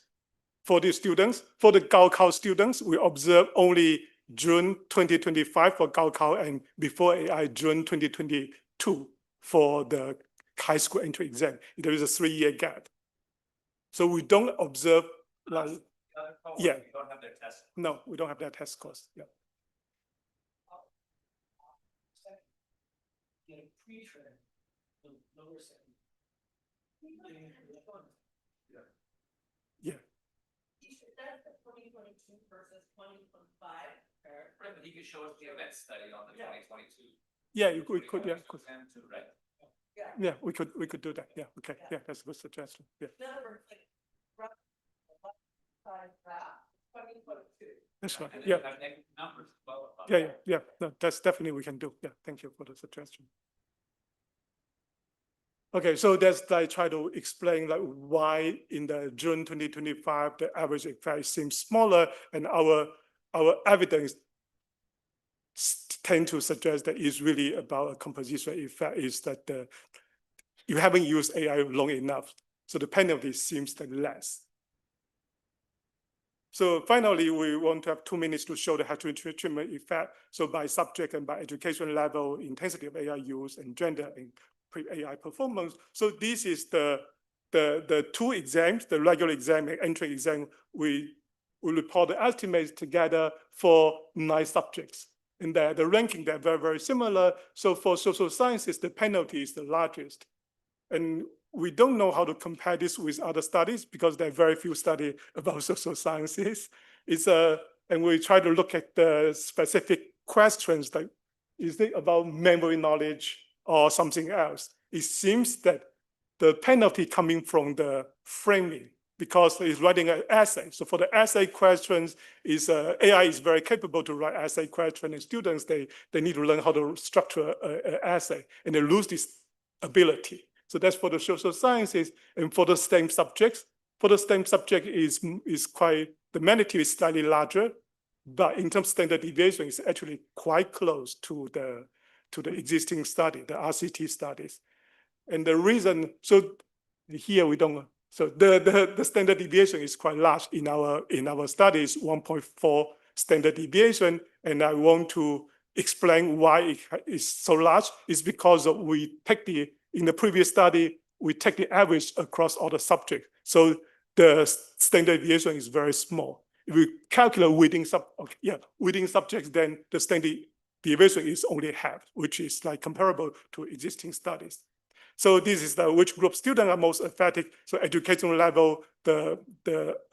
for the students. For the Gaokao students, we observe only June 2025 for Gaokao and before AI, June 2022 for the high school entry exam. There is a 3-year gap. So we don't observe like, yeah. We don't have their test. No, we don't have that test scores. Yeah. Pre-training, lower setting. Yeah. That's the 2022 versus 2025. Right, but he could show us the event study on the 2022. Yeah, we could, yeah. Could. Right? Yeah, we could do that. Yeah, okay. Yeah, that's a good suggestion. Yeah. That's right. Yeah. Yeah. No, that's definitely we can do. Yeah, thank you for the suggestion. Okay, so that's I try to explain like why in the June 2025 the average effect seems smaller, and our evidence tend to suggest that it's really about a composition effect. Is that you haven't used AI long enough, so the penalty seems less. So finally, we want to have 2 minutes to show the heterogeneous treatment effect. So by subject and by education level, intensity of AI use, and gender and pre-AI performance. So this is the 2 exams, the regular exam and entry exam. We report the estimates together for 9 subjects. And the ranking, they're very, very similar. So for social sciences, the penalty is the largest. And we don't know how to compare this with other studies because there are very few studies about social sciences. And we try to look at the specific questions, like, is it about memory knowledge or something else? It seems that the penalty coming from the framing, because it's writing an essay. So for the essay questions, AI is very capable to write essay questions, and students, they need to learn how to structure an essay, and they lose this ability. So that's for the social sciences. And for the STEM subjects, is quite, the magnitude is slightly larger, but in terms of standard deviation, it's actually quite close to the existing study, the RCT studies. And the reason, so here we don't, so the standard deviation is quite large in our studies, 1.4 standard deviation. And I want to explain why it is so large. It's because we take in the previous study, we take the average across all the subjects. So the standard deviation is very small. If we calculate within subjects, then the standard deviation is only half, which is like comparable to existing studies. So this is which group students are most affected. So educational level, the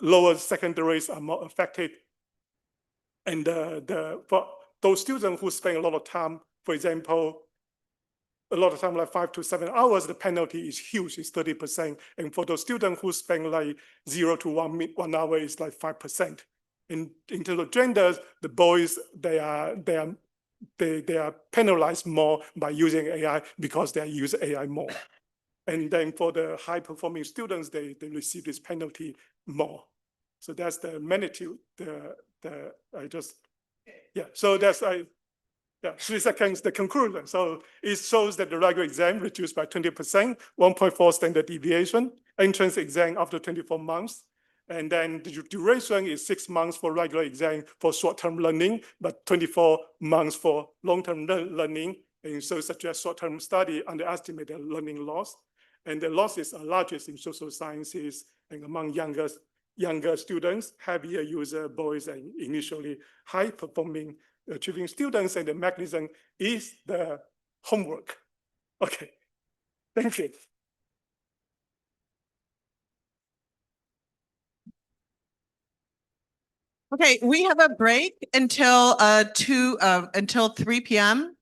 lower secondaries are more affected. And for those students who spend a lot of time, for example, a lot of time, like 5 to 7 hours, the penalty is huge, it's 30%. And for those students who spend like 0 to 1 hour, it's like 5%. In terms of genders, the boys, they are penalized more by using AI because they use AI more. And then for the high performing students, they receive this penalty more. So that's the magnitude, I just, yeah, so that's, yeah, 3 seconds, the conclusion. So it shows that the regular exam reduced by 20%, 1.4 standard deviation, entrance exam after 24 months. And then the duration is 6 months for regular exam for short-term learning, but 24 months for long-term learning. And so suggest short-term study underestimate the learning loss. And the losses are largest in social sciences and among younger students, heavier user boys, and initially high-performing achieving students, and the mechanism is the homework. Okay, thank you. Okay, we have a break until 3 p.m.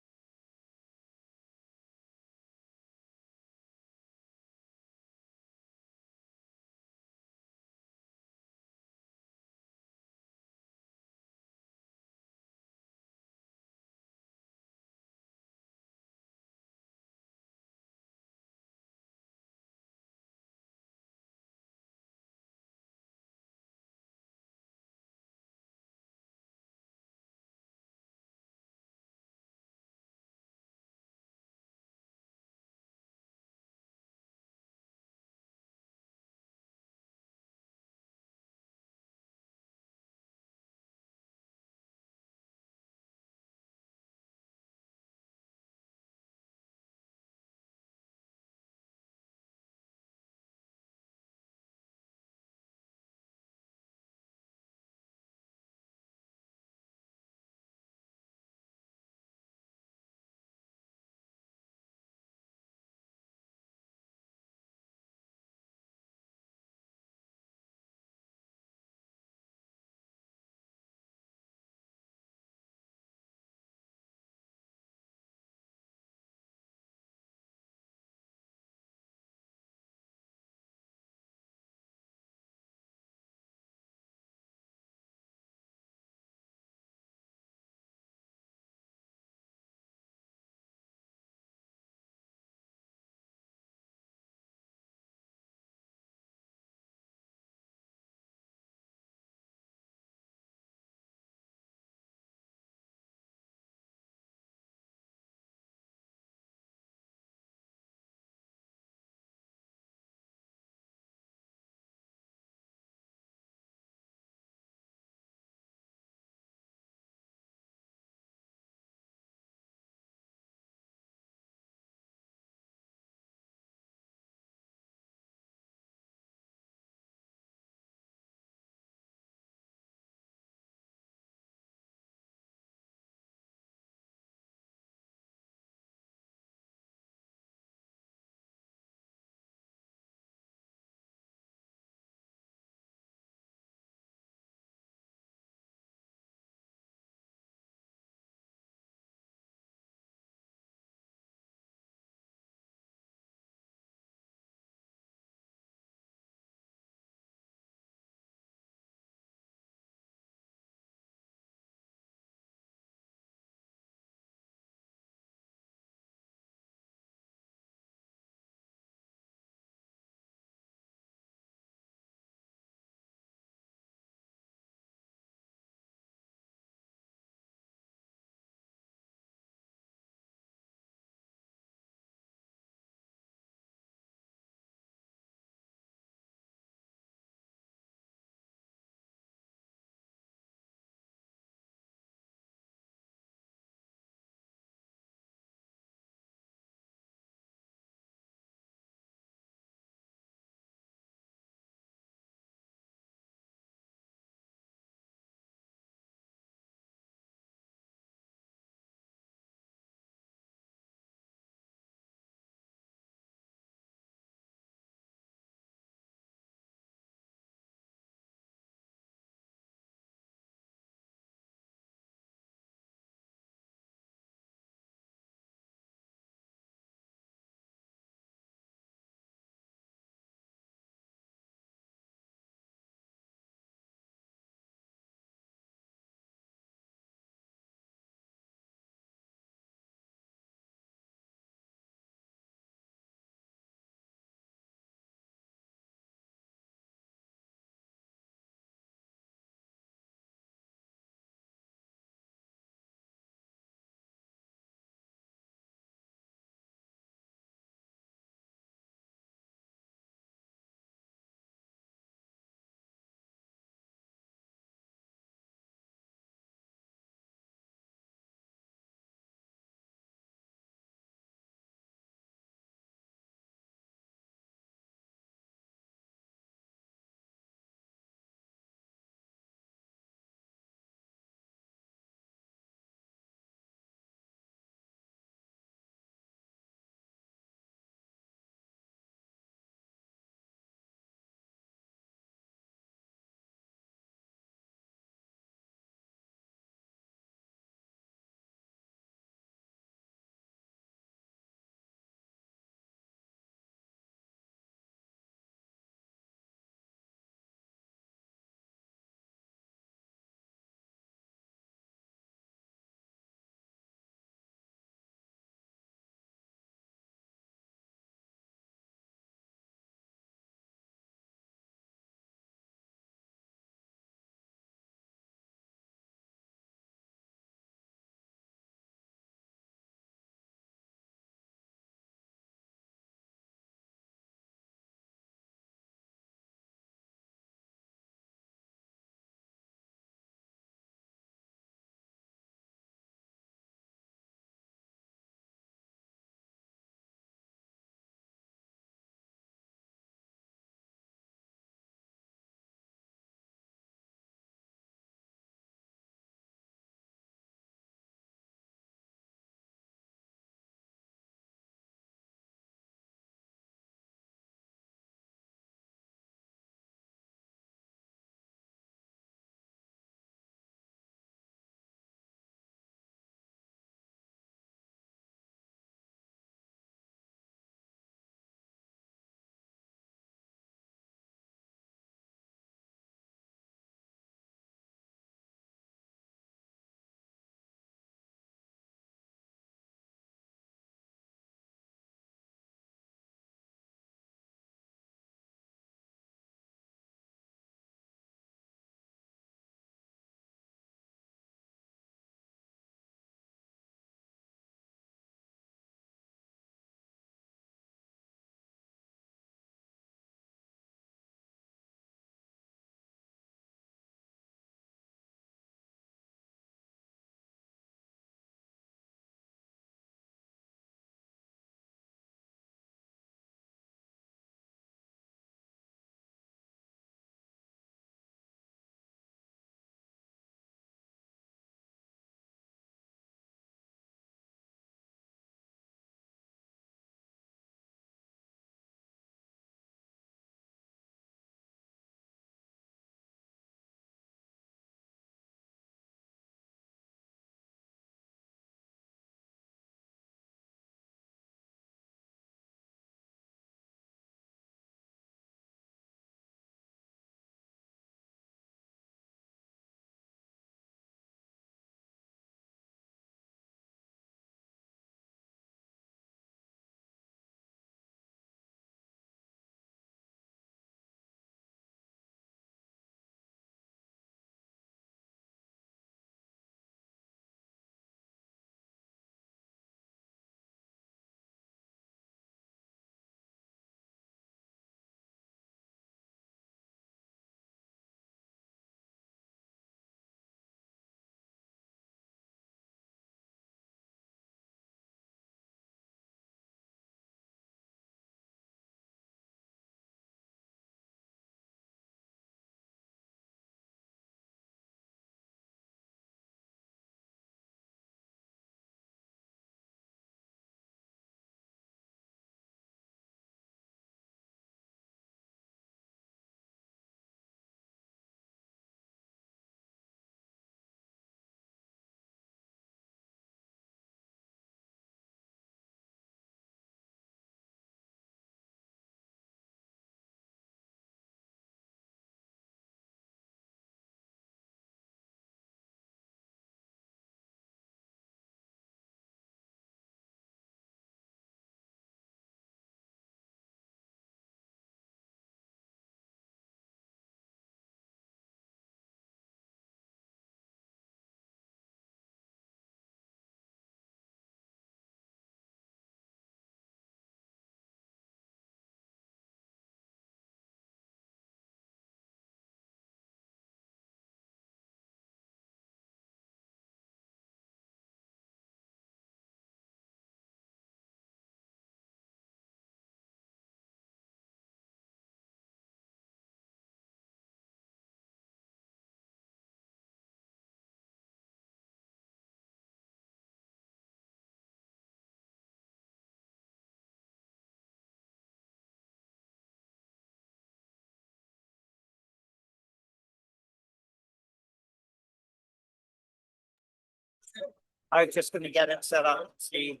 I was just gonna get it set up, see.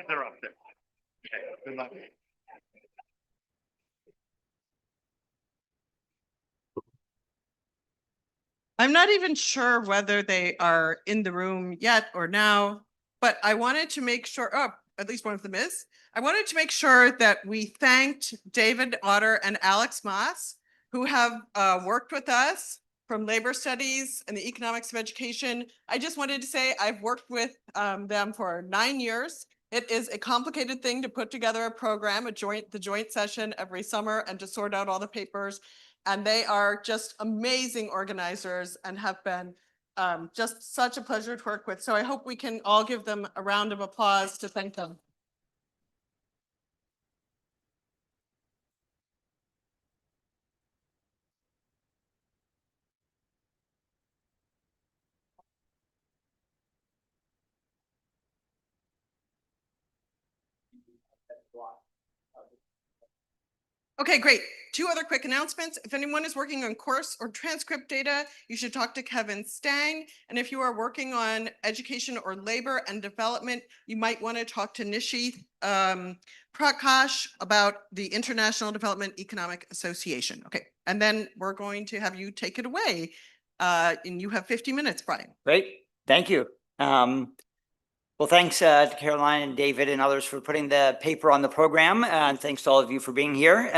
They're up there. Good luck. I'm not even sure whether they are in the room yet or now, but I wanted to make sure, oh, at least one of them is. I wanted to make sure that we thanked David Otter and Alex Moss, who have worked with us from labor studies and the economics of education. I just wanted to say I've worked with them for 9 years. It is a complicated thing to put together a program, the joint session every summer, and to sort out all the papers. And they are just amazing organizers and have been just such a pleasure to work with. So I hope we can all give them a round of applause to thank them. Okay, great. 2 other quick announcements. If anyone is working on course or transcript data, you should talk to Kevin Stang. And if you are working on education or labor and development, you might want to talk to Nishi Prakash about the International Development Economic Association. Okay, and then we're going to have you take it away. And you have 50 minutes, Brian. Great, thank you. Well, thanks to Caroline and David and others for putting the paper on the program, and thanks to all of you for being here.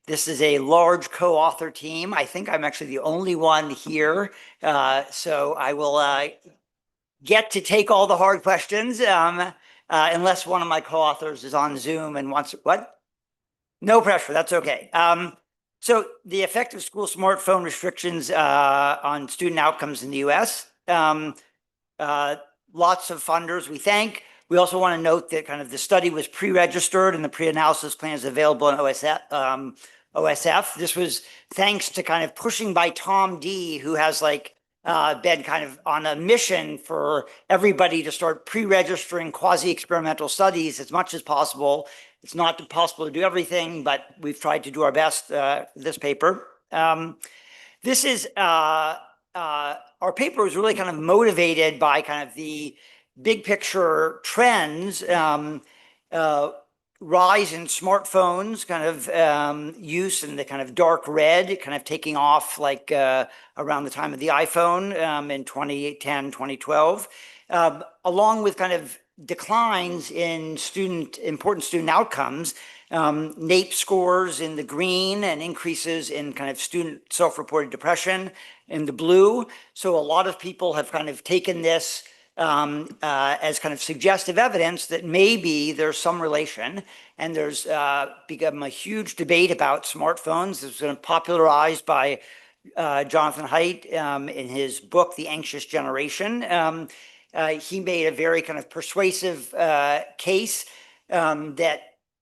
This is a large co-author team. I think I'm actually the only one here, so I will get to take all the hard questions, unless one of my co-authors is on Zoom and wants, what? No pressure, that's okay. So the effect of school smartphone restrictions on student outcomes in the US. Lots of funders we thank. We also want to note that kind of the study was pre-registered and the pre-analysis plan is available on OSF. This was thanks to kind of pushing by Tom D, who has like been kind of on a mission for everybody to start pre-registering quasi-experimental studies as much as possible. It's not possible to do everything, but we've tried to do our best this paper. This is our paper was really kind of motivated by kind of the big picture trends, rise in smartphones, kind of use in the kind of dark red, kind of taking off like around the time of the iPhone in 2010, 2012, along with kind of declines in important student outcomes, NAEP scores in the green and increases in kind of student self-reported depression in the blue. So a lot of people have kind of taken this as kind of suggestive evidence that maybe there's some relation, and there's become a huge debate about smartphones. This was kind of popularized by Jonathan Haidt in his book, The Anxious Generation. He made a very kind of persuasive case that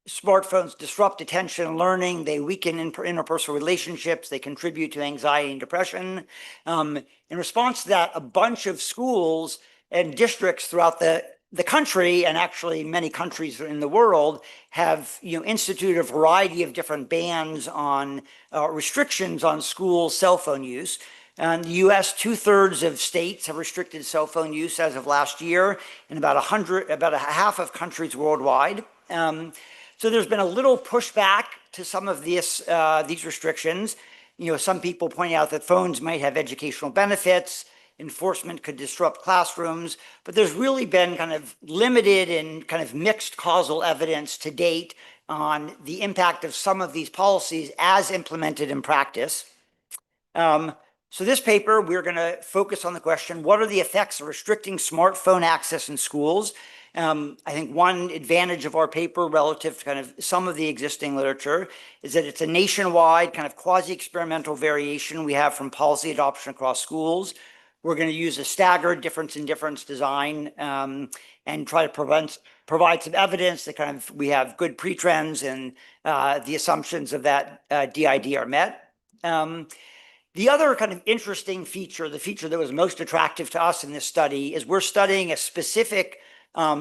smartphones disrupt attention and learning, they weaken interpersonal relationships, they contribute to anxiety and depression. In response to that, a bunch of schools and districts throughout the country, and actually many countries in the world, have instituted a variety of different bans on restrictions on school cell phone use. In the US, 2/3 of states have restricted cell phone use as of last year, and about a half of countries worldwide. So there's been a little pushback to some of these restrictions. Some people point out that phones might have educational benefits, enforcement could disrupt classrooms, but there's really been kind of limited and kind of mixed causal evidence to date on the impact of some of these policies as implemented in practice. So this paper, we're going to focus on the question, what are the effects of restricting smartphone access in schools? I think one advantage of our paper relative to kind of some of the existing literature is that it's a nationwide kind of quasi-experimental variation we have from policy adoption across schools. We're going to use a staggered difference in difference design and try to provide some evidence that kind of we have good pre-trends and the assumptions of that DID are met. The other kind of interesting feature, the feature that was most attractive to us in this study, is we're studying a specific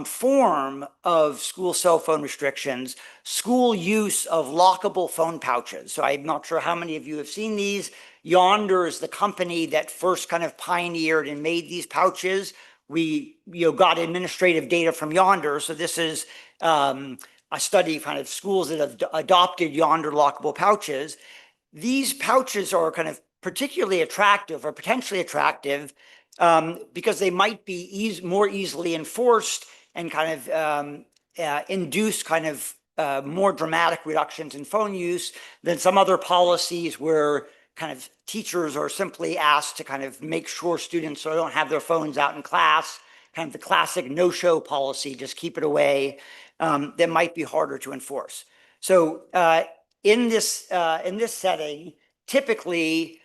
form of school cell phone restrictions, school use of lockable phone pouches. So I'm not sure how many of you have seen these. Yonder is the company that first kind of pioneered and made these pouches. We got administrative data from Yonder. So this is a study of kind of schools that have adopted Yonder lockable pouches. These pouches are kind of particularly attractive or potentially attractive because they might be more easily enforced and kind of induce kind of more dramatic reductions in phone use than some other policies where kind of teachers are simply asked to kind of make sure students don't have their phones out in class, kind of the classic no-show policy, just keep it away, that might be harder to enforce. So in this setting, typically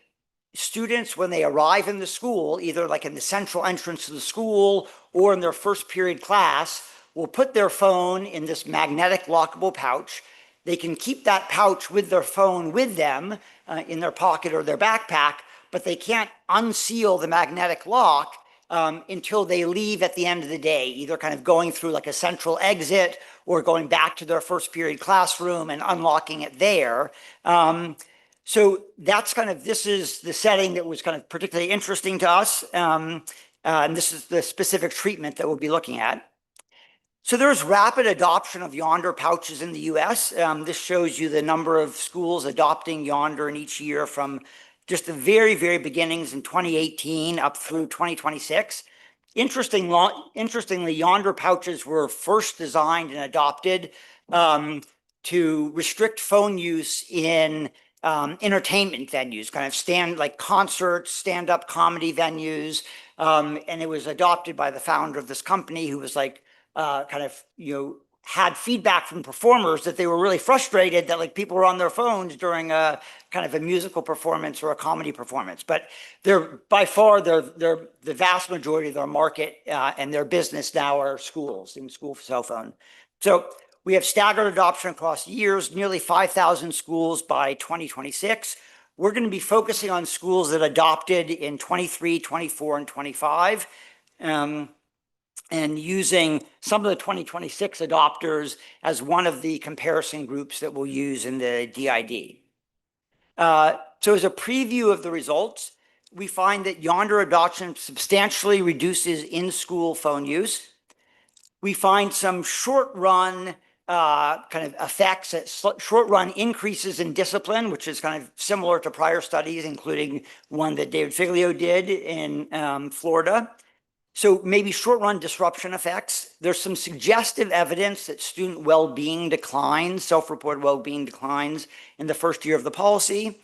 students, when they arrive in the school, either like in the central entrance of the school or in their first period class, will put their phone in this magnetic lockable pouch. They can keep that pouch with their phone with them in their pocket or their backpack, but they can't unseal the magnetic lock until they leave at the end of the day, either kind of going through like a central exit or going back to their first period classroom and unlocking it there. So that's kind of, this is the setting that was kind of particularly interesting to us. And this is the specific treatment that we'll be looking at. So there's rapid adoption of Yonder pouches in the US. This shows you the number of schools adopting Yonder in each year from just the very, very beginnings in 2018 up through 2026. Interestingly, Yonder pouches were first designed and adopted to restrict phone use in entertainment venues, kind of like concerts, stand-up comedy venues. And it was adopted by the founder of this company who was like, kind of, had feedback from performers that they were really frustrated that like people were on their phones during a kind of a musical performance or a comedy performance. But they're by far, they're the vast majority of their market and their business now are schools and school cell phone. So we have staggered adoption across years, nearly 5,000 schools by 2026. We're going to be focusing on schools that adopted in 23, 24, and 25. And using some of the 2026 adopters as one of the comparison groups that we'll use in the DID. So as a preview of the results, we find that Yonder adoption substantially reduces in-school phone use. We find some short-run kind of effects, short-run increases in discipline, which is kind of similar to prior studies, including one that David Figlio did in Florida. So maybe short-run disruption effects. There's some suggestive evidence that student well-being declines, self-reported well-being declines in the first year of the policy.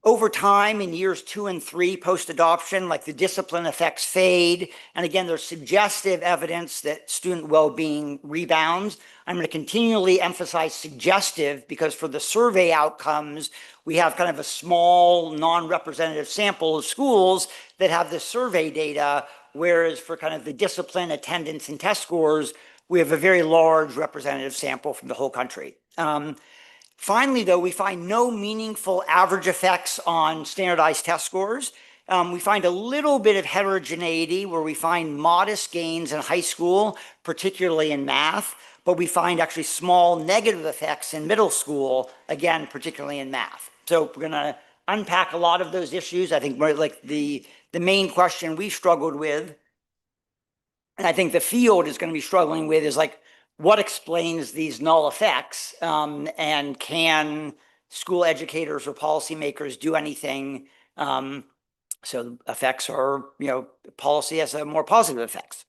Over time, in years 2 and 3 post-adoption, like the discipline effects fade. And again, there's suggestive evidence that student well-being rebounds. I'm going to continually emphasize suggestive because for the survey outcomes, we have kind of a small non-representative sample of schools that have the survey data, whereas for kind of the discipline, attendance, and test scores, we have a very large representative sample from the whole country. Finally, though, we find no meaningful average effects on standardized test scores. We find a little bit of heterogeneity where we find modest gains in high school, particularly in math, but we find actually small negative effects in middle school, again, particularly in math. So we're going to unpack a lot of those issues. I think more like the main question we struggled with, and I think the field is going to be struggling with, is like, what explains these null effects? And can school educators or policymakers do anything? So effects are, policy has a more positive effects.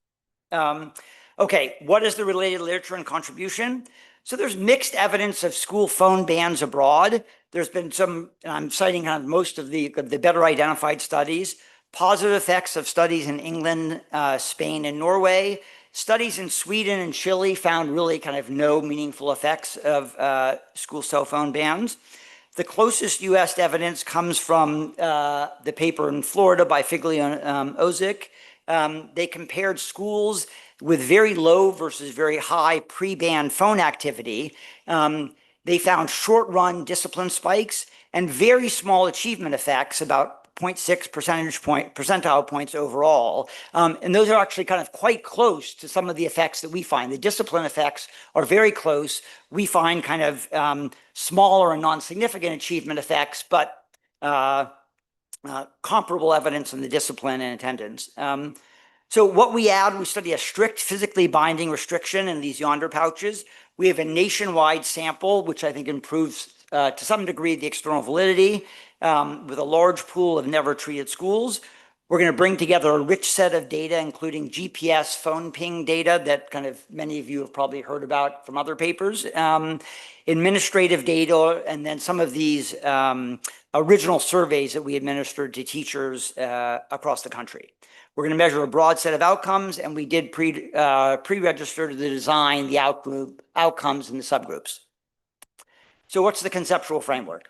Okay, what is the related literature and contribution? So there's mixed evidence of school phone bans abroad. There's been some, and I'm citing kind of most of the better identified studies, positive effects of studies in England, Spain, and Norway. Studies in Sweden and Chile found really kind of no meaningful effects of school cell phone bans. The closest US evidence comes from the paper in Florida by Figlio and Ozick. They compared schools with very low versus very high pre-ban phone activity. They found short-run discipline spikes and very small achievement effects, about 0.6 percentile points overall. And those are actually kind of quite close to some of the effects that we find. The discipline effects are very close. We find kind of smaller and non-significant achievement effects, but comparable evidence in the discipline and attendance. So what we add, we study a strict physically binding restriction in these yonder pouches. We have a nationwide sample, which I think improves to some degree the external validity, with a large pool of never treated schools. We're going to bring together a rich set of data, including GPS phone ping data that kind of many of you have probably heard about from other papers, administrative data, and then some of these original surveys that we administered to teachers across the country. We're going to measure a broad set of outcomes, and we did pre-register to the design, the outcomes, and the subgroups. So what's the conceptual framework?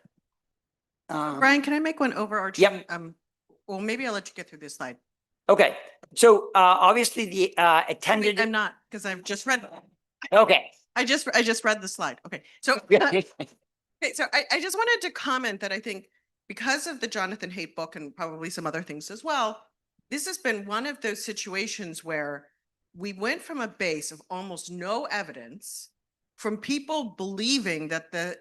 Brian, can I make one overarching? Yep. Well, maybe I'll let you get through this slide. Okay. So obviously the attended. I'm not, because I've just read. Okay. I just read the slide. Okay. So, okay, so I just wanted to comment that I think because of the Jonathan Haidt book and probably some other things as well, this has been one of those situations where we went from a base of almost no evidence, from people believing that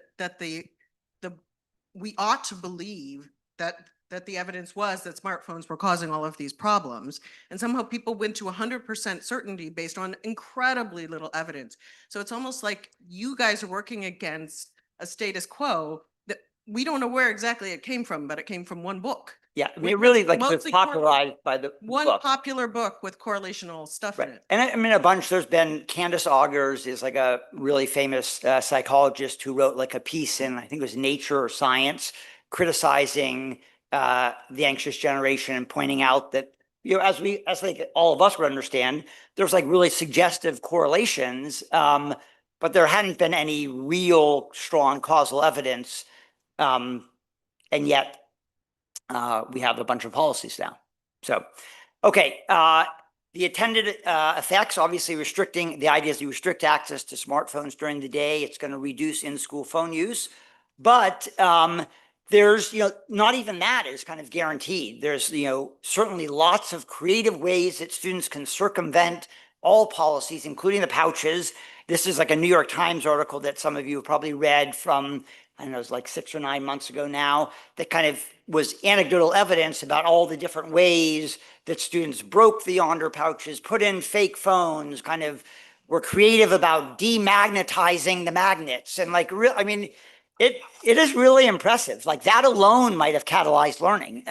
we ought to believe that the evidence was that smartphones were causing all of these problems. And somehow people went to 100% certainty based on incredibly little evidence. So it's almost like you guys are working against a status quo that we don't know where exactly it came from, but it came from one book. Yeah, I mean, it really was Mostly popularized by the one book. popular book with correlational stuff in it. And I mean, a bunch, there's been, Candace Augers is like a really famous psychologist who wrote like a piece in, I think it was Nature or Science, criticizing the anxious generation and pointing out that, as like all of us would understand, there's like really suggestive correlations, but there hadn't been any real strong causal evidence. And yet we have a bunch of policies now. So, okay, the attended effects, obviously the idea is you restrict access to smartphones during the day. It's going to reduce in-school phone use. But there's, not even that is kind of guaranteed. There's, certainly lots of creative ways that students can circumvent all policies, including the pouches. This is like a New York Times article that some of you have probably read from, I don't know, it was like 6 or 9 months ago now, that kind of was anecdotal evidence about all the different ways that students broke the yonder pouches, put in fake phones, kind of were creative about demagnetizing the magnets. And like, I mean, it is really impressive. Like that alone might have catalyzed learning.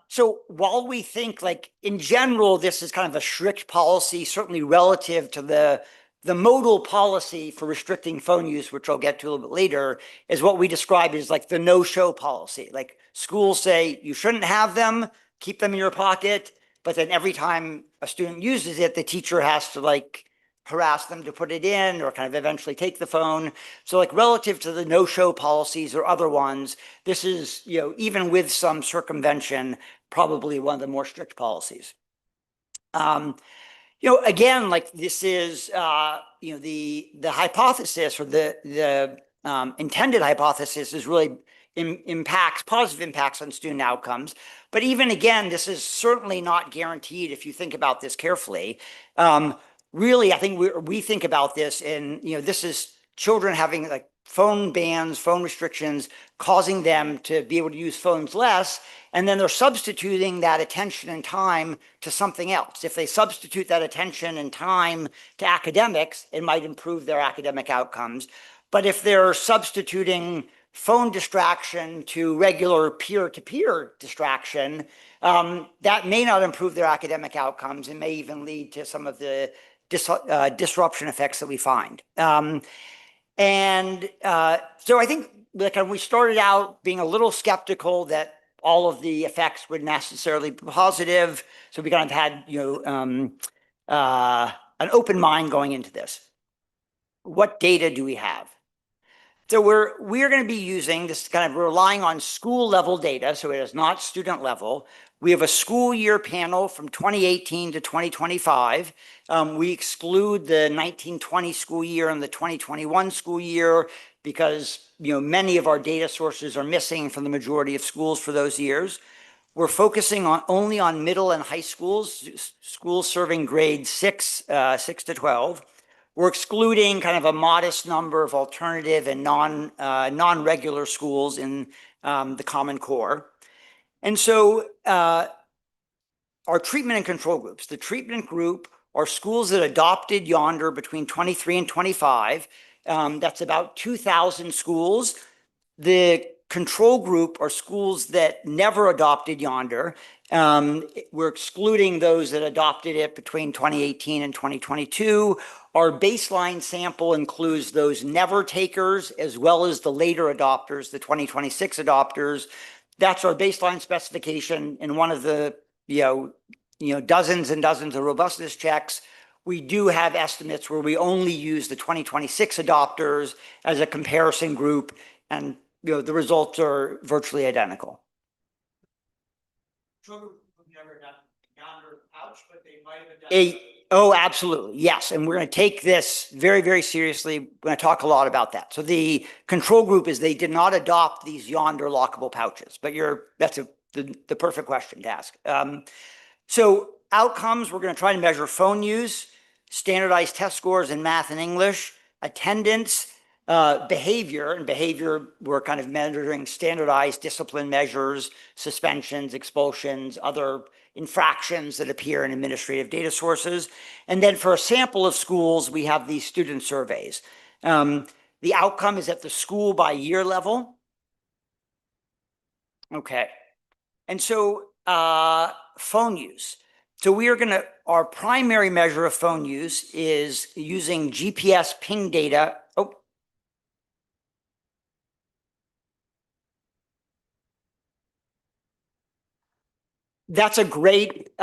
So while we think like in general, this is kind of a strict policy, certainly relative to the modal policy for restricting phone use, which I'll get to a little bit later, is what we describe as like the no-show policy. Like schools say you shouldn't have them, keep them in your pocket, but then every time a student uses it, the teacher has to like harass them to put it in or kind of eventually take the phone. So like relative to the no-show policies or other ones, this is, even with some circumvention, probably one of the more strict policies. Again, like this is, the hypothesis or the intended hypothesis is really positive impacts on student outcomes. But even again, this is certainly not guaranteed if you think about this carefully. Really, I think we think about this and, this is children having like phone bans, phone restrictions, causing them to be able to use phones less. And then they're substituting that attention and time to something else. If they substitute that attention and time to academics, it might improve their academic outcomes. But if they're substituting phone distraction to regular peer-to-peer distraction, that may not improve their academic outcomes and may even lead to some of the disruption effects that we find. So I think like we started out being a little skeptical that all of the effects would necessarily be positive. So we kind of had, an open mind going into this. What data do we have? So we're going to be using this kind of relying on school level data. So it is not student level. We have a school year panel from 2018 to 2025. We exclude the 1920 school year and the 2021 school year because many of our data sources are missing from the majority of schools for those years. We're focusing only on middle and high schools, schools serving grades 6 to 12. We're excluding kind of a modest number of alternative and non-regular schools in the Common Core. And so our treatment and control groups, the treatment group are schools that adopted Yonder between 23 and 25. That's about 2,000 schools. The control group are schools that never adopted Yonder. We're excluding those that adopted it between 2018 and 2022. Our baseline sample includes those never takers as well as the later adopters, the 2026 adopters. That's our baseline specification in one of the dozens and dozens of robustness checks. We do have estimates where we only use the 2026 adopters as a comparison group, and the results are virtually identical. Oh, absolutely. Yes. And we're going to take this very, very seriously. We're going to talk a lot about that. So the control group is they did not adopt these Yonder lockable pouches, but that's the perfect question to ask. So outcomes, we're going to try to measure phone use, standardized test scores in math and English, attendance, behavior, and behavior, we're kind of measuring standardized discipline measures, suspensions, expulsions, other infractions that appear in administrative data sources. And then for a sample of schools, we have these student surveys. The outcome is at the school by year level. Okay. And so phone use. So our primary measure of phone use is using GPS ping data. Oh. That's a great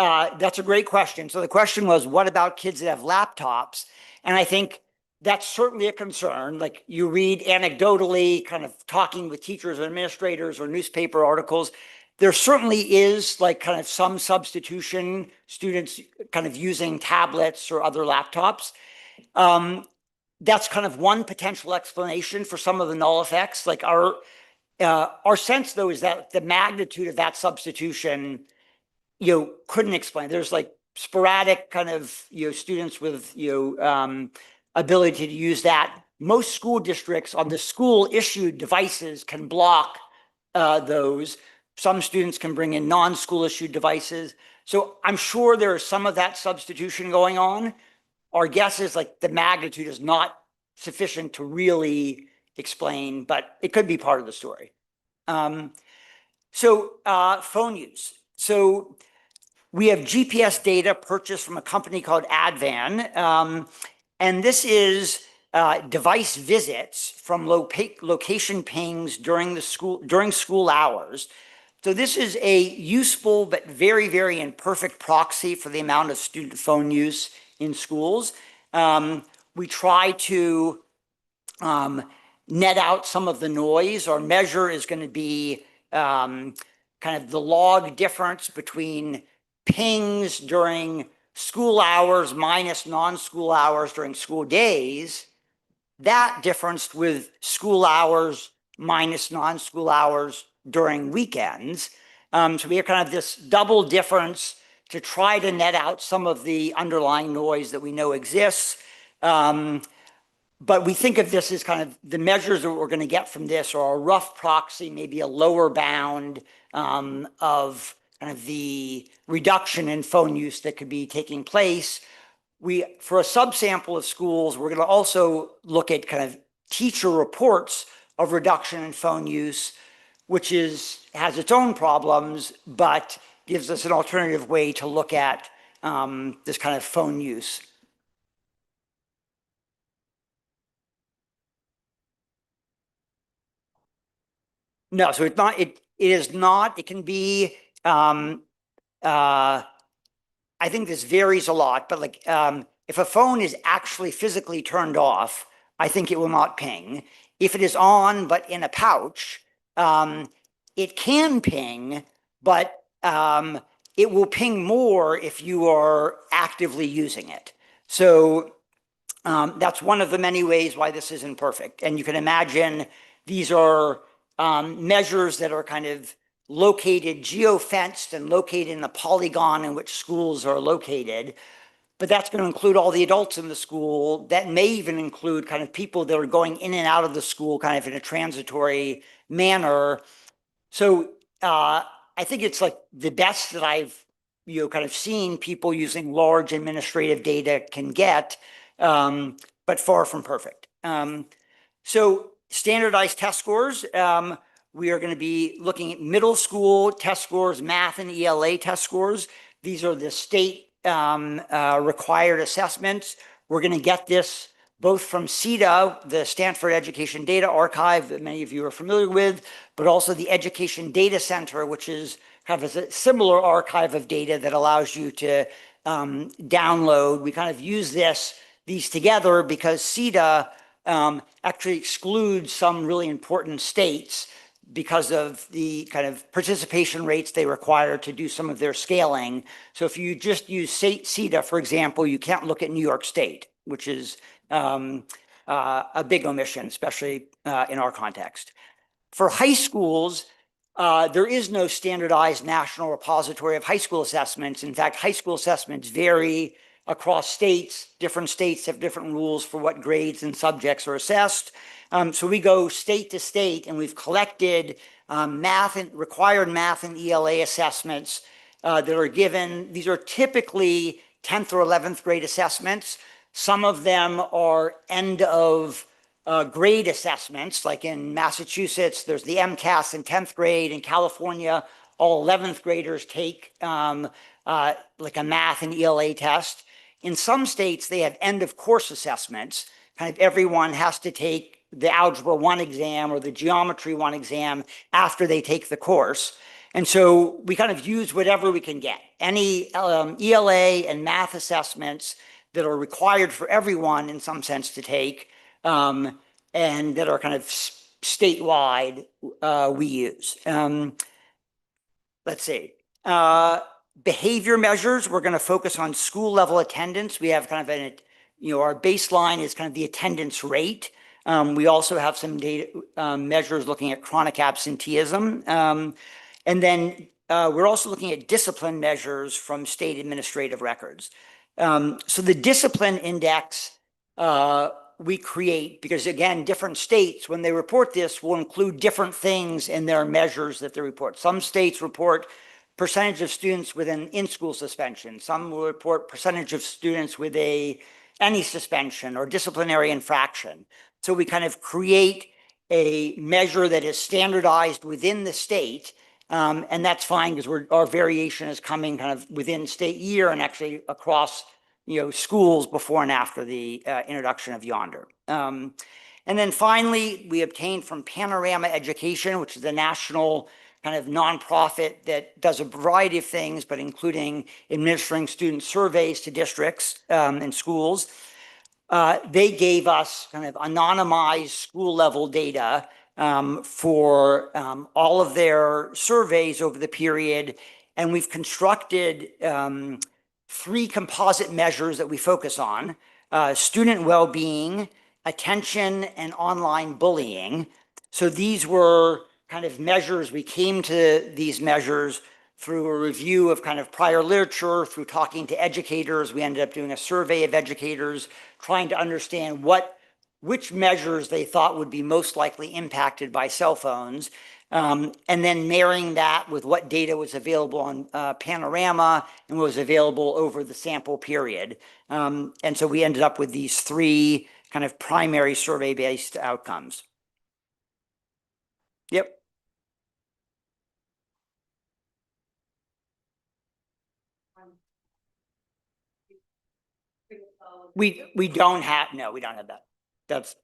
question. So the question was, what about kids that have laptops? And I think that's certainly a concern. Like you read anecdotally, kind of talking with teachers or administrators or newspaper articles, there certainly is like kind of some substitution, students kind of using tablets or other laptops. That's kind of one potential explanation for some of the null effects. Like our sense though is that the magnitude of that substitution couldn't explain. There's like sporadic kind of students with ability to use that. Most school districts on the school issued devices can block those. Some students can bring in non-school issued devices. So I'm sure there is some of that substitution going on. Our guess is like the magnitude is not sufficient to really explain, but it could be part of the story. So phone use. So we have GPS data purchased from a company called Advan. And this is device visits from location pings during school hours. So this is a useful but very, very imperfect proxy for the amount of student phone use in schools. We try to net out some of the noise. Our measure is going to be kind of the log difference between pings during school hours minus non-school hours during school days. That difference with school hours minus non-school hours during weekends. So we have kind of this double difference to try to net out some of the underlying noise that we know exists. But we think of this as kind of the measures that we're going to get from this are a rough proxy, maybe a lower bound of kind of the reduction in phone use that could be taking place. For a subsample of schools, we're going to also look at kind of teacher reports of reduction in phone use, which has its own problems, but gives us an alternative way to look at this kind of phone use. No, so it's not, it is not, it can be, I think this varies a lot, but like, if a phone is actually physically turned off, I think it will not ping. If it is on, but in a pouch, it can ping, but it will ping more if you are actively using it. So that's one of the many ways why this isn't perfect. And you can imagine these are measures that are kind of located, geofenced and located in the polygon in which schools are located. But that's going to include all the adults in the school. That may even include kind of people that are going in and out of the school kind of in a transitory manner. So I think it's like the best that I've kind of seen people using large administrative data can get, but far from perfect. So standardized test scores, we are going to be looking at middle school test scores, math and ELA test scores. These are the state required assessments. We're going to get this both from CEDA, the Stanford Education Data Archive that many of you are familiar with, but also the Education Data Center, which is kind of a similar archive of data that allows you to download. We kind of use these together because CEDA actually excludes some really important states because of the kind of participation rates they require to do some of their scaling. So if you just use CEDA, for example, you can't look at New York State, which is a big omission, especially in our context. For high schools, there is no standardized national repository of high school assessments. In fact, high school assessments vary across states. Different states have different rules for what grades and subjects are assessed. So we go state to state, and we've collected required math and ELA assessments that are given. These are typically 10th or 11th grade assessments. Some of them are end of grade assessments, like in Massachusetts, there's the MCAS in 10th grade. In California, all 11th graders take like a math and ELA test. In some states, they have end of course assessments. Kind of everyone has to take the Algebra 1 exam or the Geometry 1 exam after they take the course. And so we kind of use whatever we can get. Any ELA and math assessments that are required for everyone in some sense to take, and that are kind of statewide, we use. Let's see. Behavior measures, we're going to focus on school level attendance. We have kind of our baseline is kind of the attendance rate. We also have some data measures looking at chronic absenteeism. And then we're also looking at discipline measures from state administrative records. So the discipline index we create, because again, different states, when they report this, will include different things in their measures that they report. Some states report percentage of students with an in-school suspension. Some will report percentage of students with any suspension or disciplinary infraction. So we kind of create a measure that is standardized within the state, and that's fine because our variation is coming kind of within state year and actually across schools before and after the introduction of Yonder. And then finally, we obtained from Panorama Education, which is a national kind of nonprofit that does a variety of things, but including administering student surveys to districts and schools. They gave us kind of anonymized school level data for all of their surveys over the period. And we've constructed 3 composite measures that we focus on: student well-being, attention, and online bullying. So these were kind of measures. We came to these measures through a review of kind of prior literature, through talking to educators. We ended up doing a survey of educators, trying to understand what which measures they thought would be most likely impacted by cell phones, and then marrying that with what data was available on Panorama and was available over the sample period. And so we ended up with these three kind of primary survey-based outcomes. Yep. We don't have, no, we don't have that. That's,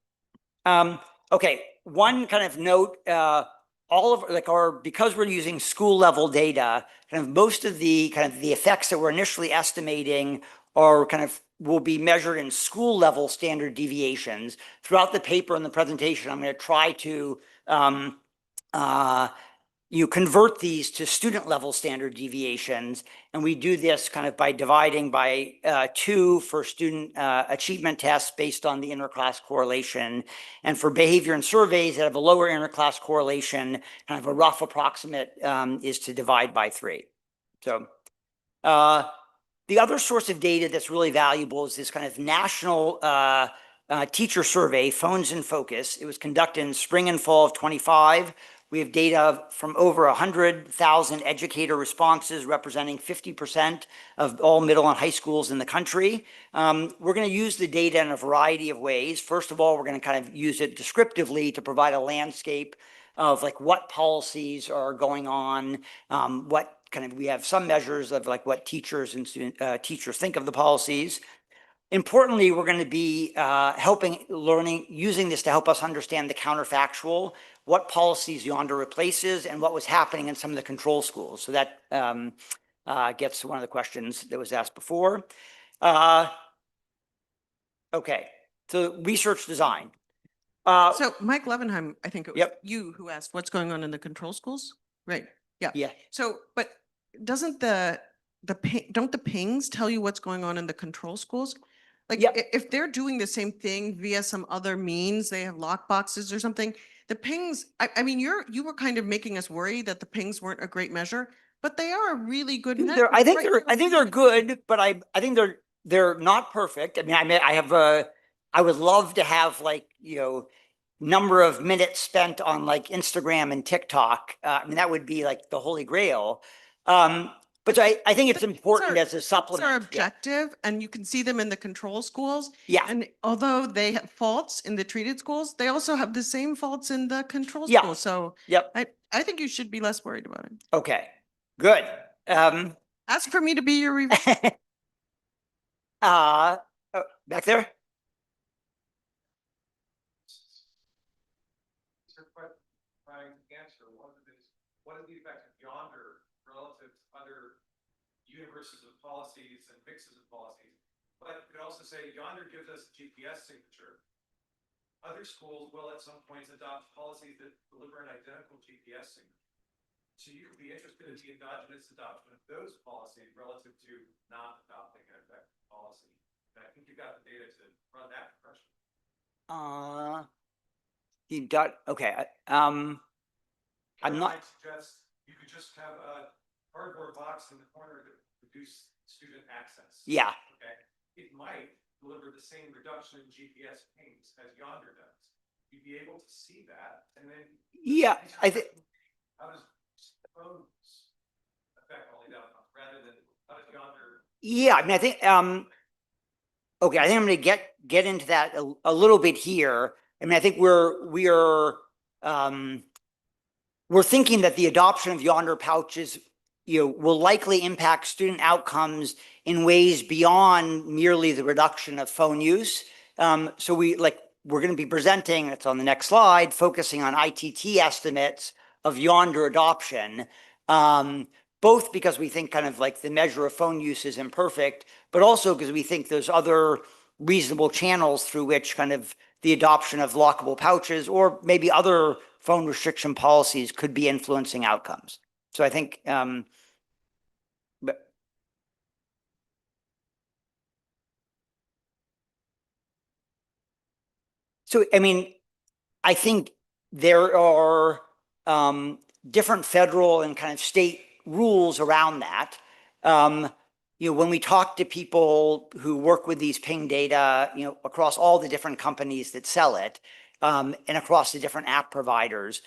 okay, one kind of note, all of like our, because we're using school level data, kind of most of the effects that we're initially estimating are kind of will be measured in school level standard deviations. Throughout the paper and the presentation, I'm going to try to you convert these to student level standard deviations. And we do this kind of by dividing by 2 for student achievement tests based on the interclass correlation. And for behavior and surveys that have a lower interclass correlation, kind of a rough approximate is to divide by 3. So the other source of data that's really valuable is this kind of national teacher survey, Phones in Focus. It was conducted in spring and fall of 25. We have data from over 100,000 educator responses representing 50% of all middle and high schools in the country. We're going to use the data in a variety of ways. First of all, we're going to kind of use it descriptively to provide a landscape of like what policies are going on, what kind of, we have some measures of like what teachers and teachers think of the policies. Importantly, we're going to be using this to help us understand the counterfactual, what policies Yonder replaces, and what was happening in some of the control schools. So that gets to one of the questions that was asked before. Okay, so research design. So Mike Levenheim, I think it was Yep. you who asked what's going on in the control schools, right? Yeah. Yeah. So, but doesn't don't the pings tell you what's going on in the control schools? Like if they're doing the same thing via some other means, they have lock boxes or something, the pings, I mean, you were kind of making us worry that the pings weren't a great measure, but they are a really good measure. I think they're good, but I think they're not perfect. I mean, I would love to have like, you know, number of minutes spent on like Instagram and TikTok. I mean, that would be like the holy grail. But I think it's important as a supplement. Are objective and you can see them in the control schools. Yeah. And although they have faults in the treated schools, they also have the same faults in the control Yeah. schools. So Yep. I think you should be less worried about it. Okay, good. Ask for me to be your review. Back there. Trying to answer one of these, what is the effect of Yonder relative to other universes of policies and mixes of policies? But you could also say Yonder gives us a GPS signature. Other schools will at some points adopt policies that deliver an identical GPS signature. So you could be interested in the endogenous adoption of those policies relative to not adopting an effective policy. And I think you've got the data to run that compression. Okay. I'm not. I suggest you could just have a cardboard box in the corner to reduce student access. Yeah. Okay. It might deliver the same reduction in GPS pings as Yonder does. You'd be able to see that, and then. Yeah, I think. How does phones affect all the outcomes rather than how does Yonder? Yeah, I mean, I think. Okay, I think I'm going to get into that a little bit here. I mean, I think we're thinking that the adoption of Yonder pouches, you know, will likely impact student outcomes in ways beyond merely the reduction of phone use. So we're going to be presenting, it's on the next slide, focusing on ITT estimates of Yonder adoption, both because we think kind of like the measure of phone use is imperfect, but also because we think there's other reasonable channels through which kind of the adoption of lockable pouches or maybe other phone restriction policies could be influencing outcomes. So I think, so, I mean, I think there are different federal and kind of state rules around that. when we talk to people who work with these ping data, across all the different companies that sell it, and across the different app providers,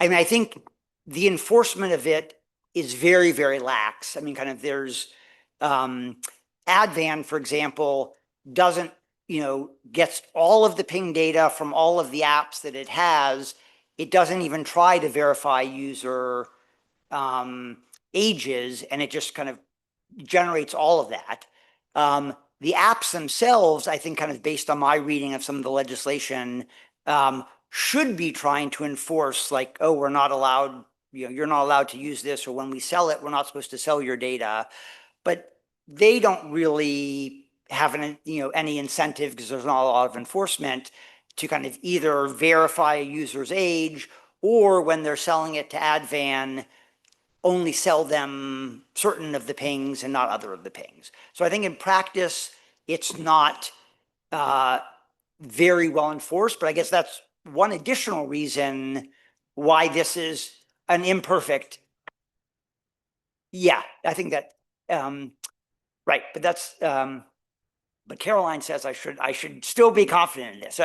I mean, I think the enforcement of it is very, very lax. I mean, kind of there's Advan, for example, doesn't, gets all of the ping data from all of the apps that it has. It doesn't even try to verify user ages, and it just kind of generates all of that. The apps themselves, I think, kind of based on my reading of some of the legislation, should be trying to enforce, like, oh, we're not allowed, you're not allowed to use this, or when we sell it, we're not supposed to sell your data. But they don't really have any incentive, because there's not a lot of enforcement, to kind of either verify a user's age, or when they're selling it to Advan, only sell them certain of the pings and not other of the pings. So I think in practice, it's not very well enforced, but I guess that's one additional reason why this is an imperfect. Yeah, I think that, right, but that's, but Caroline says I should still be confident in this.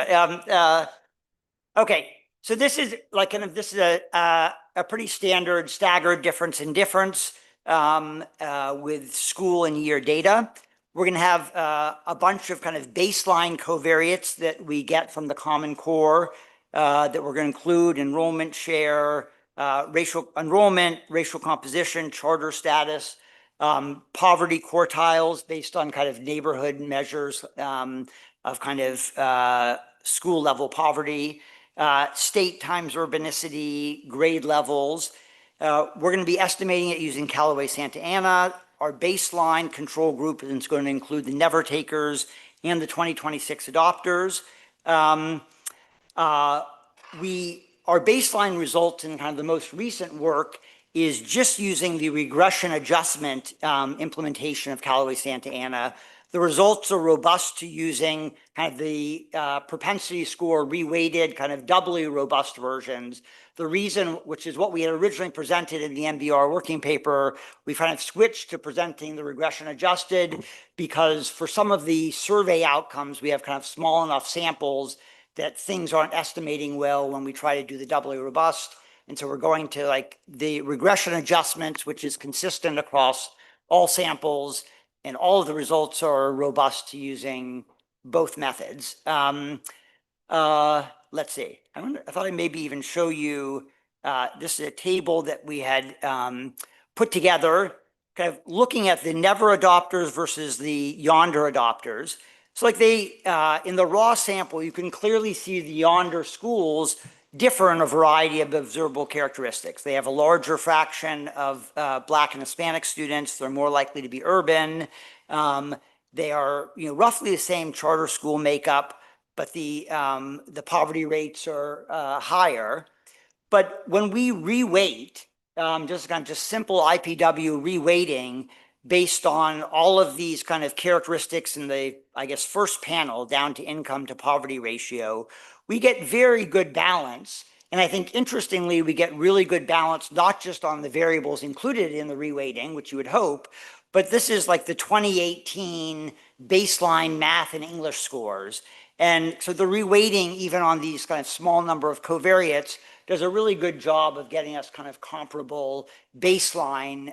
Okay, so this is like this is a pretty standard staggered difference in difference with school and year data. We're going to have a bunch of kind of baseline covariates that we get from the Common Core that we're going to include: enrollment share, racial enrollment, racial composition, charter status, poverty quartiles based on kind of neighborhood measures of kind of school level poverty, state times urbanicity, grade levels. We're going to be estimating it using Callaway Santa Ana. Our baseline control group is going to include the never takers and the 2026 adopters. Our baseline results in kind of the most recent work is just using the regression adjustment implementation of Callaway Santa Ana. The results are robust to using kind of the propensity score reweighted, kind of doubly robust versions. The reason, which is what we had originally presented in the NBER working paper, we kind of switched to presenting the regression adjusted because for some of the survey outcomes, we have kind of small enough samples that things aren't estimating well when we try to do the doubly robust. And so we're going to like the regression adjustments, which is consistent across all samples, and all of the results are robust to using both methods. Let's see. I thought I'd maybe even show you, this is a table that we had put together, kind of looking at the never adopters versus the yonder adopters. So like in the raw sample, you can clearly see the yonder schools differ in a variety of observable characteristics. They have a larger fraction of Black and Hispanic students. They're more likely to be urban. They are, roughly the same charter school makeup, but the poverty rates are higher. But when we reweight, just simple IPW reweighting based on all of these kind of characteristics in the, I guess, first panel down to income to poverty ratio, we get very good balance. And I think interestingly, we get really good balance, not just on the variables included in the reweighting, which you would hope, but this is like the 2018 baseline math and English scores. And so the reweighting, even on these kind of small number of covariates, does a really good job of getting us kind of comparable baseline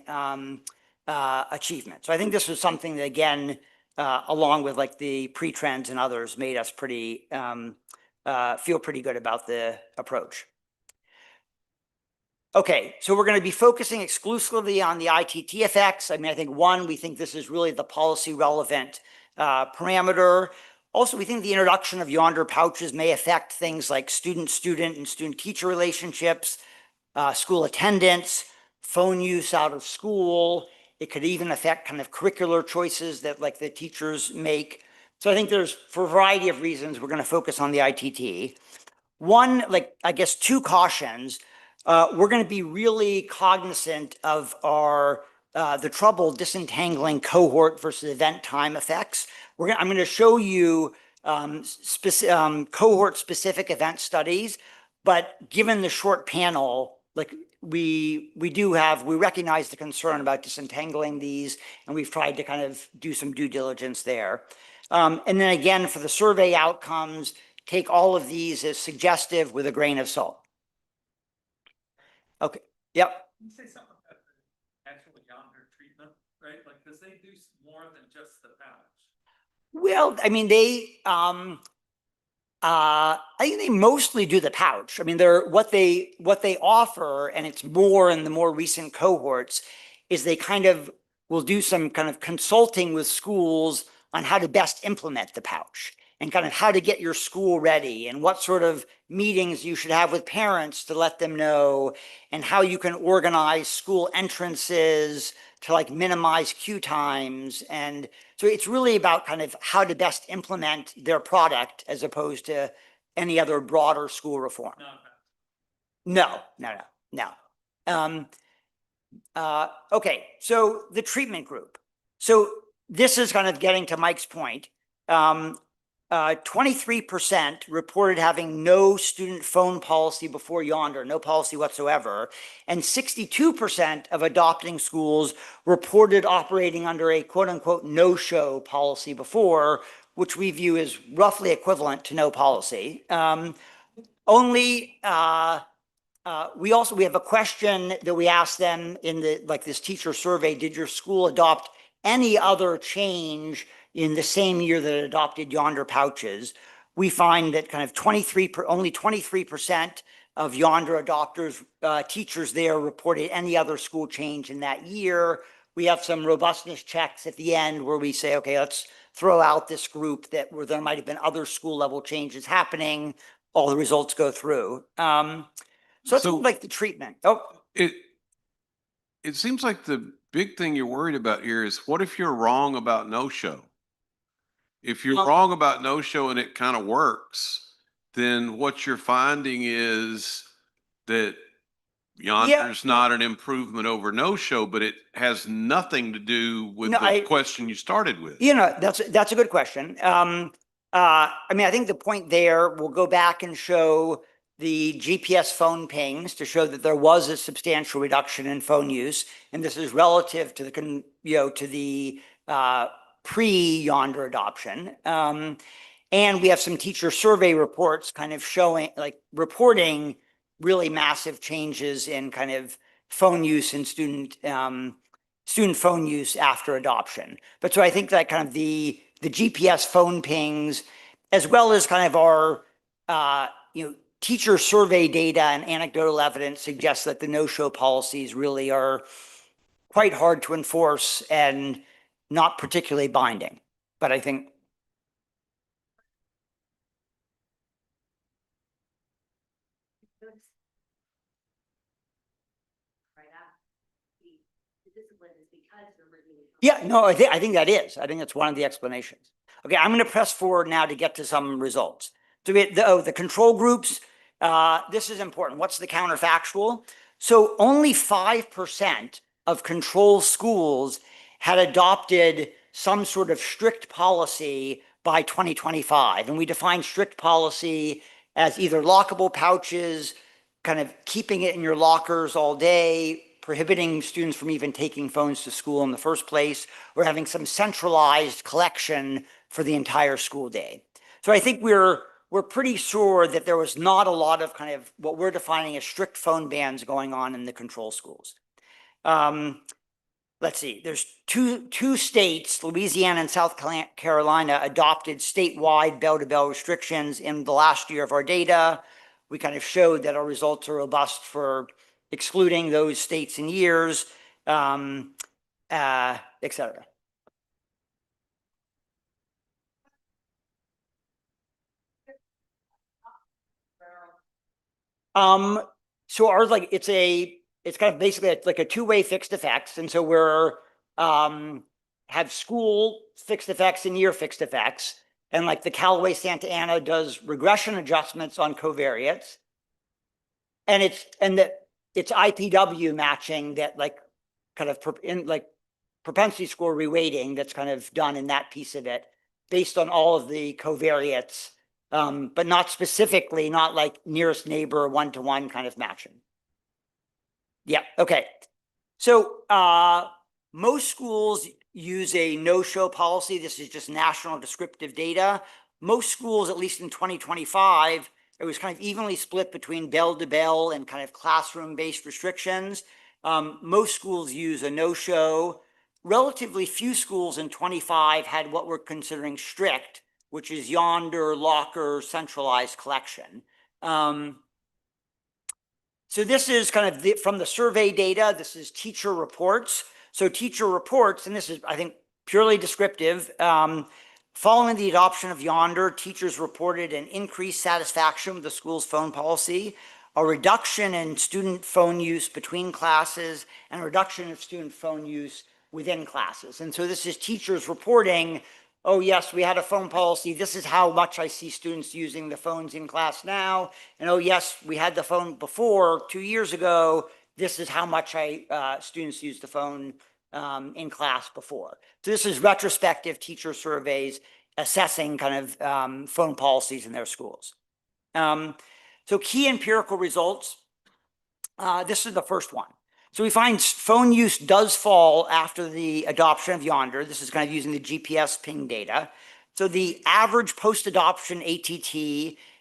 achievement. So I think this was something that, again, along with like the pre-trends and others, made us pretty feel pretty good about the approach. Okay, so we're going to be focusing exclusively on the ITT effects. I mean, I think one, we think this is really the policy relevant parameter. Also, we think the introduction of yonder pouches may affect things like student-student and student-teacher relationships, school attendance, phone use out of school. It could even affect kind of curricular choices that like the teachers make. So I think there's, for a variety of reasons, we're going to focus on the ITT. One, like, I guess two cautions. We're going to be really cognizant of the trouble disentangling cohort versus event time effects. I'm going to show you cohort specific event studies, but given the short panel, like we recognize the concern about disentangling these, and we've tried to kind of do some due diligence there. And then again, for the survey outcomes, take all of these as suggestive with a grain of salt. Okay, yep. Can you say something about the actual Yonder treatment, right? Like, because they do more than just the pouch. Well, I mean, I think they mostly do the pouch. I mean, what they offer, and it's more in the more recent cohorts, is they kind of will do some kind of consulting with schools on how to best implement the pouch and kind of how to get your school ready and what sort of meetings you should have with parents to let them know, and how you can organize school entrances to like minimize queue times. And so it's really about kind of how to best implement their product as opposed to any other broader school reform. No. Okay, so the treatment group. So this is kind of getting to Mike's point. 23% reported having no student phone policy before Yonder, no policy whatsoever. And 62% of adopting schools reported operating under a quote unquote no-show policy before, which we view as roughly equivalent to no policy. We have a question that we asked them in this teacher survey: did your school adopt any other change in the same year that it adopted Yonder pouches? We find that kind of only 23% of Yonder adopters, teachers there, reported any other school change in that year. We have some robustness checks at the end where we say, okay, let's throw out this group where there might have been other school level changes happening. All the results go through. So it's like the treatment. It seems like the big thing you're worried about here is, what if you're wrong about no-show? If you're wrong about no-show and it kind of works, then what you're finding is that Yonder's not an improvement over no-show, but it has nothing to do with the question you started with. That's a good question. I mean, I think the point there, we'll go back and show the GPS phone pings to show that there was a substantial reduction in phone use, and this is relative to the pre-Yonder adoption. And we have some teacher survey reports kind of showing, reporting really massive changes in kind of phone use and student phone use after adoption. But so I think that kind of the GPS phone pings, as well as kind of our teacher survey data and anecdotal evidence, suggests that the no-show policies really are quite hard to enforce and not particularly binding. But I think I think that is. I think that's one of the explanations. Okay, I'm going to press forward now to get to some results. So the control groups, this is important. What's the counterfactual? So only 5% of control schools had adopted some sort of strict policy by 2025. And we define strict policy as either lockable pouches, kind of keeping it in your lockers all day, prohibiting students from even taking phones to school in the first place, or having some centralized collection for the entire school day. So I think we're pretty sure that there was not a lot of kind of what we're defining as strict phone bans going on in the control schools. Let's see, there's two states, Louisiana and South Carolina, adopted statewide bell-to-bell restrictions in the last year of our data. We kind of showed that our results are robust for excluding those states and years, et cetera. So ours, it's kind of basically like a two-way fixed effects. And so we're have school fixed effects and year fixed effects. And like the Callaway Santa Ana does regression adjustments on covariates. And it's IPW matching that propensity score reweighting that's kind of done in that piece of it based on all of the covariates, but not specifically, not like nearest neighbor one-to-one kind of matching. Yeah, okay. So most schools use a no-show policy. This is just national descriptive data. Most schools, at least in 2025, it was kind of evenly split between bell to bell and kind of classroom-based restrictions. Most schools use a no-show. Relatively few schools in 25 had what we're considering strict, which is yonder, locker, centralized collection. So this is kind of from the survey data. This is teacher reports. So teacher reports, and this is, I think, purely descriptive. Following the adoption of Yonder, teachers reported an increased satisfaction with the school's phone policy, a reduction in student phone use between classes, and a reduction of student phone use within classes. And so this is teachers reporting, oh yes, we had a phone policy. This is how much I see students using the phones in class now. And oh yes, we had the phone before 2 years ago. This is how much students use the phone in class before. So this is retrospective teacher surveys assessing kind of phone policies in their schools. So key empirical results. This is the first one. So we find phone use does fall after the adoption of Yonder. This is kind of using the GPS ping data. So the average post-adoption ATT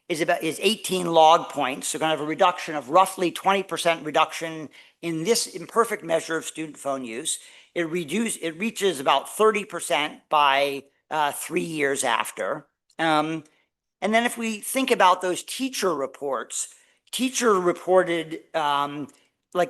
is 18 log points. So kind of a reduction of roughly 20% reduction in this imperfect measure of student phone use. It reaches about 30% by 3 years after. And then if we think about those teacher reports, teacher reported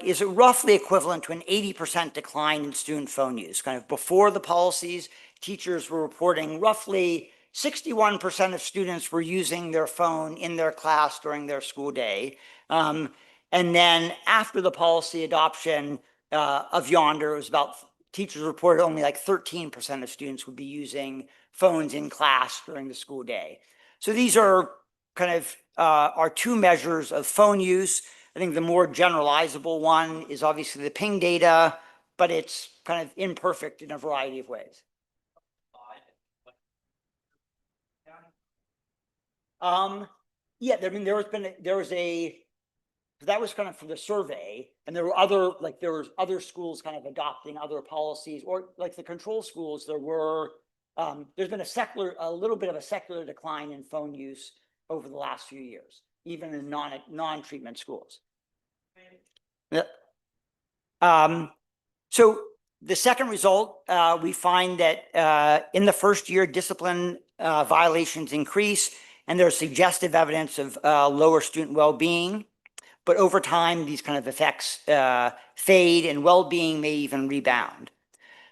is it roughly equivalent to an 80% decline in student phone use. Kind of before the policies, teachers were reporting roughly 61% of students were using their phone in their class during their school day. And then after the policy adoption of Yonder, it was about, teachers reported only like 13% of students would be using phones in class during the school day. So these are kind of our two measures of phone use. I think the more generalizable one is obviously the ping data, but it's kind of imperfect in a variety of ways. Yeah, I mean, that was kind of for the survey, and there were other schools kind of adopting other policies, or like the control schools, there's been a little bit of a secular decline in phone use over the last few years, even in non-treatment schools. So the second result, we find that in the first year, discipline violations increase, and there's suggestive evidence of lower student well-being. But over time, these kind of effects fade, and well-being may even rebound.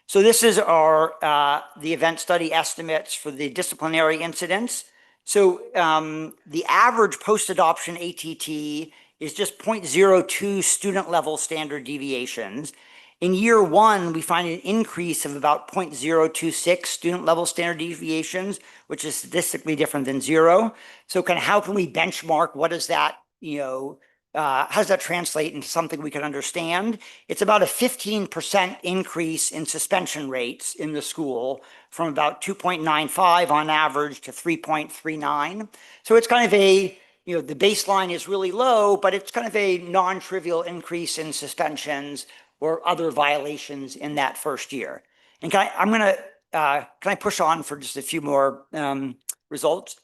So this is the event study estimates for the disciplinary incidents. So the average post-adoption ATT is just 0.02 student level standard deviations. In year one, we find an increase of about 0.026 student level standard deviations, which is statistically different than 0. So kind of how can we benchmark? What is that, how does that translate into something we can understand? It's about a 15% increase in suspension rates in the school, from about 2.95 on average to 3.39. So it's kind of the baseline is really low, but it's kind of a non-trivial increase in suspensions or other violations in that first year. And can I push on for just a few more results?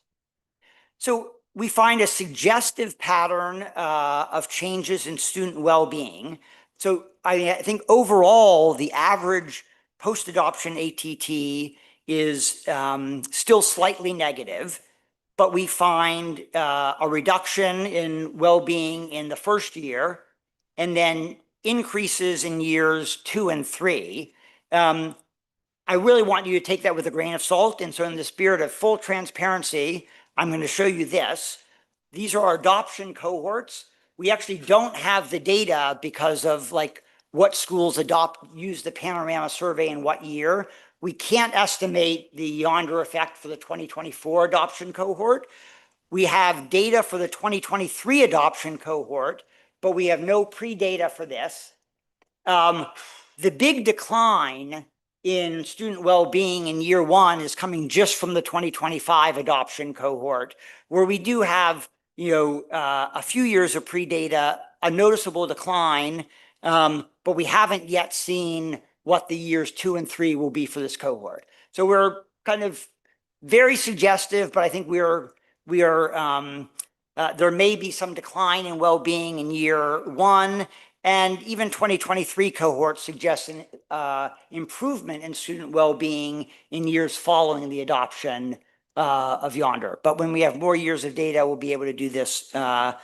So we find a suggestive pattern of changes in student well-being. So I think overall, the average post-adoption ATT is still slightly negative, but we find a reduction in well-being in the first year, and then increases in years 2 and 3. I really want you to take that with a grain of salt. And so in the spirit of full transparency, I'm going to show you this. These are our adoption cohorts. We actually don't have the data because of what schools use the panorama survey in what year. We can't estimate the Yonder effect for the 2024 adoption cohort. We have data for the 2023 adoption cohort, but we have no pre-data for this. The big decline in student well-being in year one is coming just from the 2025 adoption cohort, where we do have a few years of pre-data, a noticeable decline. But we haven't yet seen what the years 2 and 3 will be for this cohort. So we're kind of very suggestive, but I think there may be some decline in well-being in year 1, and even 2023 cohorts suggest an improvement in student well-being in years following the adoption of Yonder. But when we have more years of data, we'll be able to do this a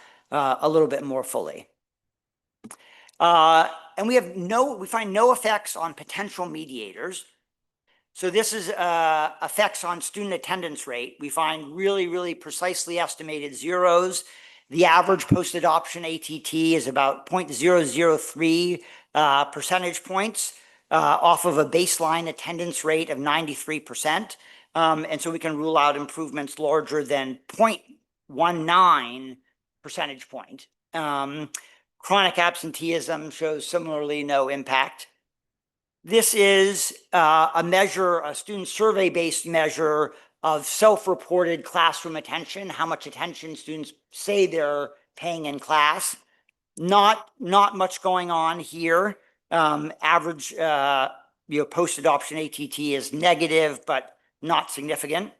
little bit more fully. And we find no effects on potential mediators. So this is effects on student attendance rate. We find really, really precisely estimated zeros. The average post-adoption ATT is about 0.003 percentage points off of a baseline attendance rate of 93%. And so we can rule out improvements larger than 0.19 percentage point. Chronic absenteeism shows similarly no impact. This is a measure, a student survey-based measure of self-reported classroom attention, how much attention students say they're paying in class. Not much going on here. Average post-adoption ATT is negative, but not significant.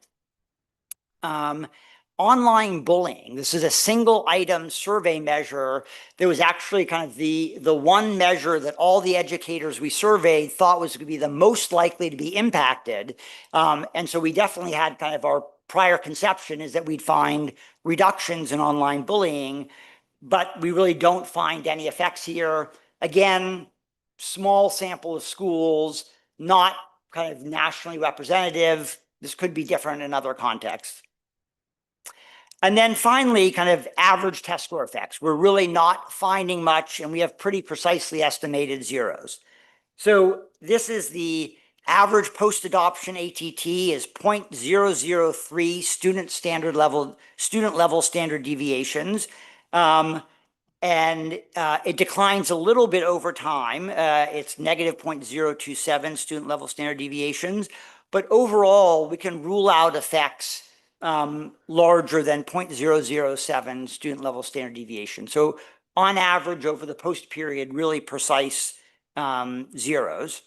Online bullying. This is a single item survey measure that was actually kind of the one measure that all the educators we surveyed thought was going to be the most likely to be impacted. And so we definitely had kind of our prior conception is that we'd find reductions in online bullying, but we really don't find any effects here. Again, small sample of schools, not kind of nationally representative. This could be different in other contexts. And then finally, kind of average test score effects. We're really not finding much, and we have pretty precisely estimated zeros. So this is the average post-adoption ATT is 0.003 student level standard deviations. And it declines a little bit over time. It's negative 0.027 student level standard deviations. But overall, we can rule out effects larger than 0.007 student level standard deviation. So on average over the post period, really precise zeros.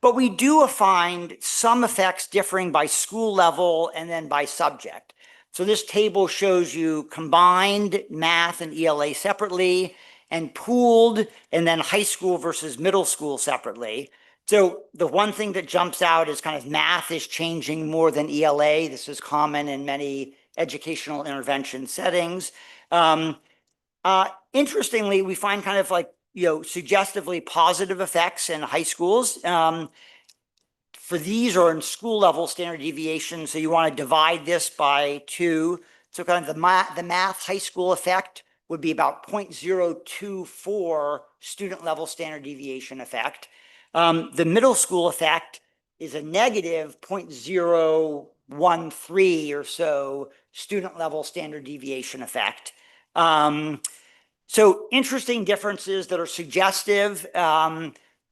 But we do find some effects differing by school level and then by subject. So this table shows you combined math and ELA separately and pooled and then high school versus middle school separately. So the one thing that jumps out is kind of math is changing more than ELA. This is common in many educational intervention settings. Interestingly, we find kind of like, suggestively positive effects in high schools. For these are in school level standard deviation. So you want to divide this by 2. So kind of the math high school effect would be about 0.024 student level standard deviation effect. The middle school effect is a negative 0.013 or so student level standard deviation effect. So interesting differences that are suggestive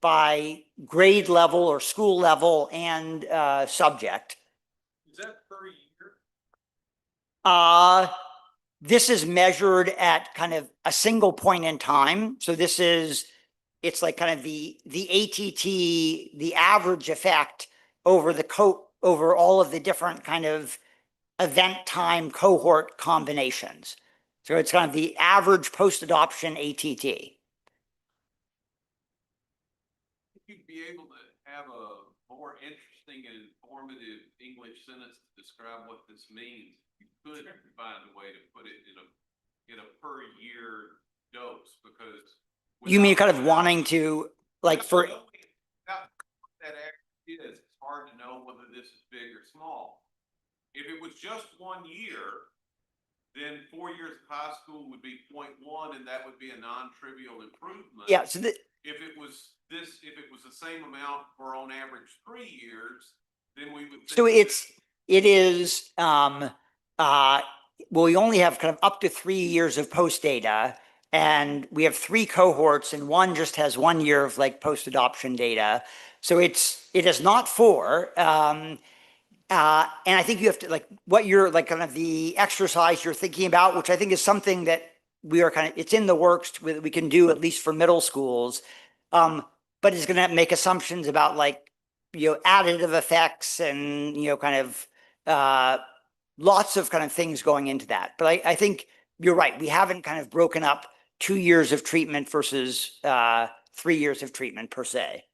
by grade level or school level and subject. Is that per year? This is measured at kind of a single point in time. So it's like kind of the ATT, the average effect over over all of the different kind of event time cohort combinations. So it's kind of the average post-adoption ATT. You'd be able to have a more interesting and informative English sentence to describe what this means. You could find a way to put it in a per year dose, because you mean kind of wanting to like for that actually is, it's hard to know whether this is big or small. If it was just 1 year, then 4 years of high school would be 0.1, and that would be a non-trivial improvement. Yeah. So if it was the same amount for on average 3 years, then we would. So it is. Well, we only have kind of up to 3 years of post data, and we have 3 cohorts, and one just has 1 year of like post adoption data. So it is not 4. And I think you have to like what you're like kind of the exercise you're thinking about, which I think is something that we are it's in the works with, we can do at least for middle schools. But it's gonna make assumptions about like, additive effects and, lots of kind of things going into that. But I think you're right. We haven't kind of broken up 2 years of treatment versus 3 years of treatment per se.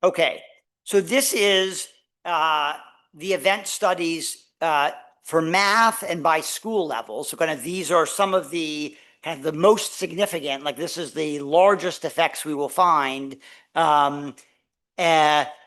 Okay, so this is the event studies for math and by school level. So kind of these are some of the kind of the most significant, like this is the largest effects we will find. And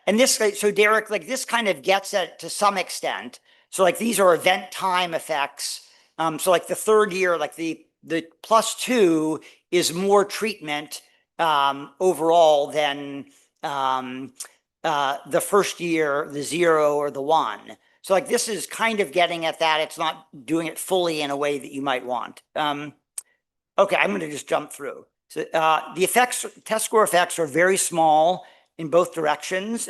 this, so Derek, like this kind of gets at to some extent. So like these are event time effects. So like the third year, like the +2 is more treatment overall than the first year, the 0 or the 1. So like this is kind of getting at that. It's not doing it fully in a way that you might want. Okay, I'm going to just jump through. So the effects, test score effects are very small in both directions.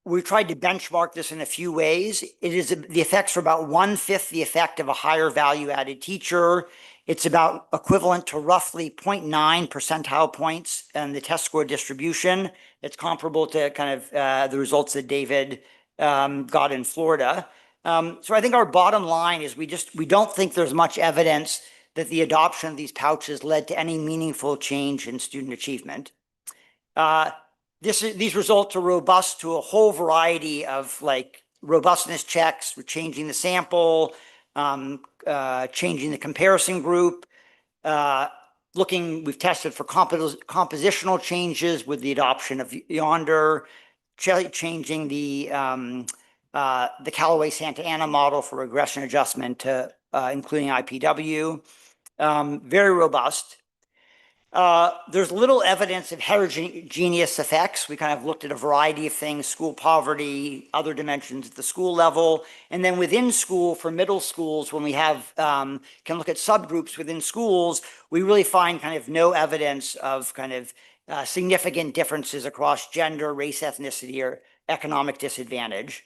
We tried to benchmark this in a few ways. It is the effects are about 1/5 the effect of a higher value added teacher. It's about equivalent to roughly 0.9 percentile points in the test score distribution. It's comparable to kind of the results that David got in Florida. So I think our bottom line is we don't think there's much evidence that the adoption of these pouches led to any meaningful change in student achievement. These results are robust to a whole variety of like robustness checks. We're changing the sample, changing the comparison group, we've tested for compositional changes with the adoption of Yonder, changing the Callaway Santa Ana model for regression adjustment to including IPW. Very robust. There's little evidence of heterogeneous effects. We kind of looked at a variety of things, school poverty, other dimensions at the school level. And then within school, for middle schools, when we have, can look at subgroups within schools, we really find kind of no evidence of kind of significant differences across gender, race, ethnicity, or economic disadvantage.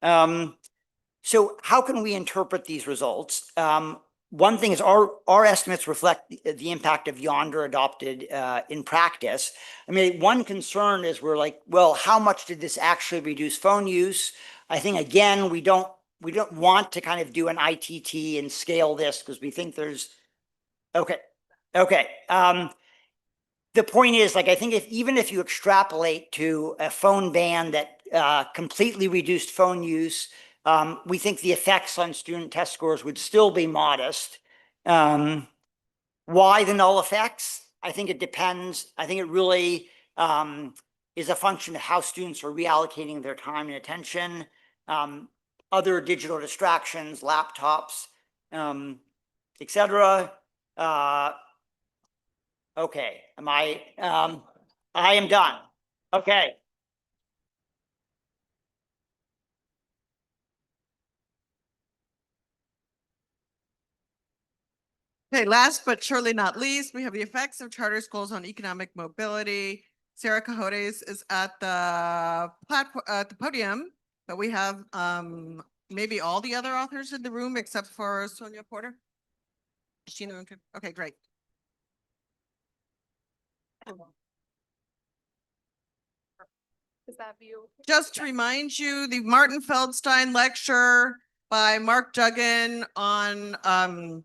So how can we interpret these results? One thing is our estimates reflect the impact of Yonder adopted in practice. I mean, one concern is we're like, well, how much did this actually reduce phone use? I think again, we don't want to kind of do an ITT and scale this because we think there's okay. The point is, like, I think even if you extrapolate to a phone ban that completely reduced phone use, we think the effects on student test scores would still be modest. Why the null effects? I think it depends. I think it really is a function of how students are reallocating their time and attention, other digital distractions, laptops, etc. Okay, I am done. Okay. Okay, last but surely not least, we have the effects of charter schools on economic mobility. Sarah Cajotes is at the podium, but we have maybe all the other authors in the room except for Sonia Porter. Okay, great. Is that view? Just to remind you, the Martin Feldstein lecture by Mark Duggan on